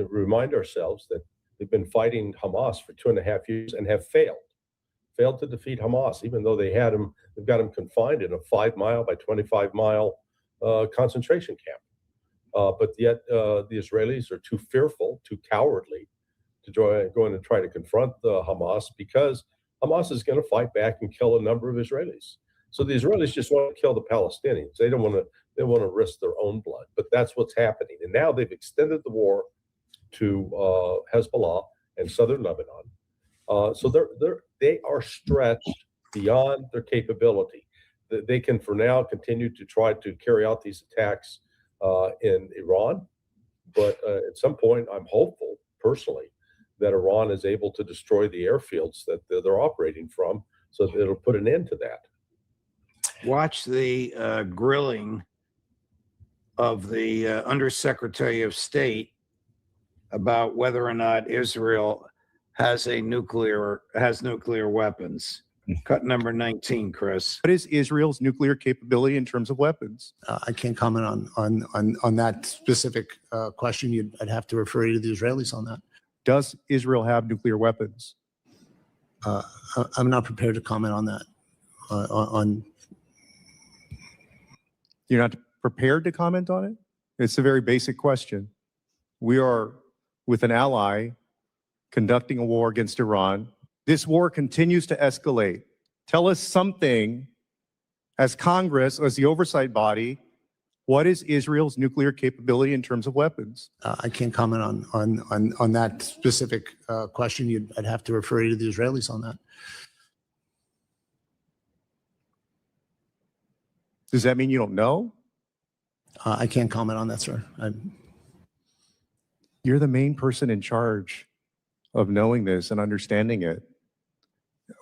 remind ourselves that they've been fighting Hamas for 2.5 years and have failed to defeat Hamas, even though they've got them confined in a 5-mile by 25-mile concentration camp. But yet the Israelis are too fearful, too cowardly to go in and try to confront Hamas, because Hamas is going to fight back and kill a number of Israelis. So the Israelis just want to kill the Palestinians. They want to risk their own blood. But that's what's happening. And now they've extended the war to Hezbollah and southern Lebanon. So they are stretched beyond their capability. They can, for now, continue to try to carry out these attacks in Iran. But at some point, I'm hopeful, personally, that Iran is able to destroy the airfields that they're operating from, so that it'll put an end to that. Watch the grilling of the Undersecretary of State about whether or not Israel has nuclear weapons. Cut number 19, Chris. What is Israel's nuclear capability in terms of weapons? I can't comment on that specific question. I'd have to refer you to the Israelis on that. Does Israel have nuclear weapons? I'm not prepared to comment on that. You're not prepared to comment on it? It's a very basic question. We are with an ally conducting a war against Iran. This war continues to escalate. Tell us something, as Congress, as the oversight body, what is Israel's nuclear capability in terms of weapons? I can't comment on that specific question. I'd have to refer you to the Israelis on that. Does that mean you don't know? I can't comment on that, sir. You're the main person in charge of knowing this and understanding it.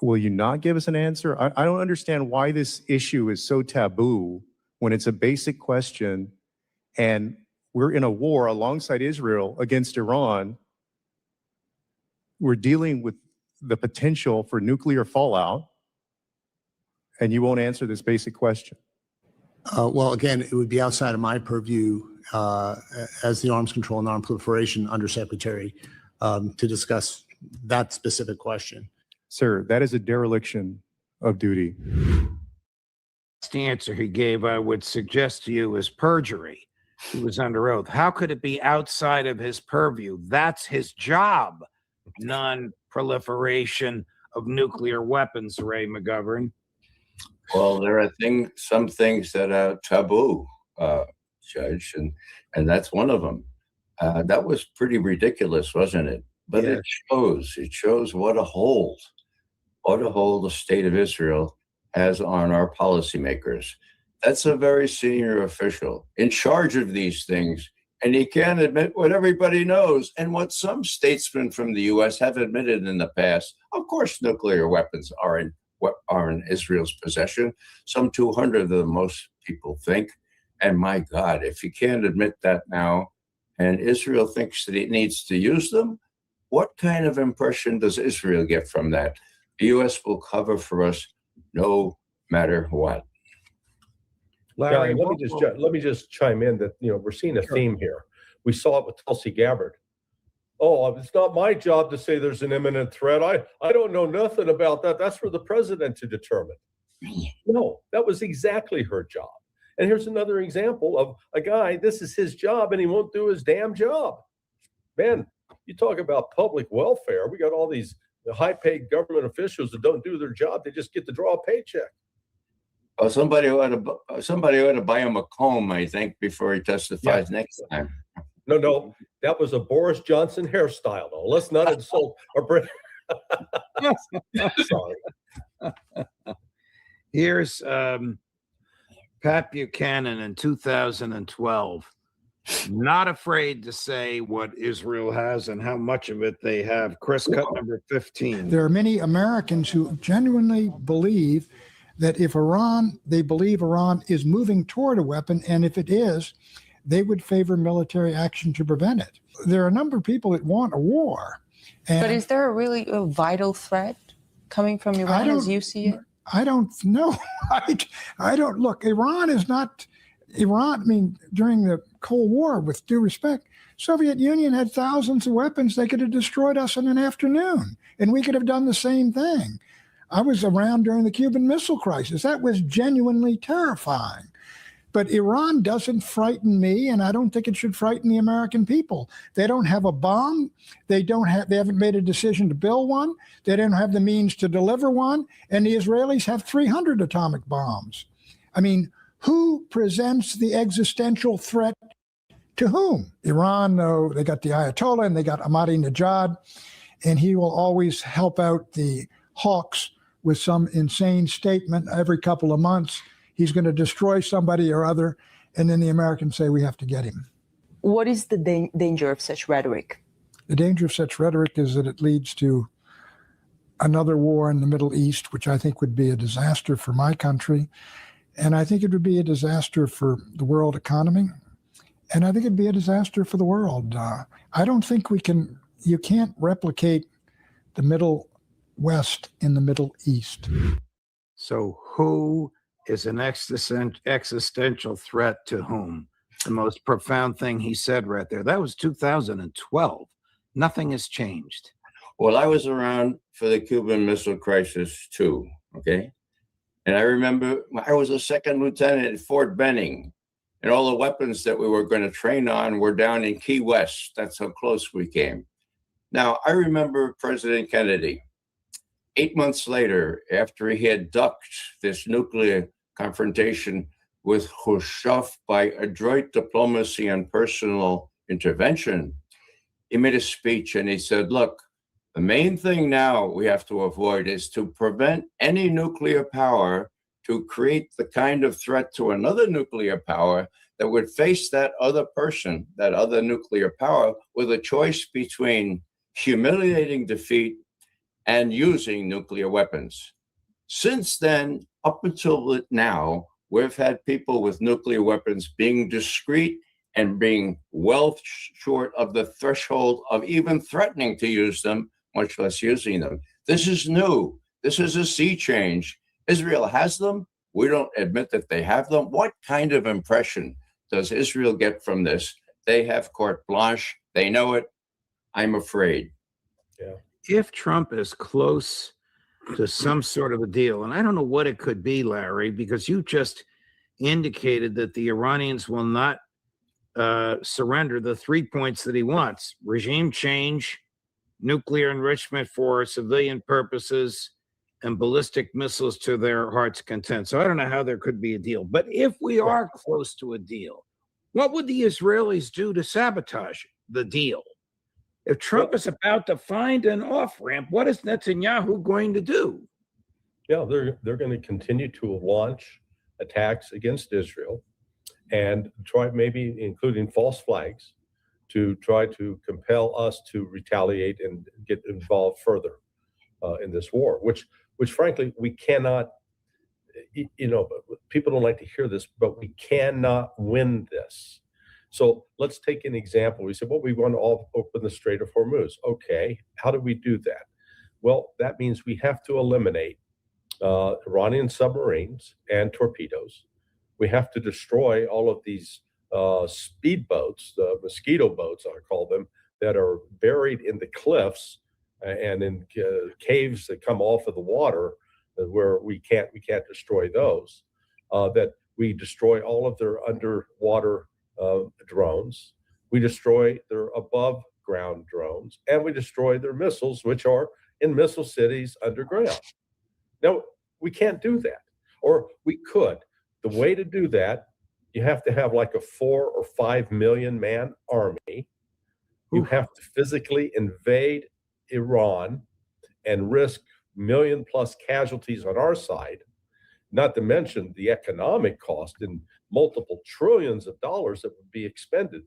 Will you not give us an answer? I don't understand why this issue is so taboo when it's a basic question and we're in a war alongside Israel against Iran. We're dealing with the potential for nuclear fallout. and you won't answer this basic question. Well, again, it would be outside of my purview as the Arms Control and Non-Proliferation Undersecretary to discuss that specific question. Sir, that is a dereliction of duty. The answer he gave, I would suggest to you, is perjury. He was under oath. How could it be outside of his purview? That's his job. Non-proliferation of nuclear weapons, Ray McGovern. Well, there are some things that are taboo, Judge, and that's one of them. That was pretty ridiculous, wasn't it? But Yeah. it shows what a hold the state of Israel has on our policymakers. That's a very senior official in charge of these things, and he can't admit what everybody knows and what some statesmen from the U.S. have admitted in the past. Of course, nuclear weapons are in Israel's possession. Some 200 of them, most people think. And my God, if you can't admit that now, and Israel thinks that it needs to use them, what kind of impression does Israel get from that? The U.S. will cover for us no matter what. Larry, let me just chime in that we're seeing a theme here. We saw it with Tulsi Gabbard. Oh, it's not my job to say there's an imminent threat. I don't know nothing about that. That's for the president to determine. No, that was exactly her job. And here's another example of a guy, this is his job, and he won't do his damn job. Man, you talk about public welfare. We got all these high-paid government officials that don't do their job. They just get to draw a paycheck. Oh, somebody ought to buy him a comb, I think, before he testifies next time. No, that was a Boris Johnson hairstyle, though. Let's not insult or bring. Sorry. Here's Pat Buchanan in 2012, not afraid to say what Israel has and how much of it they have. Chris, cut number 15. There are many Americans who genuinely believe that if they believe Iran is moving toward a weapon, and if it is, they would favor military action to prevent it. There are a number of people that want a war. But is there a really vital threat coming from Iran as you see it? I don't know. I don't look. Iran is not Iran. I mean, during the Cold War, with due respect, Soviet Union had thousands of weapons. They could have destroyed us in an afternoon, and we could have done the same thing. I was around during the Cuban Missile Crisis. That was genuinely terrifying. But Iran doesn't frighten me, and I don't think it should frighten the American people. They don't have a bomb. They haven't made a decision to build one. They don't have the means to deliver one. And the Israelis have 300 atomic bombs. I mean, who presents the existential threat to whom? Iran, though, they got the Ayatollah and they got Ahmadinejad, and he will always help out the hawks with some insane statement every couple of months. He's going to destroy somebody or other, and then the Americans say we have to get him. What is the danger of such rhetoric? The danger of such rhetoric is that it leads to another war in the Middle East, which I think would be a disaster for my country, and I think it would be a disaster for the world economy, and I think it'd be a disaster for the world. I don't think you can't replicate the Middle West in the Middle East. So who is an existential threat to whom? The most profound thing he said right there. That was 2012. Nothing has changed. Well, I was around for the Cuban Missile Crisis too, okay? And I remember I was a second lieutenant at Fort Benning, and all the weapons that we were going to train on were down in Key West. That's how close we came. Now, I remember President Kennedy, 8 months later, after he had ducked this nuclear confrontation with Khrushchev by adroit diplomacy and personal intervention, he made a speech and he said, look, the main thing now we have to avoid is to prevent any nuclear power to create the kind of threat to another nuclear power that would face that other person, that other nuclear power, with a choice between humiliating defeat and using nuclear weapons. Since then, up until now, we've had people with nuclear weapons being discreet and being well short of the threshold of even threatening to use them, much less using them. This is new. This is a sea change. Israel has them. We don't admit that they have them. What kind of impression does Israel get from this? They have carte blanche. They know it. I'm afraid. Yeah. If Trump is close to some sort of a deal, and I don't know what it could be, Larry, because you just indicated that the Iranians will not surrender the 3 points that he wants: regime change, nuclear enrichment for civilian purposes, and ballistic missiles to their heart's content. So I don't know how there could be a deal. But if we are close to a deal, what would the Israelis do to sabotage the deal? If Trump is about to find an off-ramp, what is Netanyahu going to do? Yeah, they're going to continue to launch attacks against Israel and try, maybe including false flags, to try to compel us to retaliate and get involved further in this war, which frankly we cannot. People don't like to hear this, but we cannot win this. So let's take an example. We said, well, we want to open the Strait of Hormuz. Okay, how do we do that? Well, that means we have to eliminate Iranian submarines and torpedoes. We have to destroy all of these speedboats, the mosquito boats, I call them, that are buried in the cliffs and in caves that come off of the water, where we can't destroy those. That we destroy all of their underwater drones, we destroy their above ground drones, and we destroy their missiles, which are in missile cities underground. Now, we can't do that, or we could. The way to do that, you have to have like a 4 or 5 million man army. You have to physically invade Iran and risk million plus casualties on our side, not to mention the economic cost in multiple trillions of dollars that would be expended.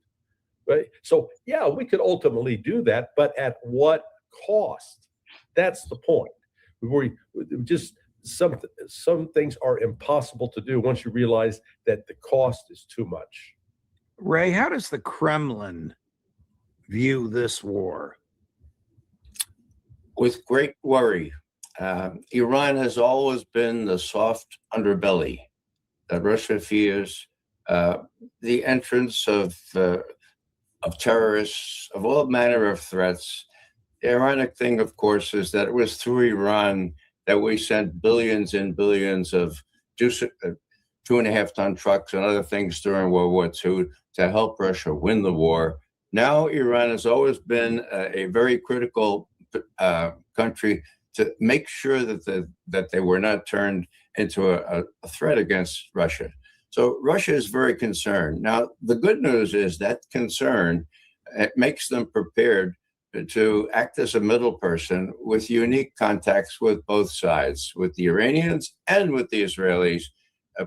Right? So yeah, we could ultimately do that, but at what cost? That's the point. We just some things are impossible to do once you realize that the cost is too much. Ray, how does the Kremlin view this war? With great worry. Iran has always been the soft underbelly that Russia fears. The entrance of terrorists, of all manner of threats. The ironic thing, of course, is that it was through Iran that we sent billions and billions of 2.5-ton trucks and other things during World War II to help Russia win the war. Now, Iran has always been a very critical country to make sure that they were not turned into a threat against Russia. So Russia is very concerned. Now, the good news is that concern, it makes them prepared to act as a middle person with unique contacts with both sides, with the Iranians and with the Israelis.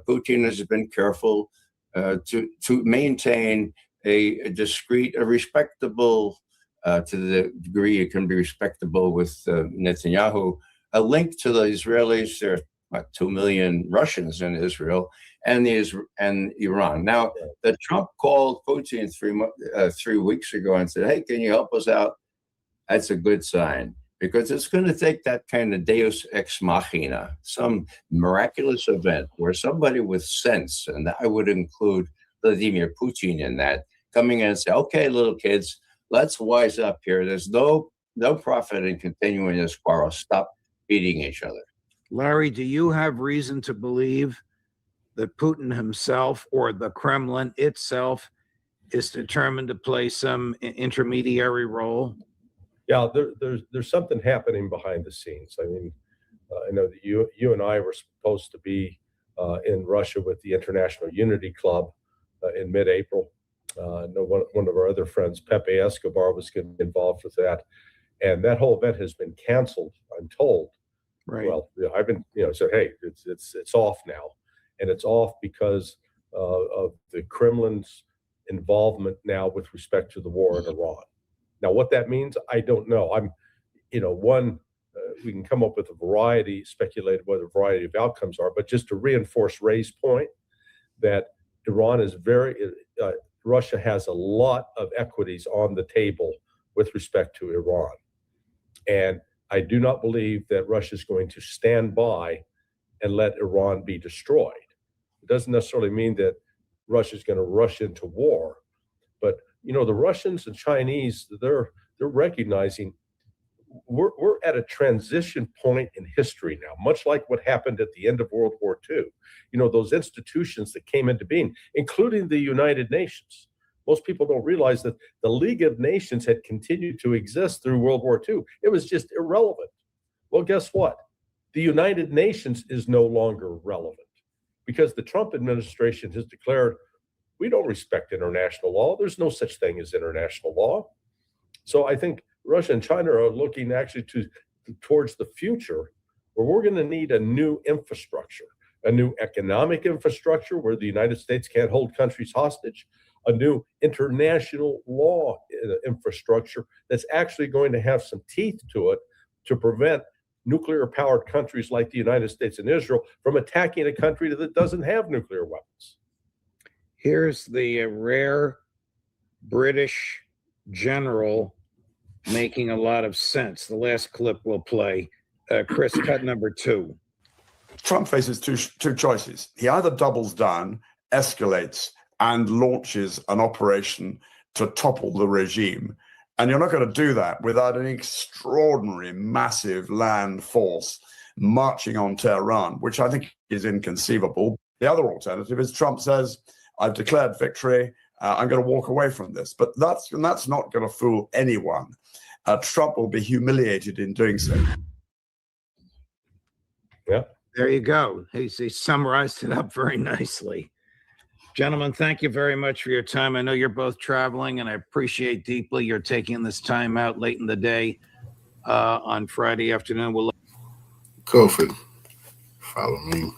Putin has been careful to maintain a discreet, a respectable, to the degree it can be respectable with Netanyahu, a link to the Israelis. There are about 2 million Russians in Israel and Iran. Now, the Trump called Putin 3 weeks ago and said, hey, can you help us out? That's a good sign, because it's going to take that kind of deus ex machina, some miraculous event where somebody with sense, and I would include Vladimir Putin in that, coming in and say, okay, little kids, let's wise up here. There's no profit in continuing this quarrel. Stop beating each other. Larry, do you have reason to believe that Putin himself or the Kremlin itself is determined to play some intermediary role? Yeah, there's something happening behind the scenes. I mean, I know that you and I were supposed to be in Russia with the International Unity Club in mid-April. I know one of our other friends, Pepe Escobar, was getting involved with that, and that whole event has been canceled, I'm told. Right. Well, I've been, said, hey, it's off now, and it's off because of the Kremlin's involvement now with respect to the war in Iran. Now, what that means, I don't know. We can come up with speculate what a variety of outcomes are, but just to reinforce Ray's point that Iran is Russia has a lot of equities on the table with respect to Iran. And I do not believe that Russia is going to stand by and let Iran be destroyed. It doesn't necessarily mean that Russia's going to rush into war, but the Russians and Chinese, they're recognizing we're at a transition point in history now, much like what happened at the end of World War II. Those institutions that came into being, including the United Nations. Most people don't realize that the League of Nations had continued to exist through World War II. It was just irrelevant. Well, guess what? The United Nations is no longer relevant because the Trump administration has declared we don't respect international law. There's no such thing as international law. So I think Russia and China are looking actually towards the future where we're going to need a new infrastructure, a new economic infrastructure where the United States can't hold countries hostage, a new international law infrastructure that's actually going to have some teeth to it to prevent nuclear-powered countries like the United States and Israel from attacking a country that doesn't have nuclear weapons. Here's the rare British general making a lot of sense. The last clip we'll play. Chris, cut number 2. Trump faces two choices. He either doubles down, escalates, and launches an operation to topple the regime. And you're not going to do that without an extraordinary, massive land force marching on Tehran, which I think is inconceivable. The other alternative is Trump says, I've declared victory. I'm going to walk away from this. But that's not going to fool anyone. Trump will be humiliated in doing so. Yeah. There you go. He summarized it up very nicely. Gentlemen, thank you very much for your time. I know you're both traveling, and I appreciate deeply your taking this time out late in the day on Friday afternoon. Kofi, follow me.